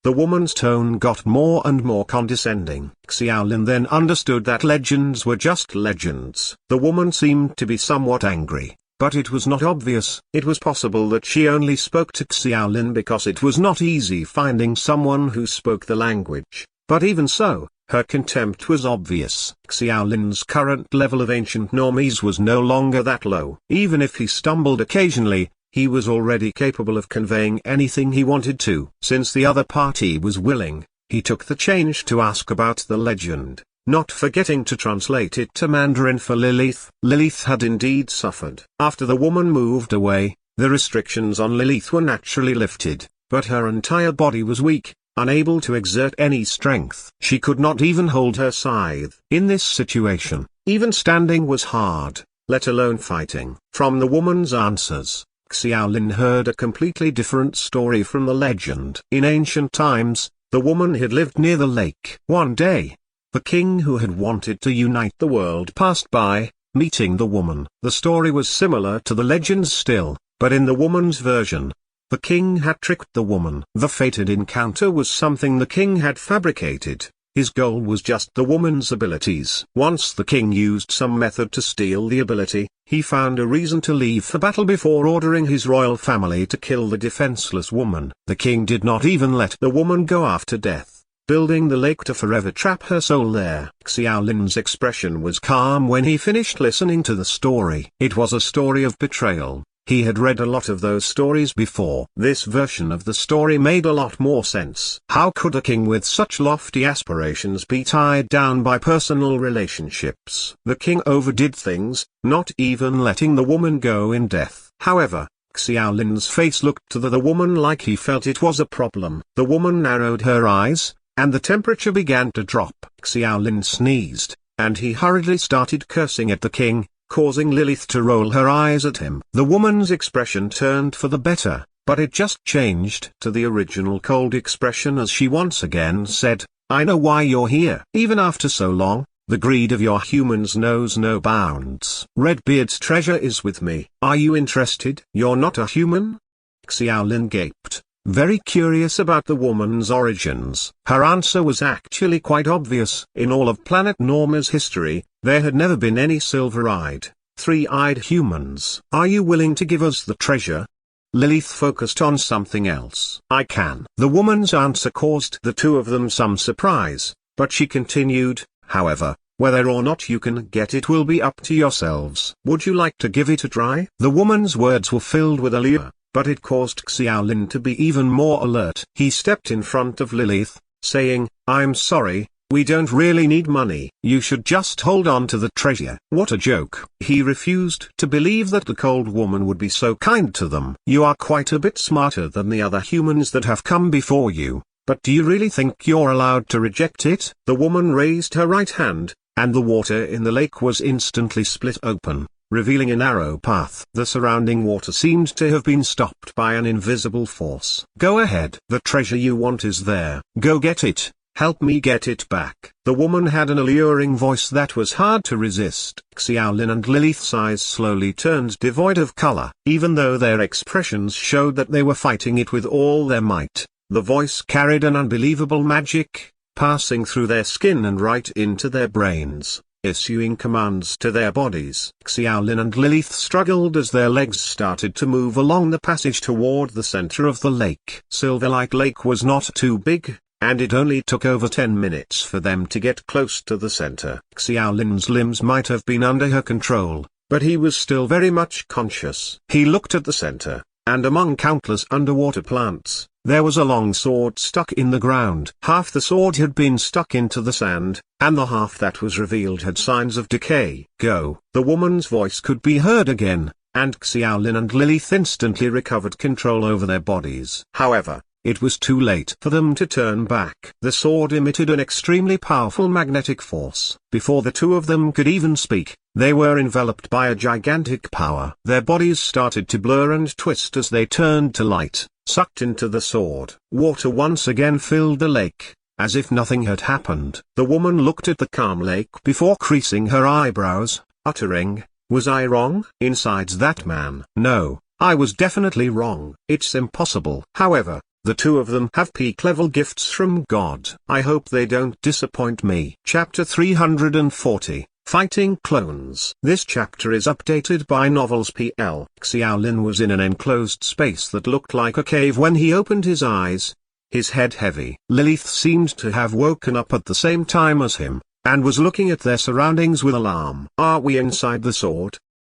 The woman's tone got more and more condescending. Xiaolin then understood that legends were just legends. The woman seemed to be somewhat angry, but it was not obvious. It was possible that she only spoke to Xiaolin because it was not easy finding someone who spoke the language. But even so, her contempt was obvious. Xiaolin's current level of ancient Normese was no longer that low. Even if he stumbled occasionally, he was already capable of conveying anything he wanted to. Since the other party was willing, he took the change to ask about the legend, not forgetting to translate it to Mandarin for Lilith. Lilith had indeed suffered. After the woman moved away, the restrictions on Lilith were naturally lifted, but her entire body was weak, unable to exert any strength. She could not even hold her scythe. In this situation, even standing was hard, let alone fighting. From the woman's answers, Xiaolin heard a completely different story from the legend. In ancient times, the woman had lived near the lake. One day, the king who had wanted to unite the world passed by, meeting the woman. The story was similar to the legends still, but in the woman's version, the king had tricked the woman. The fated encounter was something the king had fabricated. His goal was just the woman's abilities. Once the king used some method to steal the ability, he found a reason to leave for battle before ordering his royal family to kill the defenseless woman. The king did not even let the woman go after death, building the lake to forever trap her soul there. Xiaolin's expression was calm when he finished listening to the story. It was a story of betrayal. He had read a lot of those stories before. This version of the story made a lot more sense. How could a king with such lofty aspirations be tied down by personal relationships? The king overdid things, not even letting the woman go in death. However, Xiaolin's face looked to the woman like he felt it was a problem. The woman narrowed her eyes, and the temperature began to drop. Xiaolin sneezed, and he hurriedly started cursing at the king, causing Lilith to roll her eyes at him. The woman's expression turned for the better, but it just changed to the original cold expression as she once again said, "I know why you're here." Even after so long, the greed of your humans knows no bounds. Redbeard's treasure is with me. Are you interested? You're not a human? Xiaolin gaped, very curious about the woman's origins. Her answer was actually quite obvious. In all of Planet Norma's history, there had never been any silver-eyed, three-eyed humans. Are you willing to give us the treasure? Lilith focused on something else. I can. The woman's answer caused the two of them some surprise, but she continued, however, whether or not you can get it will be up to yourselves. Would you like to give it a try? The woman's words were filled with allure, but it caused Xiaolin to be even more alert. He stepped in front of Lilith, saying, I'm sorry, we don't really need money. You should just hold on to the treasure. What a joke. He refused to believe that the cold woman would be so kind to them. You are quite a bit smarter than the other humans that have come before you, but do you really think you're allowed to reject it? The woman raised her right hand, and the water in the lake was instantly split open, revealing a narrow path. The surrounding water seemed to have been stopped by an invisible force. Go ahead. The treasure you want is there. Go get it. Help me get it back. The woman had an alluring voice that was hard to resist. Xiaolin and Lilith's eyes slowly turned devoid of color. Even though their expressions showed that they were fighting it with all their might, the voice carried an unbelievable magic, passing through their skin and right into their brains, issuing commands to their bodies. Xiaolin and Lilith struggled as their legs started to move along the passage toward the center of the lake. Silverlight Lake was not too big, and it only took over 10 minutes for them to get close to the center. Xiaolin's limbs might have been under her control, but he was still very much conscious. He looked at the center, and among countless underwater plants, there was a long sword stuck in the ground. Half the sword had been stuck into the sand, and the half that was revealed had signs of decay. Go. The woman's voice could be heard again, and Xiaolin and Lilith instantly recovered control over their bodies. However, it was too late for them to turn back. The sword emitted an extremely powerful magnetic force. Before the two of them could even speak, they were enveloped by a gigantic power. Their bodies started to blur and twist as they turned to light, sucked into the sword. Water once again filled the lake, as if nothing had happened. The woman looked at the calm lake before creasing her eyebrows, uttering, was I wrong? Inside that man. No, I was definitely wrong. It's impossible. However, the two of them have peak-level gifts from God. I hope they don't disappoint me. Chapter 340, Fighting Clones. This chapter is updated by Novels PL. Xiaolin was in an enclosed space that looked like a cave when he opened his eyes, his head heavy. Lilith seemed to have woken up at the same time as him, and was looking at their surroundings with alarm. Are we inside the sword?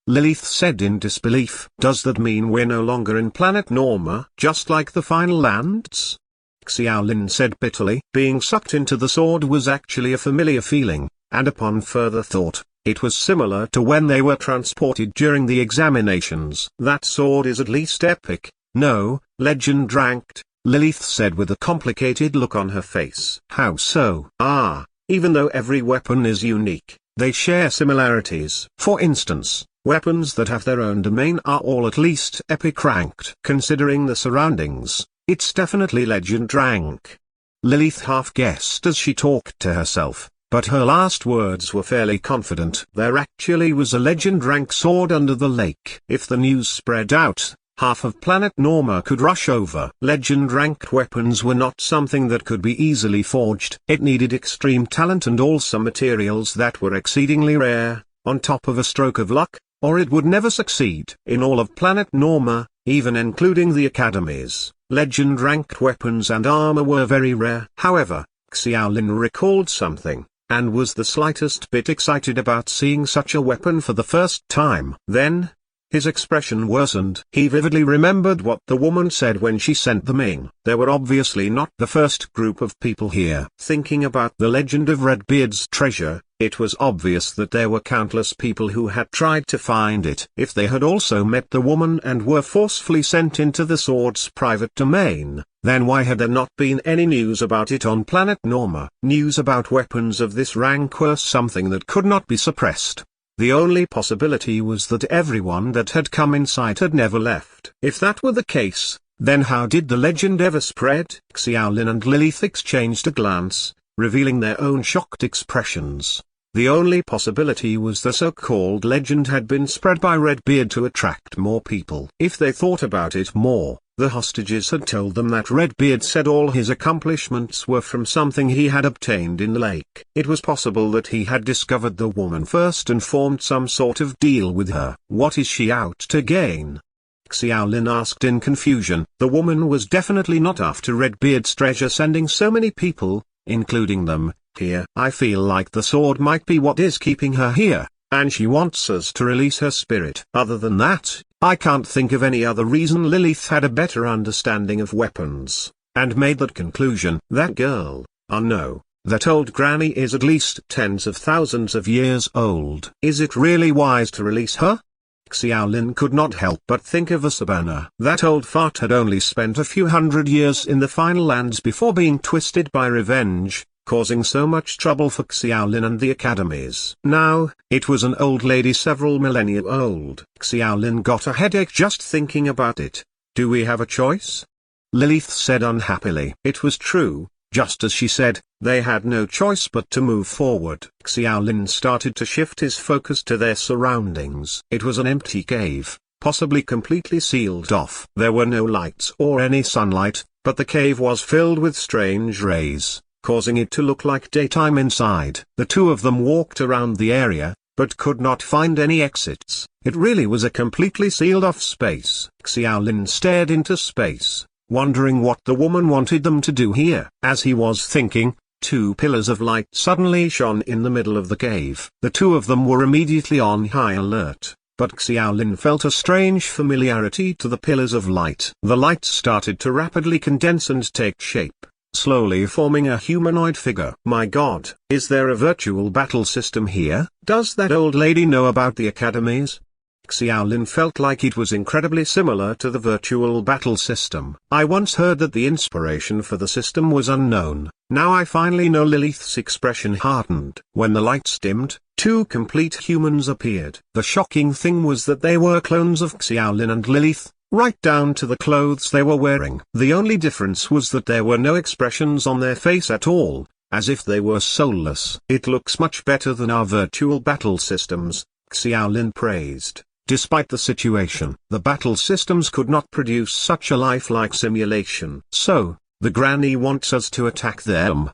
Lilith said in disbelief. Does that mean we're no longer in Planet Norma? Just like the final lands? Xiaolin said bitterly. Being sucked into the sword was actually a familiar feeling, and upon further thought, it was similar to when they were transported during the examinations. That sword is at least epic. No, legend ranked. Lilith said with a complicated look on her face. How so? Even though every weapon is unique, they share similarities. For instance, weapons that have their own domain are all at least epic ranked. Considering the surroundings, it's definitely legend rank. Lilith half guessed as she talked to herself, but her last words were fairly confident. There actually was a legend rank sword under the lake. If the news spread out, half of planet Norma could rush over. Legend-ranked weapons were not something that could be easily forged. It needed extreme talent and also materials that were exceedingly rare, on top of a stroke of luck, or it would never succeed. In all of planet Norma, even including the academies, legend-ranked weapons and armor were very rare. However, Xiaolin recalled something, and was the slightest bit excited about seeing such a weapon for the first time. Then, his expression worsened. He vividly remembered what the woman said when she sent them in. They were obviously not the first group of people here. Thinking about the legend of Redbeard's treasure, it was obvious that there were countless people who had tried to find it. If they had also met the woman and were forcefully sent into the sword's private domain, then why had there not been any news about it on planet Norma? News about weapons of this rank were something that could not be suppressed. The only possibility was that everyone that had come inside had never left. If that were the case, then how did the legend ever spread? Xiaolin and Lilith exchanged a glance, revealing their own shocked expressions. The only possibility was the so-called legend had been spread by Redbeard to attract more people. If they thought about it more, the hostages had told them that Redbeard said all his accomplishments were from something he had obtained in the lake. It was possible that he had discovered the woman first and formed some sort of deal with her. What is she out to gain? Xiaolin asked in confusion. The woman was definitely not after Redbeard's treasure, sending so many people, including them, here. I feel like the sword might be what is keeping her here, and she wants us to release her spirit. Other than that, I can't think of any other reason. Lilith had a better understanding of weapons, and made that conclusion. That girl, oh no, that old granny is at least tens of thousands of years old. Is it really wise to release her? Xiaolin could not help but think of Asabana. That old fart had only spent a few hundred years in the final lands before being twisted by revenge, causing so much trouble for Xiaolin and the academies. Now, it was an old lady several millennia old. Xiaolin got a headache just thinking about it. Do we have a choice? Lilith said unhappily. It was true, just as she said, they had no choice but to move forward. Xiaolin started to shift his focus to their surroundings. It was an empty cave, possibly completely sealed off. There were no lights or any sunlight, but the cave was filled with strange rays, causing it to look like daytime inside. The two of them walked around the area, but could not find any exits. It really was a completely sealed-off space. Xiaolin stared into space, wondering what the woman wanted them to do here. As he was thinking, two pillars of light suddenly shone in the middle of the cave. The two of them were immediately on high alert, but Xiaolin felt a strange familiarity to the pillars of light. The light started to rapidly condense and take shape, slowly forming a humanoid figure. My God, is there a virtual battle system here? Does that old lady know about the academies? Xiaolin felt like it was incredibly similar to the virtual battle system. I once heard that the inspiration for the system was unknown. Now I finally know. Lilith's expression hardened. When the lights dimmed, two complete humans appeared. The shocking thing was that they were clones of Xiaolin and Lilith, right down to the clothes they were wearing. The only difference was that there were no expressions on their face at all, as if they were soulless. It looks much better than our virtual battle systems, Xiaolin praised. Despite the situation, the battle systems could not produce such a lifelike simulation. So, the granny wants us to attack them.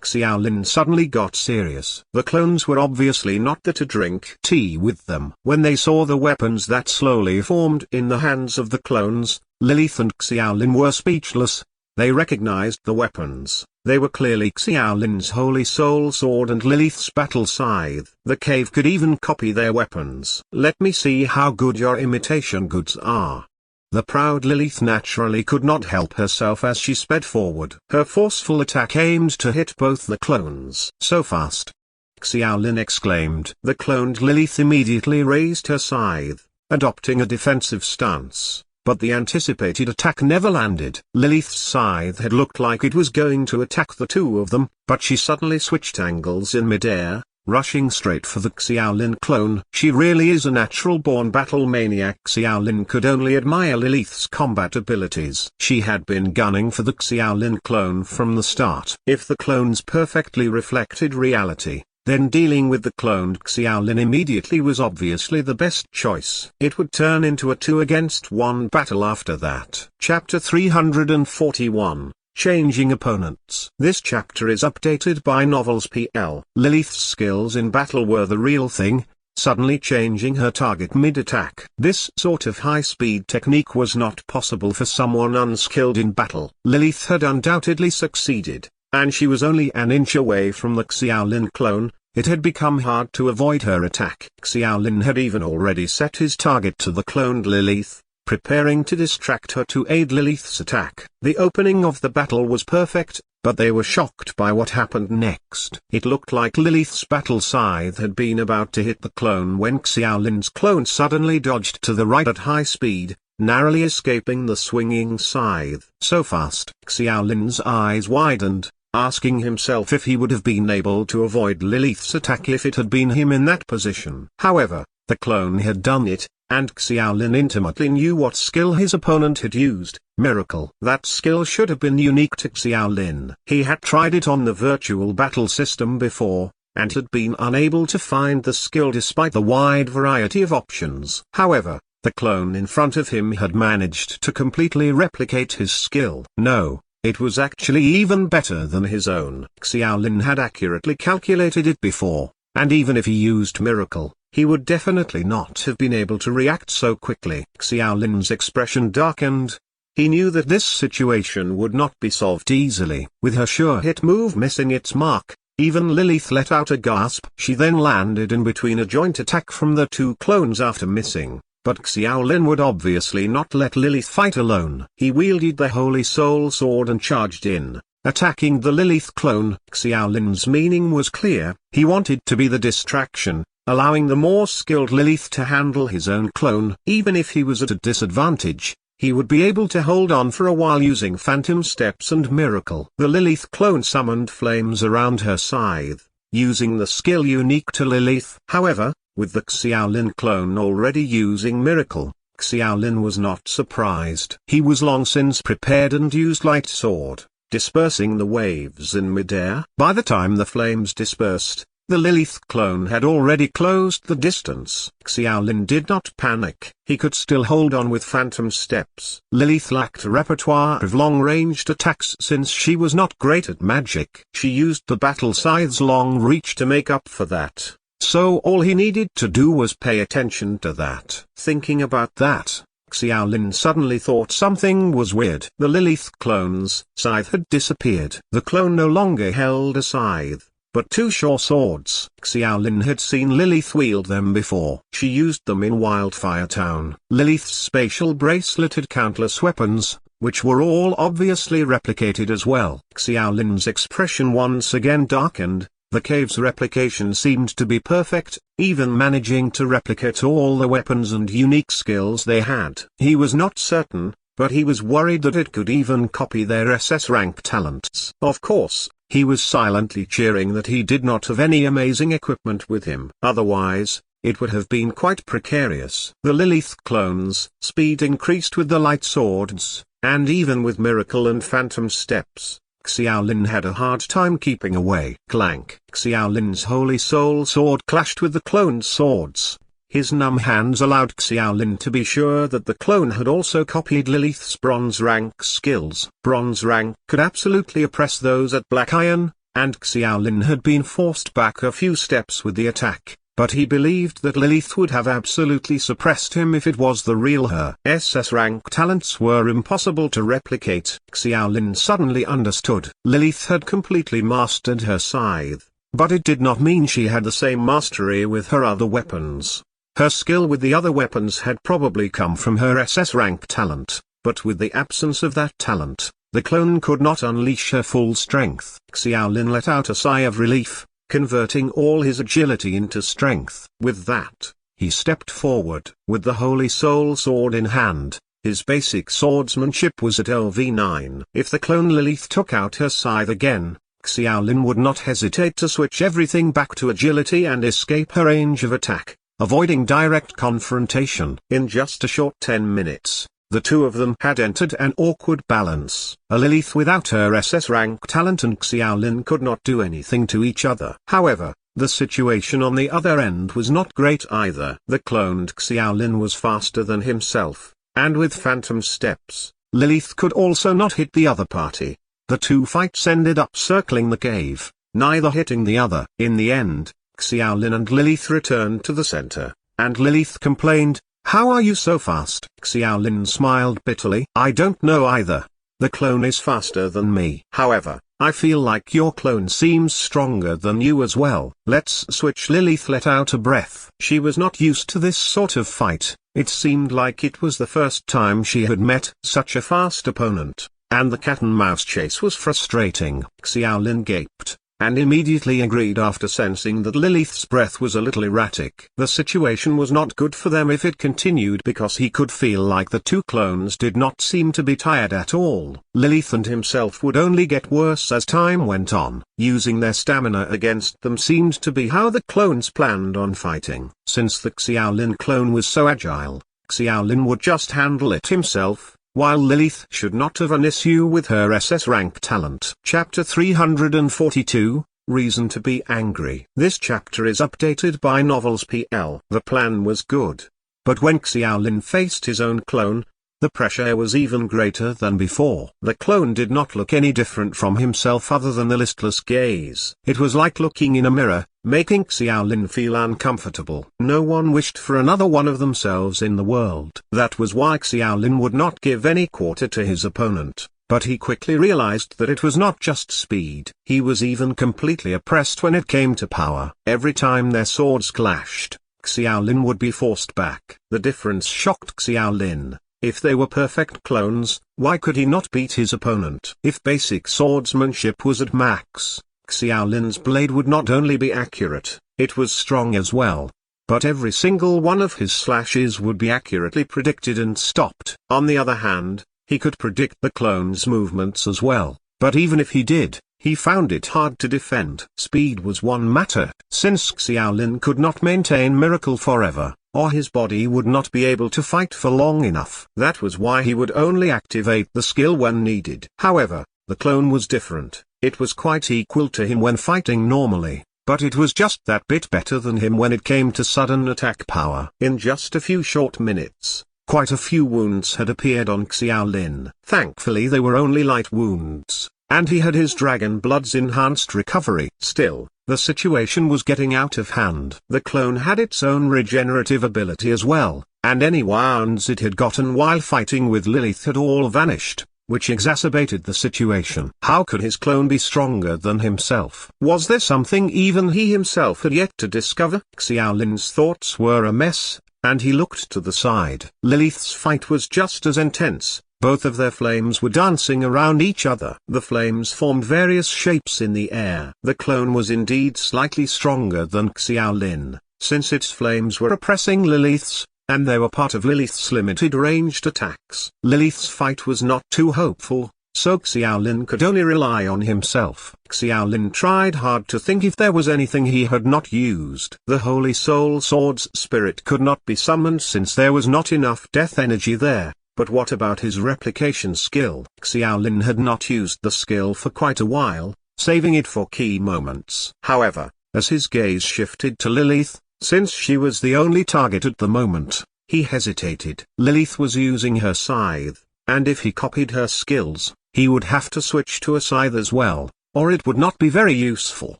Xiaolin suddenly got serious. The clones were obviously not there to drink tea with them. When they saw the weapons that slowly formed in the hands of the clones, Lilith and Xiaolin were speechless. They recognized the weapons. They were clearly Xiaolin's Holy Soul Sword and Lilith's Battle Scythe. The cave could even copy their weapons. Let me see how good your imitation goods are. The proud Lilith naturally could not help herself as she sped forward. Her forceful attack aimed to hit both the clones. So fast! Xiaolin exclaimed. The cloned Lilith immediately raised her scythe, adopting a defensive stance. but the anticipated attack never landed. Lilith's scythe had looked like it was going to attack the two of them, but she suddenly switched angles in midair, rushing straight for the Xiaolin clone. She really is a natural-born battle maniac. Xiaolin could only admire Lilith's combat abilities. She had been gunning for the Xiaolin clone from the start. If the clones perfectly reflected reality, then dealing with the cloned Xiaolin immediately was obviously the best choice. It would turn into a 2-against-1 battle after that. Chapter 341. Changing Opponents. This chapter is updated by Novels PL. Lilith's skills in battle were the real thing, suddenly changing her target mid-attack. This sort of high-speed technique was not possible for someone unskilled in battle. Lilith had undoubtedly succeeded, and she was only an inch away from the Xiaolin clone. It had become hard to avoid her attack. Xiaolin had even already set his target to the cloned Lilith, preparing to distract her to aid Lilith's attack. The opening of the battle was perfect, but they were shocked by what happened next. It looked like Lilith's battle scythe had been about to hit the clone when Xiaolin's clone suddenly dodged to the right at high speed, narrowly escaping the swinging scythe. So fast, Xiaolin's eyes widened, asking himself if he would have been able to avoid Lilith's attack if it had been him in that position. However, the clone had done it, and Xiaolin intimately knew what skill his opponent had used, Miracle. That skill should have been unique to Xiaolin. He had tried it on the virtual battle system before, and had been unable to find the skill despite the wide variety of options. However, the clone in front of him had managed to completely replicate his skill. No, it was actually even better than his own. Xiaolin had accurately calculated it before, and even if he used Miracle, he would definitely not have been able to react so quickly. Xiaolin's expression darkened. He knew that this situation would not be solved easily. With her sure hit move missing its mark, even Lilith let out a gasp. She then landed in between a joint attack from the two clones after missing, but Xiaolin would obviously not let Lilith fight alone. He wielded the Holy Soul Sword and charged in, attacking the Lilith clone. Xiaolin's meaning was clear. He wanted to be the distraction, allowing the more skilled Lilith to handle his own clone. Even if he was at a disadvantage, he would be able to hold on for a while using Phantom Steps and Miracle. The Lilith clone summoned flames around her scythe, using the skill unique to Lilith. However, with the Xiaolin clone already using Miracle, Xiaolin was not surprised. He was long since prepared and used Light Sword, dispersing the waves in midair. By the time the flames dispersed, the Lilith clone had already closed the distance. Xiaolin did not panic. He could still hold on with Phantom Steps. Lilith lacked a repertoire of long-ranged attacks since she was not great at magic. She used the battle scythe's long reach to make up for that, so all he needed to do was pay attention to that. Thinking about that, Xiaolin suddenly thought something was weird. The Lilith clone's scythe had disappeared. The clone no longer held a scythe, but two sure swords. Xiaolin had seen Lilith wield them before. She used them in Wildfire Town. Lilith's spatial bracelet had countless weapons, which were all obviously replicated as well. Xiaolin's expression once again darkened. The cave's replication seemed to be perfect, even managing to replicate all the weapons and unique skills they had. He was not certain, but he was worried that it could even copy their SS rank talents. Of course, he was silently cheering that he did not have any amazing equipment with him. Otherwise, it would have been quite precarious. The Lilith clones' speed increased with the light swords, and even with Miracle and Phantom Steps, Xiaolin had a hard time keeping away. Clank! Xiaolin's Holy Soul Sword clashed with the clone's swords. His numb hands allowed Xiaolin to be sure that the clone had also copied Lilith's bronze rank skills. Bronze rank could absolutely oppress those at Black Iron, and Xiaolin had been forced back a few steps with the attack, but he believed that Lilith would have absolutely suppressed him if it was the real her. SS rank talents were impossible to replicate. Xiaolin suddenly understood. Lilith had completely mastered her scythe, but it did not mean she had the same mastery with her other weapons. Her skill with the other weapons had probably come from her SS rank talent, but with the absence of that talent, the clone could not unleash her full strength. Xiaolin let out a sigh of relief, converting all his agility into strength. With that, he stepped forward. With the Holy Soul Sword in hand, his basic swordsmanship was at LV9. If the clone Lilith took out her scythe again, Xiaolin would not hesitate to switch everything back to agility and escape her range of attack, avoiding direct confrontation. In just a short 10 minutes, the two of them had entered an awkward balance. A Lilith without her SS rank talent and Xiaolin could not do anything to each other. However, the situation on the other end was not great either. The cloned Xiaolin was faster than himself, and with phantom steps, Lilith could also not hit the other party. The two fights ended up circling the cave, neither hitting the other. In the end, Xiaolin and Lilith returned to the center, and Lilith complained, "How are you so fast?" Xiaolin smiled bitterly. "I don't know either. The clone is faster than me. However, I feel like your clone seems stronger than you as well. Let's switch." Lilith let out a breath. She was not used to this sort of fight. It seemed like it was the first time she had met such a fast opponent, and the cat and mouse chase was frustrating. Xiaolin gaped, and immediately agreed after sensing that Lilith's breath was a little erratic. The situation was not good for them if it continued, because he could feel like the two clones did not seem to be tired at all. Lilith and himself would only get worse as time went on. Using their stamina against them seemed to be how the clones planned on fighting. Since the Xiaolin clone was so agile, Xiaolin would just handle it himself, while Lilith should not have an issue with her SS rank talent. Chapter 342, Reason to be Angry. This chapter is updated by Novels PL. The plan was good. But when Xiaolin faced his own clone, the pressure was even greater than before. The clone did not look any different from himself other than the listless gaze. It was like looking in a mirror, making Xiaolin feel uncomfortable. No one wished for another one of themselves in the world. That was why Xiaolin would not give any quarter to his opponent. But he quickly realized that it was not just speed. He was even completely oppressed when it came to power. Every time their swords clashed, Xiaolin would be forced back. The difference shocked Xiaolin. If they were perfect clones, why could he not beat his opponent? If basic swordsmanship was at max, Xiaolin's blade would not only be accurate, it was strong as well. But every single one of his slashes would be accurately predicted and stopped. On the other hand, he could predict the clone's movements as well, but even if he did, he found it hard to defend. Speed was one matter. Since Xiaolin could not maintain Miracle forever, or his body would not be able to fight for long enough. That was why he would only activate the skill when needed. However, the clone was different. It was quite equal to him when fighting normally, but it was just that bit better than him when it came to sudden attack power. In just a few short minutes, quite a few wounds had appeared on Xiaolin. Thankfully they were only light wounds, and he had his Dragon Blood's enhanced recovery. Still, the situation was getting out of hand. The clone had its own regenerative ability as well, and any wounds it had gotten while fighting with Lilith had all vanished, which exacerbated the situation. How could his clone be stronger than himself? Was there something even he himself had yet to discover? Xiaolin's thoughts were a mess, and he looked to the side. Lilith's fight was just as intense. Both of their flames were dancing around each other. The flames formed various shapes in the air. The clone was indeed slightly stronger than Xiaolin, since its flames were oppressing Lilith's, and they were part of Lilith's limited ranged attacks. Lilith's fight was not too hopeful, so Xiaolin could only rely on himself. Xiaolin tried hard to think if there was anything he had not used. The Holy Soul Sword's spirit could not be summoned since there was not enough death energy there. But what about his replication skill? Xiaolin had not used the skill for quite a while, saving it for key moments. However, as his gaze shifted to Lilith, since she was the only target at the moment, he hesitated. Lilith was using her scythe, and if he copied her skills, he would have to switch to a scythe as well, or it would not be very useful.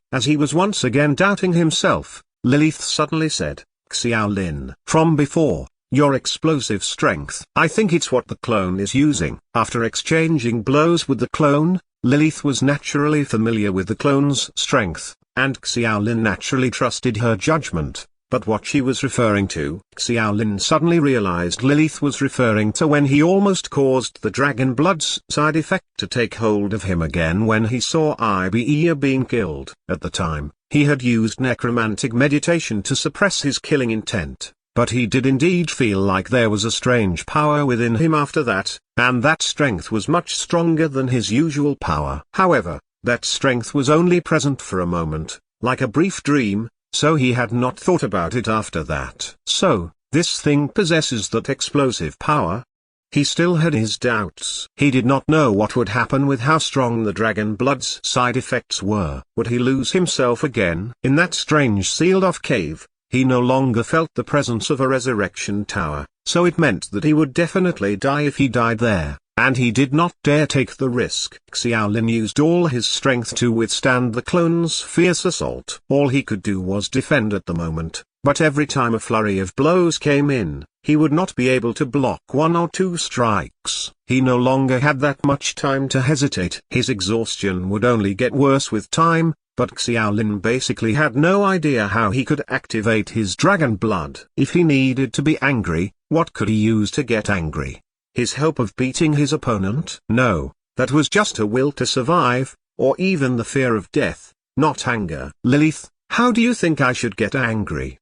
As he was once again doubting himself, Lilith suddenly said, "Xiaolin, from before, your explosive strength. I think it's what the clone is using." After exchanging blows with the clone, Lilith was naturally familiar with the clone's strength, and Xiaolin naturally trusted her judgment. But what she was referring to, Xiaolin suddenly realized Lilith was referring to when he almost caused the Dragon Blood's side effect to take hold of him again when he saw Ibe being killed. At the time, he had used necromantic meditation to suppress his killing intent. but he did indeed feel like there was a strange power within him after that, and that strength was much stronger than his usual power. However, that strength was only present for a moment, like a brief dream, so he had not thought about it after that. So, this thing possesses that explosive power? He still had his doubts. He did not know what would happen with how strong the dragon blood's side effects were. Would he lose himself again? In that strange sealed-off cave, he no longer felt the presence of a resurrection tower, so it meant that he would definitely die if he died there, and he did not dare take the risk. Xiaolin used all his strength to withstand the clone's fierce assault. All he could do was defend at the moment, but every time a flurry of blows came in, he would not be able to block one or two strikes. He no longer had that much time to hesitate. His exhaustion would only get worse with time, but Xiaolin basically had no idea how he could activate his dragon blood. If he needed to be angry, what could he use to get angry? His hope of beating his opponent? No, that was just a will to survive, or even the fear of death, not anger. Lilith, how do you think I should get angry?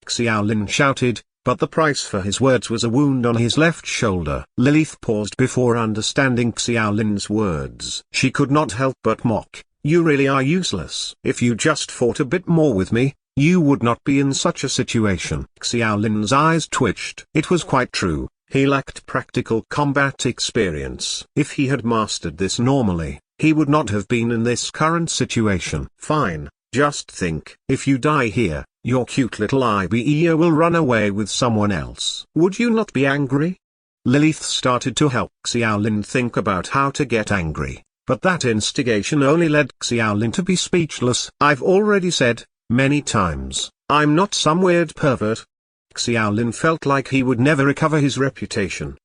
Xiaolin shouted, but the price for his words was a wound on his left shoulder. Lilith paused before understanding Xiaolin's words. She could not help but mock. You really are useless. If you just fought a bit more with me, you would not be in such a situation. Xiaolin's eyes twitched. It was quite true, he lacked practical combat experience. If he had mastered this normally, he would not have been in this current situation. Fine, just think. If you die here, your cute little Ibea will run away with someone else. Would you not be angry? Lilith started to help Xiaolin think about how to get angry. But that instigation only led Xiaolin to be speechless. I've already said, many times, I'm not some weird pervert. Xiaolin felt like he would never recover his reputation.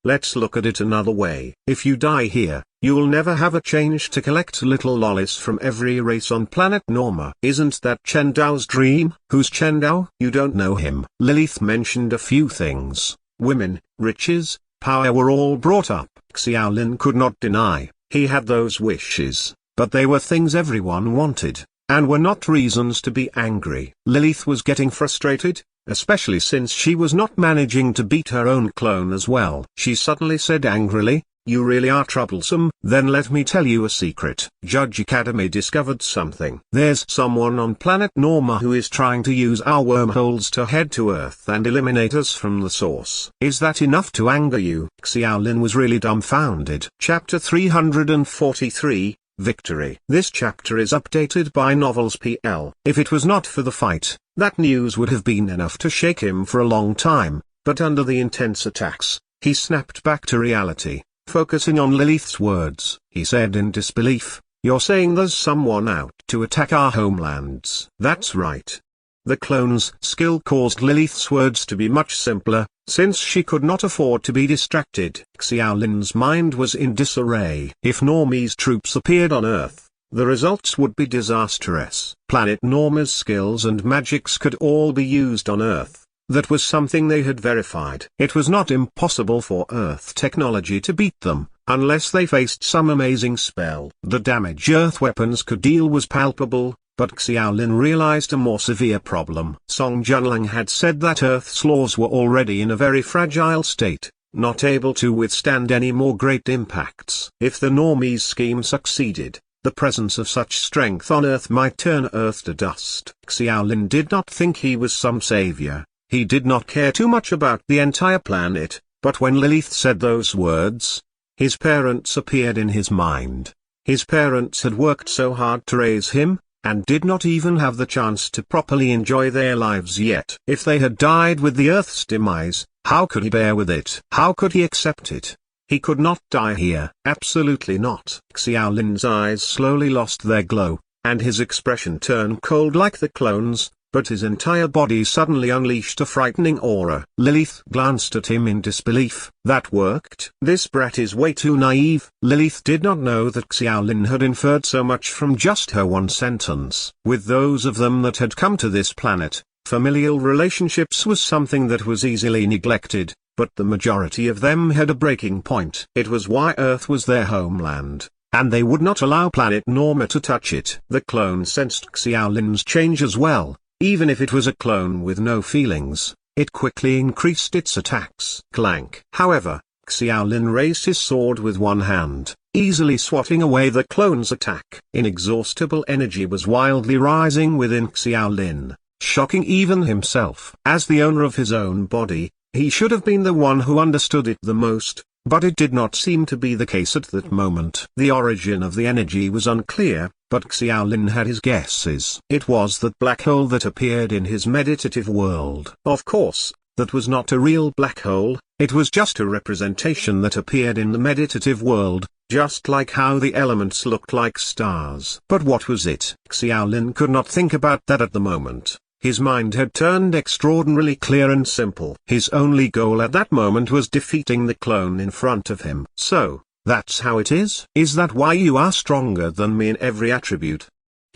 Let's look at it another way. If you die here, you'll never have a change to collect little lollies from every race on planet Norma. Isn't that Chen Dao's dream? Who's Chen Dao? You don't know him. Lilith mentioned a few things. Women, riches, power were all brought up. Xiaolin could not deny. He had those wishes, but they were things everyone wanted, and were not reasons to be angry. Lilith was getting frustrated, especially since she was not managing to beat her own clone as well. She suddenly said angrily, you really are troublesome. Then let me tell you a secret. Judge Academy discovered something. There's someone on planet Norma who is trying to use our wormholes to head to Earth and eliminate us from the source. Is that enough to anger you? Xiaolin was really dumbfounded. Chapter 343, Victory. This chapter is updated by Novels PL. If it was not for the fight, that news would have been enough to shake him for a long time, but under the intense attacks, he snapped back to reality. Focusing on Lilith's words, he said in disbelief, you're saying there's someone out to attack our homelands? That's right. The clone's skill caused Lilith's words to be much simpler, since she could not afford to be distracted. Xiaolin's mind was in disarray. If Normi's troops appeared on Earth, the results would be disastrous. Planet Norma's skills and magics could all be used on Earth. That was something they had verified. It was not impossible for Earth technology to beat them, unless they faced some amazing spell. The damage Earth weapons could deal was palpable, but Xiaolin realized a more severe problem. Song Junlang had said that Earth's laws were already in a very fragile state, not able to withstand any more great impacts. If the Normies' scheme succeeded, the presence of such strength on Earth might turn Earth to dust. Xiaolin did not think he was some savior. He did not care too much about the entire planet, but when Lilith said those words, his parents appeared in his mind. His parents had worked so hard to raise him, and did not even have the chance to properly enjoy their lives yet. If they had died with the Earth's demise, how could he bear with it? How could he accept it? He could not die here. Absolutely not. Xiaolin's eyes slowly lost their glow, and his expression turned cold like the clone's. But his entire body suddenly unleashed a frightening aura. Lilith glanced at him in disbelief. That worked? This brat is way too naive. Lilith did not know that Xiaolin had inferred so much from just her one sentence. With those of them that had come to this planet, familial relationships was something that was easily neglected, but the majority of them had a breaking point. It was why Earth was their homeland, and they would not allow planet Norma to touch it. The clone sensed Xiaolin's change as well. Even if it was a clone with no feelings, it quickly increased its attacks. Clank. However, Xiaolin raised his sword with one hand, easily swatting away the clone's attack. Inexhaustible energy was wildly rising within Xiaolin, shocking even himself. As the owner of his own body, he should have been the one who understood it the most, but it did not seem to be the case at that moment. The origin of the energy was unclear, but Xiaolin had his guesses. It was that black hole that appeared in his meditative world. Of course, that was not a real black hole, it was just a representation that appeared in the meditative world, just like how the elements looked like stars. But what was it? Xiaolin could not think about that at the moment. His mind had turned extraordinarily clear and simple. His only goal at that moment was defeating the clone in front of him. So, that's how it is? Is that why you are stronger than me in every attribute?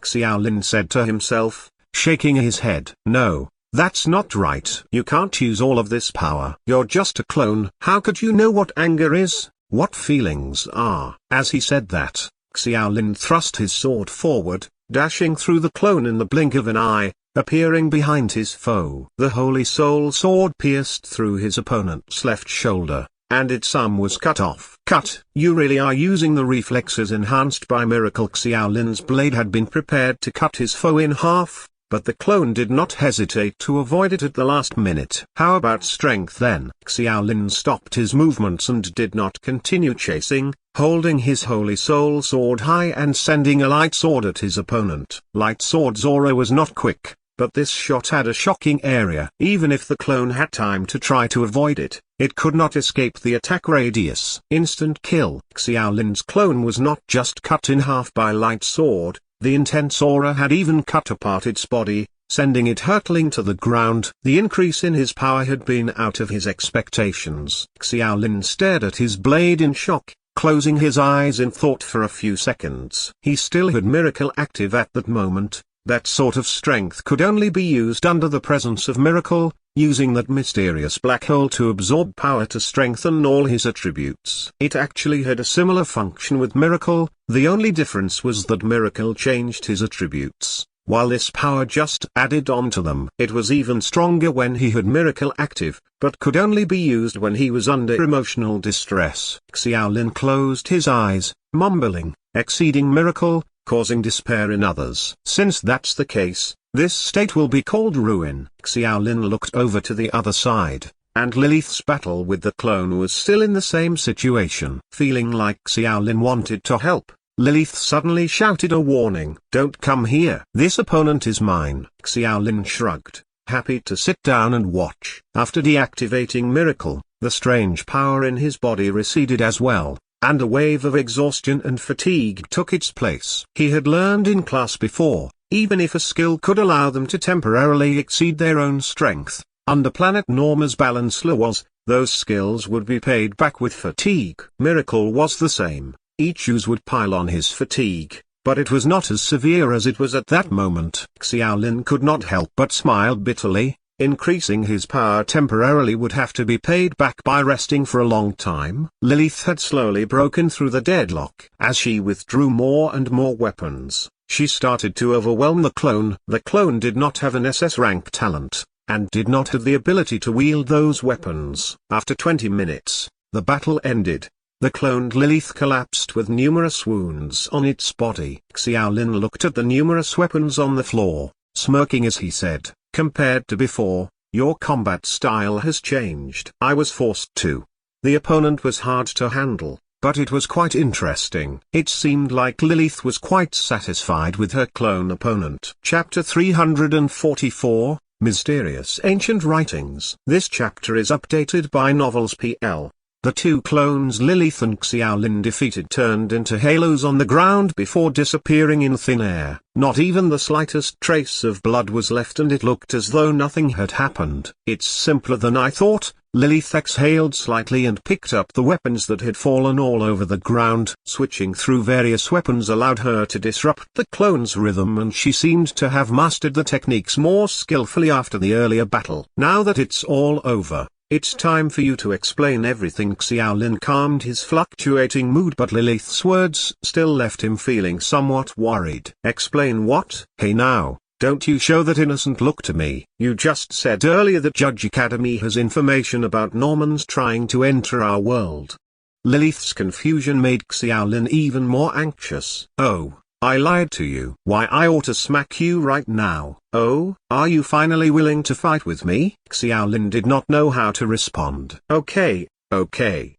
Xiaolin said to himself, shaking his head. No, that's not right. You can't use all of this power. You're just a clone. How could you know what anger is, what feelings are? As he said that, Xiaolin thrust his sword forward, dashing through the clone in the blink of an eye, appearing behind his foe. The Holy Soul sword pierced through his opponent's left shoulder, and its arm was cut off. Cut! You really are using the reflexes enhanced by miracle. Xiaolin's blade had been prepared to cut his foe in half, but the clone did not hesitate to avoid it at the last minute. How about strength then? Xiaolin stopped his movements and did not continue chasing, holding his Holy Soul sword high and sending a light sword at his opponent. Light sword's aura was not quick, but this shot had a shocking area. Even if the clone had time to try to avoid it, it could not escape the attack radius. Instant kill. Xiaolin's clone was not just cut in half by light sword, the intense aura had even cut apart its body, sending it hurtling to the ground. The increase in his power had been out of his expectations. Xiaolin stared at his blade in shock, closing his eyes in thought for a few seconds. He still had miracle active at that moment. That sort of strength could only be used under the presence of miracle, using that mysterious black hole to absorb power to strengthen all his attributes. It actually had a similar function with miracle, the only difference was that miracle changed his attributes, while this power just added on to them. It was even stronger when he had miracle active, but could only be used when he was under emotional distress. Xiaolin closed his eyes, mumbling, exceeding miracle, causing despair in others. Since that's the case, this state will be called ruin. Xiaolin looked over to the other side, and Lilith's battle with the clone was still in the same situation. Feeling like Xiaolin wanted to help, Lilith suddenly shouted a warning. Don't come here. This opponent is mine. Xiaolin shrugged, happy to sit down and watch. After deactivating miracle, the strange power in his body receded as well, and a wave of exhaustion and fatigue took its place. He had learned in class before, even if a skill could allow them to temporarily exceed their own strength, under Planet Norma's balance laws, those skills would be paid back with fatigue. Miracle was the same. Each use would pile on his fatigue, but it was not as severe as it was at that moment. Xiaolin could not help but smile bitterly. Increasing his power temporarily would have to be paid back by resting for a long time. Lilith had slowly broken through the deadlock. As she withdrew more and more weapons, she started to overwhelm the clone. The clone did not have an SS rank talent, and did not have the ability to wield those weapons. After 20 minutes, the battle ended. The cloned Lilith collapsed with numerous wounds on its body. Xiaolin looked at the numerous weapons on the floor, smirking as he said, compared to before, your combat style has changed. I was forced to. The opponent was hard to handle, but it was quite interesting. It seemed like Lilith was quite satisfied with her clone opponent. Chapter 344, Mysterious Ancient Writings. This chapter is updated by Novels PL. The two clones Lilith and Xiaolin defeated turned into halos on the ground before disappearing in thin air. Not even the slightest trace of blood was left, and it looked as though nothing had happened. It's simpler than I thought. Lilith exhaled slightly and picked up the weapons that had fallen all over the ground. Switching through various weapons allowed her to disrupt the clone's rhythm, and she seemed to have mastered the techniques more skillfully after the earlier battle. Now that it's all over, it's time for you to explain everything. Xiaolin calmed his fluctuating mood, but Lilith's words still left him feeling somewhat worried. Explain what? Hey now, Don't you show that innocent look to me. You just said earlier that Judge Academy has information about Normans trying to enter our world. Lilith's confusion made Xiaolin even more anxious. Oh, I lied to you. Why, I ought to smack you right now. Oh, are you finally willing to fight with me? Xiaolin did not know how to respond. Okay,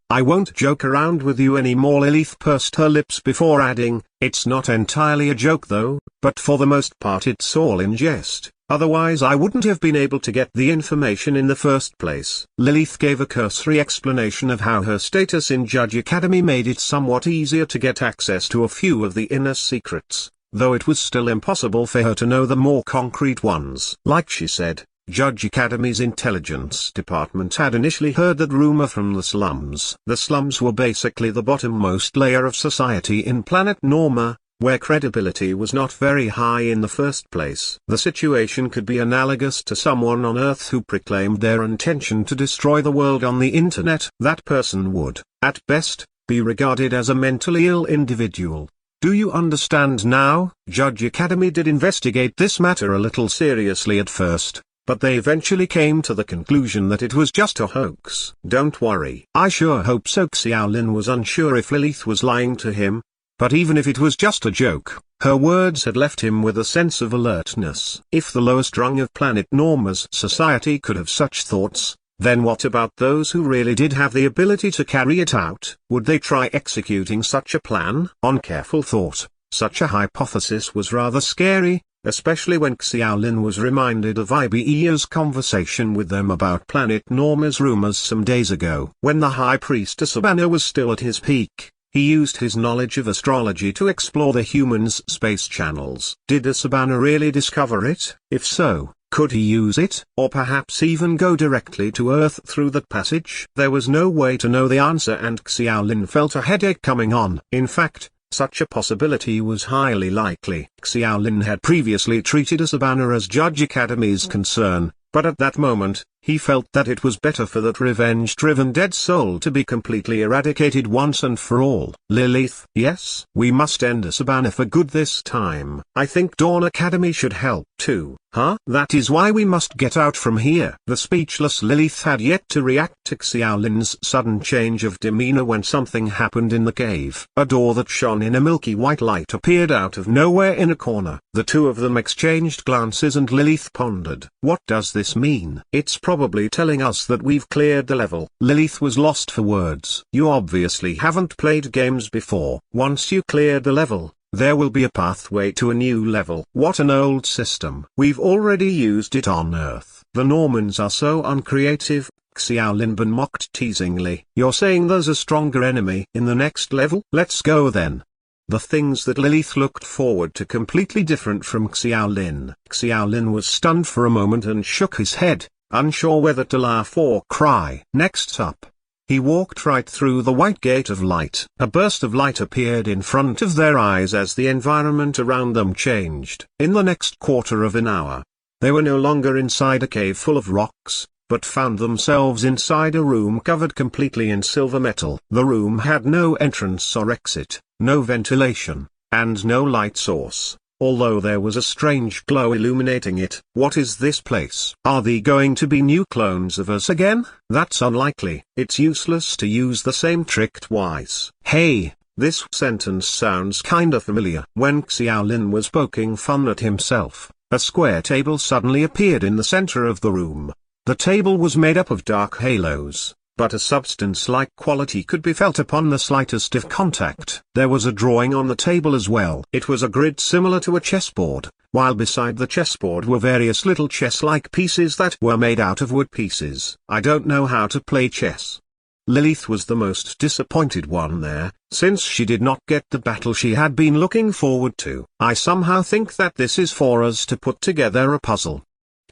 I won't joke around with you anymore. Lilith pursed her lips before adding, it's not entirely a joke though, but for the most part it's all in jest. Otherwise I wouldn't have been able to get the information in the first place. Lilith gave a cursory explanation of how her status in Judge Academy made it somewhat easier to get access to a few of the inner secrets, though it was still impossible for her to know the more concrete ones. Like she said, Judge Academy's intelligence department had initially heard that rumor from the slums. The slums were basically the bottommost layer of society in planet Norma, where credibility was not very high in the first place. The situation could be analogous to someone on Earth who proclaimed their intention to destroy the world on the internet. That person would, at best, be regarded as a mentally ill individual. Do you understand now? Judge Academy did investigate this matter a little seriously at first, but they eventually came to the conclusion that it was just a hoax. Don't worry. I sure hope so. Xiaolin was unsure if Lilith was lying to him, but even if it was just a joke, her words had left him with a sense of alertness. If the lowest rung of planet Norma's society could have such thoughts, then what about those who really did have the ability to carry it out? Would they try executing such a plan? On careful thought, such a hypothesis was rather scary, especially when Xiaolin was reminded of Ibea's conversation with them about planet Norma's rumors some days ago. When the High Priest Sabana was still at his peak, he used his knowledge of astrology to explore the humans' space channels. Did Sabana really discover it? If so, could he use it? Or perhaps even go directly to Earth through that passage? There was no way to know the answer, and Xiaolin felt a headache coming on. In fact, such a possibility was highly likely. Xiaolin had previously treated Sabana as Judge Academy's concern, but at that moment, he felt that it was better for that revenge-driven dead soul to be completely eradicated once and for all. Lilith. Yes? We must end Sabana for good this time. I think Dawn Academy should help too. Huh? That is why we must get out from here. The speechless Lilith had yet to react to Xiaolin's sudden change of demeanor when something happened in the cave. A door that shone in a milky white light appeared out of nowhere in a corner. The two of them exchanged glances and Lilith pondered. What does this mean? It's probably telling us that we've cleared the level. Lilith was lost for words. You obviously haven't played games before. Once you cleared the level, there will be a pathway to a new level. What an old system. We've already used it on Earth. The Normans are so uncreative, Xiaolin mocked teasingly. You're saying there's a stronger enemy in the next level? Let's go then. The things that Lilith looked forward to completely different from Xiaolin. Xiaolin was stunned for a moment and shook his head, unsure whether to laugh or cry. Next up, he walked right through the white gate of light. A burst of light appeared in front of their eyes as the environment around them changed. In the next quarter of an hour, they were no longer inside a cave full of rocks, but found themselves inside a room covered completely in silver metal. The room had no entrance or exit, no ventilation, and no light source, although there was a strange glow illuminating it. What is this place? Are they going to be new clones of us again? That's unlikely. It's useless to use the same trick twice. Hey, this sentence sounds kinda familiar. When Xiaolin was poking fun at himself, a square table suddenly appeared in the center of the room. The table was made up of dark halos, but a substance-like quality could be felt upon the slightest of contact. There was a drawing on the table as well. It was a grid similar to a chessboard, while beside the chessboard were various little chess-like pieces that were made out of wood pieces. I don't know how to play chess. Lilith was the most disappointed one there, since she did not get the battle she had been looking forward to. I somehow think that this is for us to put together a puzzle.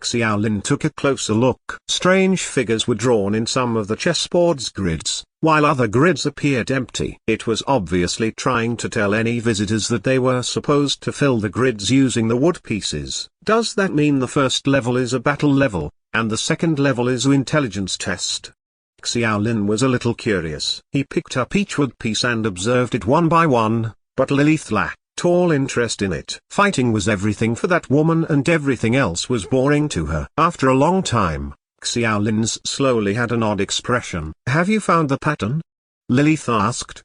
Xiaolin took a closer look. Strange figures were drawn in some of the chessboard's grids, while other grids appeared empty. It was obviously trying to tell any visitors that they were supposed to fill the grids using the wood pieces. Does that mean the first level is a battle level, and the second level is an intelligence test? Xiaolin was a little curious. He picked up each wood piece and observed it one by one, but Lilith lacked at all interest in it. Fighting was everything for that woman and everything else was boring to her. After a long time, Xiaolin's slowly had an odd expression. "Have you found the pattern?" Lilith asked.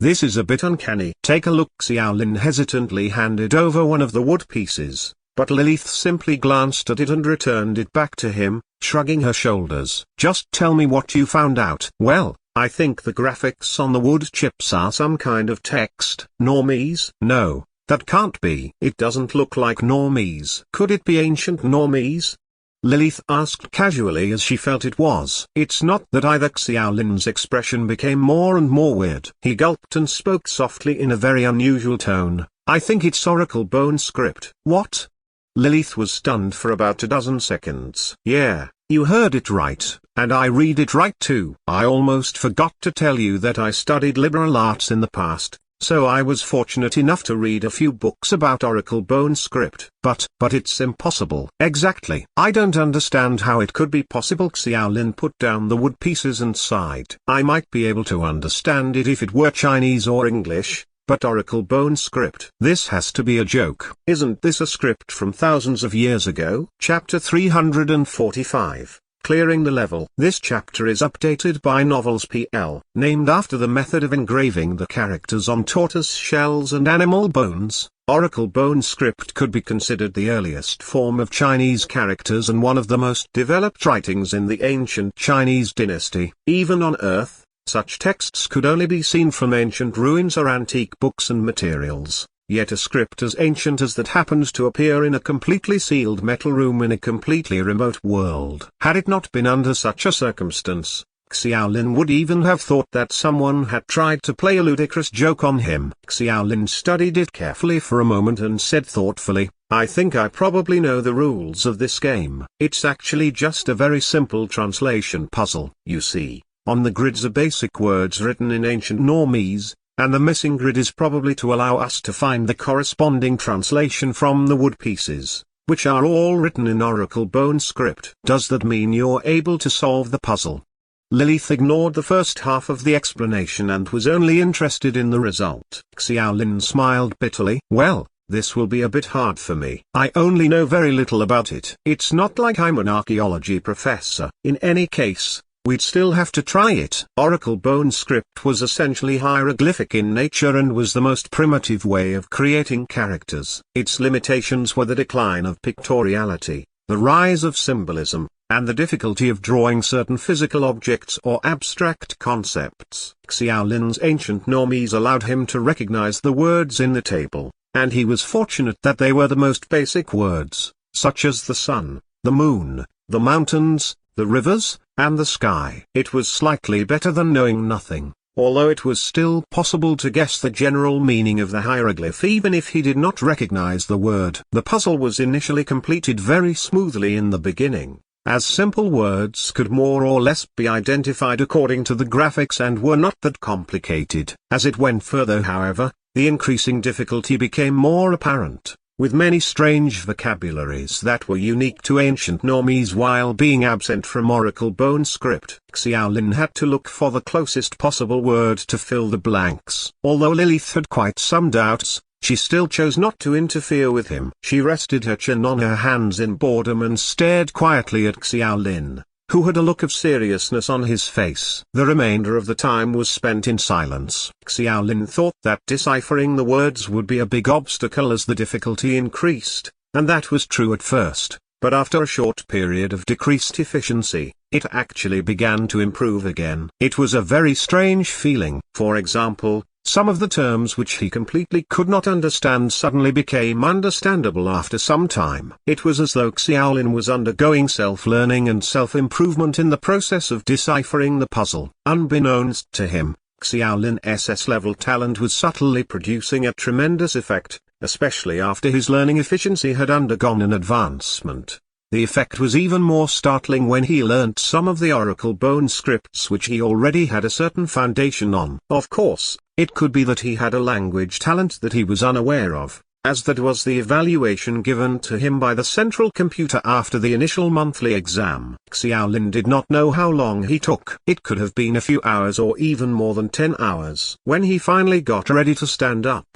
This is a bit uncanny. Take a look." Xiaolin hesitantly handed over one of the wood pieces, but Lilith simply glanced at it and returned it back to him, shrugging her shoulders. "Just tell me what you found out." "Well, I think the graphics on the wood chips are some kind of text." "Normese?" "No, that can't be. It doesn't look like Normese." "Could it be ancient Normese?" Lilith asked casually as she felt it was. "It's not that either." Xiaolin's expression became more and more weird. He gulped and spoke softly in a very unusual tone. "I think it's Oracle Bone script." "What?" Lilith was stunned for about a dozen seconds. "Yeah, you heard it right, and I read it right too. I almost forgot to tell you that I studied liberal arts in the past, so I was fortunate enough to read a few books about Oracle Bone script. But it's impossible." "Exactly. I don't understand how it could be possible." Xiaolin put down the wood pieces and sighed. "I might be able to understand it if it were Chinese or English, but Oracle Bone script. This has to be a joke. Isn't this a script from thousands of years ago?" Chapter 345. Clearing the level. This chapter is updated by Novels PL, named after the method of engraving the characters on tortoise shells and animal bones. Oracle Bone script could be considered the earliest form of Chinese characters and one of the most developed writings in the ancient Chinese dynasty. Even on Earth, such texts could only be seen from ancient ruins or antique books and materials. Yet a script as ancient as that happened to appear in a completely sealed metal room in a completely remote world. Had it not been under such a circumstance, Xiaolin would even have thought that someone had tried to play a ludicrous joke on him. Xiaolin studied it carefully for a moment and said thoughtfully, "I think I probably know the rules of this game. It's actually just a very simple translation puzzle. You see, on the grids are basic words written in ancient Normese, and the missing grid is probably to allow us to find the corresponding translation from the wood pieces, which are all written in Oracle Bone script. Does that mean you're able to solve the puzzle?" Lilith ignored the first half of the explanation and was only interested in the result. Xiaolin smiled bitterly. "Well, this will be a bit hard for me. I only know very little about it. It's not like I'm an archaeology professor. In any case, we'd still have to try it." Oracle Bone script was essentially hieroglyphic in nature and was the most primitive way of creating characters. Its limitations were the decline of pictoriality, the rise of symbolism, and the difficulty of drawing certain physical objects or abstract concepts. Xiaolin's ancient Normese allowed him to recognize the words in the table, and he was fortunate that they were the most basic words, such as the sun, the moon, the mountains, the rivers, and the sky. It was slightly better than knowing nothing, although it was still possible to guess the general meaning of the hieroglyph even if he did not recognize the word. The puzzle was initially completed very smoothly in the beginning, as simple words could more or less be identified according to the graphics and were not that complicated. As it went further, however, the increasing difficulty became more apparent, with many strange vocabularies that were unique to ancient Normese while being absent from Oracle Bone script. Xiaolin had to look for the closest possible word to fill the blanks. Although Lilith had quite some doubts, she still chose not to interfere with him. She rested her chin on her hands in boredom and stared quietly at Xiaolin, who had a look of seriousness on his face. The remainder of the time was spent in silence. Xiaolin thought that deciphering the words would be a big obstacle as the difficulty increased, and that was true at first, but after a short period of decreased efficiency, it actually began to improve again. It was a very strange feeling. For example, some of the terms which he completely could not understand suddenly became understandable after some time. It was as though Xiaolin was undergoing self-learning and self-improvement in the process of deciphering the puzzle. Unbeknownst to him, Xiaolin's S-level talent was subtly producing a tremendous effect, especially after his learning efficiency had undergone an advancement. The effect was even more startling when he learnt some of the Oracle Bone scripts which he already had a certain foundation on. Of course, it could be that he had a language talent that he was unaware of, as that was the evaluation given to him by the central computer after the initial monthly exam. Xiaolin did not know how long he took. It could have been a few hours or even more than 10 hours. When he finally got ready to stand up,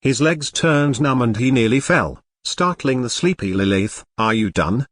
His legs turned numb and he nearly fell, startling the sleepy Lilith. "Are you done?"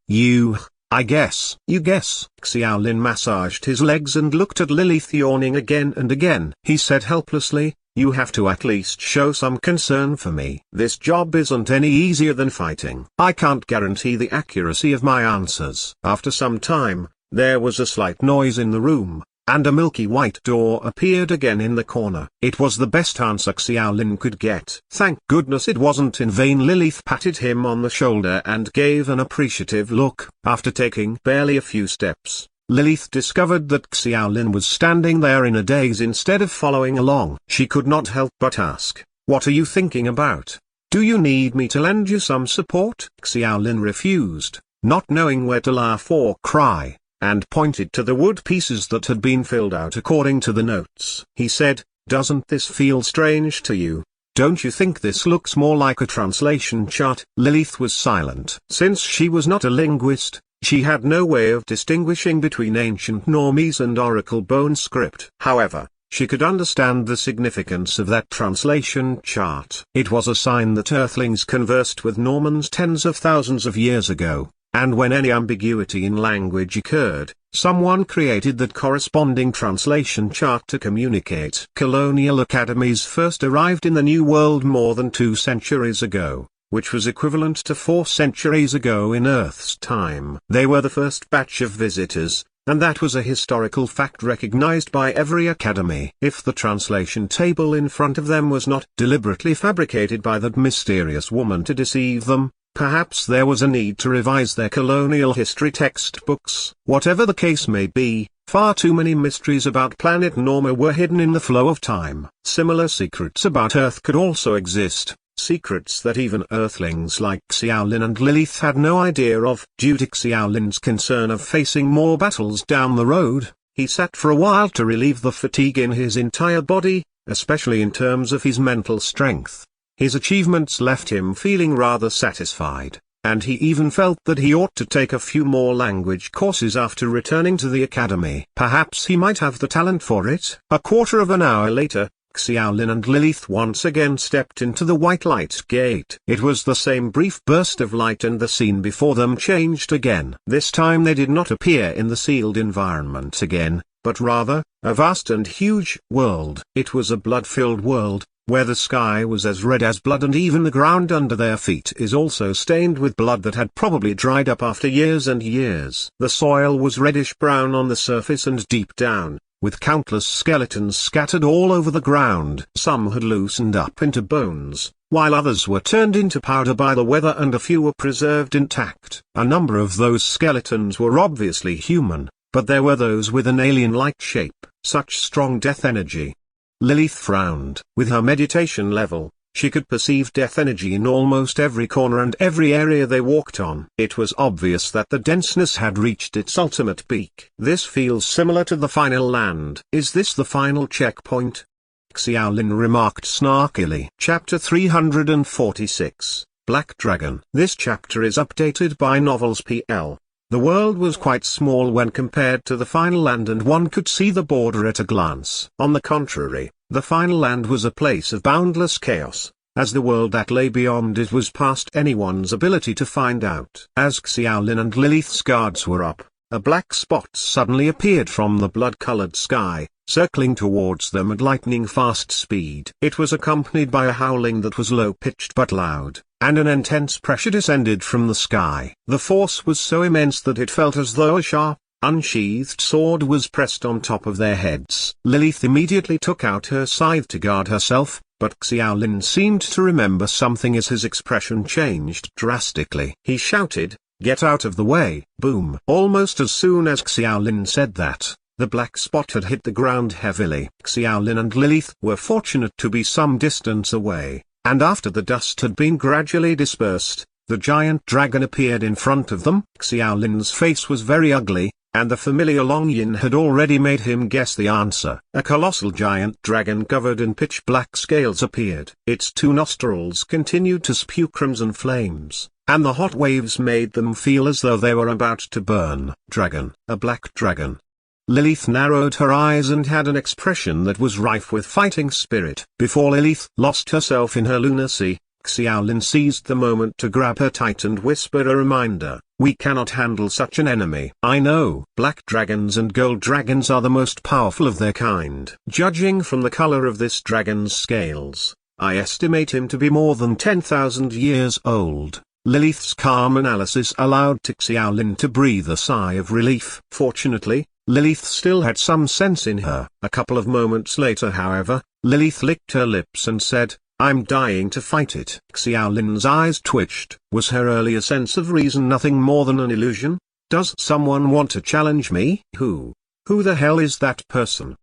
I guess. You guess." Xiaolin massaged his legs and looked at Lilith yawning again and again. He said helplessly, "You have to at least show some concern for me. This job isn't any easier than fighting. I can't guarantee the accuracy of my answers." After some time, there was a slight noise in the room, and a milky white door appeared again in the corner. It was the best answer Xiaolin could get. "Thank goodness it wasn't in vain." Lilith patted him on the shoulder and gave an appreciative look. After taking barely a few steps, Lilith discovered that Xiaolin was standing there in a daze instead of following along. She could not help but ask, "What are you thinking about? Do you need me to lend you some support?" Xiaolin refused, not knowing where to laugh or cry, and pointed to the wood pieces that had been filled out according to the notes. He said, "Doesn't this feel strange to you? Don't you think this looks more like a translation chart?" Lilith was silent. Since she was not a linguist, she had no way of distinguishing between ancient Normese and Oracle bone script. However, she could understand the significance of that translation chart. It was a sign that Earthlings conversed with Normans tens of thousands of years ago. And when any ambiguity in language occurred, someone created that corresponding translation chart to communicate. Colonial academies first arrived in the New World more than 2 centuries ago, which was equivalent to 4 centuries ago in Earth's time. They were the first batch of visitors, and that was a historical fact recognized by every academy. If the translation table in front of them was not deliberately fabricated by that mysterious woman to deceive them, perhaps there was a need to revise their colonial history textbooks. Whatever the case may be, far too many mysteries about planet Norma were hidden in the flow of time. Similar secrets about Earth could also exist, secrets that even Earthlings like Xiaolin and Lilith had no idea of. Due to Xiaolin's concern of facing more battles down the road, he sat for a while to relieve the fatigue in his entire body, especially in terms of his mental strength. His achievements left him feeling rather satisfied, and he even felt that he ought to take a few more language courses after returning to the academy. Perhaps he might have the talent for it. A quarter of an hour later, Xiaolin and Lilith once again stepped into the white light gate. It was the same brief burst of light and the scene before them changed again. This time they did not appear in the sealed environment again, but rather, a vast and huge world. It was a blood-filled world, where the sky was as red as blood and even the ground under their feet is also stained with blood that had probably dried up after years and years. The soil was reddish-brown on the surface and deep down, with countless skeletons scattered all over the ground. Some had loosened up into bones, while others were turned into powder by the weather and a few were preserved intact. A number of those skeletons were obviously human, but there were those with an alien-like shape. Such strong death energy. Lilith frowned. With her meditation level, she could perceive death energy in almost every corner and every area they walked on. It was obvious that the denseness had reached its ultimate peak. "This feels similar to the final land." "Is this the final checkpoint?" Xiaolin remarked snarkily. Chapter 346, Black Dragon. This chapter is updated by Novels PL. The world was quite small when compared to the final land and one could see the border at a glance. On the contrary, the final land was a place of boundless chaos, as the world that lay beyond it was past anyone's ability to find out. As Xiaolin and Lilith's guards were up, a black spot suddenly appeared from the blood-colored sky, circling towards them at lightning-fast speed. It was accompanied by a howling that was low-pitched but loud, and an intense pressure descended from the sky. The force was so immense that it felt as though a sharp, unsheathed sword was pressed on top of their heads. Lilith immediately took out her scythe to guard herself, but Xiaolin seemed to remember something as his expression changed drastically. He shouted, "Get out of the way!" Boom! Almost as soon as Xiaolin said that, the black spot had hit the ground heavily. Xiaolin and Lilith were fortunate to be some distance away, and after the dust had been gradually dispersed, the giant dragon appeared in front of them. Xiaolin's face was very ugly, and the familiar Long Yin had already made him guess the answer. A colossal giant dragon covered in pitch-black scales appeared. Its 2 nostrils continued to spew crimson flames, and the hot waves made them feel as though they were about to burn. Dragon. A black dragon. Lilith narrowed her eyes and had an expression that was rife with fighting spirit. Before Lilith lost herself in her lunacy, Xiaolin seized the moment to grab her tight and whisper a reminder. We cannot handle such an enemy. I know. Black dragons and gold dragons are the most powerful of their kind. Judging from the color of this dragon's scales, I estimate him to be more than 10,000 years old. Lilith's calm analysis allowed Xiaolin to breathe a sigh of relief. Fortunately, Lilith still had some sense in her. A couple of moments later, however, Lilith licked her lips and said, I'm dying to fight it. Xiaolin's eyes twitched. Was her earlier sense of reason nothing more than an illusion? Does someone want to challenge me? Who the hell is that person?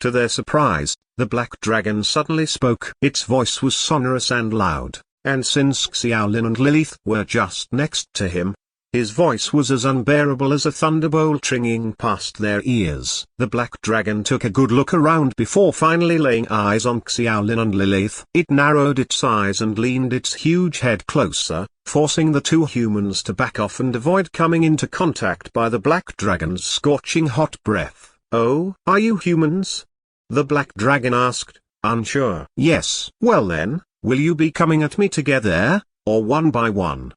To their surprise, the black dragon suddenly spoke. Its voice was sonorous and loud, and since Xiaolin and Lilith were just next to him, his voice was as unbearable as a thunderbolt ringing past their ears. The black dragon took a good look around before finally laying eyes on Xiaolin and Lilith. It narrowed its eyes and leaned its huge head closer, forcing the two humans to back off and avoid coming into contact by the black dragon's scorching hot breath. Oh, are you humans? The black dragon asked, unsure. Yes. Well then, will you be coming at me together, or one by one?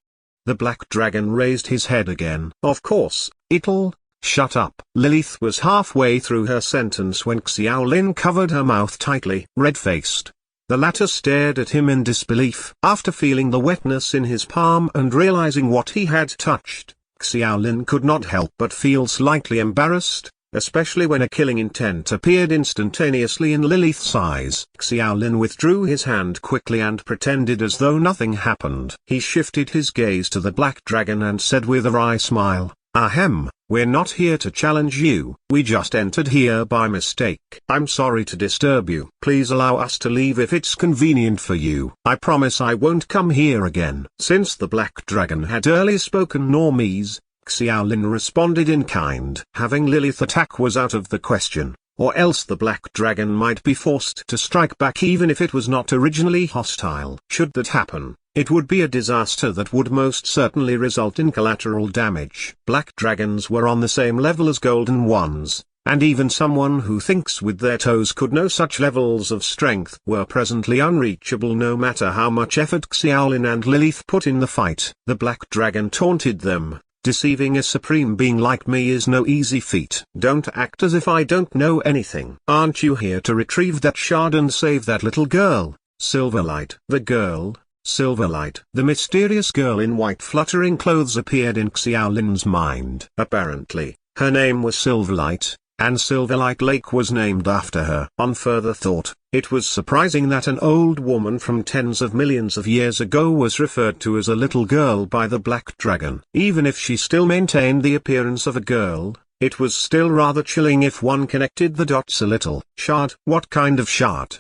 The black dragon raised his head again. Of course, it'll. Shut up. Lilith was halfway through her sentence when Xiaolin covered her mouth tightly. Red-faced, the latter stared at him in disbelief. After feeling the wetness in his palm and realizing what he had touched, Xiaolin could not help but feel slightly embarrassed, especially when a killing intent appeared instantaneously in Lilith's eyes. Xiaolin withdrew his hand quickly and pretended as though nothing happened. He shifted his gaze to the black dragon and said with a wry smile, Ahem, we're not here to challenge you. We just entered here by mistake. I'm sorry to disturb you. Please allow us to leave if it's convenient for you. I promise I won't come here again. Since the black dragon had earlier spoken Normese, Xiaolin responded in kind. Having Lilith attack was out of the question, or else the black dragon might be forced to strike back even if it was not originally hostile. Should that happen, it would be a disaster that would most certainly result in collateral damage. Black dragons were on the same level as golden ones, and even someone who thinks with their toes could know such levels of strength were presently unreachable no matter how much effort Xiaolin and Lilith put in the fight. The black dragon taunted them. Deceiving a supreme being like me is no easy feat. Don't act as if I don't know anything. Aren't you here to retrieve that shard and save that little girl, Silverlight? The girl, Silverlight. The mysterious girl in white fluttering clothes appeared in Xiaolin's mind. Apparently, her name was Silverlight, and Silverlight Lake was named after her. On further thought, it was surprising that an old woman from tens of millions of years ago was referred to as a little girl by the black dragon. Even if she still maintained the appearance of a girl, it was still rather chilling if one connected the dots a little. Shard? What kind of shard?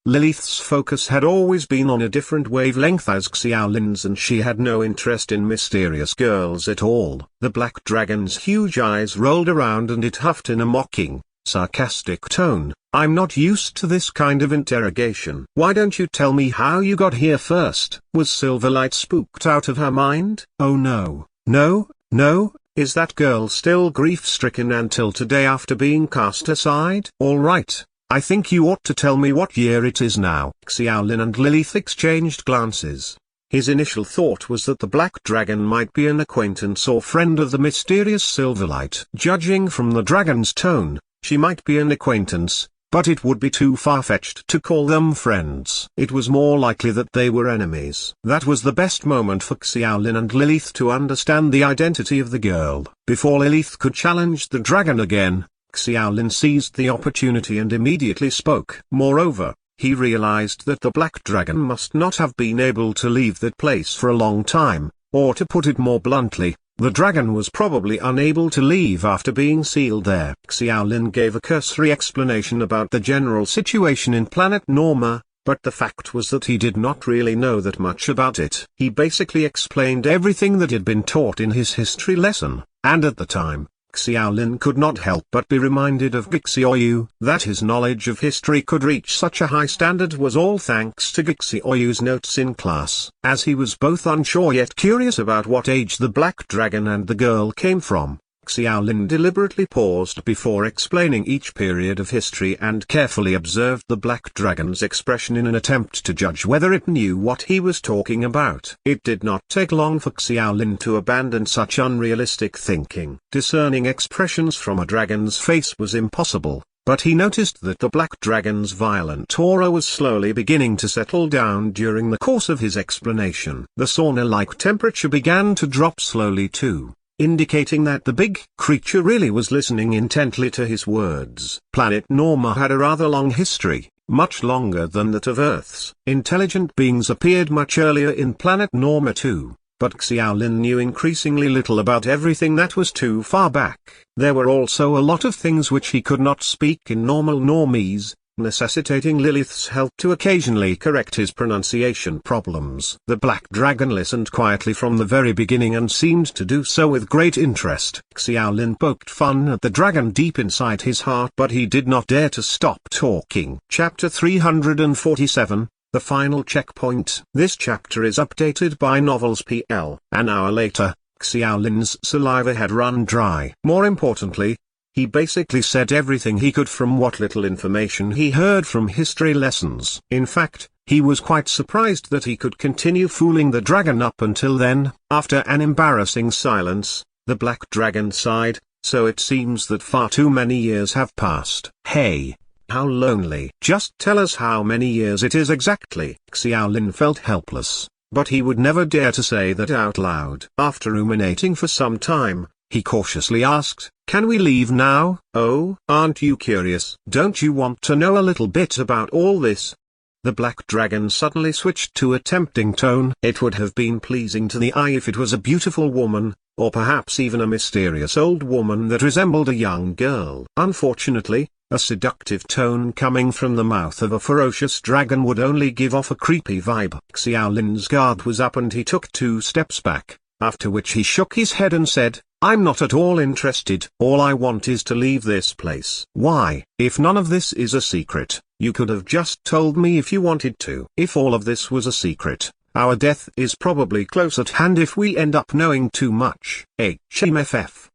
Lilith's focus had always been on a different wavelength as Xiaolin's, and she had no interest in mysterious girls at all. The black dragon's huge eyes rolled around and it huffed in a mocking, sarcastic tone. I'm not used to this kind of interrogation. Why don't you tell me how you got here first? Was Silverlight spooked out of her mind? Oh no, no, is that girl still grief-stricken until today after being cast aside? All right. I think you ought to tell me what year it is now. Xiaolin and Lilith exchanged glances. His initial thought was that the black dragon might be an acquaintance or friend of the mysterious Silverlight. Judging from the dragon's tone, she might be an acquaintance, but it would be too far-fetched to call them friends. It was more likely that they were enemies. That was the best moment for Xiaolin and Lilith to understand the identity of the girl. Before Lilith could challenge the dragon again, Xiaolin seized the opportunity and immediately spoke. Moreover, he realized that the black dragon must not have been able to leave that place for a long time, or to put it more bluntly, the dragon was probably unable to leave after being sealed there. Xiaolin gave a cursory explanation about the general situation in planet Norma, but the fact was that he did not really know that much about it. He basically explained everything that had been taught in his history lesson, and at the time, Xiaolin could not help but be reminded of Gixioyu. That his knowledge of history could reach such a high standard was all thanks to Gixioyu's notes in class. As he was both unsure yet curious about what age the black dragon and the girl came from, Xiaolin deliberately paused before explaining each period of history and carefully observed the black dragon's expression in an attempt to judge whether it knew what he was talking about. It did not take long for Xiaolin to abandon such unrealistic thinking. Discerning expressions from a dragon's face was impossible, but he noticed that the black dragon's violent aura was slowly beginning to settle down during the course of his explanation. The sauna-like temperature began to drop slowly too, indicating that the big creature really was listening intently to his words. Planet Norma had a rather long history, much longer than that of Earth's. Intelligent beings appeared much earlier in Planet Norma too, but Xiaolin knew increasingly little about everything that was too far back. There were also a lot of things which he could not speak in normal Normese, necessitating Lilith's help to occasionally correct his pronunciation problems. The black dragon listened quietly from the very beginning and seemed to do so with great interest. Xiaolin poked fun at the dragon deep inside his heart, but he did not dare to stop talking. Chapter 347, The Final Checkpoint. This chapter is updated by Novels PL. An hour later, Xiaolin's saliva had run dry. More importantly, he basically said everything he could from what little information he heard from history lessons. In fact, he was quite surprised that he could continue fooling the dragon up until then. After an embarrassing silence, the black dragon sighed, "So it seems that far too many years have passed." "Hey, how lonely." "Just tell us how many years it is exactly." Xiaolin felt helpless, but he would never dare to say that out loud. After ruminating for some time, he cautiously asked, "Can we leave now?" "Oh, aren't you curious? Don't you want to know a little bit about all this?" The black dragon suddenly switched to a tempting tone. It would have been pleasing to the eye if it was a beautiful woman, or perhaps even a mysterious old woman that resembled a young girl. Unfortunately, a seductive tone coming from the mouth of a ferocious dragon would only give off a creepy vibe. Xiaolin's guard was up and he took 2 steps back, after which he shook his head and said, "I'm not at all interested. All I want is to leave this place." "Why? If none of this is a secret, you could have just told me if you wanted to." "If all of this was a secret, our death is probably close at hand if we end up knowing too much." HMFF.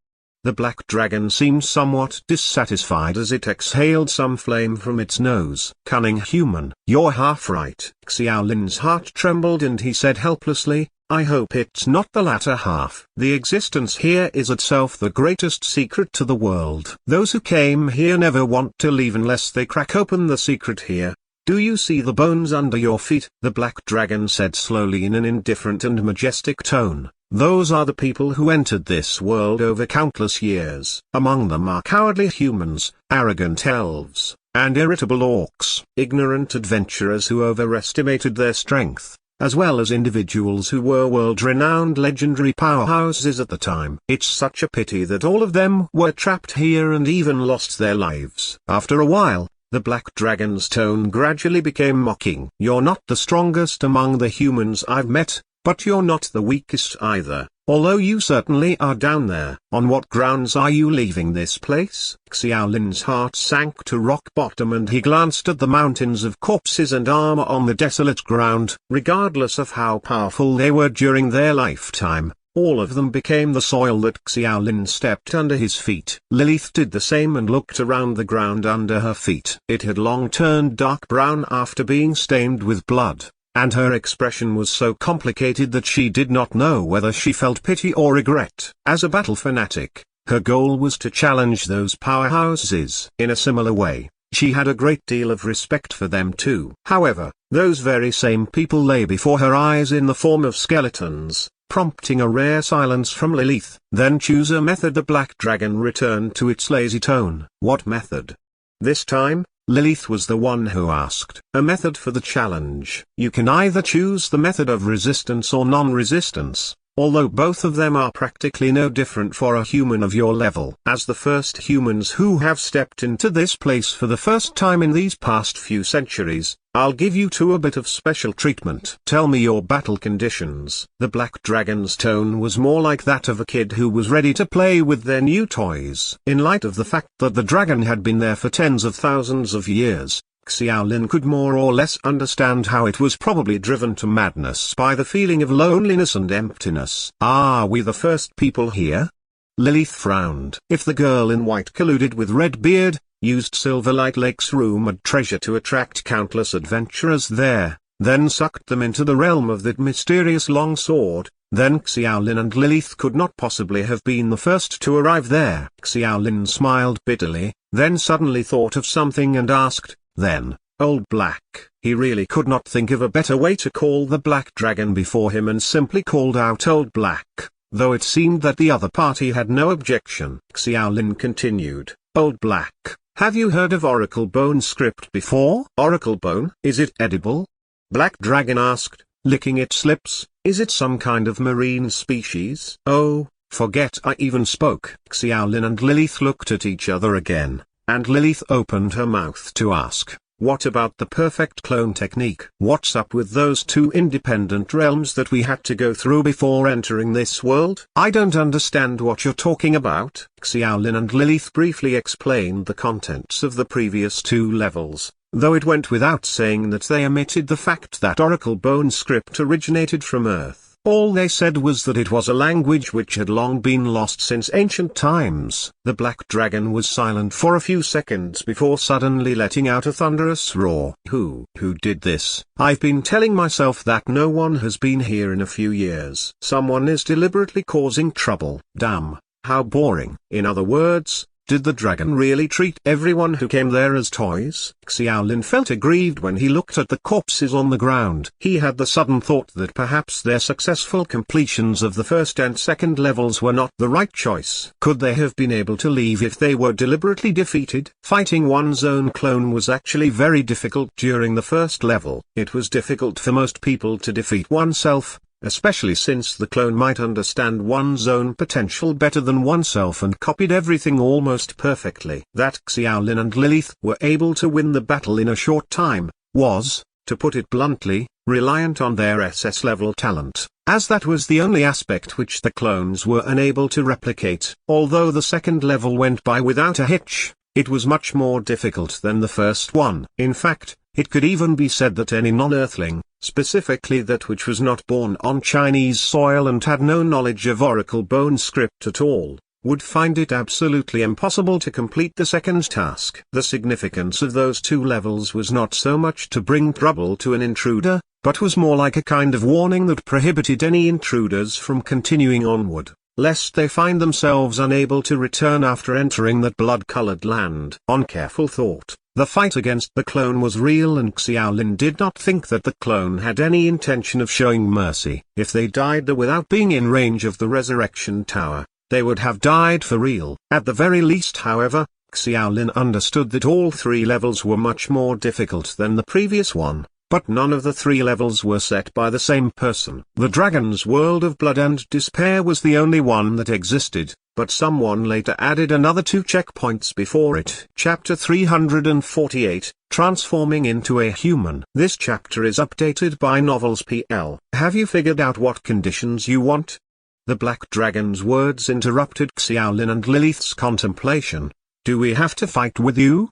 The black dragon seemed somewhat dissatisfied as it exhaled some flame from its nose. "Cunning human." "You're half right." Xiaolin's heart trembled and he said helplessly, "I hope it's not the latter half." "The existence here is itself the greatest secret to the world. Those who came here never want to leave unless they crack open the secret here. Do you see the bones under your feet?" The black dragon said slowly in an indifferent and majestic tone. "Those are the people who entered this world over countless years. Among them are cowardly humans, arrogant elves, and irritable orcs, ignorant adventurers who overestimated their strength, as well as individuals who were world-renowned legendary powerhouses at the time. It's such a pity that all of them were trapped here and even lost their lives." After a while, the black dragon's tone gradually became mocking. "You're not the strongest among the humans I've met, but you're not the weakest either, although you certainly are down there. On what grounds are you leaving this place?" Xiaolin's heart sank to rock bottom and he glanced at the mountains of corpses and armor on the desolate ground. Regardless of how powerful they were during their lifetime, all of them became the soil that Xiaolin stepped under his feet. Lilith did the same and looked around the ground under her feet. It had long turned dark brown after being stained with blood, and her expression was so complicated that she did not know whether she felt pity or regret. As a battle fanatic, her goal was to challenge those powerhouses. In a similar way, she had a great deal of respect for them too. However, those very same people lay before her eyes in the form of skeletons, prompting a rare silence from Lilith. "Then choose a method." The black dragon returned to its lazy tone. "What method?" This time, Lilith was the one who asked. "A method for the challenge. You can either choose the method of resistance or non-resistance, although both of them are practically no different for a human of your level. As the first humans who have stepped into this place for the first time in these past few centuries, I'll give you two a bit of special treatment. Tell me your battle conditions." The black dragon's tone was more like that of a kid who was ready to play with their new toys. In light of the fact that the dragon had been there for tens of thousands of years, Xiaolin could more or less understand how it was probably driven to madness by the feeling of loneliness and emptiness. "Are we the first people here?" Lilith frowned. If the girl in white colluded with Redbeard, used Silverlight Lake's rumored treasure to attract countless adventurers there, then sucked them into the realm of that mysterious long sword, then Xiaolin and Lilith could not possibly have been the first to arrive there. Xiaolin smiled bitterly, then suddenly thought of something and asked, then, Old Black? He really could not think of a better way to call the Black Dragon before him and simply called out Old Black, though it seemed that the other party had no objection. Xiaolin continued, Old Black, have you heard of Oracle Bone script before? Oracle Bone? Is it edible? Black Dragon asked, licking its lips. Is it some kind of marine species? Oh, forget I even spoke. Xiaolin and Lilith looked at each other again, and Lilith opened her mouth to ask, what about the perfect clone technique? What's up with those two independent realms that we had to go through before entering this world? I don't understand what you're talking about. Xiaolin and Lilith briefly explained the contents of the previous two levels, though it went without saying that they omitted the fact that Oracle Bone script originated from Earth. All they said was that it was a language which had long been lost since ancient times. The Black Dragon was silent for a few seconds before suddenly letting out a thunderous roar. Who did this? I've been telling myself that no one has been here in a few years. Someone is deliberately causing trouble. Damn, how boring. In other words, did the dragon really treat everyone who came there as toys? Xiaolin felt aggrieved when he looked at the corpses on the ground. He had the sudden thought that perhaps their successful completions of the first and second levels were not the right choice. Could they have been able to leave if they were deliberately defeated? Fighting one's own clone was actually very difficult during the first level. It was difficult for most people to defeat oneself, especially since the clone might understand one's own potential better than oneself and copied everything almost perfectly. That Xiaolin and Lilith were able to win the battle in a short time, was, to put it bluntly, reliant on their SS-level talent, as that was the only aspect which the clones were unable to replicate. Although the second level went by without a hitch, it was much more difficult than the first one. In fact, it could even be said that any non-Earthling, specifically that which was not born on Chinese soil and had no knowledge of Oracle Bone script at all, would find it absolutely impossible to complete the second task. The significance of those two levels was not so much to bring trouble to an intruder, but was more like a kind of warning that prohibited any intruders from continuing onward, lest they find themselves unable to return after entering that blood-colored land. On careful thought, the fight against the clone was real, and Xiaolin did not think that the clone had any intention of showing mercy. If they died there without being in range of the resurrection tower, they would have died for real. At the very least, however, Xiaolin understood that all three levels were much more difficult than the previous one, but none of the three levels were set by the same person. The Dragon's World of Blood and Despair was the only one that existed, but someone later added another 2 checkpoints before it. Chapter 348, Transforming into a Human. This chapter is updated by Novels PL. Have you figured out what conditions you want? The Black Dragon's words interrupted Xiaolin and Lilith's contemplation. Do we have to fight with you?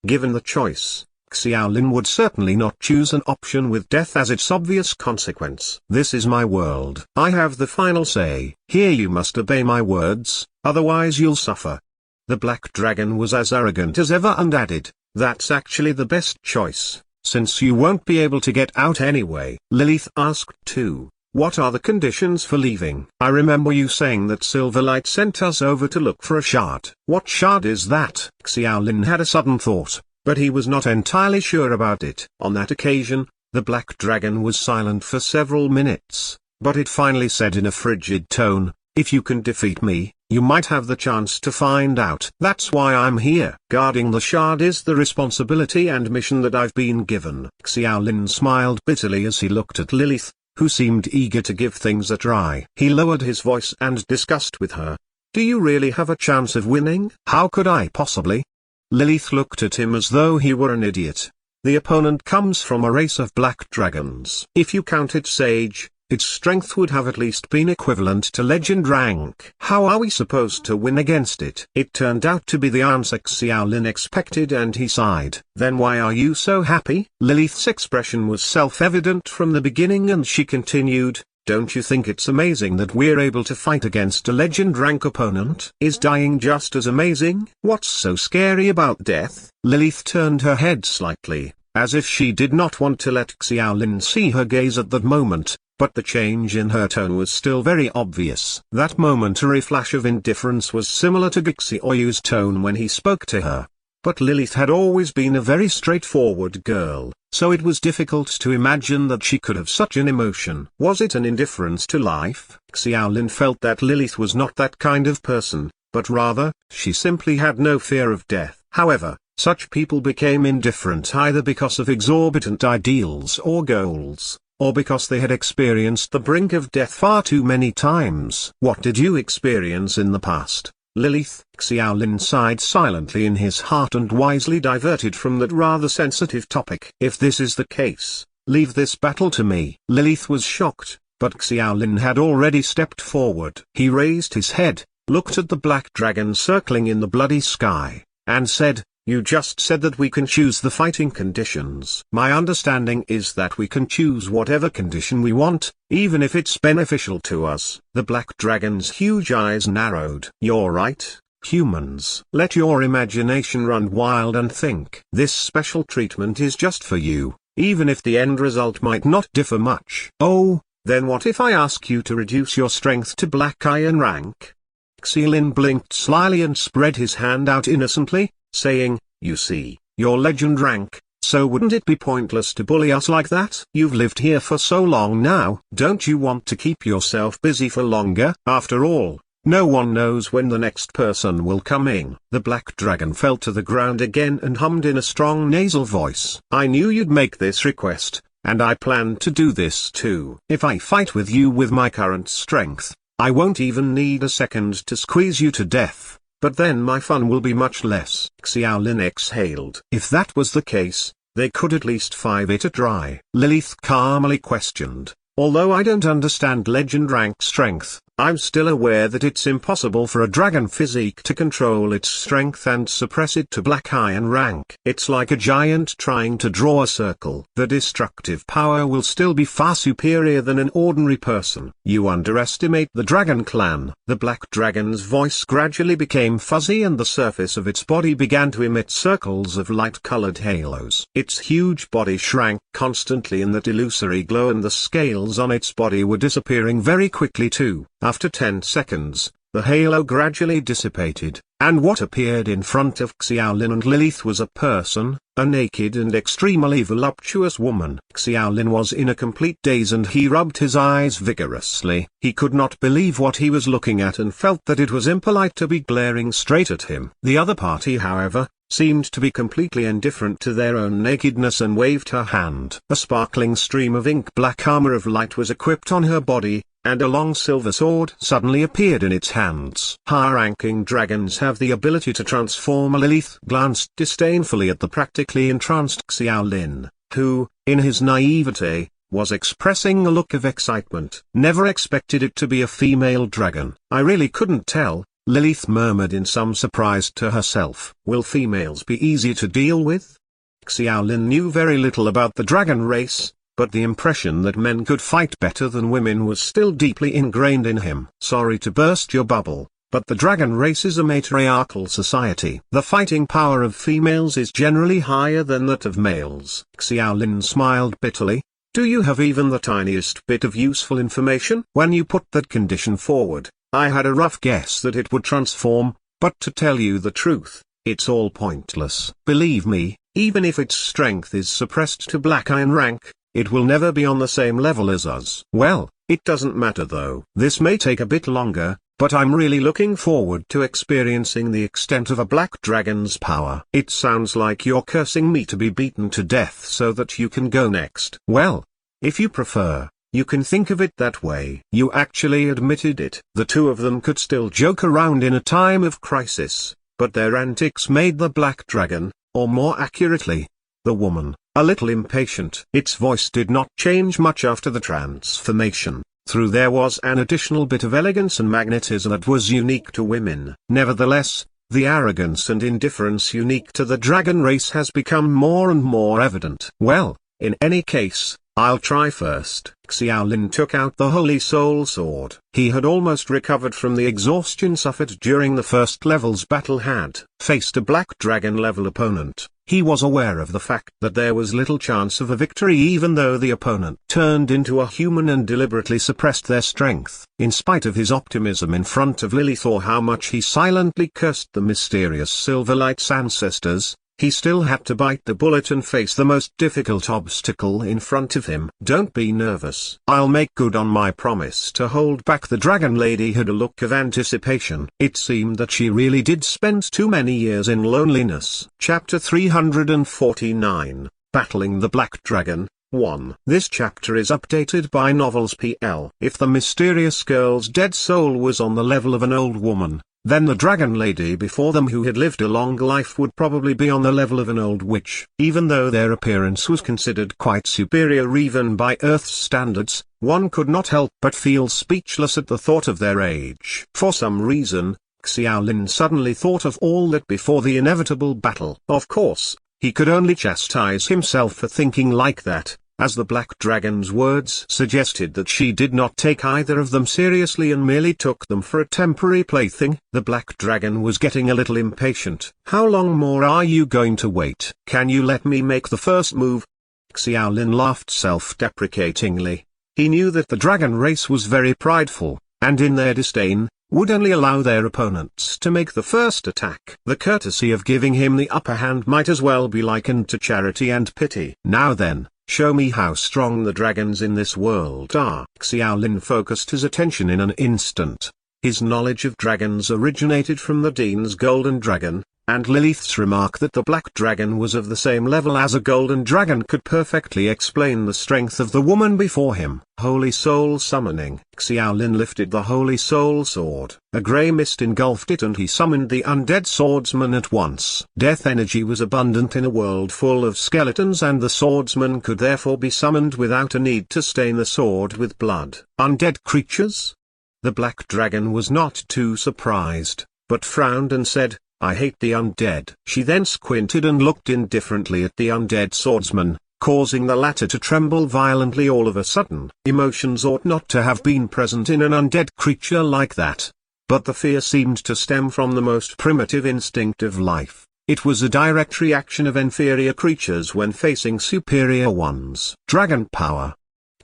Given the choice, Xiaolin would certainly not choose an option with death as its obvious consequence. This is my world. I have the final say. Here you must obey my words, otherwise you'll suffer. The Black Dragon was as arrogant as ever and added, that's actually the best choice, since you won't be able to get out anyway. Lilith asked too, what are the conditions for leaving? I remember you saying that Silverlight sent us over to look for a shard. What shard is that? Xiaolin had a sudden thought, but he was not entirely sure about it. On that occasion, the Black Dragon was silent for several minutes, but it finally said in a frigid tone, if you can defeat me, you might have the chance to find out. That's why I'm here. Guarding the shard is the responsibility and mission that I've been given. Xiaolin smiled bitterly as he looked at Lilith, who seemed eager to give things a try. He lowered his voice and discussed with her. Do you really have a chance of winning? How could I possibly? Lilith looked at him as though he were an idiot. The opponent comes from a race of black dragons. If you count its age, its strength would have at least been equivalent to legend rank. How are we supposed to win against it? It turned out to be the answer Xiaolin expected, and he sighed. Then why are you so happy? Lilith's expression was self-evident from the beginning, and she continued, Don't you think it's amazing that we're able to fight against a legend rank opponent? Is dying just as amazing? What's so scary about death? Lilith turned her head slightly, as if she did not want to let Xiaolin see her gaze at that moment, but the change in her tone was still very obvious. That momentary flash of indifference was similar to Xiaoyu's tone when he spoke to her. But Lilith had always been a very straightforward girl, so it was difficult to imagine that she could have such an emotion. Was it an indifference to life? Xiaolin felt that Lilith was not that kind of person, but rather, she simply had no fear of death. However, such people became indifferent either because of exorbitant ideals or goals, or because they had experienced the brink of death far too many times. What did you experience in the past, Lilith? Xiaolin sighed silently in his heart and wisely diverted from that rather sensitive topic. If this is the case, leave this battle to me. Lilith was shocked, but Xiaolin had already stepped forward. He raised his head, looked at the black dragon circling in the bloody sky, and said, "You just said that we can choose the fighting conditions. My understanding is that we can choose whatever condition we want, even if it's beneficial to us." The black dragon's huge eyes narrowed. "You're right, humans. Let your imagination run wild and think. This special treatment is just for you, even if the end result might not differ much." "Oh, then what if I ask you to reduce your strength to black iron rank?" Xiaolin blinked slyly and spread his hand out innocently, saying, "You see, you're legend rank, so wouldn't it be pointless to bully us like that? You've lived here for so long now. Don't you want to keep yourself busy for longer? After all, no one knows when the next person will come in." The black dragon fell to the ground again and hummed in a strong nasal voice. "I knew you'd make this request, and I planned to do this too. If I fight with you with my current strength, I won't even need a second to squeeze you to death. But then my fun will be much less." Xiaolin exhaled. If that was the case, they could at least fight it a try. Lilith calmly questioned, "Although I don't understand legend rank strength, I'm still aware that it's impossible for a dragon physique to control its strength and suppress it to black iron rank. It's like a giant trying to draw a circle. The destructive power will still be far superior than an ordinary person. You underestimate the dragon clan." The black dragon's voice gradually became fuzzy and the surface of its body began to emit circles of light-colored halos. Its huge body shrank constantly in that illusory glow and the scales on its body were disappearing very quickly too. After 10 seconds, the halo gradually dissipated, and what appeared in front of Xiaolin and Lilith was a person, a naked and extremely voluptuous woman. Xiaolin was in a complete daze and he rubbed his eyes vigorously. He could not believe what he was looking at and felt that it was impolite to be glaring straight at him. The other party, however, seemed to be completely indifferent to their own nakedness and waved her hand. A sparkling stream of ink-black armor of light was equipped on her body, and a long silver sword suddenly appeared in its hands. High-ranking dragons have the ability to transform. Lilith glanced disdainfully at the practically entranced Xiaolin, who, in his naivete, was expressing a look of excitement. "Never expected it to be a female dragon. I really couldn't tell," Lilith murmured in some surprise to herself. "Will females be easy to deal with?" Xiaolin knew very little about the dragon race, but the impression that men could fight better than women was still deeply ingrained in him. "Sorry to burst your bubble, but the dragon race is a matriarchal society. The fighting power of females is generally higher than that of males." Xiaolin smiled bitterly. "Do you have even the tiniest bit of useful information?" "When you put that condition forward, I had a rough guess that it would transform, but to tell you the truth, it's all pointless. Believe me, even if its strength is suppressed to black iron rank, it will never be on the same level as us." "Well, it doesn't matter though. This may take a bit longer, but I'm really looking forward to experiencing the extent of a black dragon's power." "It sounds like you're cursing me to be beaten to death so that you can go next." "Well, if you prefer, you can think of it that way." You actually admitted it. The two of them could still joke around in a time of crisis, but their antics made the black dragon, or more accurately, the woman, a little impatient. Its voice did not change much after the transformation. Through there was an additional bit of elegance and magnetism that was unique to women. Nevertheless, the arrogance and indifference unique to the dragon race has become more and more evident. "Well, in any case, I'll try first. Xiaolin took out the Holy Soul Sword. He had almost recovered from the exhaustion suffered during the first level's battle had faced a Black Dragon level opponent. He was aware of the fact that there was little chance of a victory even though the opponent turned into a human and deliberately suppressed their strength. In spite of his optimism in front of Lilith or how much he silently cursed the mysterious Silverlight's ancestors, he still had to bite the bullet and face the most difficult obstacle in front of him. Don't be nervous. I'll make good on my promise to hold back. The Dragon Lady had a look of anticipation. It seemed that she really did spend too many years in loneliness. Chapter 349, Battling the Black Dragon, 1. This chapter is updated by Novels PL. If the mysterious girl's dead soul was on the level of an old woman, then the Dragon Lady before them who had lived a long life would probably be on the level of an old witch. Even though their appearance was considered quite superior even by Earth's standards, one could not help but feel speechless at the thought of their age. For some reason, Xiaolin suddenly thought of all that before the inevitable battle. Of course, he could only chastise himself for thinking like that, as the Black Dragon's words suggested that she did not take either of them seriously and merely took them for a temporary plaything. The Black Dragon was getting a little impatient. How long more are you going to wait? Can you let me make the first move? Xiaolin laughed self-deprecatingly. He knew that the dragon race was very prideful, and in their disdain, would only allow their opponents to make the first attack. The courtesy of giving him the upper hand might as well be likened to charity and pity. Now then, show me how strong the dragons in this world are. Xiaolin focused his attention in an instant. His knowledge of dragons originated from the Dean's Golden Dragon, and Lilith's remark that the Black Dragon was of the same level as a Golden Dragon could perfectly explain the strength of the woman before him. Holy Soul Summoning. Xiaolin lifted the Holy Soul Sword. A grey mist engulfed it and he summoned the undead swordsman at once. Death energy was abundant in a world full of skeletons and the swordsman could therefore be summoned without a need to stain the sword with blood. Undead creatures? The Black Dragon was not too surprised, but frowned and said, I hate the undead. She then squinted and looked indifferently at the undead swordsman, causing the latter to tremble violently all of a sudden. Emotions ought not to have been present in an undead creature like that. But the fear seemed to stem from the most primitive instinct of life. It was a direct reaction of inferior creatures when facing superior ones. Dragon power.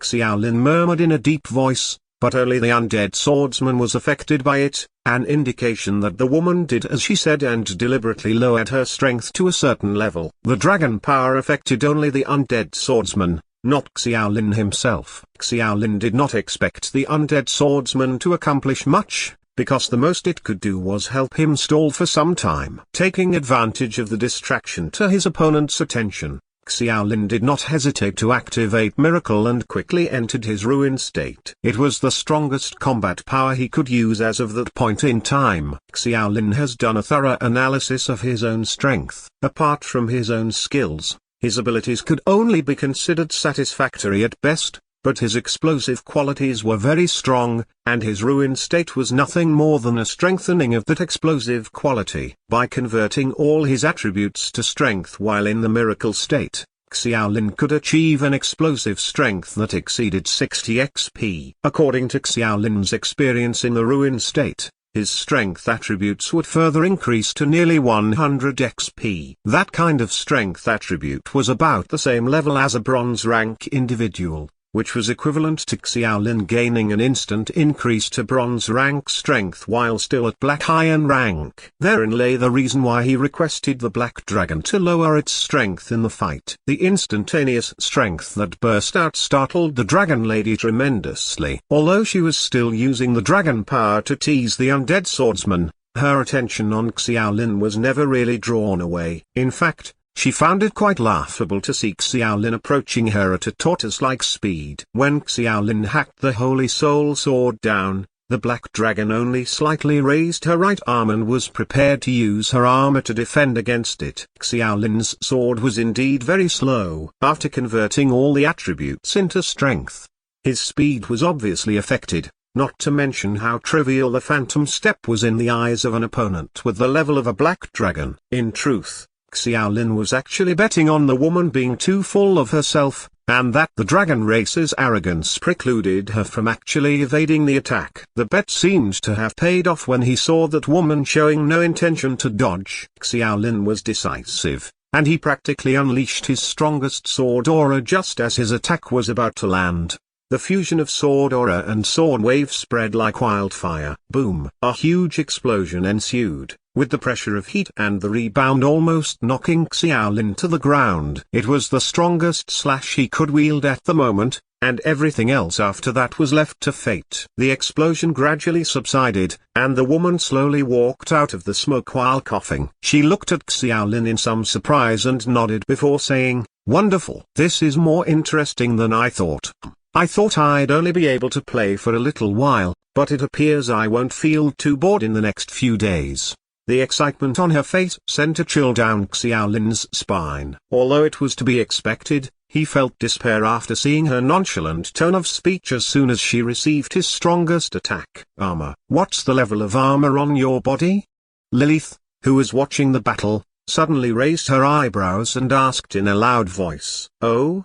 Xiaolin murmured in a deep voice, but only the undead swordsman was affected by it, an indication that the woman did as she said and deliberately lowered her strength to a certain level. The dragon power affected only the undead swordsman, not Xiaolin himself. Xiaolin did not expect the undead swordsman to accomplish much, because the most it could do was help him stall for some time. Taking advantage of the distraction to his opponent's attention, Xiaolin did not hesitate to activate Miracle and quickly entered his ruined state. It was the strongest combat power he could use as of that point in time. Xiaolin has done a thorough analysis of his own strength. Apart from his own skills, his abilities could only be considered satisfactory at best, but his explosive qualities were very strong, and his ruined state was nothing more than a strengthening of that explosive quality. By converting all his attributes to strength while in the miracle state, Xiaolin could achieve an explosive strength that exceeded 60 XP. According to Xiaolin's experience in the ruined state, his strength attributes would further increase to nearly 100 XP. That kind of strength attribute was about the same level as a bronze rank individual, which was equivalent to Xiaolin gaining an instant increase to bronze rank strength while still at black iron rank. Therein lay the reason why he requested the Black Dragon to lower its strength in the fight. The instantaneous strength that burst out startled the Dragon Lady tremendously. Although she was still using the dragon power to tease the undead swordsman, her attention on Xiaolin was never really drawn away. In fact, she found it quite laughable to see Xiaolin approaching her at a tortoise-like speed. When Xiaolin hacked the Holy Soul Sword down, the Black Dragon only slightly raised her right arm and was prepared to use her armor to defend against it. Xiaolin's sword was indeed very slow. After converting all the attributes into strength, his speed was obviously affected, not to mention how trivial the phantom step was in the eyes of an opponent with the level of a Black Dragon. In truth, Xiaolin was actually betting on the woman being too full of herself, and that the dragon race's arrogance precluded her from actually evading the attack. The bet seemed to have paid off when he saw that woman showing no intention to dodge. Xiaolin was decisive, and he practically unleashed his strongest sword aura just as his attack was about to land. The fusion of sword aura and sword wave spread like wildfire. Boom! A huge explosion ensued, with the pressure of heat and the rebound almost knocking Xiaolin to the ground. It was the strongest slash he could wield at the moment, and everything else after that was left to fate. The explosion gradually subsided, and the woman slowly walked out of the smoke while coughing. She looked at Xiaolin in some surprise and nodded before saying, "Wonderful. This is more interesting than I thought. I thought I'd only be able to play for a little while, but it appears I won't feel too bored in the next few days." The excitement on her face sent a chill down Xiaolin's spine. Although it was to be expected, he felt despair after seeing her nonchalant tone of speech as soon as she received his strongest attack. "Armor. What's the level of armor on your body?" Lilith, who was watching the battle, suddenly raised her eyebrows and asked in a loud voice. "Oh?"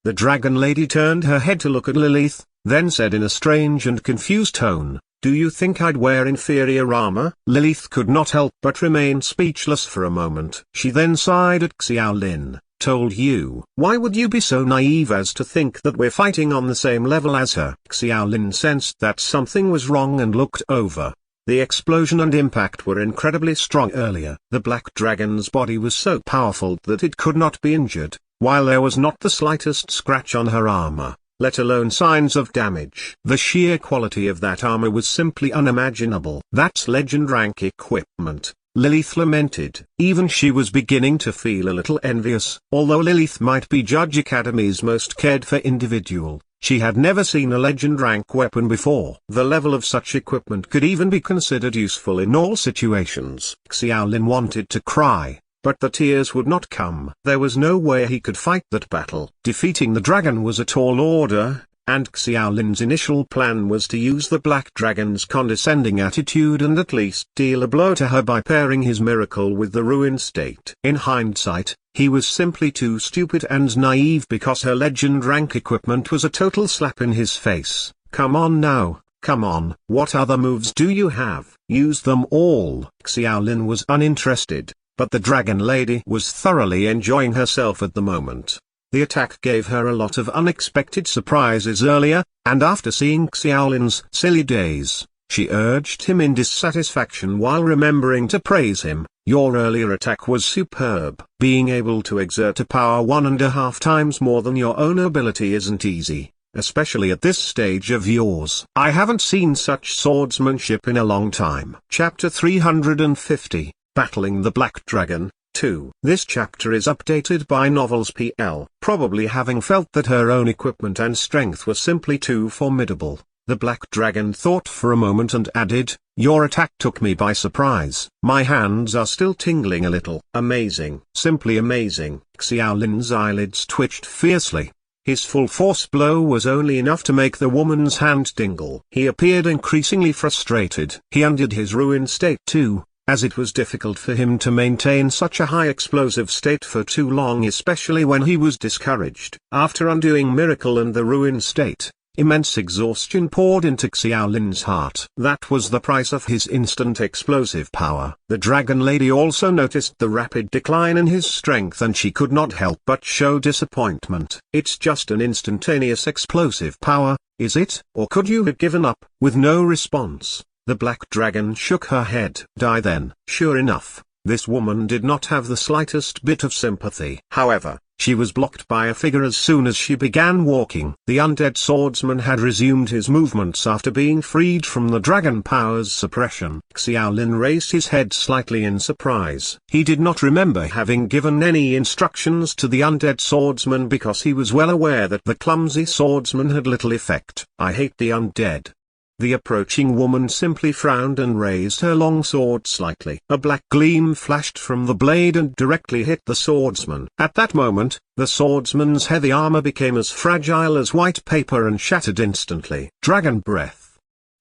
The dragon lady turned her head to look at Lilith, then said in a strange and confused tone, "Do you think I'd wear inferior armor?" Lilith could not help but remain speechless for a moment. She then sighed at Xiaolin. "Told you. Why would you be so naive as to think that we're fighting on the same level as her?" Xiaolin sensed that something was wrong and looked over. The explosion and impact were incredibly strong earlier. The black dragon's body was so powerful that it could not be injured, while there was not the slightest scratch on her armor, let alone signs of damage. The sheer quality of that armor was simply unimaginable. "That's legend rank equipment," Lilith lamented. Even she was beginning to feel a little envious. Although Lilith might be Judge Academy's most cared-for individual, she had never seen a legend rank weapon before. The level of such equipment could even be considered useful in all situations. Xiaolin wanted to cry, but the tears would not come. There was no way he could fight that battle. Defeating the dragon was a tall order, and Xiaolin's initial plan was to use the black dragon's condescending attitude and at least deal a blow to her by pairing his miracle with the ruined state. In hindsight, he was simply too stupid and naive because her legend rank equipment was a total slap in his face. "Come on now, come on. What other moves do you have? Use them all." Xiaolin was uninterested, but the dragon lady was thoroughly enjoying herself at the moment. The attack gave her a lot of unexpected surprises earlier, and after seeing Xiaolin's silly days, she urged him in dissatisfaction while remembering to praise him. "Your earlier attack was superb. Being able to exert a power 1.5 times more than your own ability isn't easy, especially at this stage of yours. I haven't seen such swordsmanship in a long time." Chapter 350, Battling the Black Dragon. 2. This chapter is updated by Novels PL. Probably having felt that her own equipment and strength were simply too formidable, the Black Dragon thought for a moment and added, "Your attack took me by surprise. My hands are still tingling a little." "Amazing. Simply amazing." Xiaolin's eyelids twitched fiercely. His full force blow was only enough to make the woman's hand tingle. He appeared increasingly frustrated. He undid his ruined state too, as it was difficult for him to maintain such a high explosive state for too long, especially when he was discouraged. After undoing Miracle and the ruined state, immense exhaustion poured into Xiaolin's heart. That was the price of his instant explosive power. The dragon lady also noticed the rapid decline in his strength and she could not help but show disappointment. "It's just an instantaneous explosive power, is it? Or could you have given up?" With no response, the black dragon shook her head. "Die then." Sure enough, this woman did not have the slightest bit of sympathy. However, she was blocked by a figure as soon as she began walking. The undead swordsman had resumed his movements after being freed from the dragon power's suppression. Xiaolin raised his head slightly in surprise. He did not remember having given any instructions to the undead swordsman because he was well aware that the clumsy swordsman had little effect. "I hate the undead." The approaching woman simply frowned and raised her long sword slightly. A black gleam flashed from the blade and directly hit the swordsman. At that moment, the swordsman's heavy armor became as fragile as white paper and shattered instantly. Dragon breath.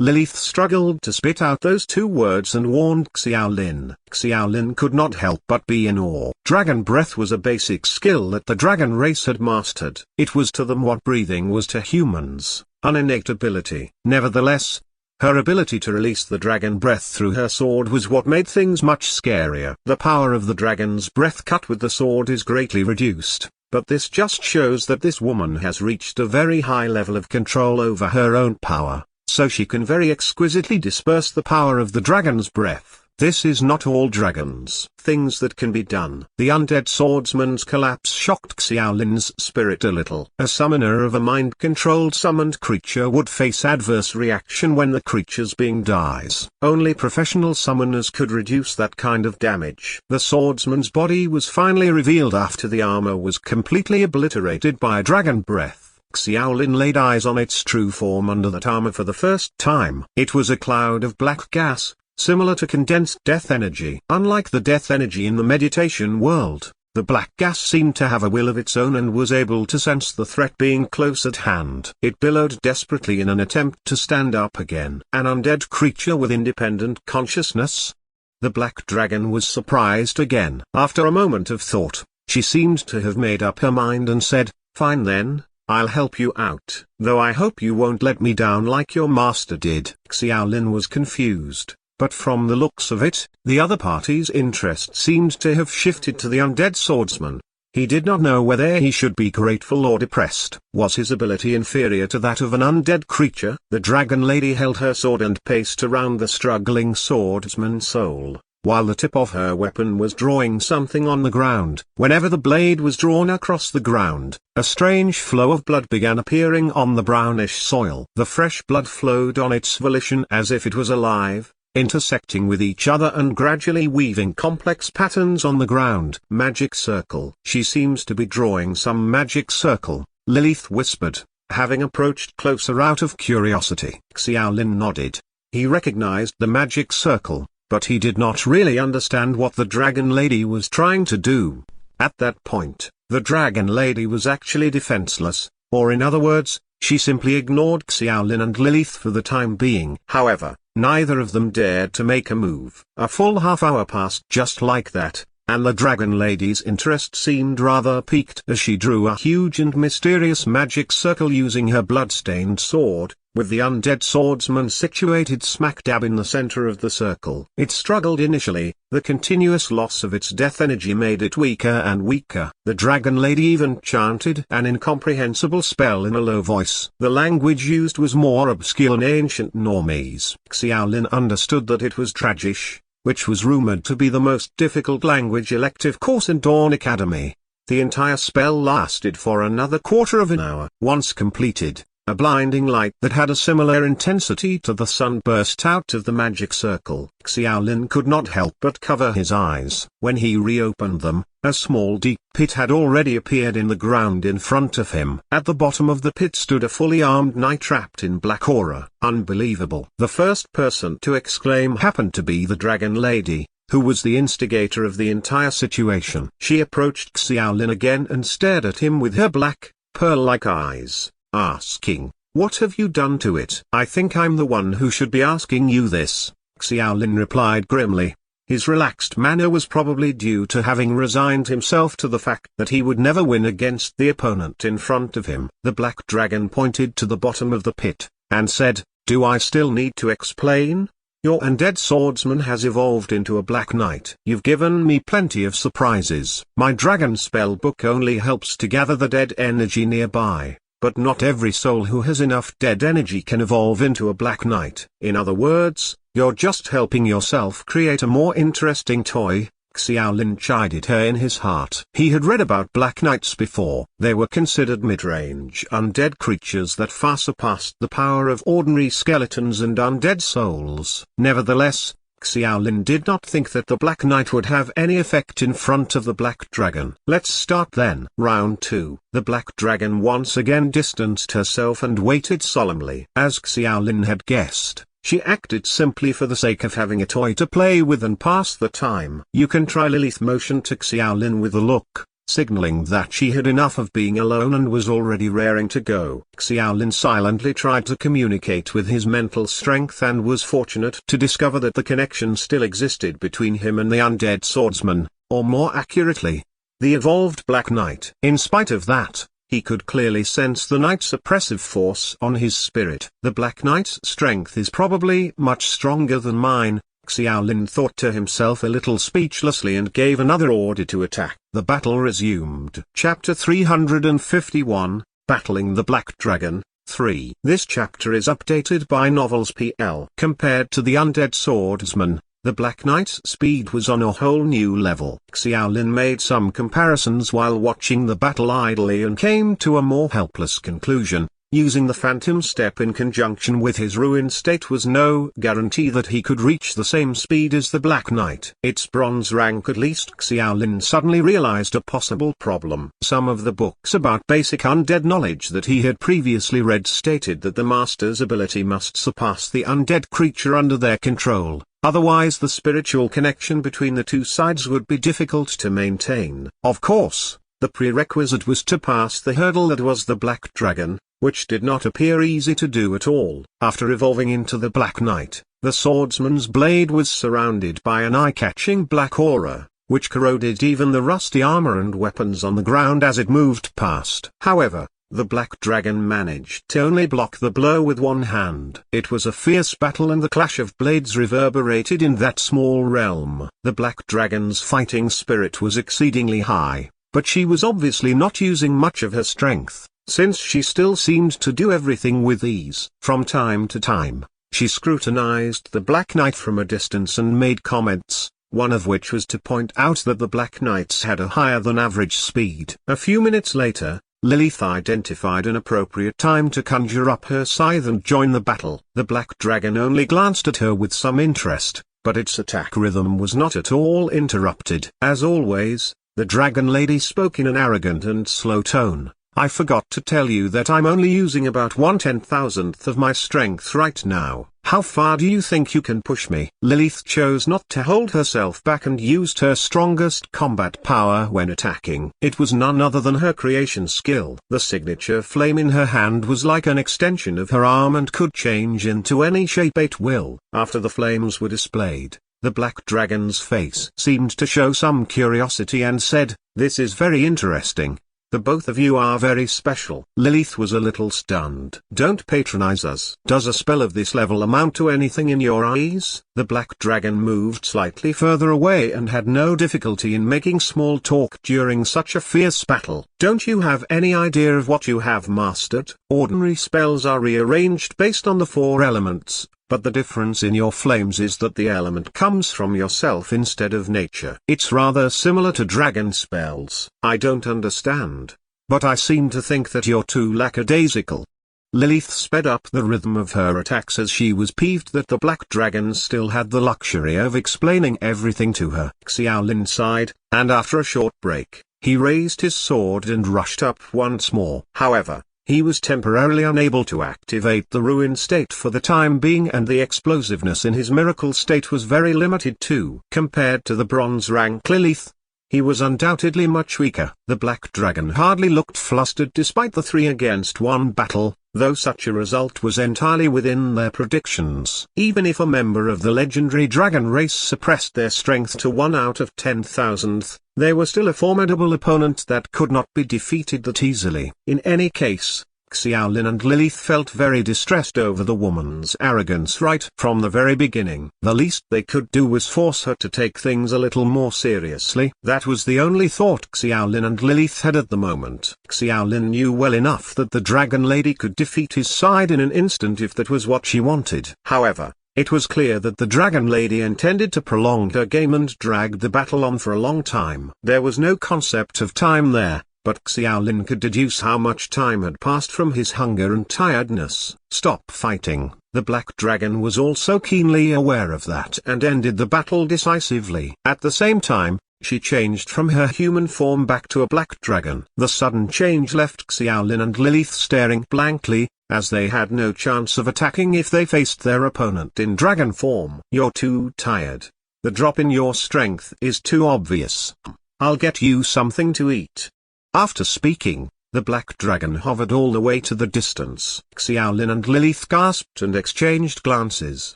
Lilith struggled to spit out those two words and warned Xiaolin. Xiaolin could not help but be in awe. Dragon breath was a basic skill that the dragon race had mastered. It was to them what breathing was to humans, an innate ability. Nevertheless, her ability to release the dragon breath through her sword was what made things much scarier. The power of the dragon's breath cut with the sword is greatly reduced, but this just shows that this woman has reached a very high level of control over her own power, so she can very exquisitely disperse the power of the dragon's breath. This is not all dragons. Things that can be done. The undead swordsman's collapse shocked Xiaolin's spirit a little. A summoner of a mind-controlled summoned creature would face adverse reaction when the creature's being dies. Only professional summoners could reduce that kind of damage. The swordsman's body was finally revealed after the armor was completely obliterated by a dragon breath. Xiaolin laid eyes on its true form under that armor for the first time. It was a cloud of black gas, similar to condensed death energy. Unlike the death energy in the meditation world, the black gas seemed to have a will of its own and was able to sense the threat being close at hand. It billowed desperately in an attempt to stand up again. An undead creature with independent consciousness? The black dragon was surprised again. After a moment of thought, she seemed to have made up her mind and said, "Fine then, I'll help you out. Though I hope you won't let me down like your master did." Xiaolin was confused. But from the looks of it, the other party's interest seemed to have shifted to the undead swordsman. He did not know whether he should be grateful or depressed. Was his ability inferior to that of an undead creature? The dragon lady held her sword and paced around the struggling swordsman's soul, while the tip of her weapon was drawing something on the ground. Whenever the blade was drawn across the ground, a strange flow of blood began appearing on the brownish soil. The fresh blood flowed on its volition as if it was alive, intersecting with each other and gradually weaving complex patterns on the ground. Magic circle. She seems to be drawing some magic circle, Lilith whispered, having approached closer out of curiosity. Xiaolin nodded. He recognized the magic circle, but he did not really understand what the dragon lady was trying to do. At that point, the dragon lady was actually defenseless, or in other words, she simply ignored Xiaolin and Lilith for the time being. However, neither of them dared to make a move. A full half hour passed just like that, and the dragon lady's interest seemed rather piqued as she drew a huge and mysterious magic circle using her blood-stained sword, with the undead swordsman situated smack dab in the center of the circle. It struggled initially, the continuous loss of its death energy made it weaker and weaker. The dragon lady even chanted an incomprehensible spell in a low voice. The language used was more obscure than ancient Normese. Xiaolin understood that it was Tragish, which was rumored to be the most difficult language elective course in Dawn Academy. The entire spell lasted for another quarter of an hour. Once completed, a blinding light that had a similar intensity to the sun burst out of the magic circle. Xiaolin could not help but cover his eyes. When he reopened them, a small deep pit had already appeared in the ground in front of him. At the bottom of the pit stood a fully armed knight wrapped in black aura. Unbelievable. The first person to exclaim happened to be the dragon lady, who was the instigator of the entire situation. She approached Xiaolin again and stared at him with her black, pearl-like eyes, asking, "What have you done to it?" "I think I'm the one who should be asking you this," Xiaolin replied grimly. His relaxed manner was probably due to having resigned himself to the fact that he would never win against the opponent in front of him. The black dragon pointed to the bottom of the pit, and said, "Do I still need to explain? Your undead swordsman has evolved into a black knight. You've given me plenty of surprises. My dragon spell book only helps to gather the dead energy nearby, but not every soul who has enough dead energy can evolve into a black knight. In other words, you're just helping yourself create a more interesting toy." Xiaolin chided her in his heart. He had read about black knights before. They were considered mid-range undead creatures that far surpassed the power of ordinary skeletons and undead souls. Nevertheless, Xiaolin did not think that the Black Knight would have any effect in front of the Black Dragon. "Let's start then." Round 2. The Black Dragon once again distanced herself and waited solemnly. As Xiaolin had guessed, she acted simply for the sake of having a toy to play with and pass the time. "You can try." Lilith motioned to Xiaolin with a look, signaling that she had enough of being alone and was already raring to go. Xiaolin silently tried to communicate with his mental strength and was fortunate to discover that the connection still existed between him and the undead swordsman, or more accurately, the evolved Black Knight. In spite of that, he could clearly sense the knight's oppressive force on his spirit. The Black Knight's strength is probably much stronger than mine, Xiaolin thought to himself a little speechlessly and gave another order to attack. The battle resumed. Chapter 351, Battling the Black Dragon, 3. This chapter is updated by Novels PL. Compared to the undead swordsman, the Black Knight's speed was on a whole new level. Xiaolin made some comparisons while watching the battle idly and came to a more helpless conclusion. Using the Phantom Step in conjunction with his ruined state was no guarantee that he could reach the same speed as the Black Knight. Its bronze rank at least. Xiaolin suddenly realized a possible problem. Some of the books about basic undead knowledge that he had previously read stated that the master's ability must surpass the undead creature under their control. Otherwise the spiritual connection between the two sides would be difficult to maintain. Of course, the prerequisite was to pass the hurdle that was the Black Dragon, which did not appear easy to do at all. After evolving into the Black Knight, the swordsman's blade was surrounded by an eye-catching black aura, which corroded even the rusty armor and weapons on the ground as it moved past. However, the Black Dragon managed to only block the blow with one hand. It was a fierce battle and the clash of blades reverberated in that small realm. The Black Dragon's fighting spirit was exceedingly high, but she was obviously not using much of her strength, since she still seemed to do everything with ease. From time to time, she scrutinized the Black Knight from a distance and made comments, one of which was to point out that the Black Knights had a higher than average speed. A few minutes later, Lilith identified an appropriate time to conjure up her scythe and join the battle. The Black Dragon only glanced at her with some interest, but its attack rhythm was not at all interrupted. As always, the Dragon Lady spoke in an arrogant and slow tone. I forgot to tell you that I'm only using about 1/10,000th of my strength right now. How far do you think you can push me? Lilith chose not to hold herself back and used her strongest combat power when attacking. It was none other than her creation skill. The signature flame in her hand was like an extension of her arm and could change into any shape it will. After the flames were displayed, the Black Dragon's face seemed to show some curiosity and said, "This is very interesting. The both of you are very special." Lilith was a little stunned. "Don't patronize us. Does a spell of this level amount to anything in your eyes?" The Black Dragon moved slightly further away and had no difficulty in making small talk during such a fierce battle. "Don't you have any idea of what you have mastered? Ordinary spells are rearranged based on the 4 elements. But the difference in your flames is that the element comes from yourself instead of nature. It's rather similar to dragon spells. I don't understand. But I seem to think that you're too lackadaisical." Lilith sped up the rhythm of her attacks as she was peeved that the Black Dragon still had the luxury of explaining everything to her. Xiaolin sighed, and after a short break, he raised his sword and rushed up once more. However, he was temporarily unable to activate the ruined state for the time being, and the explosiveness in his miracle state was very limited too. Compared to the bronze rank Lilith, he was undoubtedly much weaker. The Black Dragon hardly looked flustered despite the 3-against-1 battle, though such a result was entirely within their predictions. Even if a member of the legendary dragon race suppressed their strength to 1 out of 10,000th, they were still a formidable opponent that could not be defeated that easily. In any case, Xiaolin and Lilith felt very distressed over the woman's arrogance right from the very beginning. The least they could do was force her to take things a little more seriously. That was the only thought Xiaolin and Lilith had at the moment. Xiaolin knew well enough that the Dragon Lady could defeat his side in an instant if that was what she wanted. However, it was clear that the Dragon Lady intended to prolong her game and drag the battle on for a long time. There was no concept of time there, but Xiaolin could deduce how much time had passed from his hunger and tiredness. "Stop fighting." The Black Dragon was also keenly aware of that and ended the battle decisively. At the same time, she changed from her human form back to a black dragon. The sudden change left Xiaolin and Lilith staring blankly, as they had no chance of attacking if they faced their opponent in dragon form. "You're too tired. The drop in your strength is too obvious." I'll get you something to eat." After speaking, the black dragon hovered all the way to the distance. Xiaolin and Lilith gasped and exchanged glances.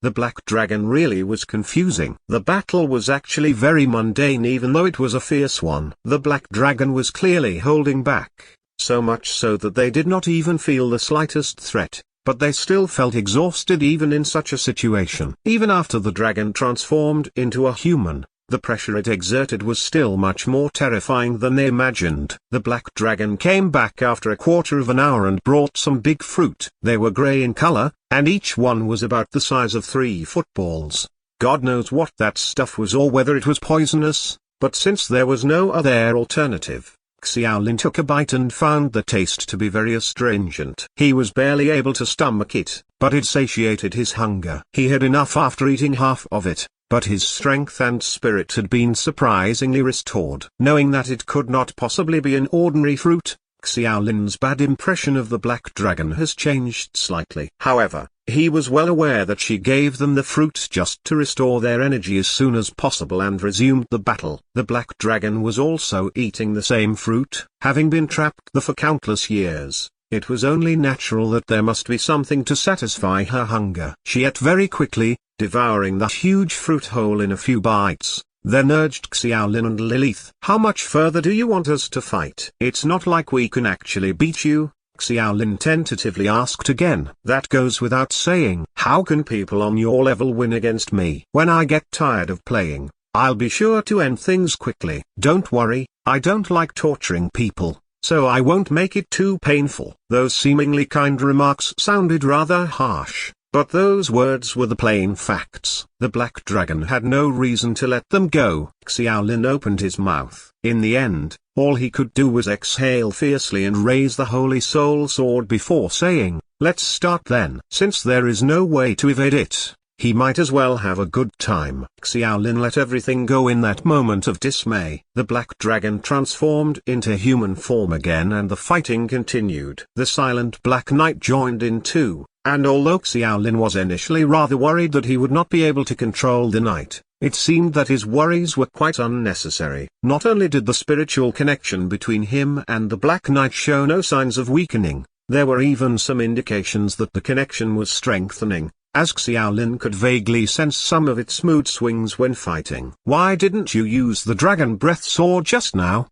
The black dragon really was confusing. The battle was actually very mundane even though it was a fierce one. The black dragon was clearly holding back, so much so that they did not even feel the slightest threat. But they still felt exhausted even in such a situation. Even after the dragon transformed into a human, the pressure it exerted was still much more terrifying than they imagined. The black dragon came back after a quarter of an hour and brought some big fruit. They were grey in color, and each one was about the size of 3 footballs. God knows what that stuff was or whether it was poisonous, but since there was no other alternative, Xiaolin took a bite and found the taste to be very astringent. He was barely able to stomach it, but it satiated his hunger. He had enough after eating half of it, but his strength and spirit had been surprisingly restored. Knowing that it could not possibly be an ordinary fruit, Xiaolin's bad impression of the black dragon has changed slightly. However, he was well aware that she gave them the fruit just to restore their energy as soon as possible and resumed the battle. The black dragon was also eating the same fruit, having been trapped there for countless years. It was only natural that there must be something to satisfy her hunger. She ate very quickly, devouring the huge fruit whole in a few bites, then urged Xiaolin and Lilith. "How much further do you want us to fight? It's not like we can actually beat you," Xiaolin tentatively asked again. "That goes without saying. How can people on your level win against me? When I get tired of playing, I'll be sure to end things quickly." "Don't worry, I don't like torturing people, so I won't make it too painful." Those seemingly kind remarks sounded rather harsh, but those words were the plain facts. The black dragon had no reason to let them go. Xiaolin opened his mouth. In the end, all he could do was exhale fiercely and raise the Holy Soul Sword before saying, "Let's start then." Since there is no way to evade it, he might as well have a good time. Xiaolin let everything go in that moment of dismay. The black dragon transformed into human form again and the fighting continued. The silent Black Knight joined in too, and although Xiaolin was initially rather worried that he would not be able to control the knight, it seemed that his worries were quite unnecessary. Not only did the spiritual connection between him and the Black Knight show no signs of weakening, there were even some indications that the connection was strengthening, as Xiaolin could vaguely sense some of its mood swings when fighting. "Why didn't you use the Dragon Breath Sword just now?"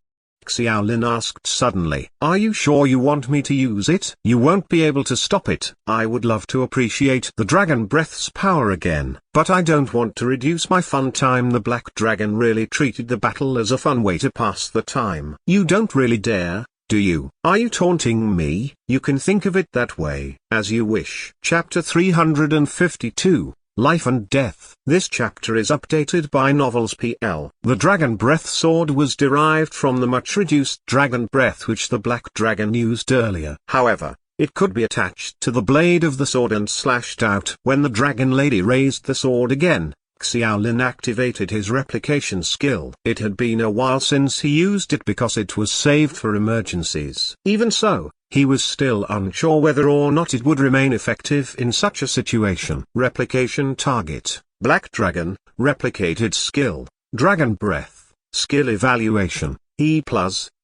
Xiaolin asked suddenly. "Are you sure you want me to use it? You won't be able to stop it." "I would love to appreciate the Dragon Breath's power again, but I don't want to reduce my fun time." The black dragon really treated the battle as a fun way to pass the time. "You don't really dare, do you? Are you taunting me?" "You can think of it that way, as you wish." Chapter 352, Life and Death. This chapter is updated by Novels PL. The Dragon Breath Sword was derived from the much reduced dragon breath which the black dragon used earlier. However, it could be attached to the blade of the sword and slashed out. When the dragon lady raised the sword again, Xiaolin activated his replication skill. It had been a while since he used it because it was saved for emergencies. Even so, he was still unsure whether or not it would remain effective in such a situation. Replication target, Black Dragon, replicated skill, Dragon Breath, skill evaluation, E+,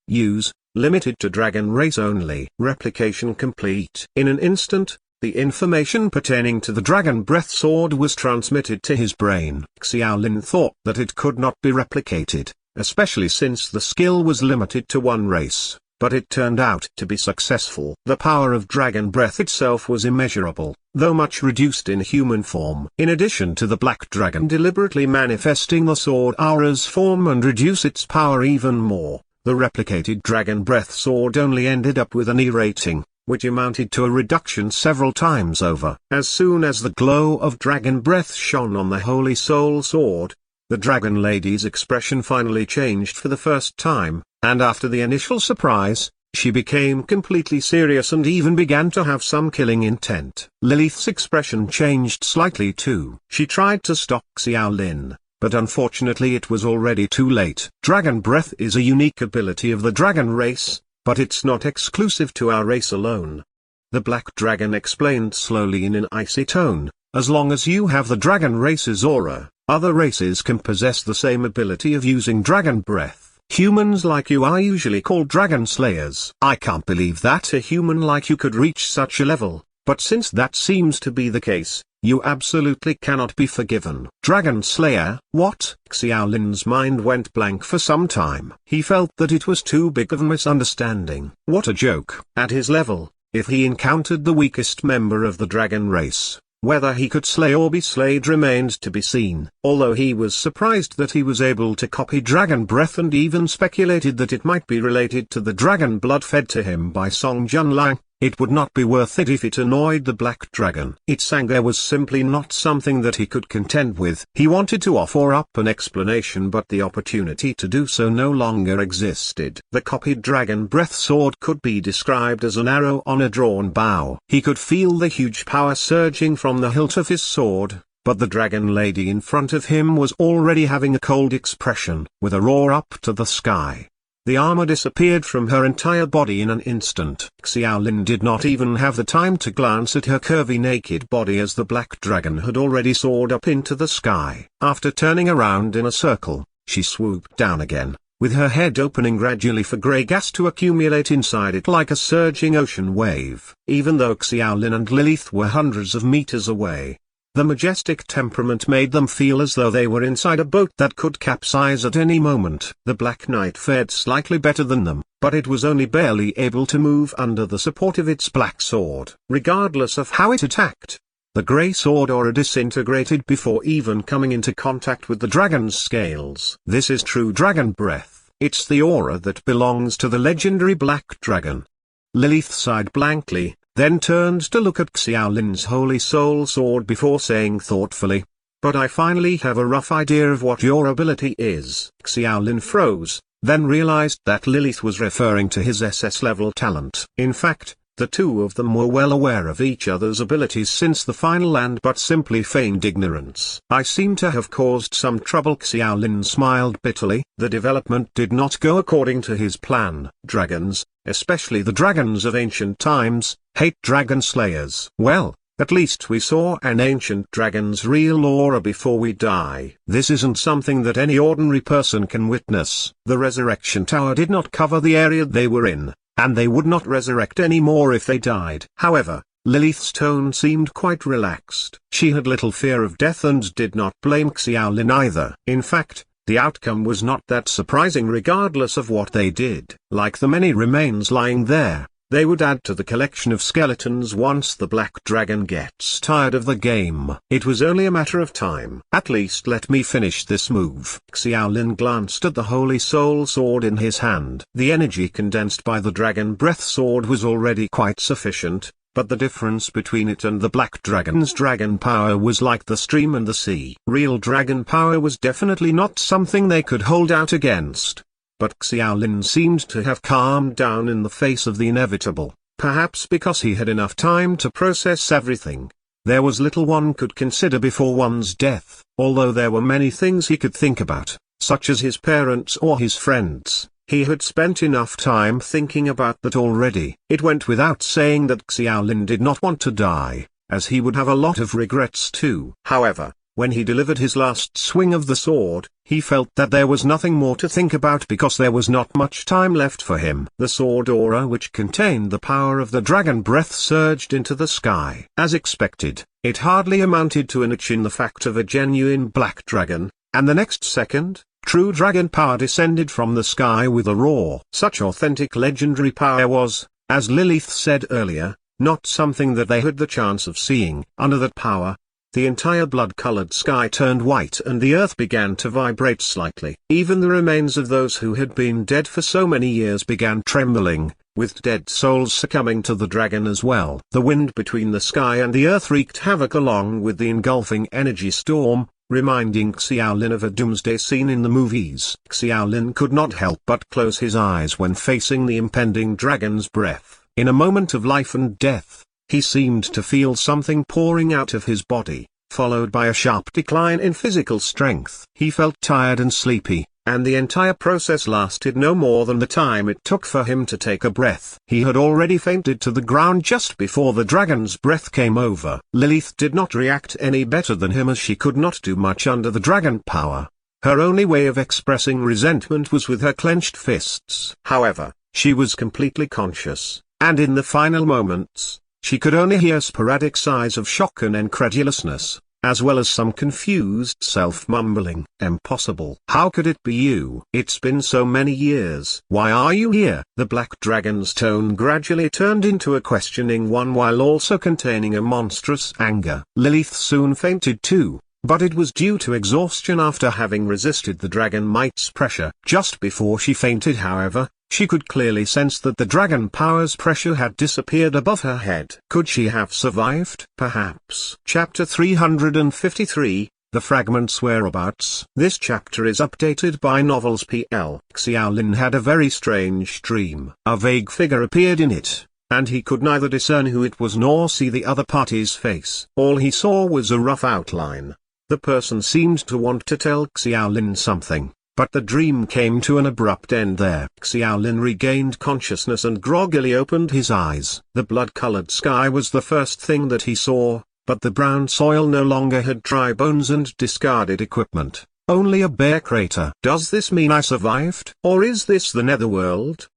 use, limited to dragon race only. Replication complete. In an instant, the information pertaining to the Dragon Breath Sword was transmitted to his brain. Xiaolin thought that it could not be replicated, especially since the skill was limited to one race, but it turned out to be successful. The power of Dragon Breath itself was immeasurable, though much reduced in human form. In addition to the Black Dragon deliberately manifesting the sword aura's form and reduce its power even more, the replicated Dragon Breath Sword only ended up with an E rating, which amounted to a reduction several times over. As soon as the glow of Dragon Breath shone on the Holy Soul Sword, the Dragon Lady's expression finally changed for the first time, and after the initial surprise, she became completely serious and even began to have some killing intent. Lilith's expression changed slightly too. She tried to stop Xiaolin, but unfortunately it was already too late. Dragon Breath is a unique ability of the dragon race, but it's not exclusive to our race alone. The Black Dragon explained slowly in an icy tone, as long as you have the dragon race's aura, other races can possess the same ability of using Dragon Breath. Humans like you are usually called dragon slayers. I can't believe that a human like you could reach such a level, but since that seems to be the case, you absolutely cannot be forgiven. Dragon Slayer? What? Xiaolin's mind went blank for some time. He felt that it was too big of a misunderstanding. What a joke. At his level, if he encountered the weakest member of the dragon race, whether he could slay or be slayed remained to be seen. Although he was surprised that he was able to copy dragon breath and even speculated that it might be related to the dragon blood fed to him by Song Junlang, it would not be worth it if it annoyed the black dragon. Its anger was simply not something that he could contend with. He wanted to offer up an explanation, but the opportunity to do so no longer existed. The copied dragon breath sword could be described as an arrow on a drawn bow. He could feel the huge power surging from the hilt of his sword, but the dragon lady in front of him was already having a cold expression. With a roar up to the sky, the armor disappeared from her entire body in an instant. Xiaolin did not even have the time to glance at her curvy naked body as the black dragon had already soared up into the sky. After turning around in a circle, she swooped down again, with her head opening gradually for grey gas to accumulate inside it like a surging ocean wave. Even though Xiaolin and Lilith were hundreds of meters away, the majestic temperament made them feel as though they were inside a boat that could capsize at any moment. The Black Knight fared slightly better than them, but it was only barely able to move under the support of its black sword. Regardless of how it attacked, the grey sword aura disintegrated before even coming into contact with the dragon's scales. This is true dragon breath. It's the aura that belongs to the legendary black dragon. Lilith sighed blankly, then turned to look at Xiaolin's Holy Soul Sword before saying thoughtfully, "But I finally have a rough idea of what your ability is." Xiaolin froze, then realized that Lilith was referring to his SS-level talent. In fact, the two of them were well aware of each other's abilities since the final land but simply feigned ignorance. "I seem to have caused some trouble." Xiaolin smiled bitterly. The development did not go according to his plan. Dragons, especially the dragons of ancient times, hate dragon slayers. Well, at least we saw an ancient dragon's real aura before we die. This isn't something that any ordinary person can witness. The resurrection tower did not cover the area they were in, and they would not resurrect any more if they died. However, Lilith's tone seemed quite relaxed. She had little fear of death and did not blame Xiaolin either. In fact, the outcome was not that surprising regardless of what they did. Like the many remains lying there, they would add to the collection of skeletons once the black dragon gets tired of the game. It was only a matter of time. "At least let me finish this move." Xiaolin glanced at the Holy Soul Sword in his hand. The energy condensed by the Dragon Breath Sword was already quite sufficient, but the difference between it and the Black Dragon's dragon power was like the stream and the sea. Real dragon power was definitely not something they could hold out against. But Xiaolin seemed to have calmed down in the face of the inevitable, perhaps because he had enough time to process everything. There was little one could consider before one's death, although there were many things he could think about, such as his parents or his friends. He had spent enough time thinking about that already. It went without saying that Xiaolin did not want to die, as he would have a lot of regrets too. However, when he delivered his last swing of the sword, he felt that there was nothing more to think about because there was not much time left for him. The sword aura which contained the power of the dragon breath surged into the sky. As expected, it hardly amounted to an inch in the fact of a genuine black dragon, and the next second, true dragon power descended from the sky with a roar. Such authentic legendary power was, as Lilith said earlier, not something that they had the chance of seeing. Under that power, the entire blood-colored sky turned white and the earth began to vibrate slightly. Even the remains of those who had been dead for so many years began trembling, with dead souls succumbing to the dragon as well. The wind between the sky and the earth wreaked havoc along with the engulfing energy storm, reminding Xiaolin of a doomsday scene in the movies. Xiaolin could not help but close his eyes when facing the impending dragon's breath. In a moment of life and death, he seemed to feel something pouring out of his body, followed by a sharp decline in physical strength. He felt tired and sleepy, and the entire process lasted no more than the time it took for him to take a breath. He had already fainted to the ground just before the dragon's breath came over. Lilith did not react any better than him as she could not do much under the dragon power. Her only way of expressing resentment was with her clenched fists. However, she was completely conscious, and in the final moments, she could only hear sporadic sighs of shock and incredulousness, as well as some confused self-mumbling. Impossible. How could it be you? It's been so many years. Why are you here? The black dragon's tone gradually turned into a questioning one while also containing a monstrous anger. Lilith soon fainted too, but it was due to exhaustion after having resisted the dragon might's pressure. Just before she fainted, however, she could clearly sense that the dragon power's pressure had disappeared above her head. Could she have survived? Perhaps. Chapter 353, The Fragment's Whereabouts. This chapter is updated by Novels PL. Xiaolin had a very strange dream. A vague figure appeared in it, and he could neither discern who it was nor see the other party's face. All he saw was a rough outline. The person seemed to want to tell Xiaolin something, but the dream came to an abrupt end there. Xiaolin regained consciousness and groggily opened his eyes. The blood-colored sky was the first thing that he saw, but the brown soil no longer had dry bones and discarded equipment, only a bare crater. Does this mean I survived? Or is this the netherworld?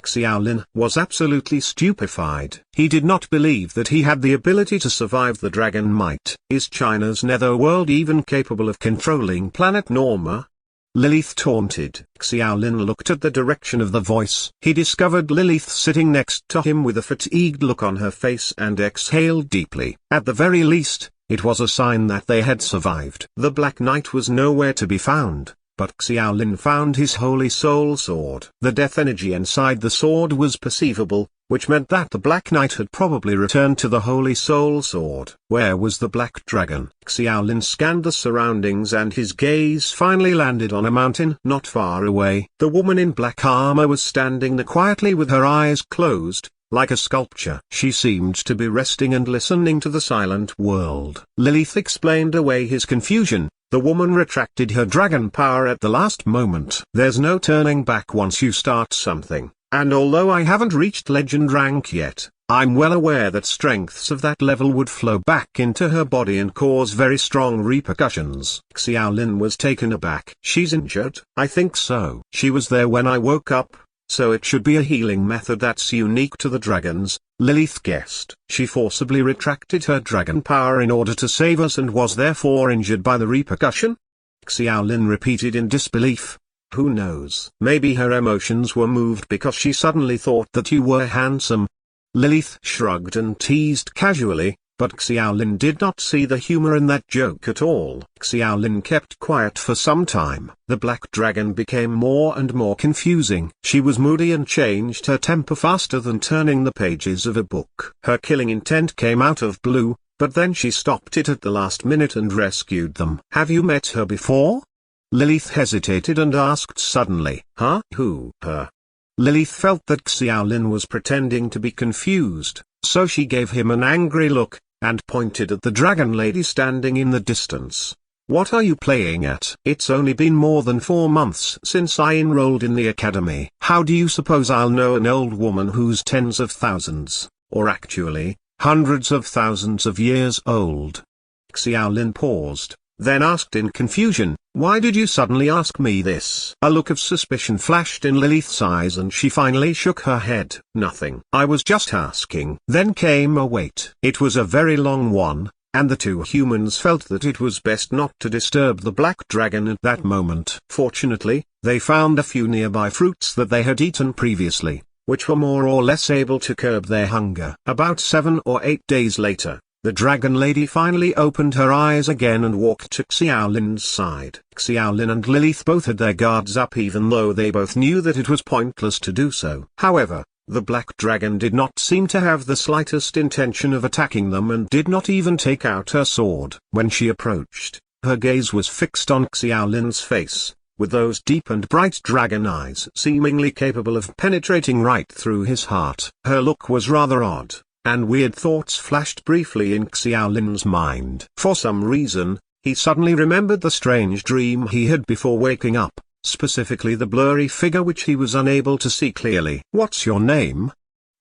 Xiaolin was absolutely stupefied. He did not believe that he had the ability to survive the dragon might. Is China's netherworld even capable of controlling planet Norma? Lilith taunted. Xiaolin looked at the direction of the voice. He discovered Lilith sitting next to him with a fatigued look on her face and exhaled deeply. At the very least, it was a sign that they had survived. The Black Knight was nowhere to be found, but Xiaolin found his Holy Soul Sword. The death energy inside the sword was perceivable, which meant that the Black Knight had probably returned to the Holy Soul Sword. Where was the Black Dragon? Xiaolin scanned the surroundings and his gaze finally landed on a mountain not far away. The woman in black armor was standing there quietly with her eyes closed, like a sculpture. She seemed to be resting and listening to the silent world. Lilith explained away his confusion. The woman retracted her dragon power at the last moment. There's no turning back once you start something. And although I haven't reached legend rank yet, I'm well aware that strengths of that level would flow back into her body and cause very strong repercussions. Xiaolin was taken aback. She's injured? I think so. She was there when I woke up, so it should be a healing method that's unique to the dragons, Lilith guessed. She forcibly retracted her dragon power in order to save us and was therefore injured by the repercussion? Xiaolin repeated in disbelief. Who knows? Maybe her emotions were moved because she suddenly thought that you were handsome. Lilith shrugged and teased casually, but Xiaolin did not see the humor in that joke at all. Xiaolin kept quiet for some time. The black dragon became more and more confusing. She was moody and changed her temper faster than turning the pages of a book. Her killing intent came out of blue, but then she stopped it at the last minute and rescued them. Have you met her before? Lilith hesitated and asked suddenly. Huh? Who? Her? Lilith felt that Xiaolin was pretending to be confused, so she gave him an angry look, and pointed at the dragon lady standing in the distance. What are you playing at? It's only been more than 4 months since I enrolled in the academy. How do you suppose I'll know an old woman who's tens of thousands, or actually, hundreds of thousands of years old? Xiaolin paused, then asked in confusion, why did you suddenly ask me this? A look of suspicion flashed in Lilith's eyes and she finally shook her head. Nothing. I was just asking. Then came a wait. It was a very long one, and the two humans felt that it was best not to disturb the black dragon at that moment. Fortunately, they found a few nearby fruits that they had eaten previously, which were more or less able to curb their hunger. About 7 or 8 days later, the dragon lady finally opened her eyes again and walked to Xiaolin's side. Xiaolin and Lilith both had their guards up even though they both knew that it was pointless to do so. However, the black dragon did not seem to have the slightest intention of attacking them and did not even take out her sword. When she approached, her gaze was fixed on Xiaolin's face, with those deep and bright dragon eyes seemingly capable of penetrating right through his heart. Her look was rather odd, and weird thoughts flashed briefly in Xiaolin's mind. For some reason, he suddenly remembered the strange dream he had before waking up, specifically the blurry figure which he was unable to see clearly. What's your name?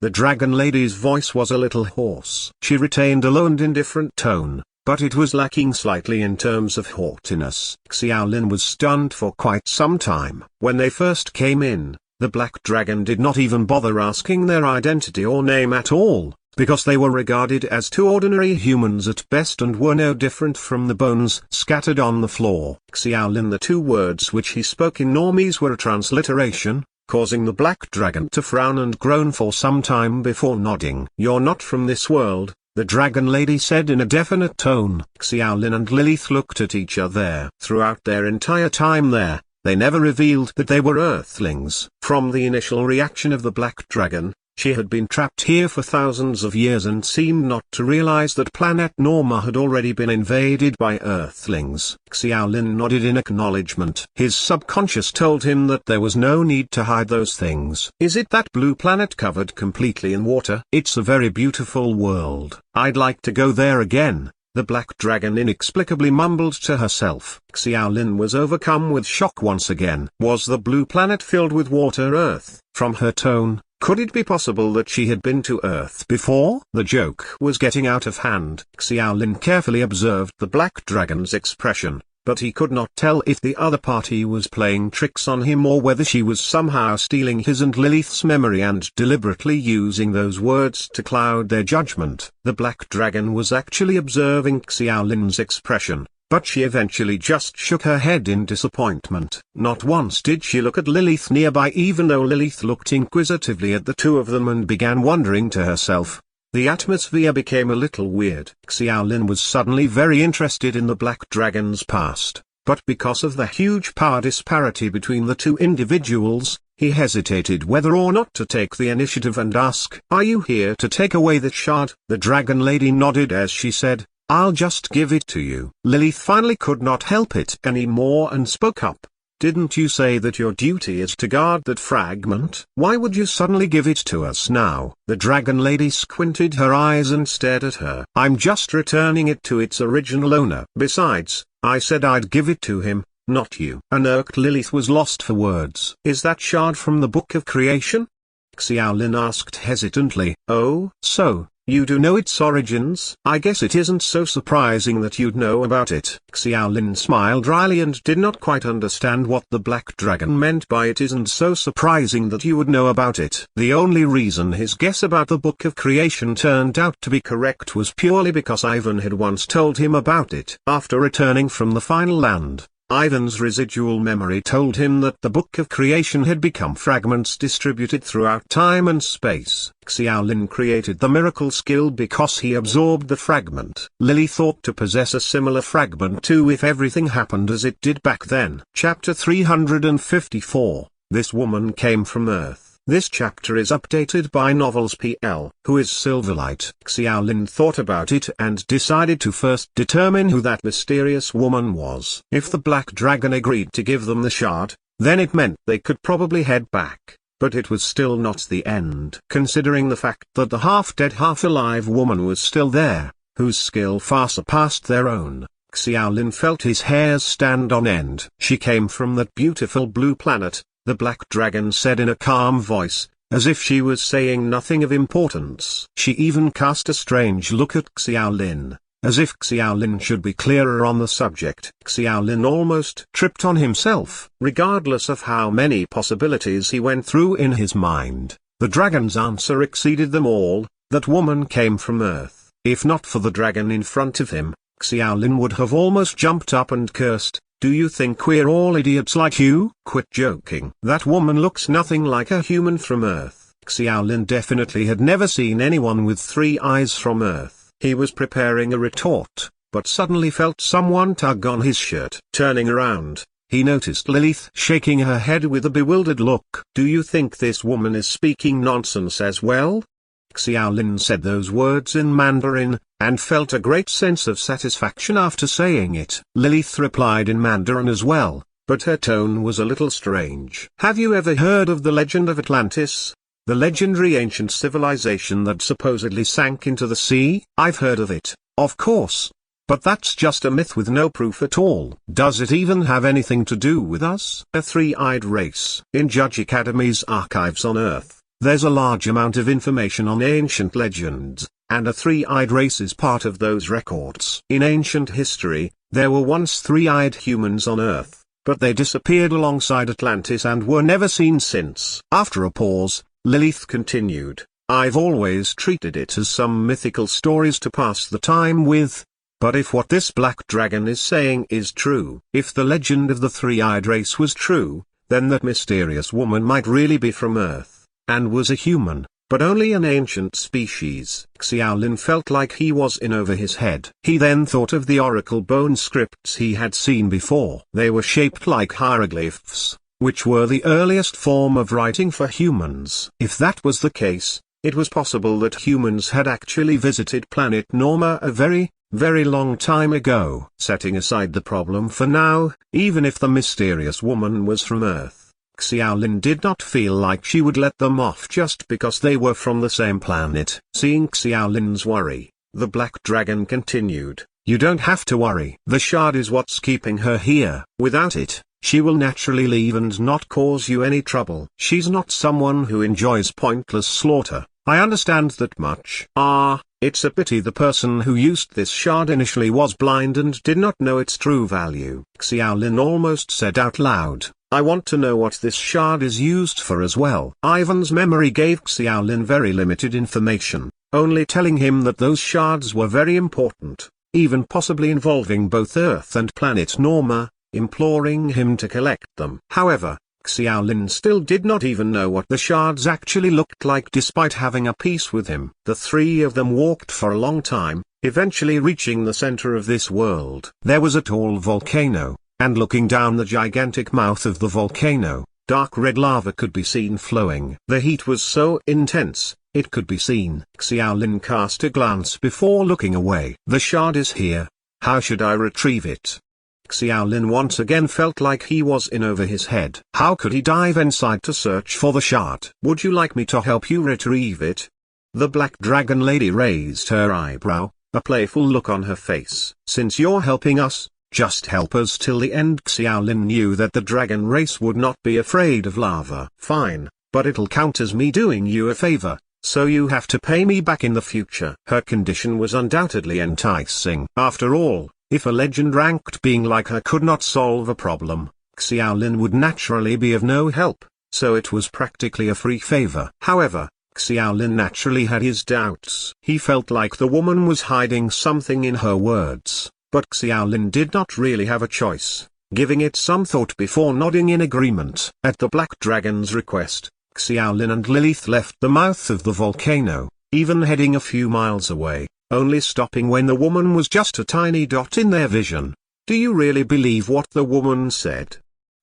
The dragon lady's voice was a little hoarse. She retained a low and indifferent tone, but it was lacking slightly in terms of haughtiness. Xiaolin was stunned for quite some time. When they first came in, the black dragon did not even bother asking their identity or name at all, because they were regarded as two ordinary humans at best and were no different from the bones scattered on the floor. Xiaolin, the two words which he spoke in Normese were a transliteration, causing the black dragon to frown and groan for some time before nodding. "You're not from this world," the dragon lady said in a definite tone. Xiaolin and Lilith looked at each other. Throughout their entire time there, they never revealed that they were Earthlings. From the initial reaction of the black dragon, she had been trapped here for thousands of years and seemed not to realize that planet Norma had already been invaded by Earthlings. Xiaolin nodded in acknowledgement. His subconscious told him that there was no need to hide those things. "Is it that blue planet covered completely in water? It's a very beautiful world. I'd like to go there again," the black dragon inexplicably mumbled to herself. Xiaolin was overcome with shock once again. Was the blue planet filled with water Earth? From her tone, could it be possible that she had been to Earth before? The joke was getting out of hand. Xiaolin carefully observed the black dragon's expression, but he could not tell if the other party was playing tricks on him or whether she was somehow stealing his and Lilith's memory and deliberately using those words to cloud their judgment. The black dragon was actually observing Xiaolin's expression, but she eventually just shook her head in disappointment. Not once did she look at Lilith nearby, even though Lilith looked inquisitively at the two of them and began wondering to herself. The atmosphere became a little weird. Xiaolin was suddenly very interested in the black dragon's past, but because of the huge power disparity between the two individuals, he hesitated whether or not to take the initiative and ask, "Are you here to take away the shard?" The dragon lady nodded as she said, "I'll just give it to you." Lilith finally could not help it anymore and spoke up. "Didn't you say that your duty is to guard that fragment? Why would you suddenly give it to us now?" The dragon lady squinted her eyes and stared at her. "I'm just returning it to its original owner. Besides, I said I'd give it to him, not you." An irked Lilith was lost for words. "Is that shard from the Book of Creation?" Xiaolin asked hesitantly. "Oh, so you do know its origins? I guess it isn't so surprising that you'd know about it." Xiaolin smiled dryly and did not quite understand what the black dragon meant by "it isn't so surprising that you would know about it." The only reason his guess about the Book of Creation turned out to be correct was purely because Ivan had once told him about it. After returning from the final land, Ivan's residual memory told him that the Book of Creation had become fragments distributed throughout time and space. Xiaolin created the miracle skill because he absorbed the fragment. Lily thought to possess a similar fragment too if everything happened as it did back then. Chapter 354, This Woman Came from Earth. This chapter is updated by Novels PL. Who is Silverlight? Xiaolin thought about it and decided to first determine who that mysterious woman was. If the black dragon agreed to give them the shard, then it meant they could probably head back, but it was still not the end. Considering the fact that the half-dead half-alive woman was still there, whose skill far surpassed their own, Xiaolin felt his hairs stand on end. "She came from that beautiful blue planet," the black dragon said in a calm voice, as if she was saying nothing of importance. She even cast a strange look at Xiaolin, as if Xiaolin should be clearer on the subject. Xiaolin almost tripped on himself. Regardless of how many possibilities he went through in his mind, the dragon's answer exceeded them all. That woman came from Earth. If not for the dragon in front of him, Xiaolin would have almost jumped up and cursed. "Do you think we're all idiots like you? Quit joking. That woman looks nothing like a human from Earth." Xiaolin definitely had never seen anyone with 3 eyes from Earth. He was preparing a retort, but suddenly felt someone tug on his shirt. Turning around, he noticed Lilith shaking her head with a bewildered look. "Do you think this woman is speaking nonsense as well?" Xiaolin said those words in Mandarin, and felt a great sense of satisfaction after saying it. Lilith replied in Mandarin as well, but her tone was a little strange. "Have you ever heard of the legend of Atlantis? The legendary ancient civilization that supposedly sank into the sea?" "I've heard of it, of course. But that's just a myth with no proof at all." "Does it even have anything to do with us? A 3-eyed race?" In Judge Academy's archives on Earth, there's a large amount of information on ancient legends, and a three-eyed race is part of those records. In ancient history, there were once three-eyed humans on Earth, but they disappeared alongside Atlantis and were never seen since. After a pause, Lilith continued, I've always treated it as some mythical stories to pass the time with. But if what this black dragon is saying is true, if the legend of the three-eyed race was true, then that mysterious woman might really be from Earth, and was a human, but only an ancient species. Xiaolin felt like he was in over his head. He then thought of the oracle bone scripts he had seen before. They were shaped like hieroglyphs, which were the earliest form of writing for humans. If that was the case, it was possible that humans had actually visited planet Norma a very long time ago. Setting aside the problem for now, even if the mysterious woman was from Earth, Xiaolin did not feel like she would let them off just because they were from the same planet. Seeing Xiaolin's worry, the black dragon continued, you don't have to worry. The shard is what's keeping her here. Without it, she will naturally leave and not cause you any trouble. She's not someone who enjoys pointless slaughter. I understand that much. It's a pity the person who used this shard initially was blind and did not know its true value. Xiaolin almost said out loud, I want to know what this shard is used for as well. Ivan's memory gave Xiaolin very limited information, only telling him that those shards were very important, even possibly involving both Earth and planet Norma, imploring him to collect them. However, Xiaolin still did not even know what the shards actually looked like despite having a piece with him. The three of them walked for a long time, eventually reaching the center of this world. There was a tall volcano, and looking down the gigantic mouth of the volcano, dark red lava could be seen flowing. The heat was so intense, it could be seen. Xiaolin cast a glance before looking away. The shard is here. How should I retrieve it? Xiaolin once again felt like he was in over his head. How could he dive inside to search for the shard? Would you like me to help you retrieve it? The black dragon lady raised her eyebrow, a playful look on her face. Since you're helping us, just help us till the end. Xiaolin knew that the dragon race would not be afraid of lava. Fine, but it'll count as me doing you a favor, so you have to pay me back in the future. Her condition was undoubtedly enticing. After all, if a legend-ranked being like her could not solve a problem, Xiaolin would naturally be of no help, so it was practically a free favor. However, Xiaolin naturally had his doubts. He felt like the woman was hiding something in her words, but Xiaolin did not really have a choice, giving it some thought before nodding in agreement. At the black dragon's request, Xiaolin and Lilith left the mouth of the volcano, even heading a few miles away, only stopping when the woman was just a tiny dot in their vision. Do you really believe what the woman said?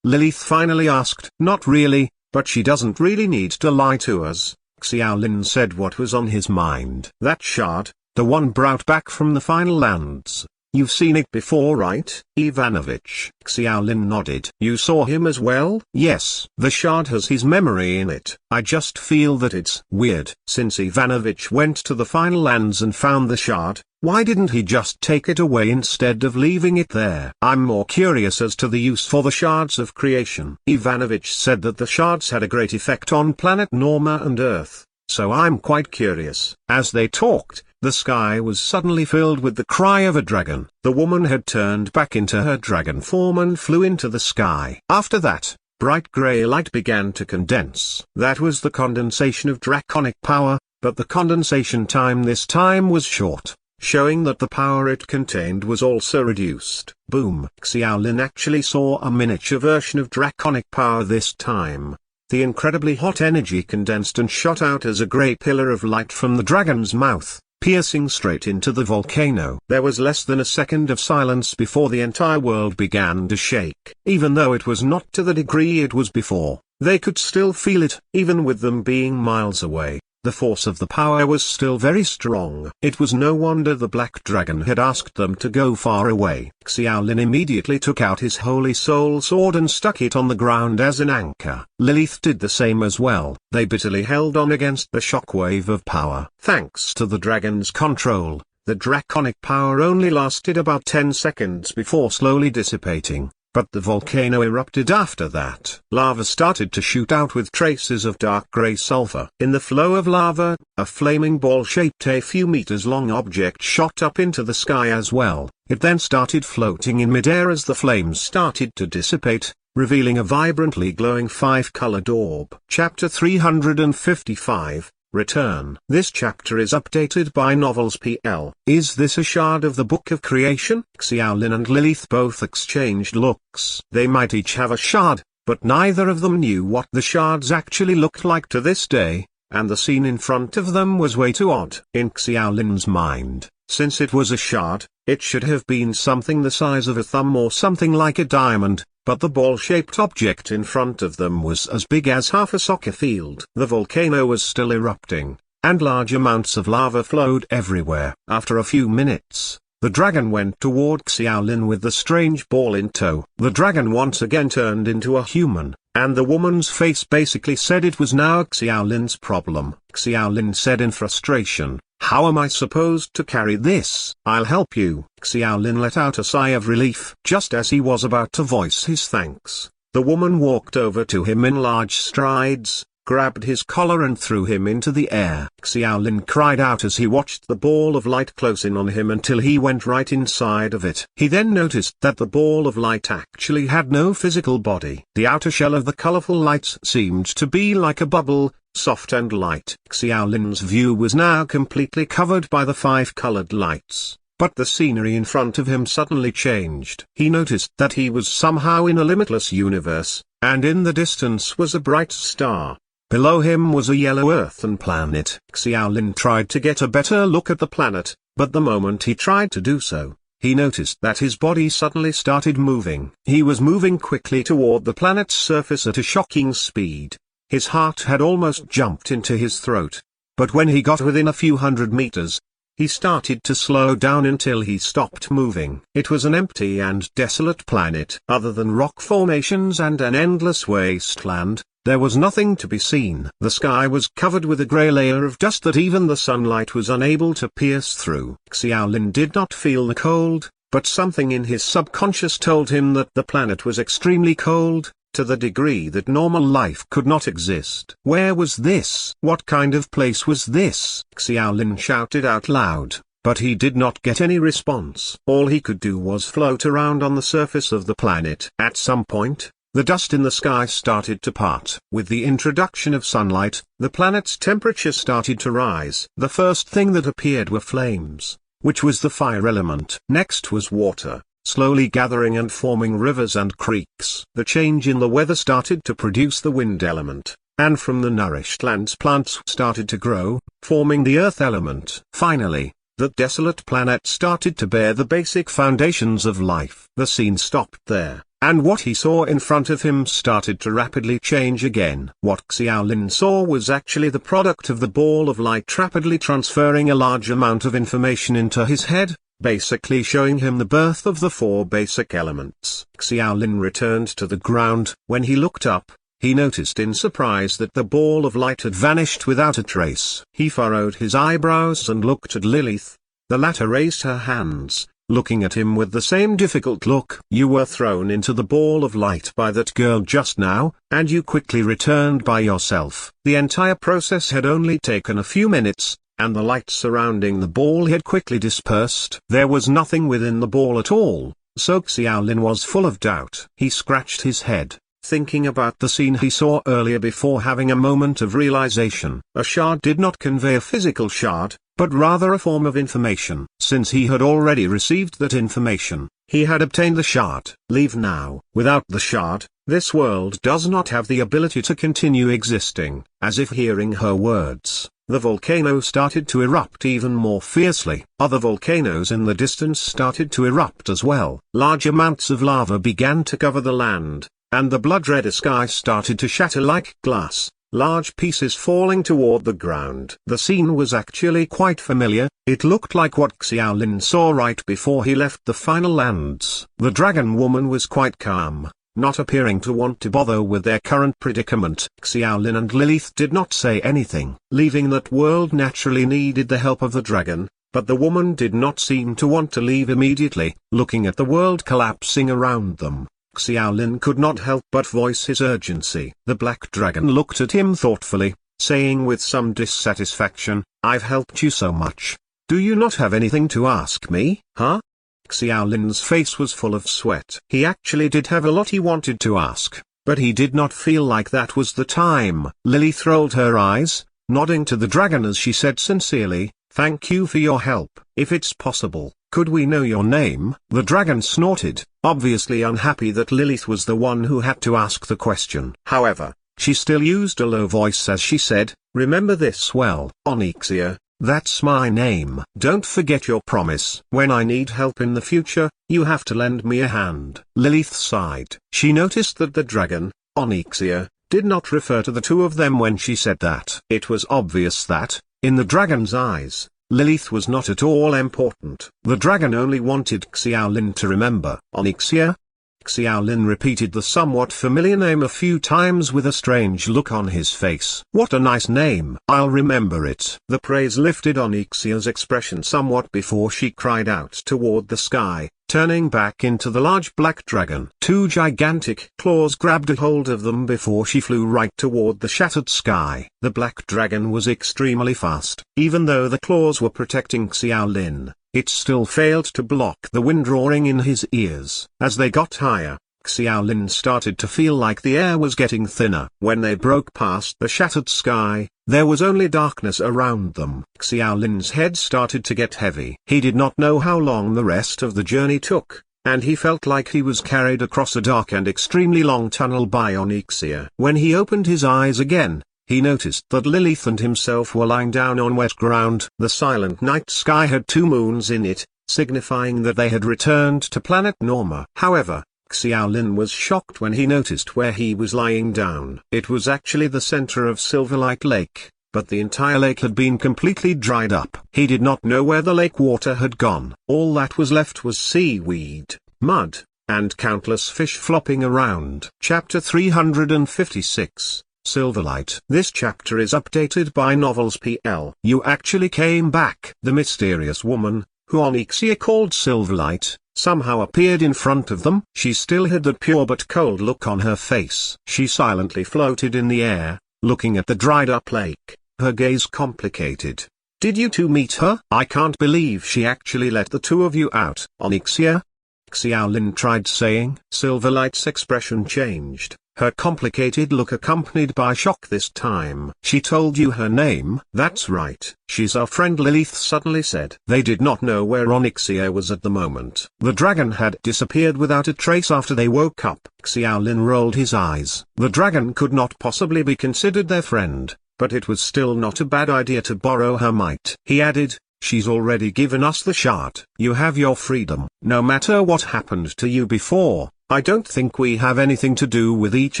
Lilith finally asked. Not really, but she doesn't really need to lie to us. Xiaolin said what was on his mind. That shard, the one brought back from the final lands. You've seen it before, right, Ivanovich? Xiaolin nodded. You saw him as well? Yes. The shard has his memory in it. I just feel that it's weird. Since Ivanovich went to the final lands and found the shard, why didn't he just take it away instead of leaving it there? I'm more curious as to the use for the shards of creation. Ivanovich said that the shards had a great effect on planet Norma and Earth, so I'm quite curious. As they talked, the sky was suddenly filled with the cry of a dragon. The woman had turned back into her dragon form and flew into the sky. After that, bright gray light began to condense. That was the condensation of draconic power, but the condensation time this time was short, showing that the power it contained was also reduced. Boom! Xiaolin actually saw a miniature version of draconic power this time. The incredibly hot energy condensed and shot out as a gray pillar of light from the dragon's mouth, piercing straight into the volcano. There was less than a second of silence before the entire world began to shake. Even though it was not to the degree it was before, they could still feel it. Even with them being miles away, the force of the power was still very strong. It was no wonder the black dragon had asked them to go far away. Xiaolin immediately took out his holy soul sword and stuck it on the ground as an anchor. Lilith did the same as well. They bitterly held on against the shockwave of power. Thanks to the dragon's control, the draconic power only lasted about 10 seconds before slowly dissipating, but the volcano erupted after that. Lava started to shoot out with traces of dark gray sulfur. In the flow of lava, a flaming ball-shaped a few meters long object shot up into the sky as well. It then started floating in midair as the flames started to dissipate, revealing a vibrantly glowing 5-colored orb. Chapter 355. Return. This chapter is updated by Novels PL. Is this a shard of the Book of Creation? Xiaolin and Lilith both exchanged looks. They might each have a shard, but neither of them knew what the shards actually looked like to this day, and the scene in front of them was way too odd. In Xiaolin's mind, since it was a shard, it should have been something the size of a thumb or something like a diamond, but the ball-shaped object in front of them was as big as half a soccer field. The volcano was still erupting, and large amounts of lava flowed everywhere. After a few minutes, the dragon went toward Xiaolin with the strange ball in tow. The dragon once again turned into a human, and the woman's face basically said it was now Xiaolin's problem. Xiaolin said in frustration, "How am I supposed to carry this?" "I'll help you." Xiaolin let out a sigh of relief. Just as he was about to voice his thanks, the woman walked over to him in large strides, grabbed his collar and threw him into the air. Xiaolin cried out as he watched the ball of light close in on him until he went right inside of it. He then noticed that the ball of light actually had no physical body. The outer shell of the colorful lights seemed to be like a bubble, soft and light. Xiaolin's view was now completely covered by the 5-colored lights, but the scenery in front of him suddenly changed. He noticed that he was somehow in a limitless universe, and in the distance was a bright star. Below him was a yellow earthen planet. Xiaolin tried to get a better look at the planet, but the moment he tried to do so, he noticed that his body suddenly started moving. He was moving quickly toward the planet's surface at a shocking speed. His heart had almost jumped into his throat. But when he got within a few hundred meters, he started to slow down until he stopped moving. It was an empty and desolate planet. Other than rock formations and an endless wasteland, there was nothing to be seen. The sky was covered with a gray layer of dust that even the sunlight was unable to pierce through. Xiaolin did not feel the cold, but something in his subconscious told him that the planet was extremely cold, to the degree that normal life could not exist. Where was this? What kind of place was this? Xiaolin shouted out loud, but he did not get any response. All he could do was float around on the surface of the planet. At some point, the dust in the sky started to part. With the introduction of sunlight, the planet's temperature started to rise. The first thing that appeared were flames, which was the fire element. Next was water, slowly gathering and forming rivers and creeks. The change in the weather started to produce the wind element, and from the nourished lands plants started to grow, forming the earth element. Finally, the desolate planet started to bear the basic foundations of life. The scene stopped there, and what he saw in front of him started to rapidly change again. What Xiaolin saw was actually the product of the ball of light rapidly transferring a large amount of information into his head, basically showing him the birth of the 4 basic elements. Xiaolin returned to the ground. When he looked up, he noticed in surprise that the ball of light had vanished without a trace. He furrowed his eyebrows and looked at Lilith. The latter raised her hands, looking at him with the same difficult look. "You were thrown into the ball of light by that girl just now, and you quickly returned by yourself." The entire process had only taken a few minutes, and the light surrounding the ball had quickly dispersed. There was nothing within the ball at all, so Xiaolin was full of doubt. He scratched his head, thinking about the scene he saw earlier before having a moment of realization. A shard did not convey a physical shard, but rather a form of information. Since he had already received that information, he had obtained the shard. Leave now. Without the shard, this world does not have the ability to continue existing. As if hearing her words, the volcano started to erupt even more fiercely. Other volcanoes in the distance started to erupt as well. Large amounts of lava began to cover the land, and the blood-red sky started to shatter like glass, large pieces falling toward the ground. The scene was actually quite familiar. It looked like what Xiaolin saw right before he left the final lands. The dragon woman was quite calm, not appearing to want to bother with their current predicament. Xiaolin and Lilith did not say anything. Leaving that world naturally needed the help of the dragon, but the woman did not seem to want to leave immediately. Looking at the world collapsing around them, Xiaolin could not help but voice his urgency. The black dragon looked at him thoughtfully, saying with some dissatisfaction, "I've helped you so much. Do you not have anything to ask me, huh?" Xiaolin's face was full of sweat. He actually did have a lot he wanted to ask, but he did not feel like that was the time. Lilith rolled her eyes, nodding to the dragon as she said sincerely, "Thank you for your help. If it's possible, could we know your name?" The dragon snorted, obviously unhappy that Lilith was the one who had to ask the question. However, she still used a low voice as she said, "Remember this well, Onyxia, that's my name. Don't forget your promise. When I need help in the future, you have to lend me a hand." Lilith sighed. She noticed that the dragon, Onyxia, did not refer to the two of them when she said that. It was obvious that, in the dragon's eyes, Lilith was not at all important. The dragon only wanted Xiaolin to remember. "Onyxia?" Xiaolin repeated the somewhat familiar name a few times with a strange look on his face. "What a nice name. I'll remember it." The praise lifted Onyxia's expression somewhat before she cried out toward the sky, turning back into the large black dragon. Two gigantic claws grabbed a hold of them before she flew right toward the shattered sky. The black dragon was extremely fast. Even though the claws were protecting Xiaolin, it still failed to block the wind roaring in his ears. As they got higher, Xiaolin started to feel like the air was getting thinner. When they broke past the shattered sky, there was only darkness around them. Xiaolin's head started to get heavy. He did not know how long the rest of the journey took, and he felt like he was carried across a dark and extremely long tunnel by Onyxia. When he opened his eyes again, he noticed that Lilith and himself were lying down on wet ground. The silent night sky had two moons in it, signifying that they had returned to planet Norma. However, Xiaolin was shocked when he noticed where he was lying down. It was actually the center of Silverlight Lake, but the entire lake had been completely dried up. He did not know where the lake water had gone. All that was left was seaweed, mud, and countless fish flopping around. Chapter 356. Silverlight. This chapter is updated by Novels PL. "You actually came back." The mysterious woman, who Onyxia called Silverlight, somehow appeared in front of them. She still had that pure but cold look on her face. She silently floated in the air, looking at the dried-up lake, her gaze complicated. "Did you two meet her? I can't believe she actually let the two of you out." "Onyxia?" Xiaolin tried saying. Silverlight's expression changed, her complicated look accompanied by shock this time. "She told you her name?" "That's right. She's our friend," Lilith suddenly said. They did not know where Onyxia was at the moment. The dragon had disappeared without a trace after they woke up. Xiaolin rolled his eyes. The dragon could not possibly be considered their friend, but it was still not a bad idea to borrow her might. He added, "She's already given us the shard. You have your freedom. No matter what happened to you before, I don't think we have anything to do with each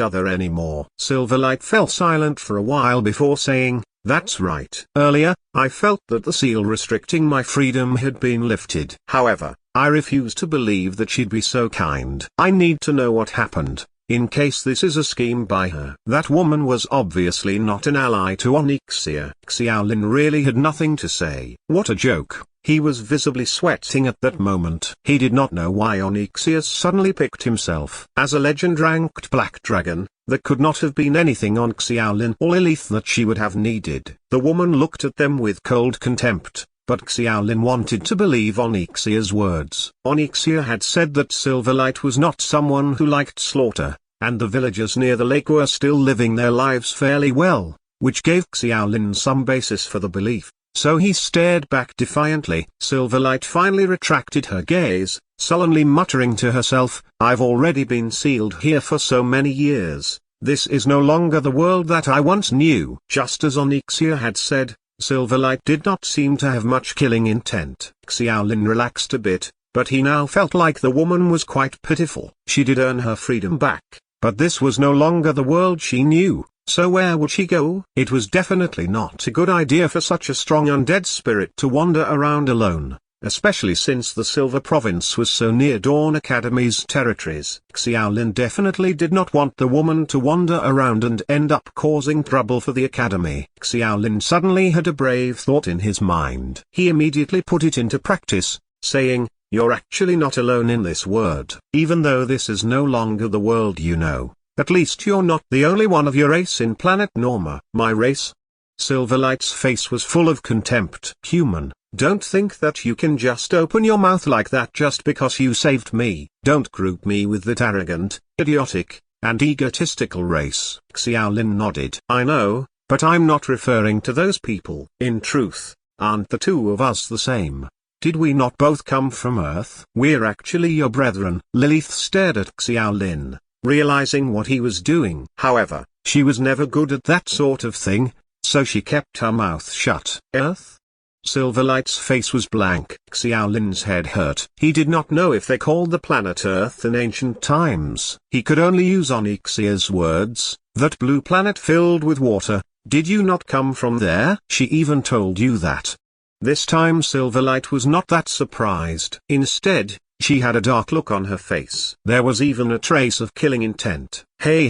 other anymore." Silverlight fell silent for a while before saying, "That's right. Earlier, I felt that the seal restricting my freedom had been lifted. However, I refuse to believe that she'd be so kind. I need to know what happened, in case this is a scheme by her." That woman was obviously not an ally to Onyxia. Xiaolin really had nothing to say. What a joke. He was visibly sweating at that moment. He did not know why Onyxia suddenly picked himself. As a legend-ranked black dragon, there could not have been anything on Xiaolin or Lilith that she would have needed. The woman looked at them with cold contempt, but Xiaolin wanted to believe Onyxia's words. Onyxia had said that Silverlight was not someone who liked slaughter, and the villagers near the lake were still living their lives fairly well, which gave Xiaolin some basis for the belief. So he stared back defiantly. Silverlight finally retracted her gaze, sullenly muttering to herself, "I've already been sealed here for so many years. This is no longer the world that I once knew." Just as Onyxia had said, Silverlight did not seem to have much killing intent. Xiaolin relaxed a bit, but he now felt like the woman was quite pitiful. She did earn her freedom back, but this was no longer the world she knew. So where would she go? It was definitely not a good idea for such a strong undead spirit to wander around alone, especially since the Silver Province was so near Dawn Academy's territories. Xiaolin definitely did not want the woman to wander around and end up causing trouble for the academy. Xiaolin suddenly had a brave thought in his mind. He immediately put it into practice, saying, you're actually not alone in this word. Even though this is no longer the world you know, at least you're not the only one of your race in planet Norma. My race? Silverlight's face was full of contempt. Human, don't think that you can just open your mouth like that just because you saved me. Don't group me with that arrogant, idiotic, and egotistical race. Xiaolin nodded. I know, but I'm not referring to those people. In truth, aren't the two of us the same? Did we not both come from Earth? We're actually your brethren. Lilith stared at Xiaolin, realizing what he was doing. However, she was never good at that sort of thing, so she kept her mouth shut. Earth? Silverlight's face was blank. Xiaolin's head hurt. He did not know if they called the planet Earth in ancient times. He could only use Onyxia's words, that blue planet filled with water. Did you not come from there? She even told you that. This time Silverlight was not that surprised. Instead, she had a dark look on her face. There was even a trace of killing intent. Hey,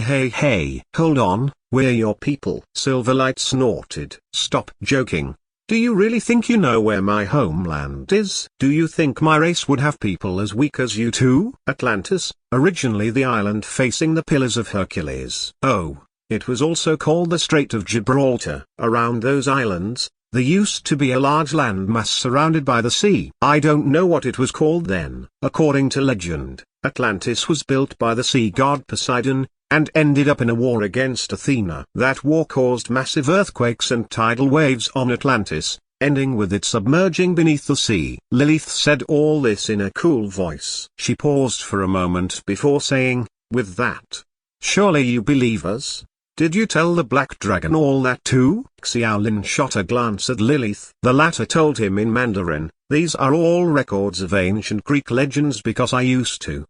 hold on, we're your people. Silverlight snorted. Stop joking. Do you really think you know where my homeland is? Do you think my race would have people as weak as you two? Atlantis, originally the island facing the Pillars of Hercules. Oh, it was also called the Strait of Gibraltar. Around those islands, there used to be a large landmass surrounded by the sea. I don't know what it was called then. According to legend, Atlantis was built by the sea god Poseidon, and ended up in a war against Athena. That war caused massive earthquakes and tidal waves on Atlantis, ending with it submerging beneath the sea. Lilith said all this in a cool voice. She paused for a moment before saying, with that, surely you believe us? Did you tell the Black Dragon all that too? Xiaolin shot a glance at Lilith. The latter told him in Mandarin, these are all records of ancient Greek legends because I used to.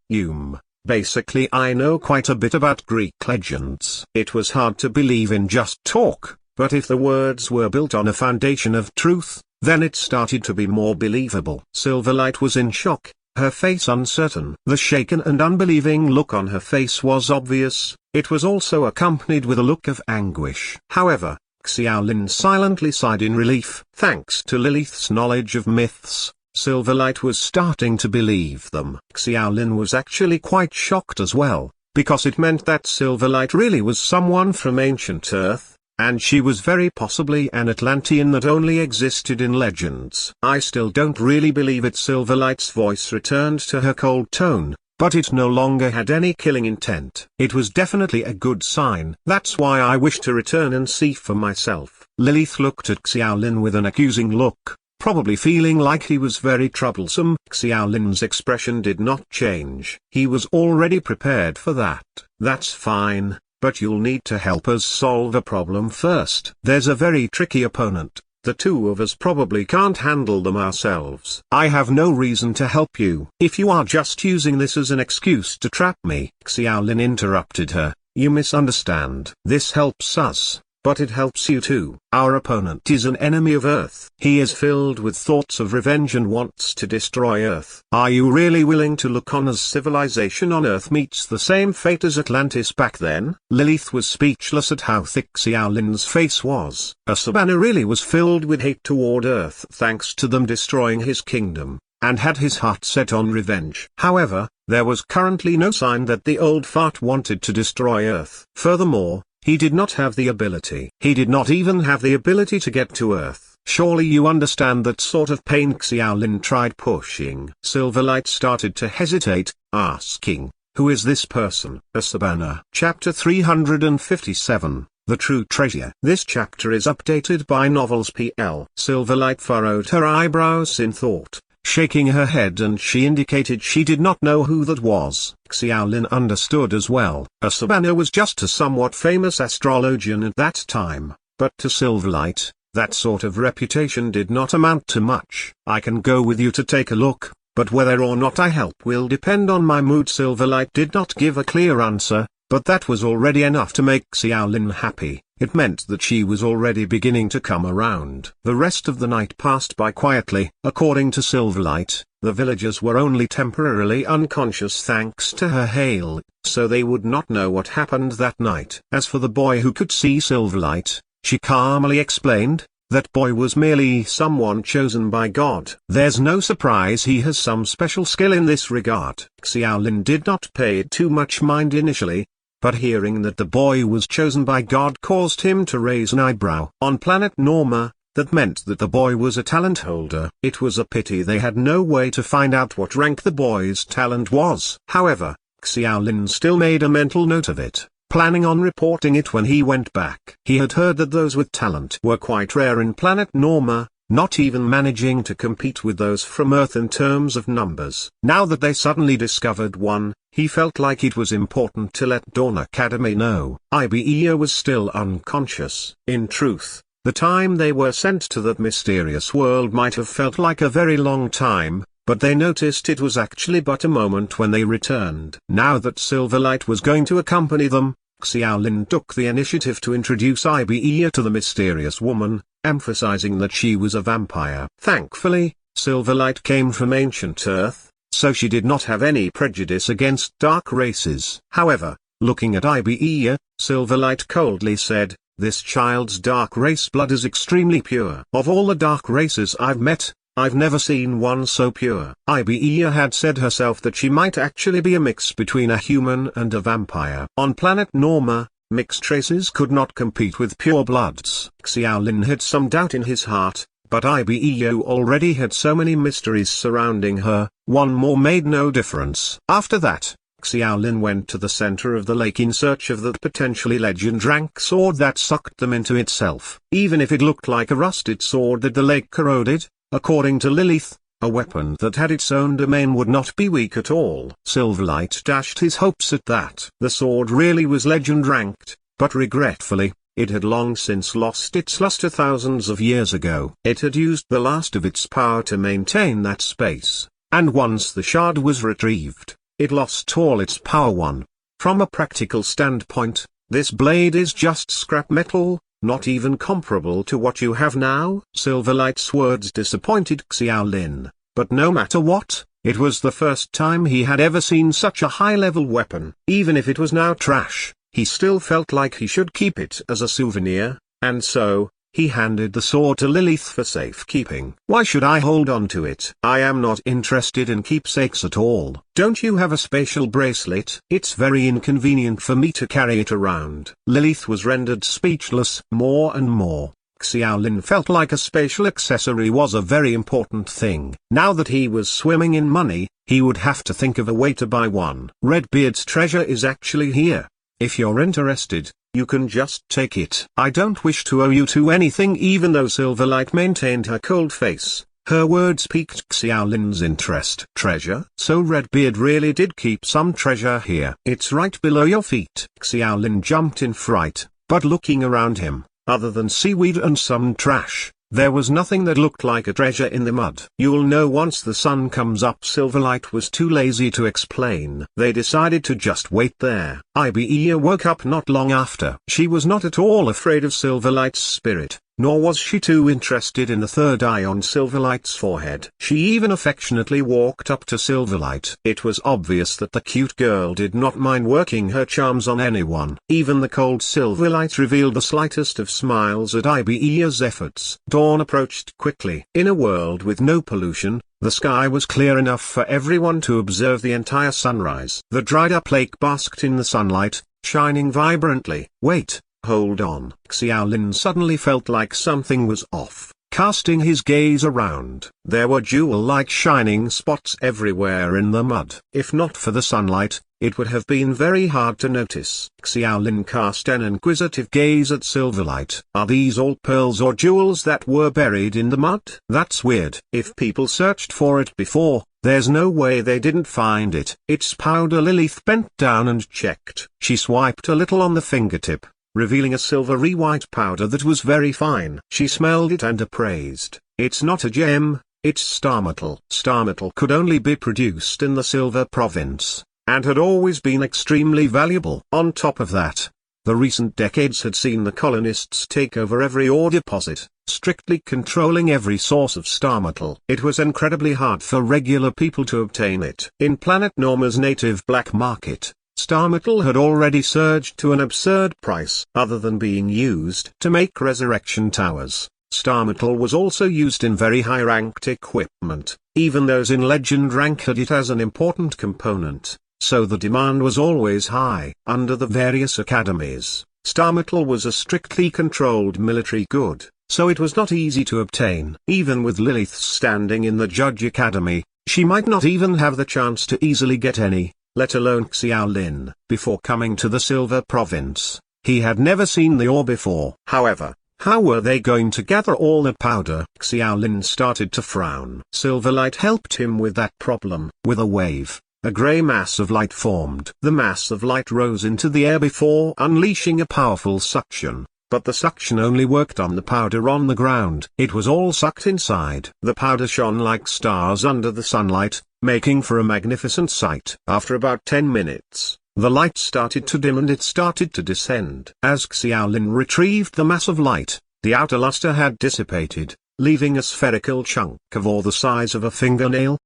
Basically I know quite a bit about Greek legends. It was hard to believe in just talk, but if the words were built on a foundation of truth, then it started to be more believable. Silverlight was in shock, her face uncertain. The shaken and unbelieving look on her face was obvious. It was also accompanied with a look of anguish. However, Xiaolin silently sighed in relief. Thanks to Lilith's knowledge of myths, Silverlight was starting to believe them. Xiaolin was actually quite shocked as well, because it meant that Silverlight really was someone from ancient Earth, and she was very possibly an Atlantean that only existed in legends. I still don't really believe it. Silverlight's voice returned to her cold tone, but it no longer had any killing intent. It was definitely a good sign. That's why I wish to return and see for myself. Lilith looked at Xiaolin with an accusing look, probably feeling like he was very troublesome. Xiaolin's expression did not change. He was already prepared for that. That's fine, but you'll need to help us solve a problem first. There's a very tricky opponent. The two of us probably can't handle them ourselves. I have no reason to help you. If you are just using this as an excuse to trap me, Xiaolin interrupted her, you misunderstand. This helps us, but it helps you too. Our opponent is an enemy of Earth. He is filled with thoughts of revenge and wants to destroy Earth. Are you really willing to look on as civilization on Earth meets the same fate as Atlantis back then? Lilith was speechless at how thick Xiaolin's face was. Asabana really was filled with hate toward Earth thanks to them destroying his kingdom, and had his heart set on revenge. However, there was currently no sign that the old fart wanted to destroy Earth. Furthermore, he did not have the ability. He did not even have the ability to get to Earth. Surely you understand that sort of pain. Xiaolin tried pushing. Silverlight started to hesitate, asking, who is this person? Asabana. Chapter 357, The True Treasure. This chapter is updated by Novels PL. Silverlight furrowed her eyebrows in thought, shaking her head, and she indicated she did not know who that was. Xiaolin understood as well. Asabana was just a somewhat famous astrologian at that time, but to Silverlight, that sort of reputation did not amount to much. I can go with you to take a look, but whether or not I help will depend on my mood. Silverlight did not give a clear answer, but that was already enough to make Xiaolin happy. It meant that she was already beginning to come around. The rest of the night passed by quietly. According to Silverlight, the villagers were only temporarily unconscious thanks to her hail, so they would not know what happened that night. As for the boy who could see Silverlight, she calmly explained, that boy was merely someone chosen by God. There's no surprise he has some special skill in this regard. Xiaolin did not pay it too much mind initially, but hearing that the boy was chosen by God caused him to raise an eyebrow. On planet Norma, that meant that the boy was a talent holder. It was a pity they had no way to find out what rank the boy's talent was. However, Xiaolin still made a mental note of it, planning on reporting it when he went back. He had heard that those with talent were quite rare in planet Norma, not even managing to compete with those from Earth in terms of numbers. Now that they suddenly discovered one, he felt like it was important to let Dawn Academy know. Ibea was still unconscious. In truth, the time they were sent to that mysterious world might have felt like a very long time, but they noticed it was actually but a moment when they returned. Now that Silverlight was going to accompany them, Xiaolin took the initiative to introduce Ibea to the mysterious woman, emphasizing that she was a vampire. Thankfully, Silverlight came from ancient Earth, so she did not have any prejudice against dark races. However, looking at Ibea, Silverlight coldly said, "This child's dark race blood is extremely pure. Of all the dark races I've met, I've never seen one so pure." Ibea had said herself that she might actually be a mix between a human and a vampire. On planet Norma, mixed races could not compete with pure bloods. Xiaolin had some doubt in his heart, but Ibea already had so many mysteries surrounding her, one more made no difference. After that, Xiaolin went to the center of the lake in search of that potentially legend rank sword that sucked them into itself. Even if it looked like a rusted sword that the lake corroded, according to Lilith, a weapon that had its own domain would not be weak at all. Silverlight dashed his hopes at that. The sword really was legend ranked, but regretfully, it had long since lost its luster thousands of years ago. It had used the last of its power to maintain that space, and once the shard was retrieved, it lost all its power. From a practical standpoint, this blade is just scrap metal, not even comparable to what you have now. Silverlight's words disappointed Xiaolin, but no matter what, it was the first time he had ever seen such a high-level weapon. Even if it was now trash, he still felt like he should keep it as a souvenir, and so, he handed the sword to Lilith for safekeeping. "Why should I hold on to it? I am not interested in keepsakes at all. Don't you have a spatial bracelet? It's very inconvenient for me to carry it around." Lilith was rendered speechless. More and more, Xiaolin felt like a spatial accessory was a very important thing. Now that he was swimming in money, he would have to think of a way to buy one. Redbeard's treasure is actually here. If you're interested, you can just take it. "I don't wish to owe you to anything." Even though Silverlight maintained her cold face, her words piqued Xiaolin's interest. "Treasure?" So Redbeard really did keep some treasure here. "It's right below your feet." Xiaolin jumped in fright, but looking around him, other than seaweed and some trash, there was nothing that looked like a treasure in the mud. "You'll know once the sun comes up." Silverlight was too lazy to explain. They decided to just wait there. Ibea woke up not long after. She was not at all afraid of Silverlight's spirit, nor was she too interested in the third eye on Silverlight's forehead. She even affectionately walked up to Silverlight. It was obvious that the cute girl did not mind working her charms on anyone. Even the cold Silverlight revealed the slightest of smiles at Ibea's efforts. Dawn approached quickly. In a world with no pollution, the sky was clear enough for everyone to observe the entire sunrise. The dried-up lake basked in the sunlight, shining vibrantly. "Wait. Hold on." Xiaolin suddenly felt like something was off. Casting his gaze around, there were jewel-like shining spots everywhere in the mud. If not for the sunlight, it would have been very hard to notice. Xiaolin cast an inquisitive gaze at Silverlight. "Are these all pearls or jewels that were buried in the mud? That's weird. If people searched for it before, there's no way they didn't find it." "It's powder." Lilith bent down and checked. She swiped a little on the fingertip, revealing a silvery white powder that was very fine. She smelled it and appraised. "It's not a gem, it's star metal." Star metal could only be produced in the Silver Province, and had always been extremely valuable. On top of that, the recent decades had seen the colonists take over every ore deposit, strictly controlling every source of star metal. It was incredibly hard for regular people to obtain it. In Planet Norma's native black market, star metal had already surged to an absurd price. Other than being used to make resurrection towers, Star metal was also used in very high-ranked equipment. Even those in legend ranked it as an important component, so the demand was always high. Under the various academies, star metal was a strictly controlled military good, so it was not easy to obtain. Even with Lilith standing in the Judge Academy, she might not even have the chance to easily get any, let alone Xiaolin. Before coming to the Silver Province, he had never seen the ore before. However, how were they going to gather all the powder? Xiaolin started to frown. Silverlight helped him with that problem. With a wave, a grey mass of light formed. The mass of light rose into the air before unleashing a powerful suction, but the suction only worked on the powder on the ground. It was all sucked inside. The powder shone like stars under the sunlight, making for a magnificent sight. After about 10 minutes, the light started to dim and it started to descend. As Xiaolin retrieved the mass of light, the outer luster had dissipated, leaving a spherical chunk of ore the size of a fingernail.